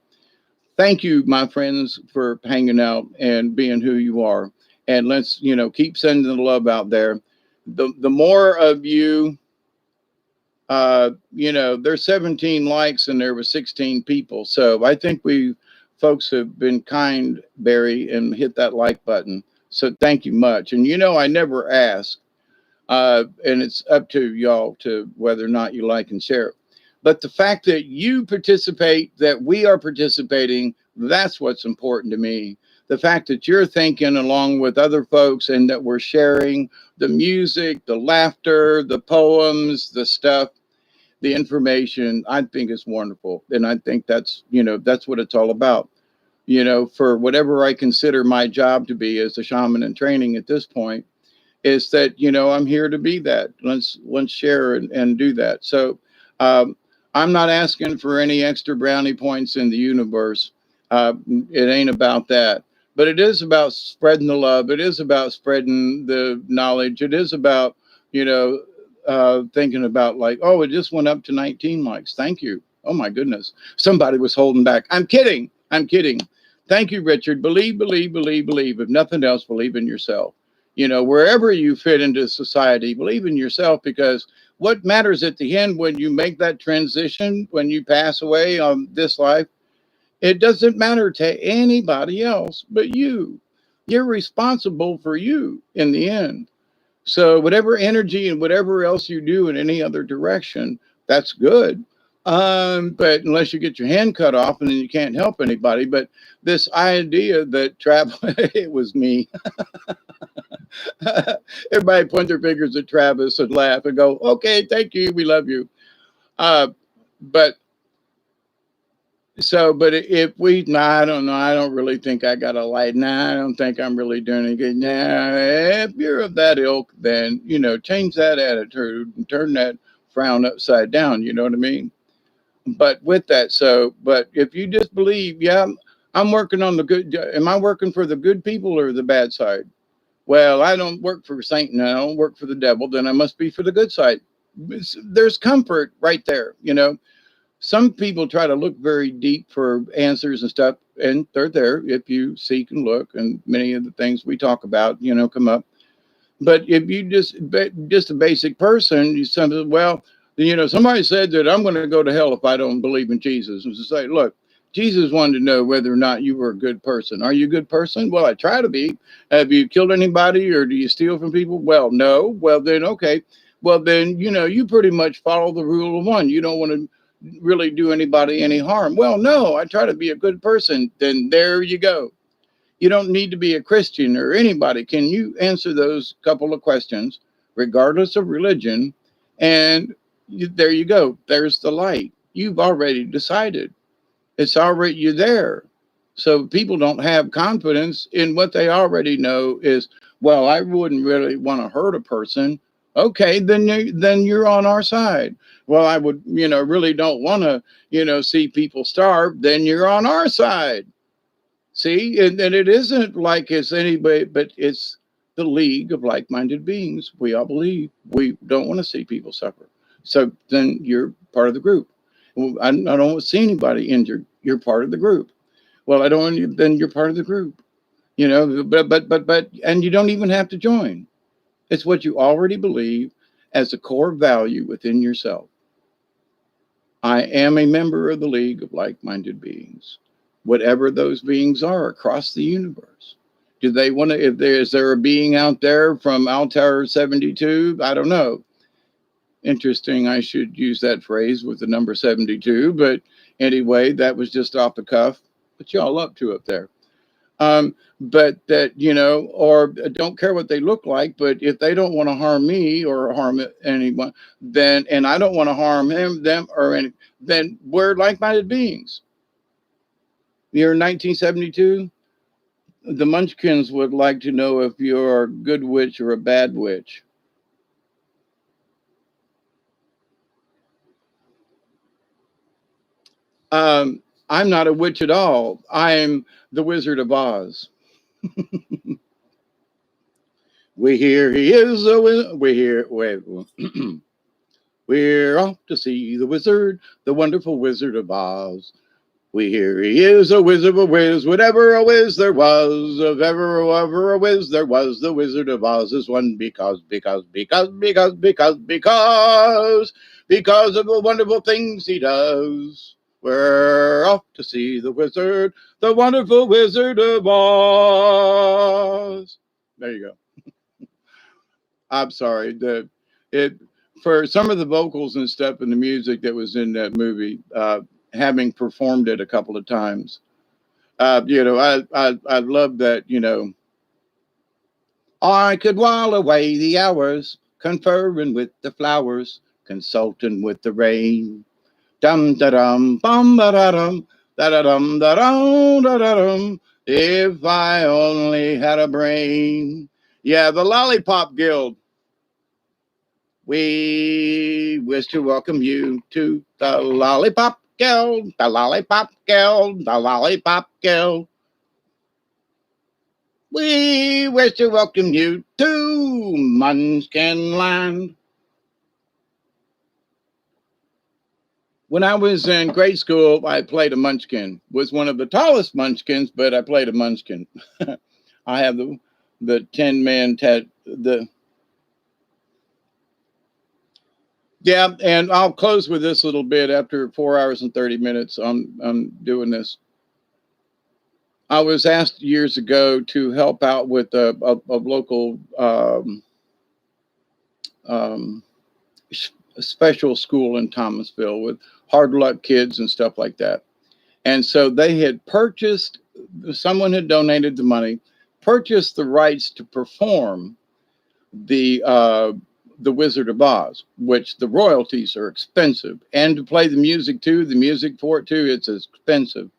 Thank you, my friends, for hanging out and being who you are. And let's, keep sending the love out there. The more of you, there's 17 likes and there were 16 people. So I think folks have been kind, Barry, and hit that like button. So thank you much. And I never ask, and it's up to y'all to whether or not you like and share it. But the fact that you participate, that we are participating, that's what's important to me. The fact that you're thinking along with other folks and that we're sharing the music, the laughter, the poems, the stuff, the information, I think is wonderful. And I think that's what it's all about. For whatever I consider my job to be as a shaman in training at this point, is that, I'm here to be that. Let's share and do that. So I'm not asking for any extra brownie points in the universe. It ain't about that. But it is about spreading the love. It is about spreading the knowledge. It is about, thinking about like, oh, it just went up to 19 likes. Thank you. Oh, my goodness. Somebody was holding back. I'm kidding. Thank you, Richard. Believe, believe, believe, believe. If nothing else, believe in yourself. Wherever you fit into society, believe in yourself, because what matters at the end when you make that transition, when you pass away on this life, it doesn't matter to anybody else but you. You're responsible for you in the end. So whatever energy and whatever else you do in any other direction, that's good. But unless you get your hand cut off and then you can't help anybody. But this idea that travel, it was me. Everybody point their fingers at Travis and laugh and go, okay, thank you. We love you. But if I don't know. I don't really think I got a light. Nah, I don't think I'm really doing any good. Nah, if you're of that ilk, then, change that attitude and turn that frown upside down. You know what I mean? But with that, but if you just believe, yeah, I'm working on the good. Am I working for the good people or the bad side? Well, I don't work for Satan. I don't work for the devil. Then I must be for the good side. There's comfort right there. Some people try to look very deep for answers and stuff, and they're there if you seek and look, and many of the things we talk about, come up. But if you just a basic person, you say, well, somebody said that I'm going to go to hell if I don't believe in Jesus. And to say, look, Jesus wanted to know whether or not you were a good person. Are you a good person? Well, I try to be. Have you killed anybody, or do you steal from people? Well, no. Well, then, okay. Well, then, you pretty much follow the rule of one. You don't want to really do anybody any harm. Well, no, I try to be a good person. Then there you go. You don't need to be a Christian or anybody. Can you answer those couple of questions, regardless of religion? And there you go. There's the light. You've already decided. It's already, you're there. So people don't have confidence in what they already know is, well, I wouldn't really want to hurt a person. Okay, then you're on our side. Well, I would, really don't want to, see people starve. Then you're on our side. See, and it isn't like it's anybody, but it's the league of like-minded beings. We all believe we don't want to see people suffer. So then you're part of the group. Well, I don't want to see anybody injured. You're part of the group. Well, I don't want you, then you're part of the group. But, and you don't even have to join. It's what you already believe as a core value within yourself. I am a member of the League of Like-Minded Beings, whatever those beings are across the universe. Do they want to, is there a being out there from Altair 72? I don't know. Interesting, I should use that phrase with the number 72, but anyway, that was just off the cuff. What y'all up to up there? But that, or don't care what they look like, but if they don't want to harm me or harm anyone, then, and I don't want to harm them or any, then we're like-minded beings. Year 1972, the Munchkins would like to know if you're a good witch or a bad witch. I'm not a witch at all. I'm the Wizard of Oz. We hear he is a wizard. We hear, wait, we're off to see the wizard, the wonderful Wizard of Oz. We hear he is a wizard, a whiz, whatever a whiz there was, of ever a whiz there was, the Wizard of Oz is one because of the wonderful things he does. We're off to see the wizard, the wonderful Wizard of Oz. There you go. I'm sorry. It for some of the vocals and stuff and the music that was in that movie, having performed it a couple of times, I love that. I could while away the hours, conferring with the flowers, consulting with the rain. Dum da dum, bum da da dum, da da dum da dum da da dum. If I only had a brain. Yeah, the Lollipop Guild. We wish to welcome you to the Lollipop Guild, the Lollipop Guild, the Lollipop Guild. We wish to welcome you to Munchkin Land. When I was in grade school, I played a munchkin. Was one of the tallest munchkins, but I played a munchkin. I have the 10-man the Yeah, and I'll close with this little bit after 4 hours and 30 minutes. I'm doing this. I was asked years ago to help out with a local um, special school in Thomasville with hard luck kids and stuff like that. And so they had purchased, someone had donated the money, purchased the rights to perform the Wizard of Oz, which the royalties are expensive, and to play the music too, the music for it too, it's expensive.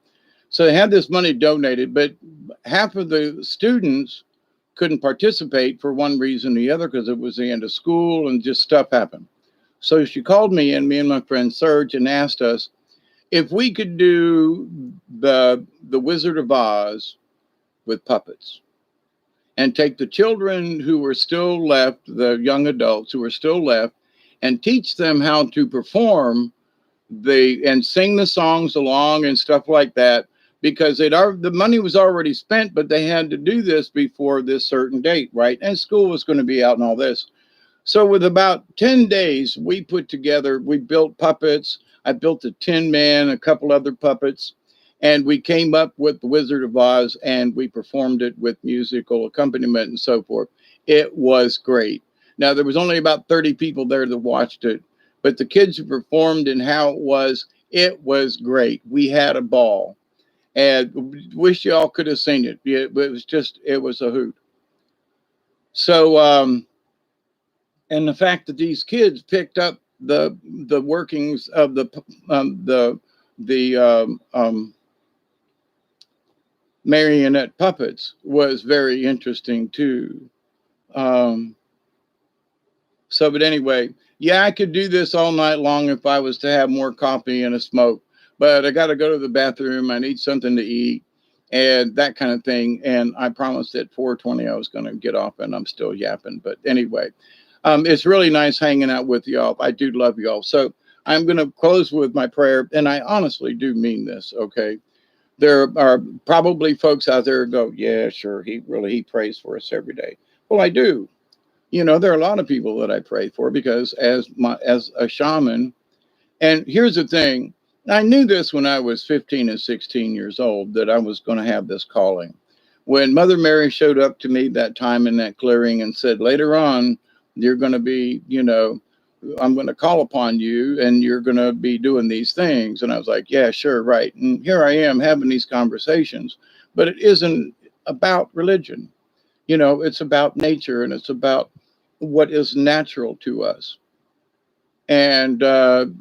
So they had this money donated, but half of the students couldn't participate for one reason or the other because it was the end of school and just stuff happened. So she called me and my friend Serge and asked us if we could do the Wizard of Oz with puppets and take the children who were still left, the young adults who were still left, and teach them how to perform and sing the songs along and stuff like that, because the money was already spent, but they had to do this before this certain date, right? And school was going to be out and all this. So with about 10 days, we built puppets. I built a Tin Man, a couple other puppets, and we came up with the Wizard of Oz, and we performed it with musical accompaniment and so forth. It was great. Now, there was only about 30 people there that watched it, but the kids who performed and how it was great. We had a ball, and wish y'all could have seen it. Yeah, but it was a hoot. So, and the fact that these kids picked up the workings of the marionette puppets was very interesting too. But anyway, yeah, I could do this all night long if I was to have more coffee and a smoke, but I got to go to the bathroom. I need something to eat and that kind of thing. And I promised at 4:20 I was going to get off, and I'm still yapping. But anyway, it's really nice hanging out with y'all. I do love y'all. So I'm going to close with my prayer, and I honestly do mean this. Okay. There are probably folks out there who go, yeah, sure. He prays for us every day. Well, I do. There are a lot of people that I pray for because as a shaman, and here's the thing, I knew this when I was 15 and 16 years old, that I was going to have this calling. When Mother Mary showed up to me that time in that clearing and said, later on, you're going to be, I'm going to call upon you and you're going to be doing these things. And I was like, yeah, sure, right. And here I am having these conversations, but it isn't about religion. It's about nature, and it's about what is natural to us. And for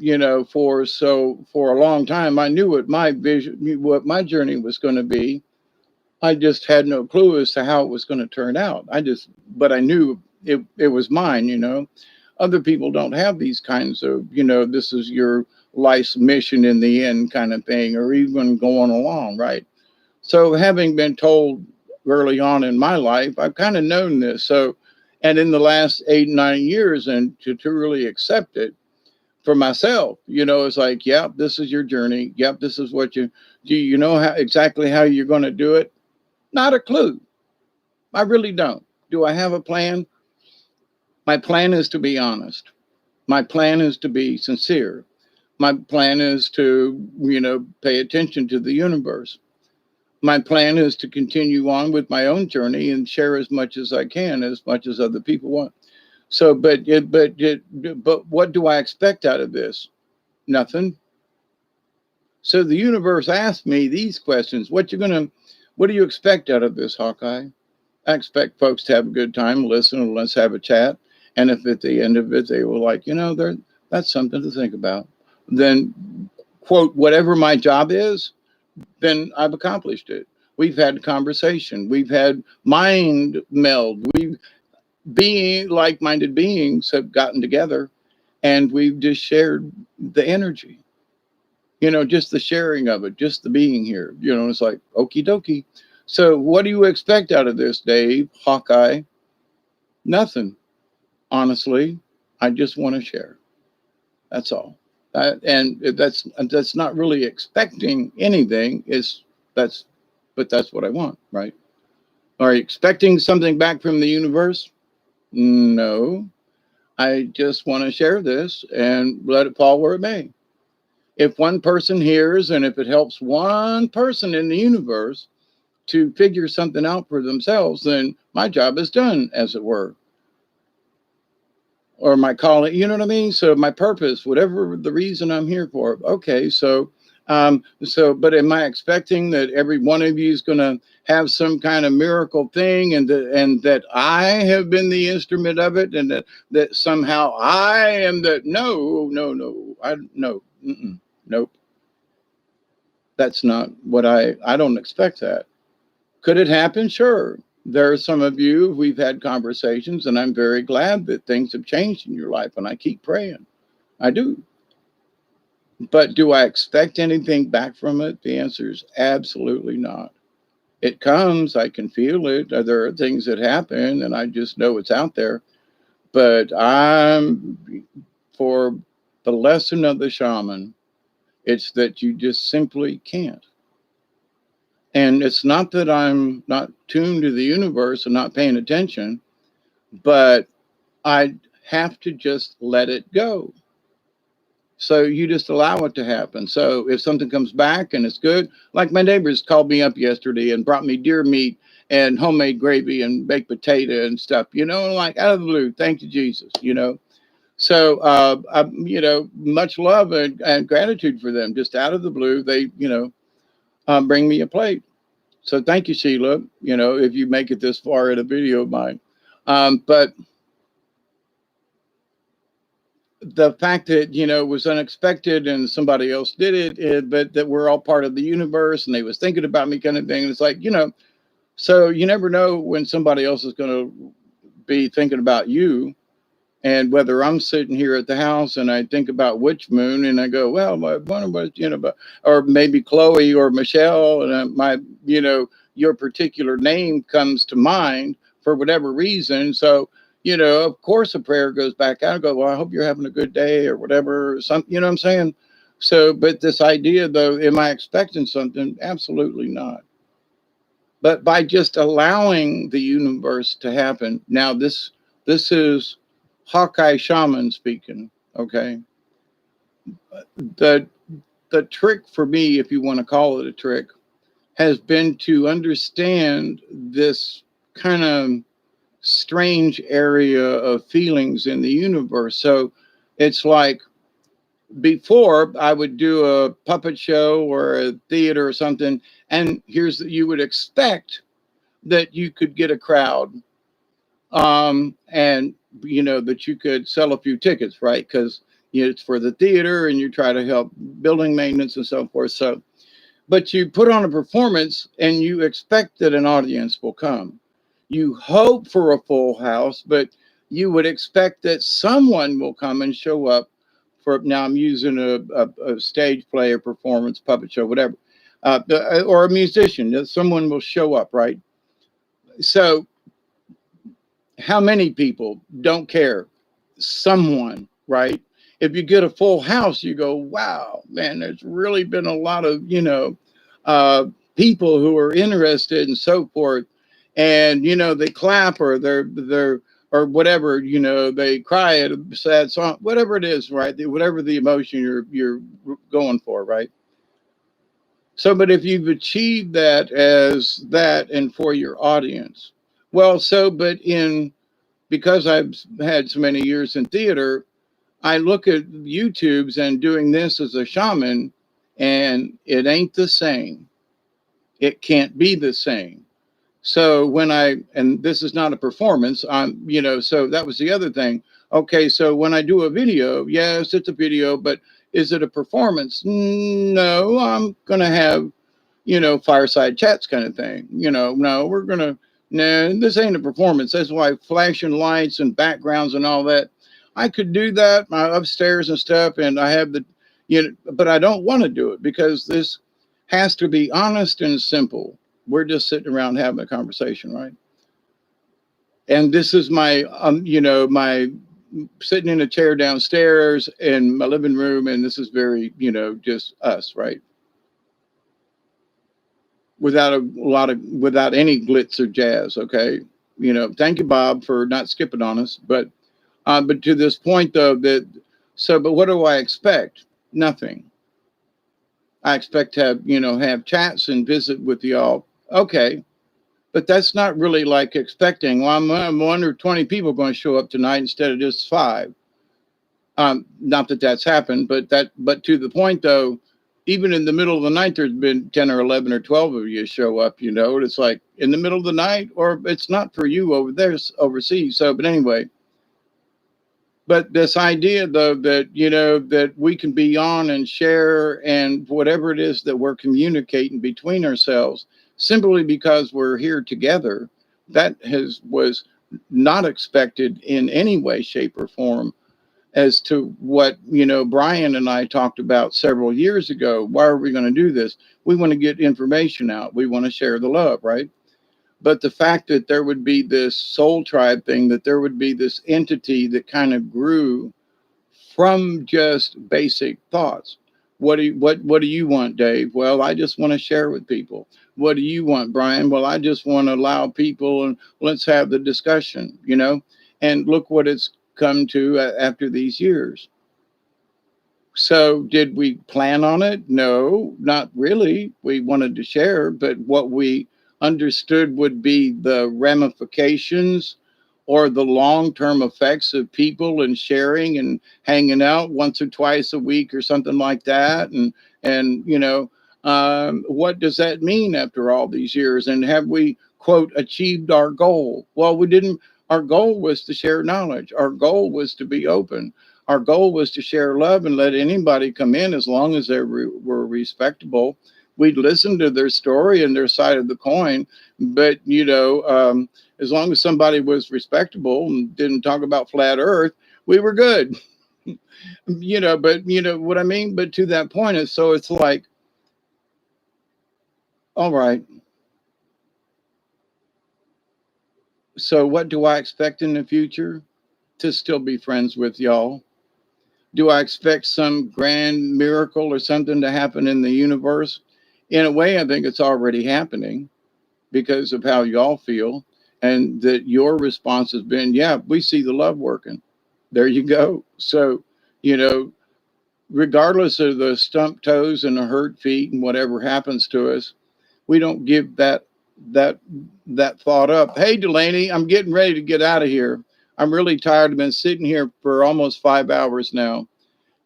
a long time, I knew what my vision, what my journey was going to be. I just had no clue as to how it was going to turn out. But I knew it was mine. Other people don't have these kinds of, this is your life's mission in the end kind of thing, or even going along, right? So having been told early on in my life, I've kind of known this. So And in the last 8, 9 years, and to really accept it for myself, it's like, yep, this is your journey. Yep, this is what do. You know exactly how you're going to do it? Not a clue. I really don't. Do I have a plan? My plan is to be honest. My plan is to be sincere. My plan is to, pay attention to the universe. My plan is to continue on with my own journey and share as much as I can, as much as other people want. So, but what do I expect out of this? Nothing. So the universe asked me these questions. What do you expect out of this, Hawkeye? I expect folks to have a good time, listen, and let's have a chat. And if at the end of it, they were like, that's something to think about, then, quote, whatever my job is, then I've accomplished it. We've had conversation. We've had mind meld. Being like-minded beings have gotten together, and we've just shared the energy. Just the sharing of it, just the being here. It's like, okie dokie. So what do you expect out of this, Dave, Hawkeye? Nothing. Honestly, I just want to share. That's all. And that's not really expecting anything. But that's what I want, right? Are you expecting something back from the universe? No. I just want to share this and let it fall where it may. If one person hears, and if it helps one person in the universe to figure something out for themselves, then my job is done, as it were. Or my calling, you know what I mean? So my purpose, whatever the reason I'm here for. Okay, but am I expecting that every one of you is going to have some kind of miracle thing, and that I have been the instrument of it, and that somehow I am the no, nope. That's not what I don't expect that. Could it happen? Sure. There are some of you, we've had conversations, and I'm very glad that things have changed in your life, and I keep praying. I do. But do I expect anything back from it? The answer is absolutely not. It comes, I can feel it. There are things that happen, and I just know it's out there. But for the lesson of the shaman, it's that you just simply can't. And it's not that I'm not tuned to the universe and not paying attention, but I have to just let it go. So you just allow it to happen. So if something comes back and it's good, like my neighbors called me up yesterday and brought me deer meat and homemade gravy and baked potato and stuff, like out of the blue. Thank you, Jesus, So, much love and gratitude for them. Just out of the blue, they, bring me a plate. So thank you, Sheila, if you make it this far in a video of mine. But the fact that, it was unexpected and somebody else did it, but that we're all part of the universe and they was thinking about me kind of thing. And it's like, so you never know when somebody else is going to be thinking about you. And whether I'm sitting here at the house and I think about which moon and I go, well, one of us, or maybe Chloe or Michelle, and your particular name comes to mind for whatever reason. So, of course, a prayer goes back out. I go, well, I hope you're having a good day or whatever. Something, you know what I'm saying? So, but this idea, though, am I expecting something? Absolutely not. But by just allowing the universe to happen. Now, this is Hawkeye shaman speaking. Okay. The trick for me, if you want to call it a trick, has been to understand this kind of strange area of feelings in the universe. So it's like before I would do a puppet show or a theater or something, and you would expect that you could get a crowd, and that you could sell a few tickets, right? Because it's for the theater and you try to help building maintenance and so forth. So, but you put on a performance and you expect that an audience will come. You hope for a full house, but you would expect that someone will come and show up for, now I'm using a stage play, a performance, puppet show, whatever, or a musician, that someone will show up, right? So How many people don't care? Someone, right? If you get a full house, you go, wow, man, there's really been a lot of, uh, people who are interested and so forth. And, they clap or they're, or whatever, they cry at a sad song, whatever it is, right? Whatever the emotion you're going for, right? So, but if you've achieved that as that and for your audience, well, so, but in, because I've had so many years in theater, I look at YouTubes and doing this as a shaman, and it ain't the same. It can't be the same. So when and this is not a performance, so that was the other thing. Okay, so when I do a video, yes, it's a video, but is it a performance? No, I'm going to have, fireside chats kind of thing. No, no, this ain't a performance. That's why flashing lights and backgrounds and all that. I could do that upstairs and stuff, and I have but I don't want to do it because this has to be honest and simple. We're just sitting around having a conversation, right? And this is my, my sitting in a chair downstairs in my living room, and this is very, just us, right? Without without any glitz or jazz. Okay, thank you, Bob, for not skipping on us. But to this point though, but what do I expect? Nothing. I expect to have have chats and visit with y'all. Okay, but that's not really like expecting. Well, I'm 120 people going to show up tonight instead of just 5. Not that that's happened, but to the point though, even in the middle of the night, there's been 10 or 11 or 12 of you show up, it's like in the middle of the night, or it's not for you over there overseas. So, but anyway, but this idea though, that, that we can be on and share and whatever it is that we're communicating between ourselves simply because we're here together, that was not expected in any way, shape, or form as to what Brian and I talked about several years ago. Why are we going to do this? We want to get information out. We want to share the love, right? But the fact that there would be this soul tribe thing, that there would be this entity that kind of grew from just basic thoughts. What do you want, Dave? Well, I just want to share with people. What do you want, Brian? Well, I just want to allow people and let's have the discussion, And look what it's come to after these years. So, did we plan on it? No, not really. We wanted to share, but what we understood would be the ramifications or the long term effects of people and sharing and hanging out once or twice a week or something like that. And what does that mean after all these years? And have we, quote, achieved our goal? Well, we didn't. Our goal was to share knowledge, our goal was to be open. Our goal was to share love and let anybody come in as long as they were respectable. We'd listen to their story and their side of the coin, but as long as somebody was respectable and didn't talk about flat Earth, we were good. But what I mean. But to that point is, so it's like, all right. So what do I expect in the future? To still be friends with y'all. Do I expect some grand miracle or something to happen in the universe? In a way, I think it's already happening because of how y'all feel, and that your response has been, yeah, we see the love working. There you go. So, you know, regardless of the stumped toes and the hurt feet and whatever happens to us, we don't give that that thought up. Hey, Delaney, I'm getting ready to get out of here. I'm really tired. I've been sitting here for almost 5 hours now,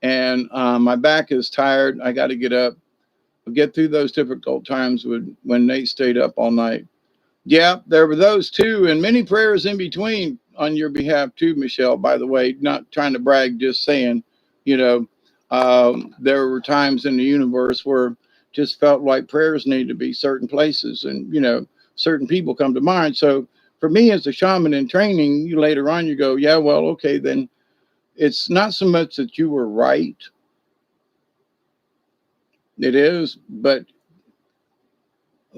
and my back is tired. I got to get up. I'll get through those difficult times when Nate stayed up all night. Yeah, there were those too, and many prayers in between on your behalf too, Michelle. By the way, not trying to brag, just saying, you know, there were times in the universe where just felt like prayers need to be certain places, and certain people come to mind. So for me as a shaman in training, you later on you go, yeah, well, okay, then it's not so much that you were right. It is, but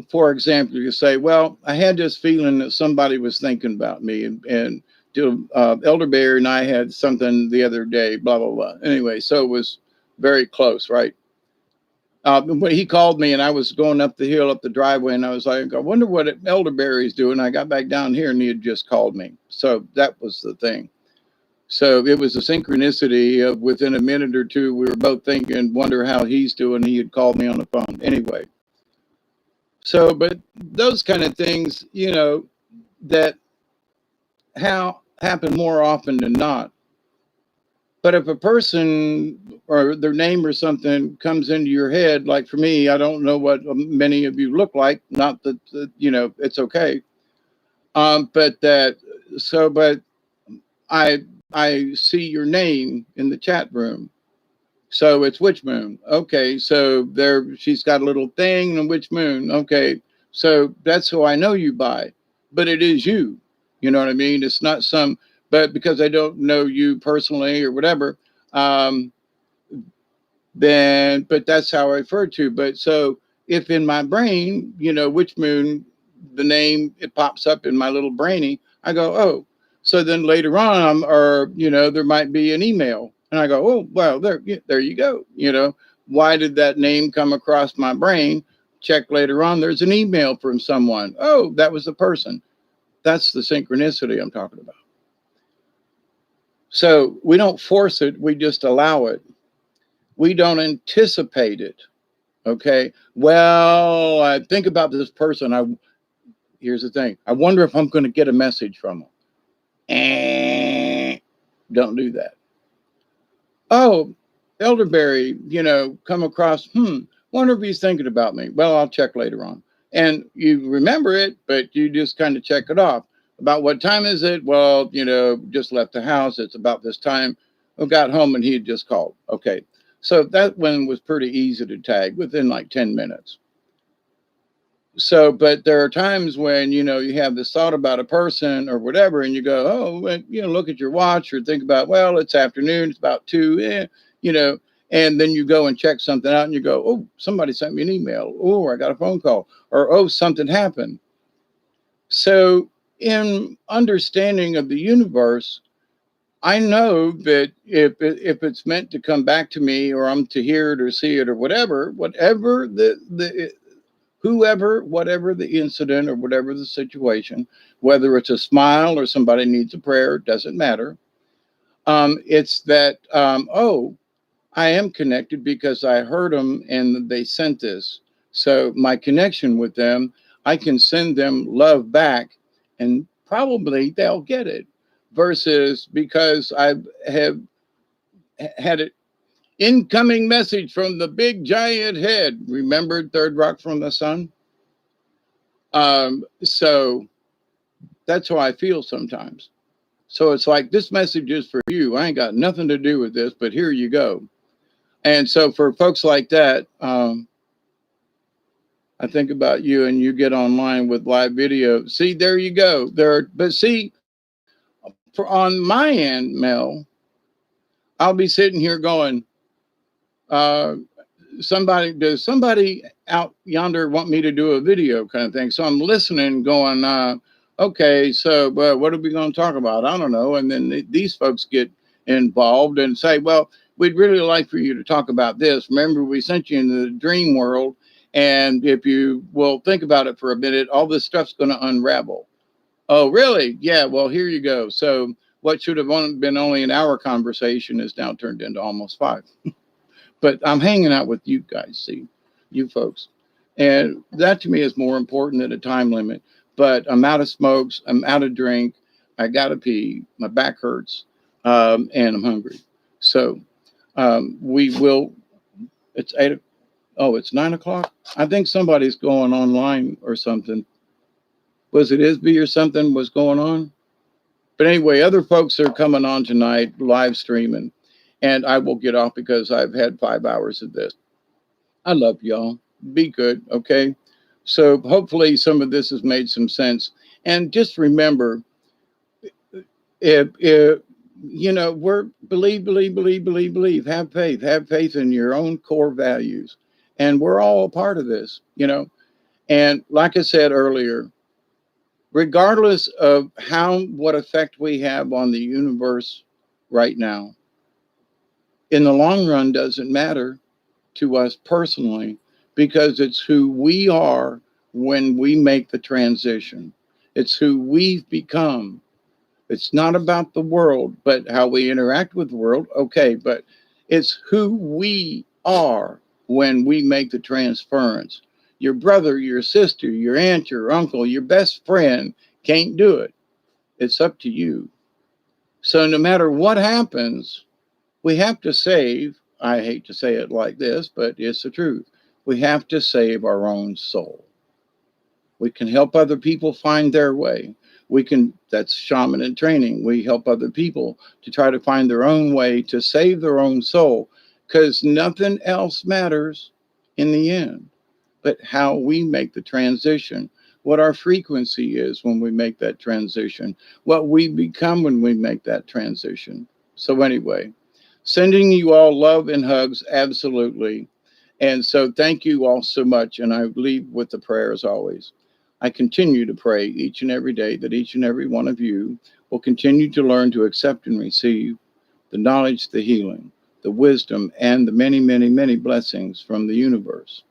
for example, you say, well, I had this feeling that somebody was thinking about me, and Elderberry and I had something the other day, blah, blah, blah. Anyway, so it was very close, right? When he called me and I was going up the hill, up the driveway, and I was like, I wonder what Elderberry's doing. I got back down here and he had just called me. So that was the thing. So it was a synchronicity of within a minute or two, we were both thinking, wonder how he's doing. He had called me on the phone. Anyway, so, but those kind of things, that how happen more often than not. But if a person or their name or something comes into your head, like for me, I don't know what many of you look like. Not that, it's okay. But that, so, but I, I see your name in the chat room. So it's which moon? Okay. So there, she's got a little thing and which moon? Okay. So that's who I know you by, but it is you. You know what I mean? It's not some, but because I don't know you personally or whatever, um, then, but that's how I refer to. But so if in my brain, which moon, the name, it pops up in my little brainy, I go, oh, so then later on, or, there might be an email and I go, oh, well, there you go. Why did that name come across my brain? Check later on, there's an email from someone. Oh, that was the person. That's the synchronicity I'm talking about. So we don't force it, we just allow it. We don't anticipate it. Okay. Well, I think about this person. Here's the thing. I wonder if I'm going to get a message from them. Don't do that. Oh, Elderberry, come across, wonder if he's thinking about me. Well, I'll check later on. And you remember it, but you just kind of check it off. About what time is it? Well, just left the house. It's about this time. I got home and he had just called. Okay. So that one was pretty easy to tag within like 10 minutes. So, but there are times when, you have this thought about a person or whatever, and you go, oh, and, look at your watch or think about, well, it's afternoon, it's about 2, and then you go and check something out and you go, oh, somebody sent me an email. Oh, I got a phone call, or, oh, something happened. So in understanding of the universe, I know that if it's meant to come back to me, or I'm to hear it or see it or whatever whoever, whatever the incident or whatever the situation, whether it's a smile or somebody needs a prayer, doesn't matter. It's that, oh, I am connected because I heard them and they sent this. So my connection with them, I can send them love back and probably they'll get it. Versus because I have had an incoming message from the big giant head. Remember Third Rock from the Sun? So that's how I feel sometimes. So it's like, this message is for you. I ain't got nothing to do with this, but here you go. And so for folks like that, I think about you and you get online with live video. See, there you go. But see, for on my end, Mel, I'll be sitting here going, uh, does somebody out yonder want me to do a video kind of thing? So I'm listening, going, okay, so what are we going to talk about? I don't know. And then these folks get involved and say, well, we'd really like for you to talk about this. Remember, we sent you into the dream world. And if you will think about it for a minute, all this stuff's going to unravel. Oh, really? Yeah, well, here you go. So what should have been only an hour conversation is now turned into almost 5. But I'm hanging out with you guys, see, you folks. And that to me is more important than a time limit. But I'm out of smokes, I'm out of drink, I gotta pee, my back hurts, and I'm hungry. So we will, it's 8, oh, it's 9 o'clock. I think somebody's going online or something. Was it Isby or something was going on? But anyway, other folks are coming on tonight, live streaming. And I will get off because I've had 5 hours of this. I love y'all. Be good, okay? So hopefully some of this has made some sense. And just remember, if we're believe. Have faith in your own core values. And we're all a part of this, And like I said earlier, regardless of what effect we have on the universe right now, in the long run doesn't matter to us personally, because it's who we are when we make the transition. It's who we've become. It's not about the world, but how we interact with the world. Okay, but it's who we are when we make the transference. Your brother, your sister, your aunt, your uncle, your best friend can't do it. It's up to you. So no matter what happens, we have to save. I hate to say it like this, but it's the truth. We have to save our own soul. We can help other people find their way. That's shaman in training. We help other people to try to find their own way to save their own soul, because nothing else matters in the end but how we make the transition, what our frequency is when we make that transition, what we become when we make that transition. So, anyway, sending you all love and hugs, absolutely. And so, thank you all so much. And I leave with the prayer as always. I continue to pray each and every day that each and every one of you will continue to learn to accept and receive the knowledge, the healing, the wisdom, and the many, many, many blessings from the universe.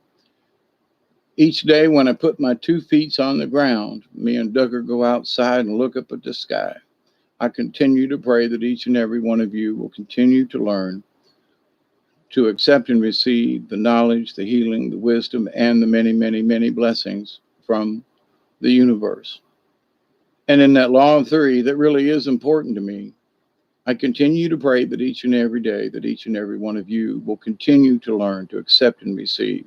Each day when I put my 2 feet on the ground, me and Duggar go outside and look up at the sky. I continue to pray that each and every one of you will continue to learn to accept and receive the knowledge, the healing, the wisdom, and the many, many, many blessings from the universe. And in that law of three that really is important to me, I continue to pray that each and every day, that each and every one of you will continue to learn to accept and receive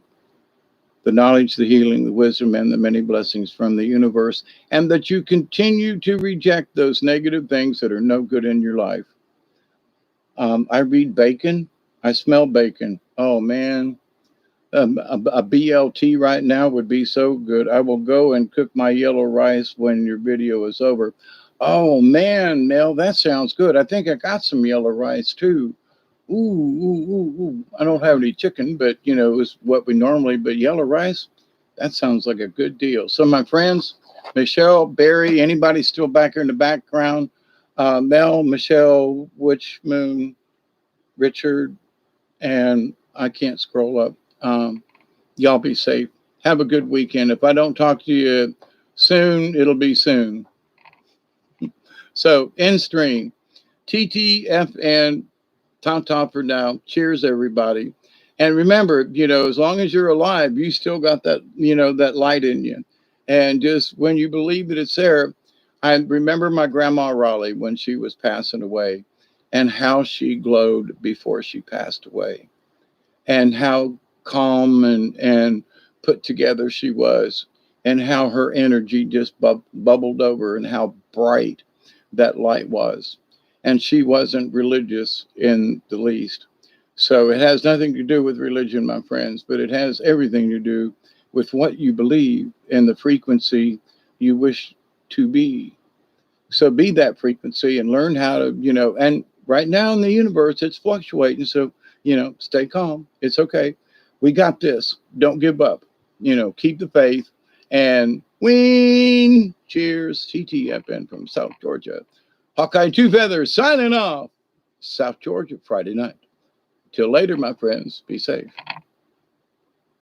the knowledge, the healing, the wisdom, and the many blessings from the universe, and that you continue to reject those negative things that are no good in your life. I read bacon. I smell bacon. Oh, man. A BLT right now would be so good. I will go and cook my yellow rice when your video is over. Oh, man, Nell, that sounds good. I think I got some yellow rice, too. Ooh, ooh, ooh, ooh. I don't have any chicken, but it's what we normally. But yellow rice, that sounds like a good deal. So my friends, Michelle, Barry, anybody still back here in the background? Mel, Michelle, Witch Moon, Richard, and I can't scroll up. Y'all be safe. Have a good weekend. If I don't talk to you soon, it'll be soon. So in stream, TTFN. Ta for now. Cheers, everybody. And remember, as long as you're alive, you still got that, that light in you. And just when you believe that it's there, I remember my grandma Raleigh when she was passing away, and how she glowed before she passed away, and how calm and put together she was, and how her energy just bubbled over, and how bright that light was. And she wasn't religious in the least. So it has nothing to do with religion, my friends, but it has everything to do with what you believe and the frequency you wish to be. So be that frequency and learn how to, and right now in the universe, it's fluctuating. So, stay calm. It's okay. We got this. Don't give up. Keep the faith and win. Cheers. TTFN from South Georgia. Hawkeye Two Feathers signing off. South Georgia, Friday night. Till later, my friends. Be safe.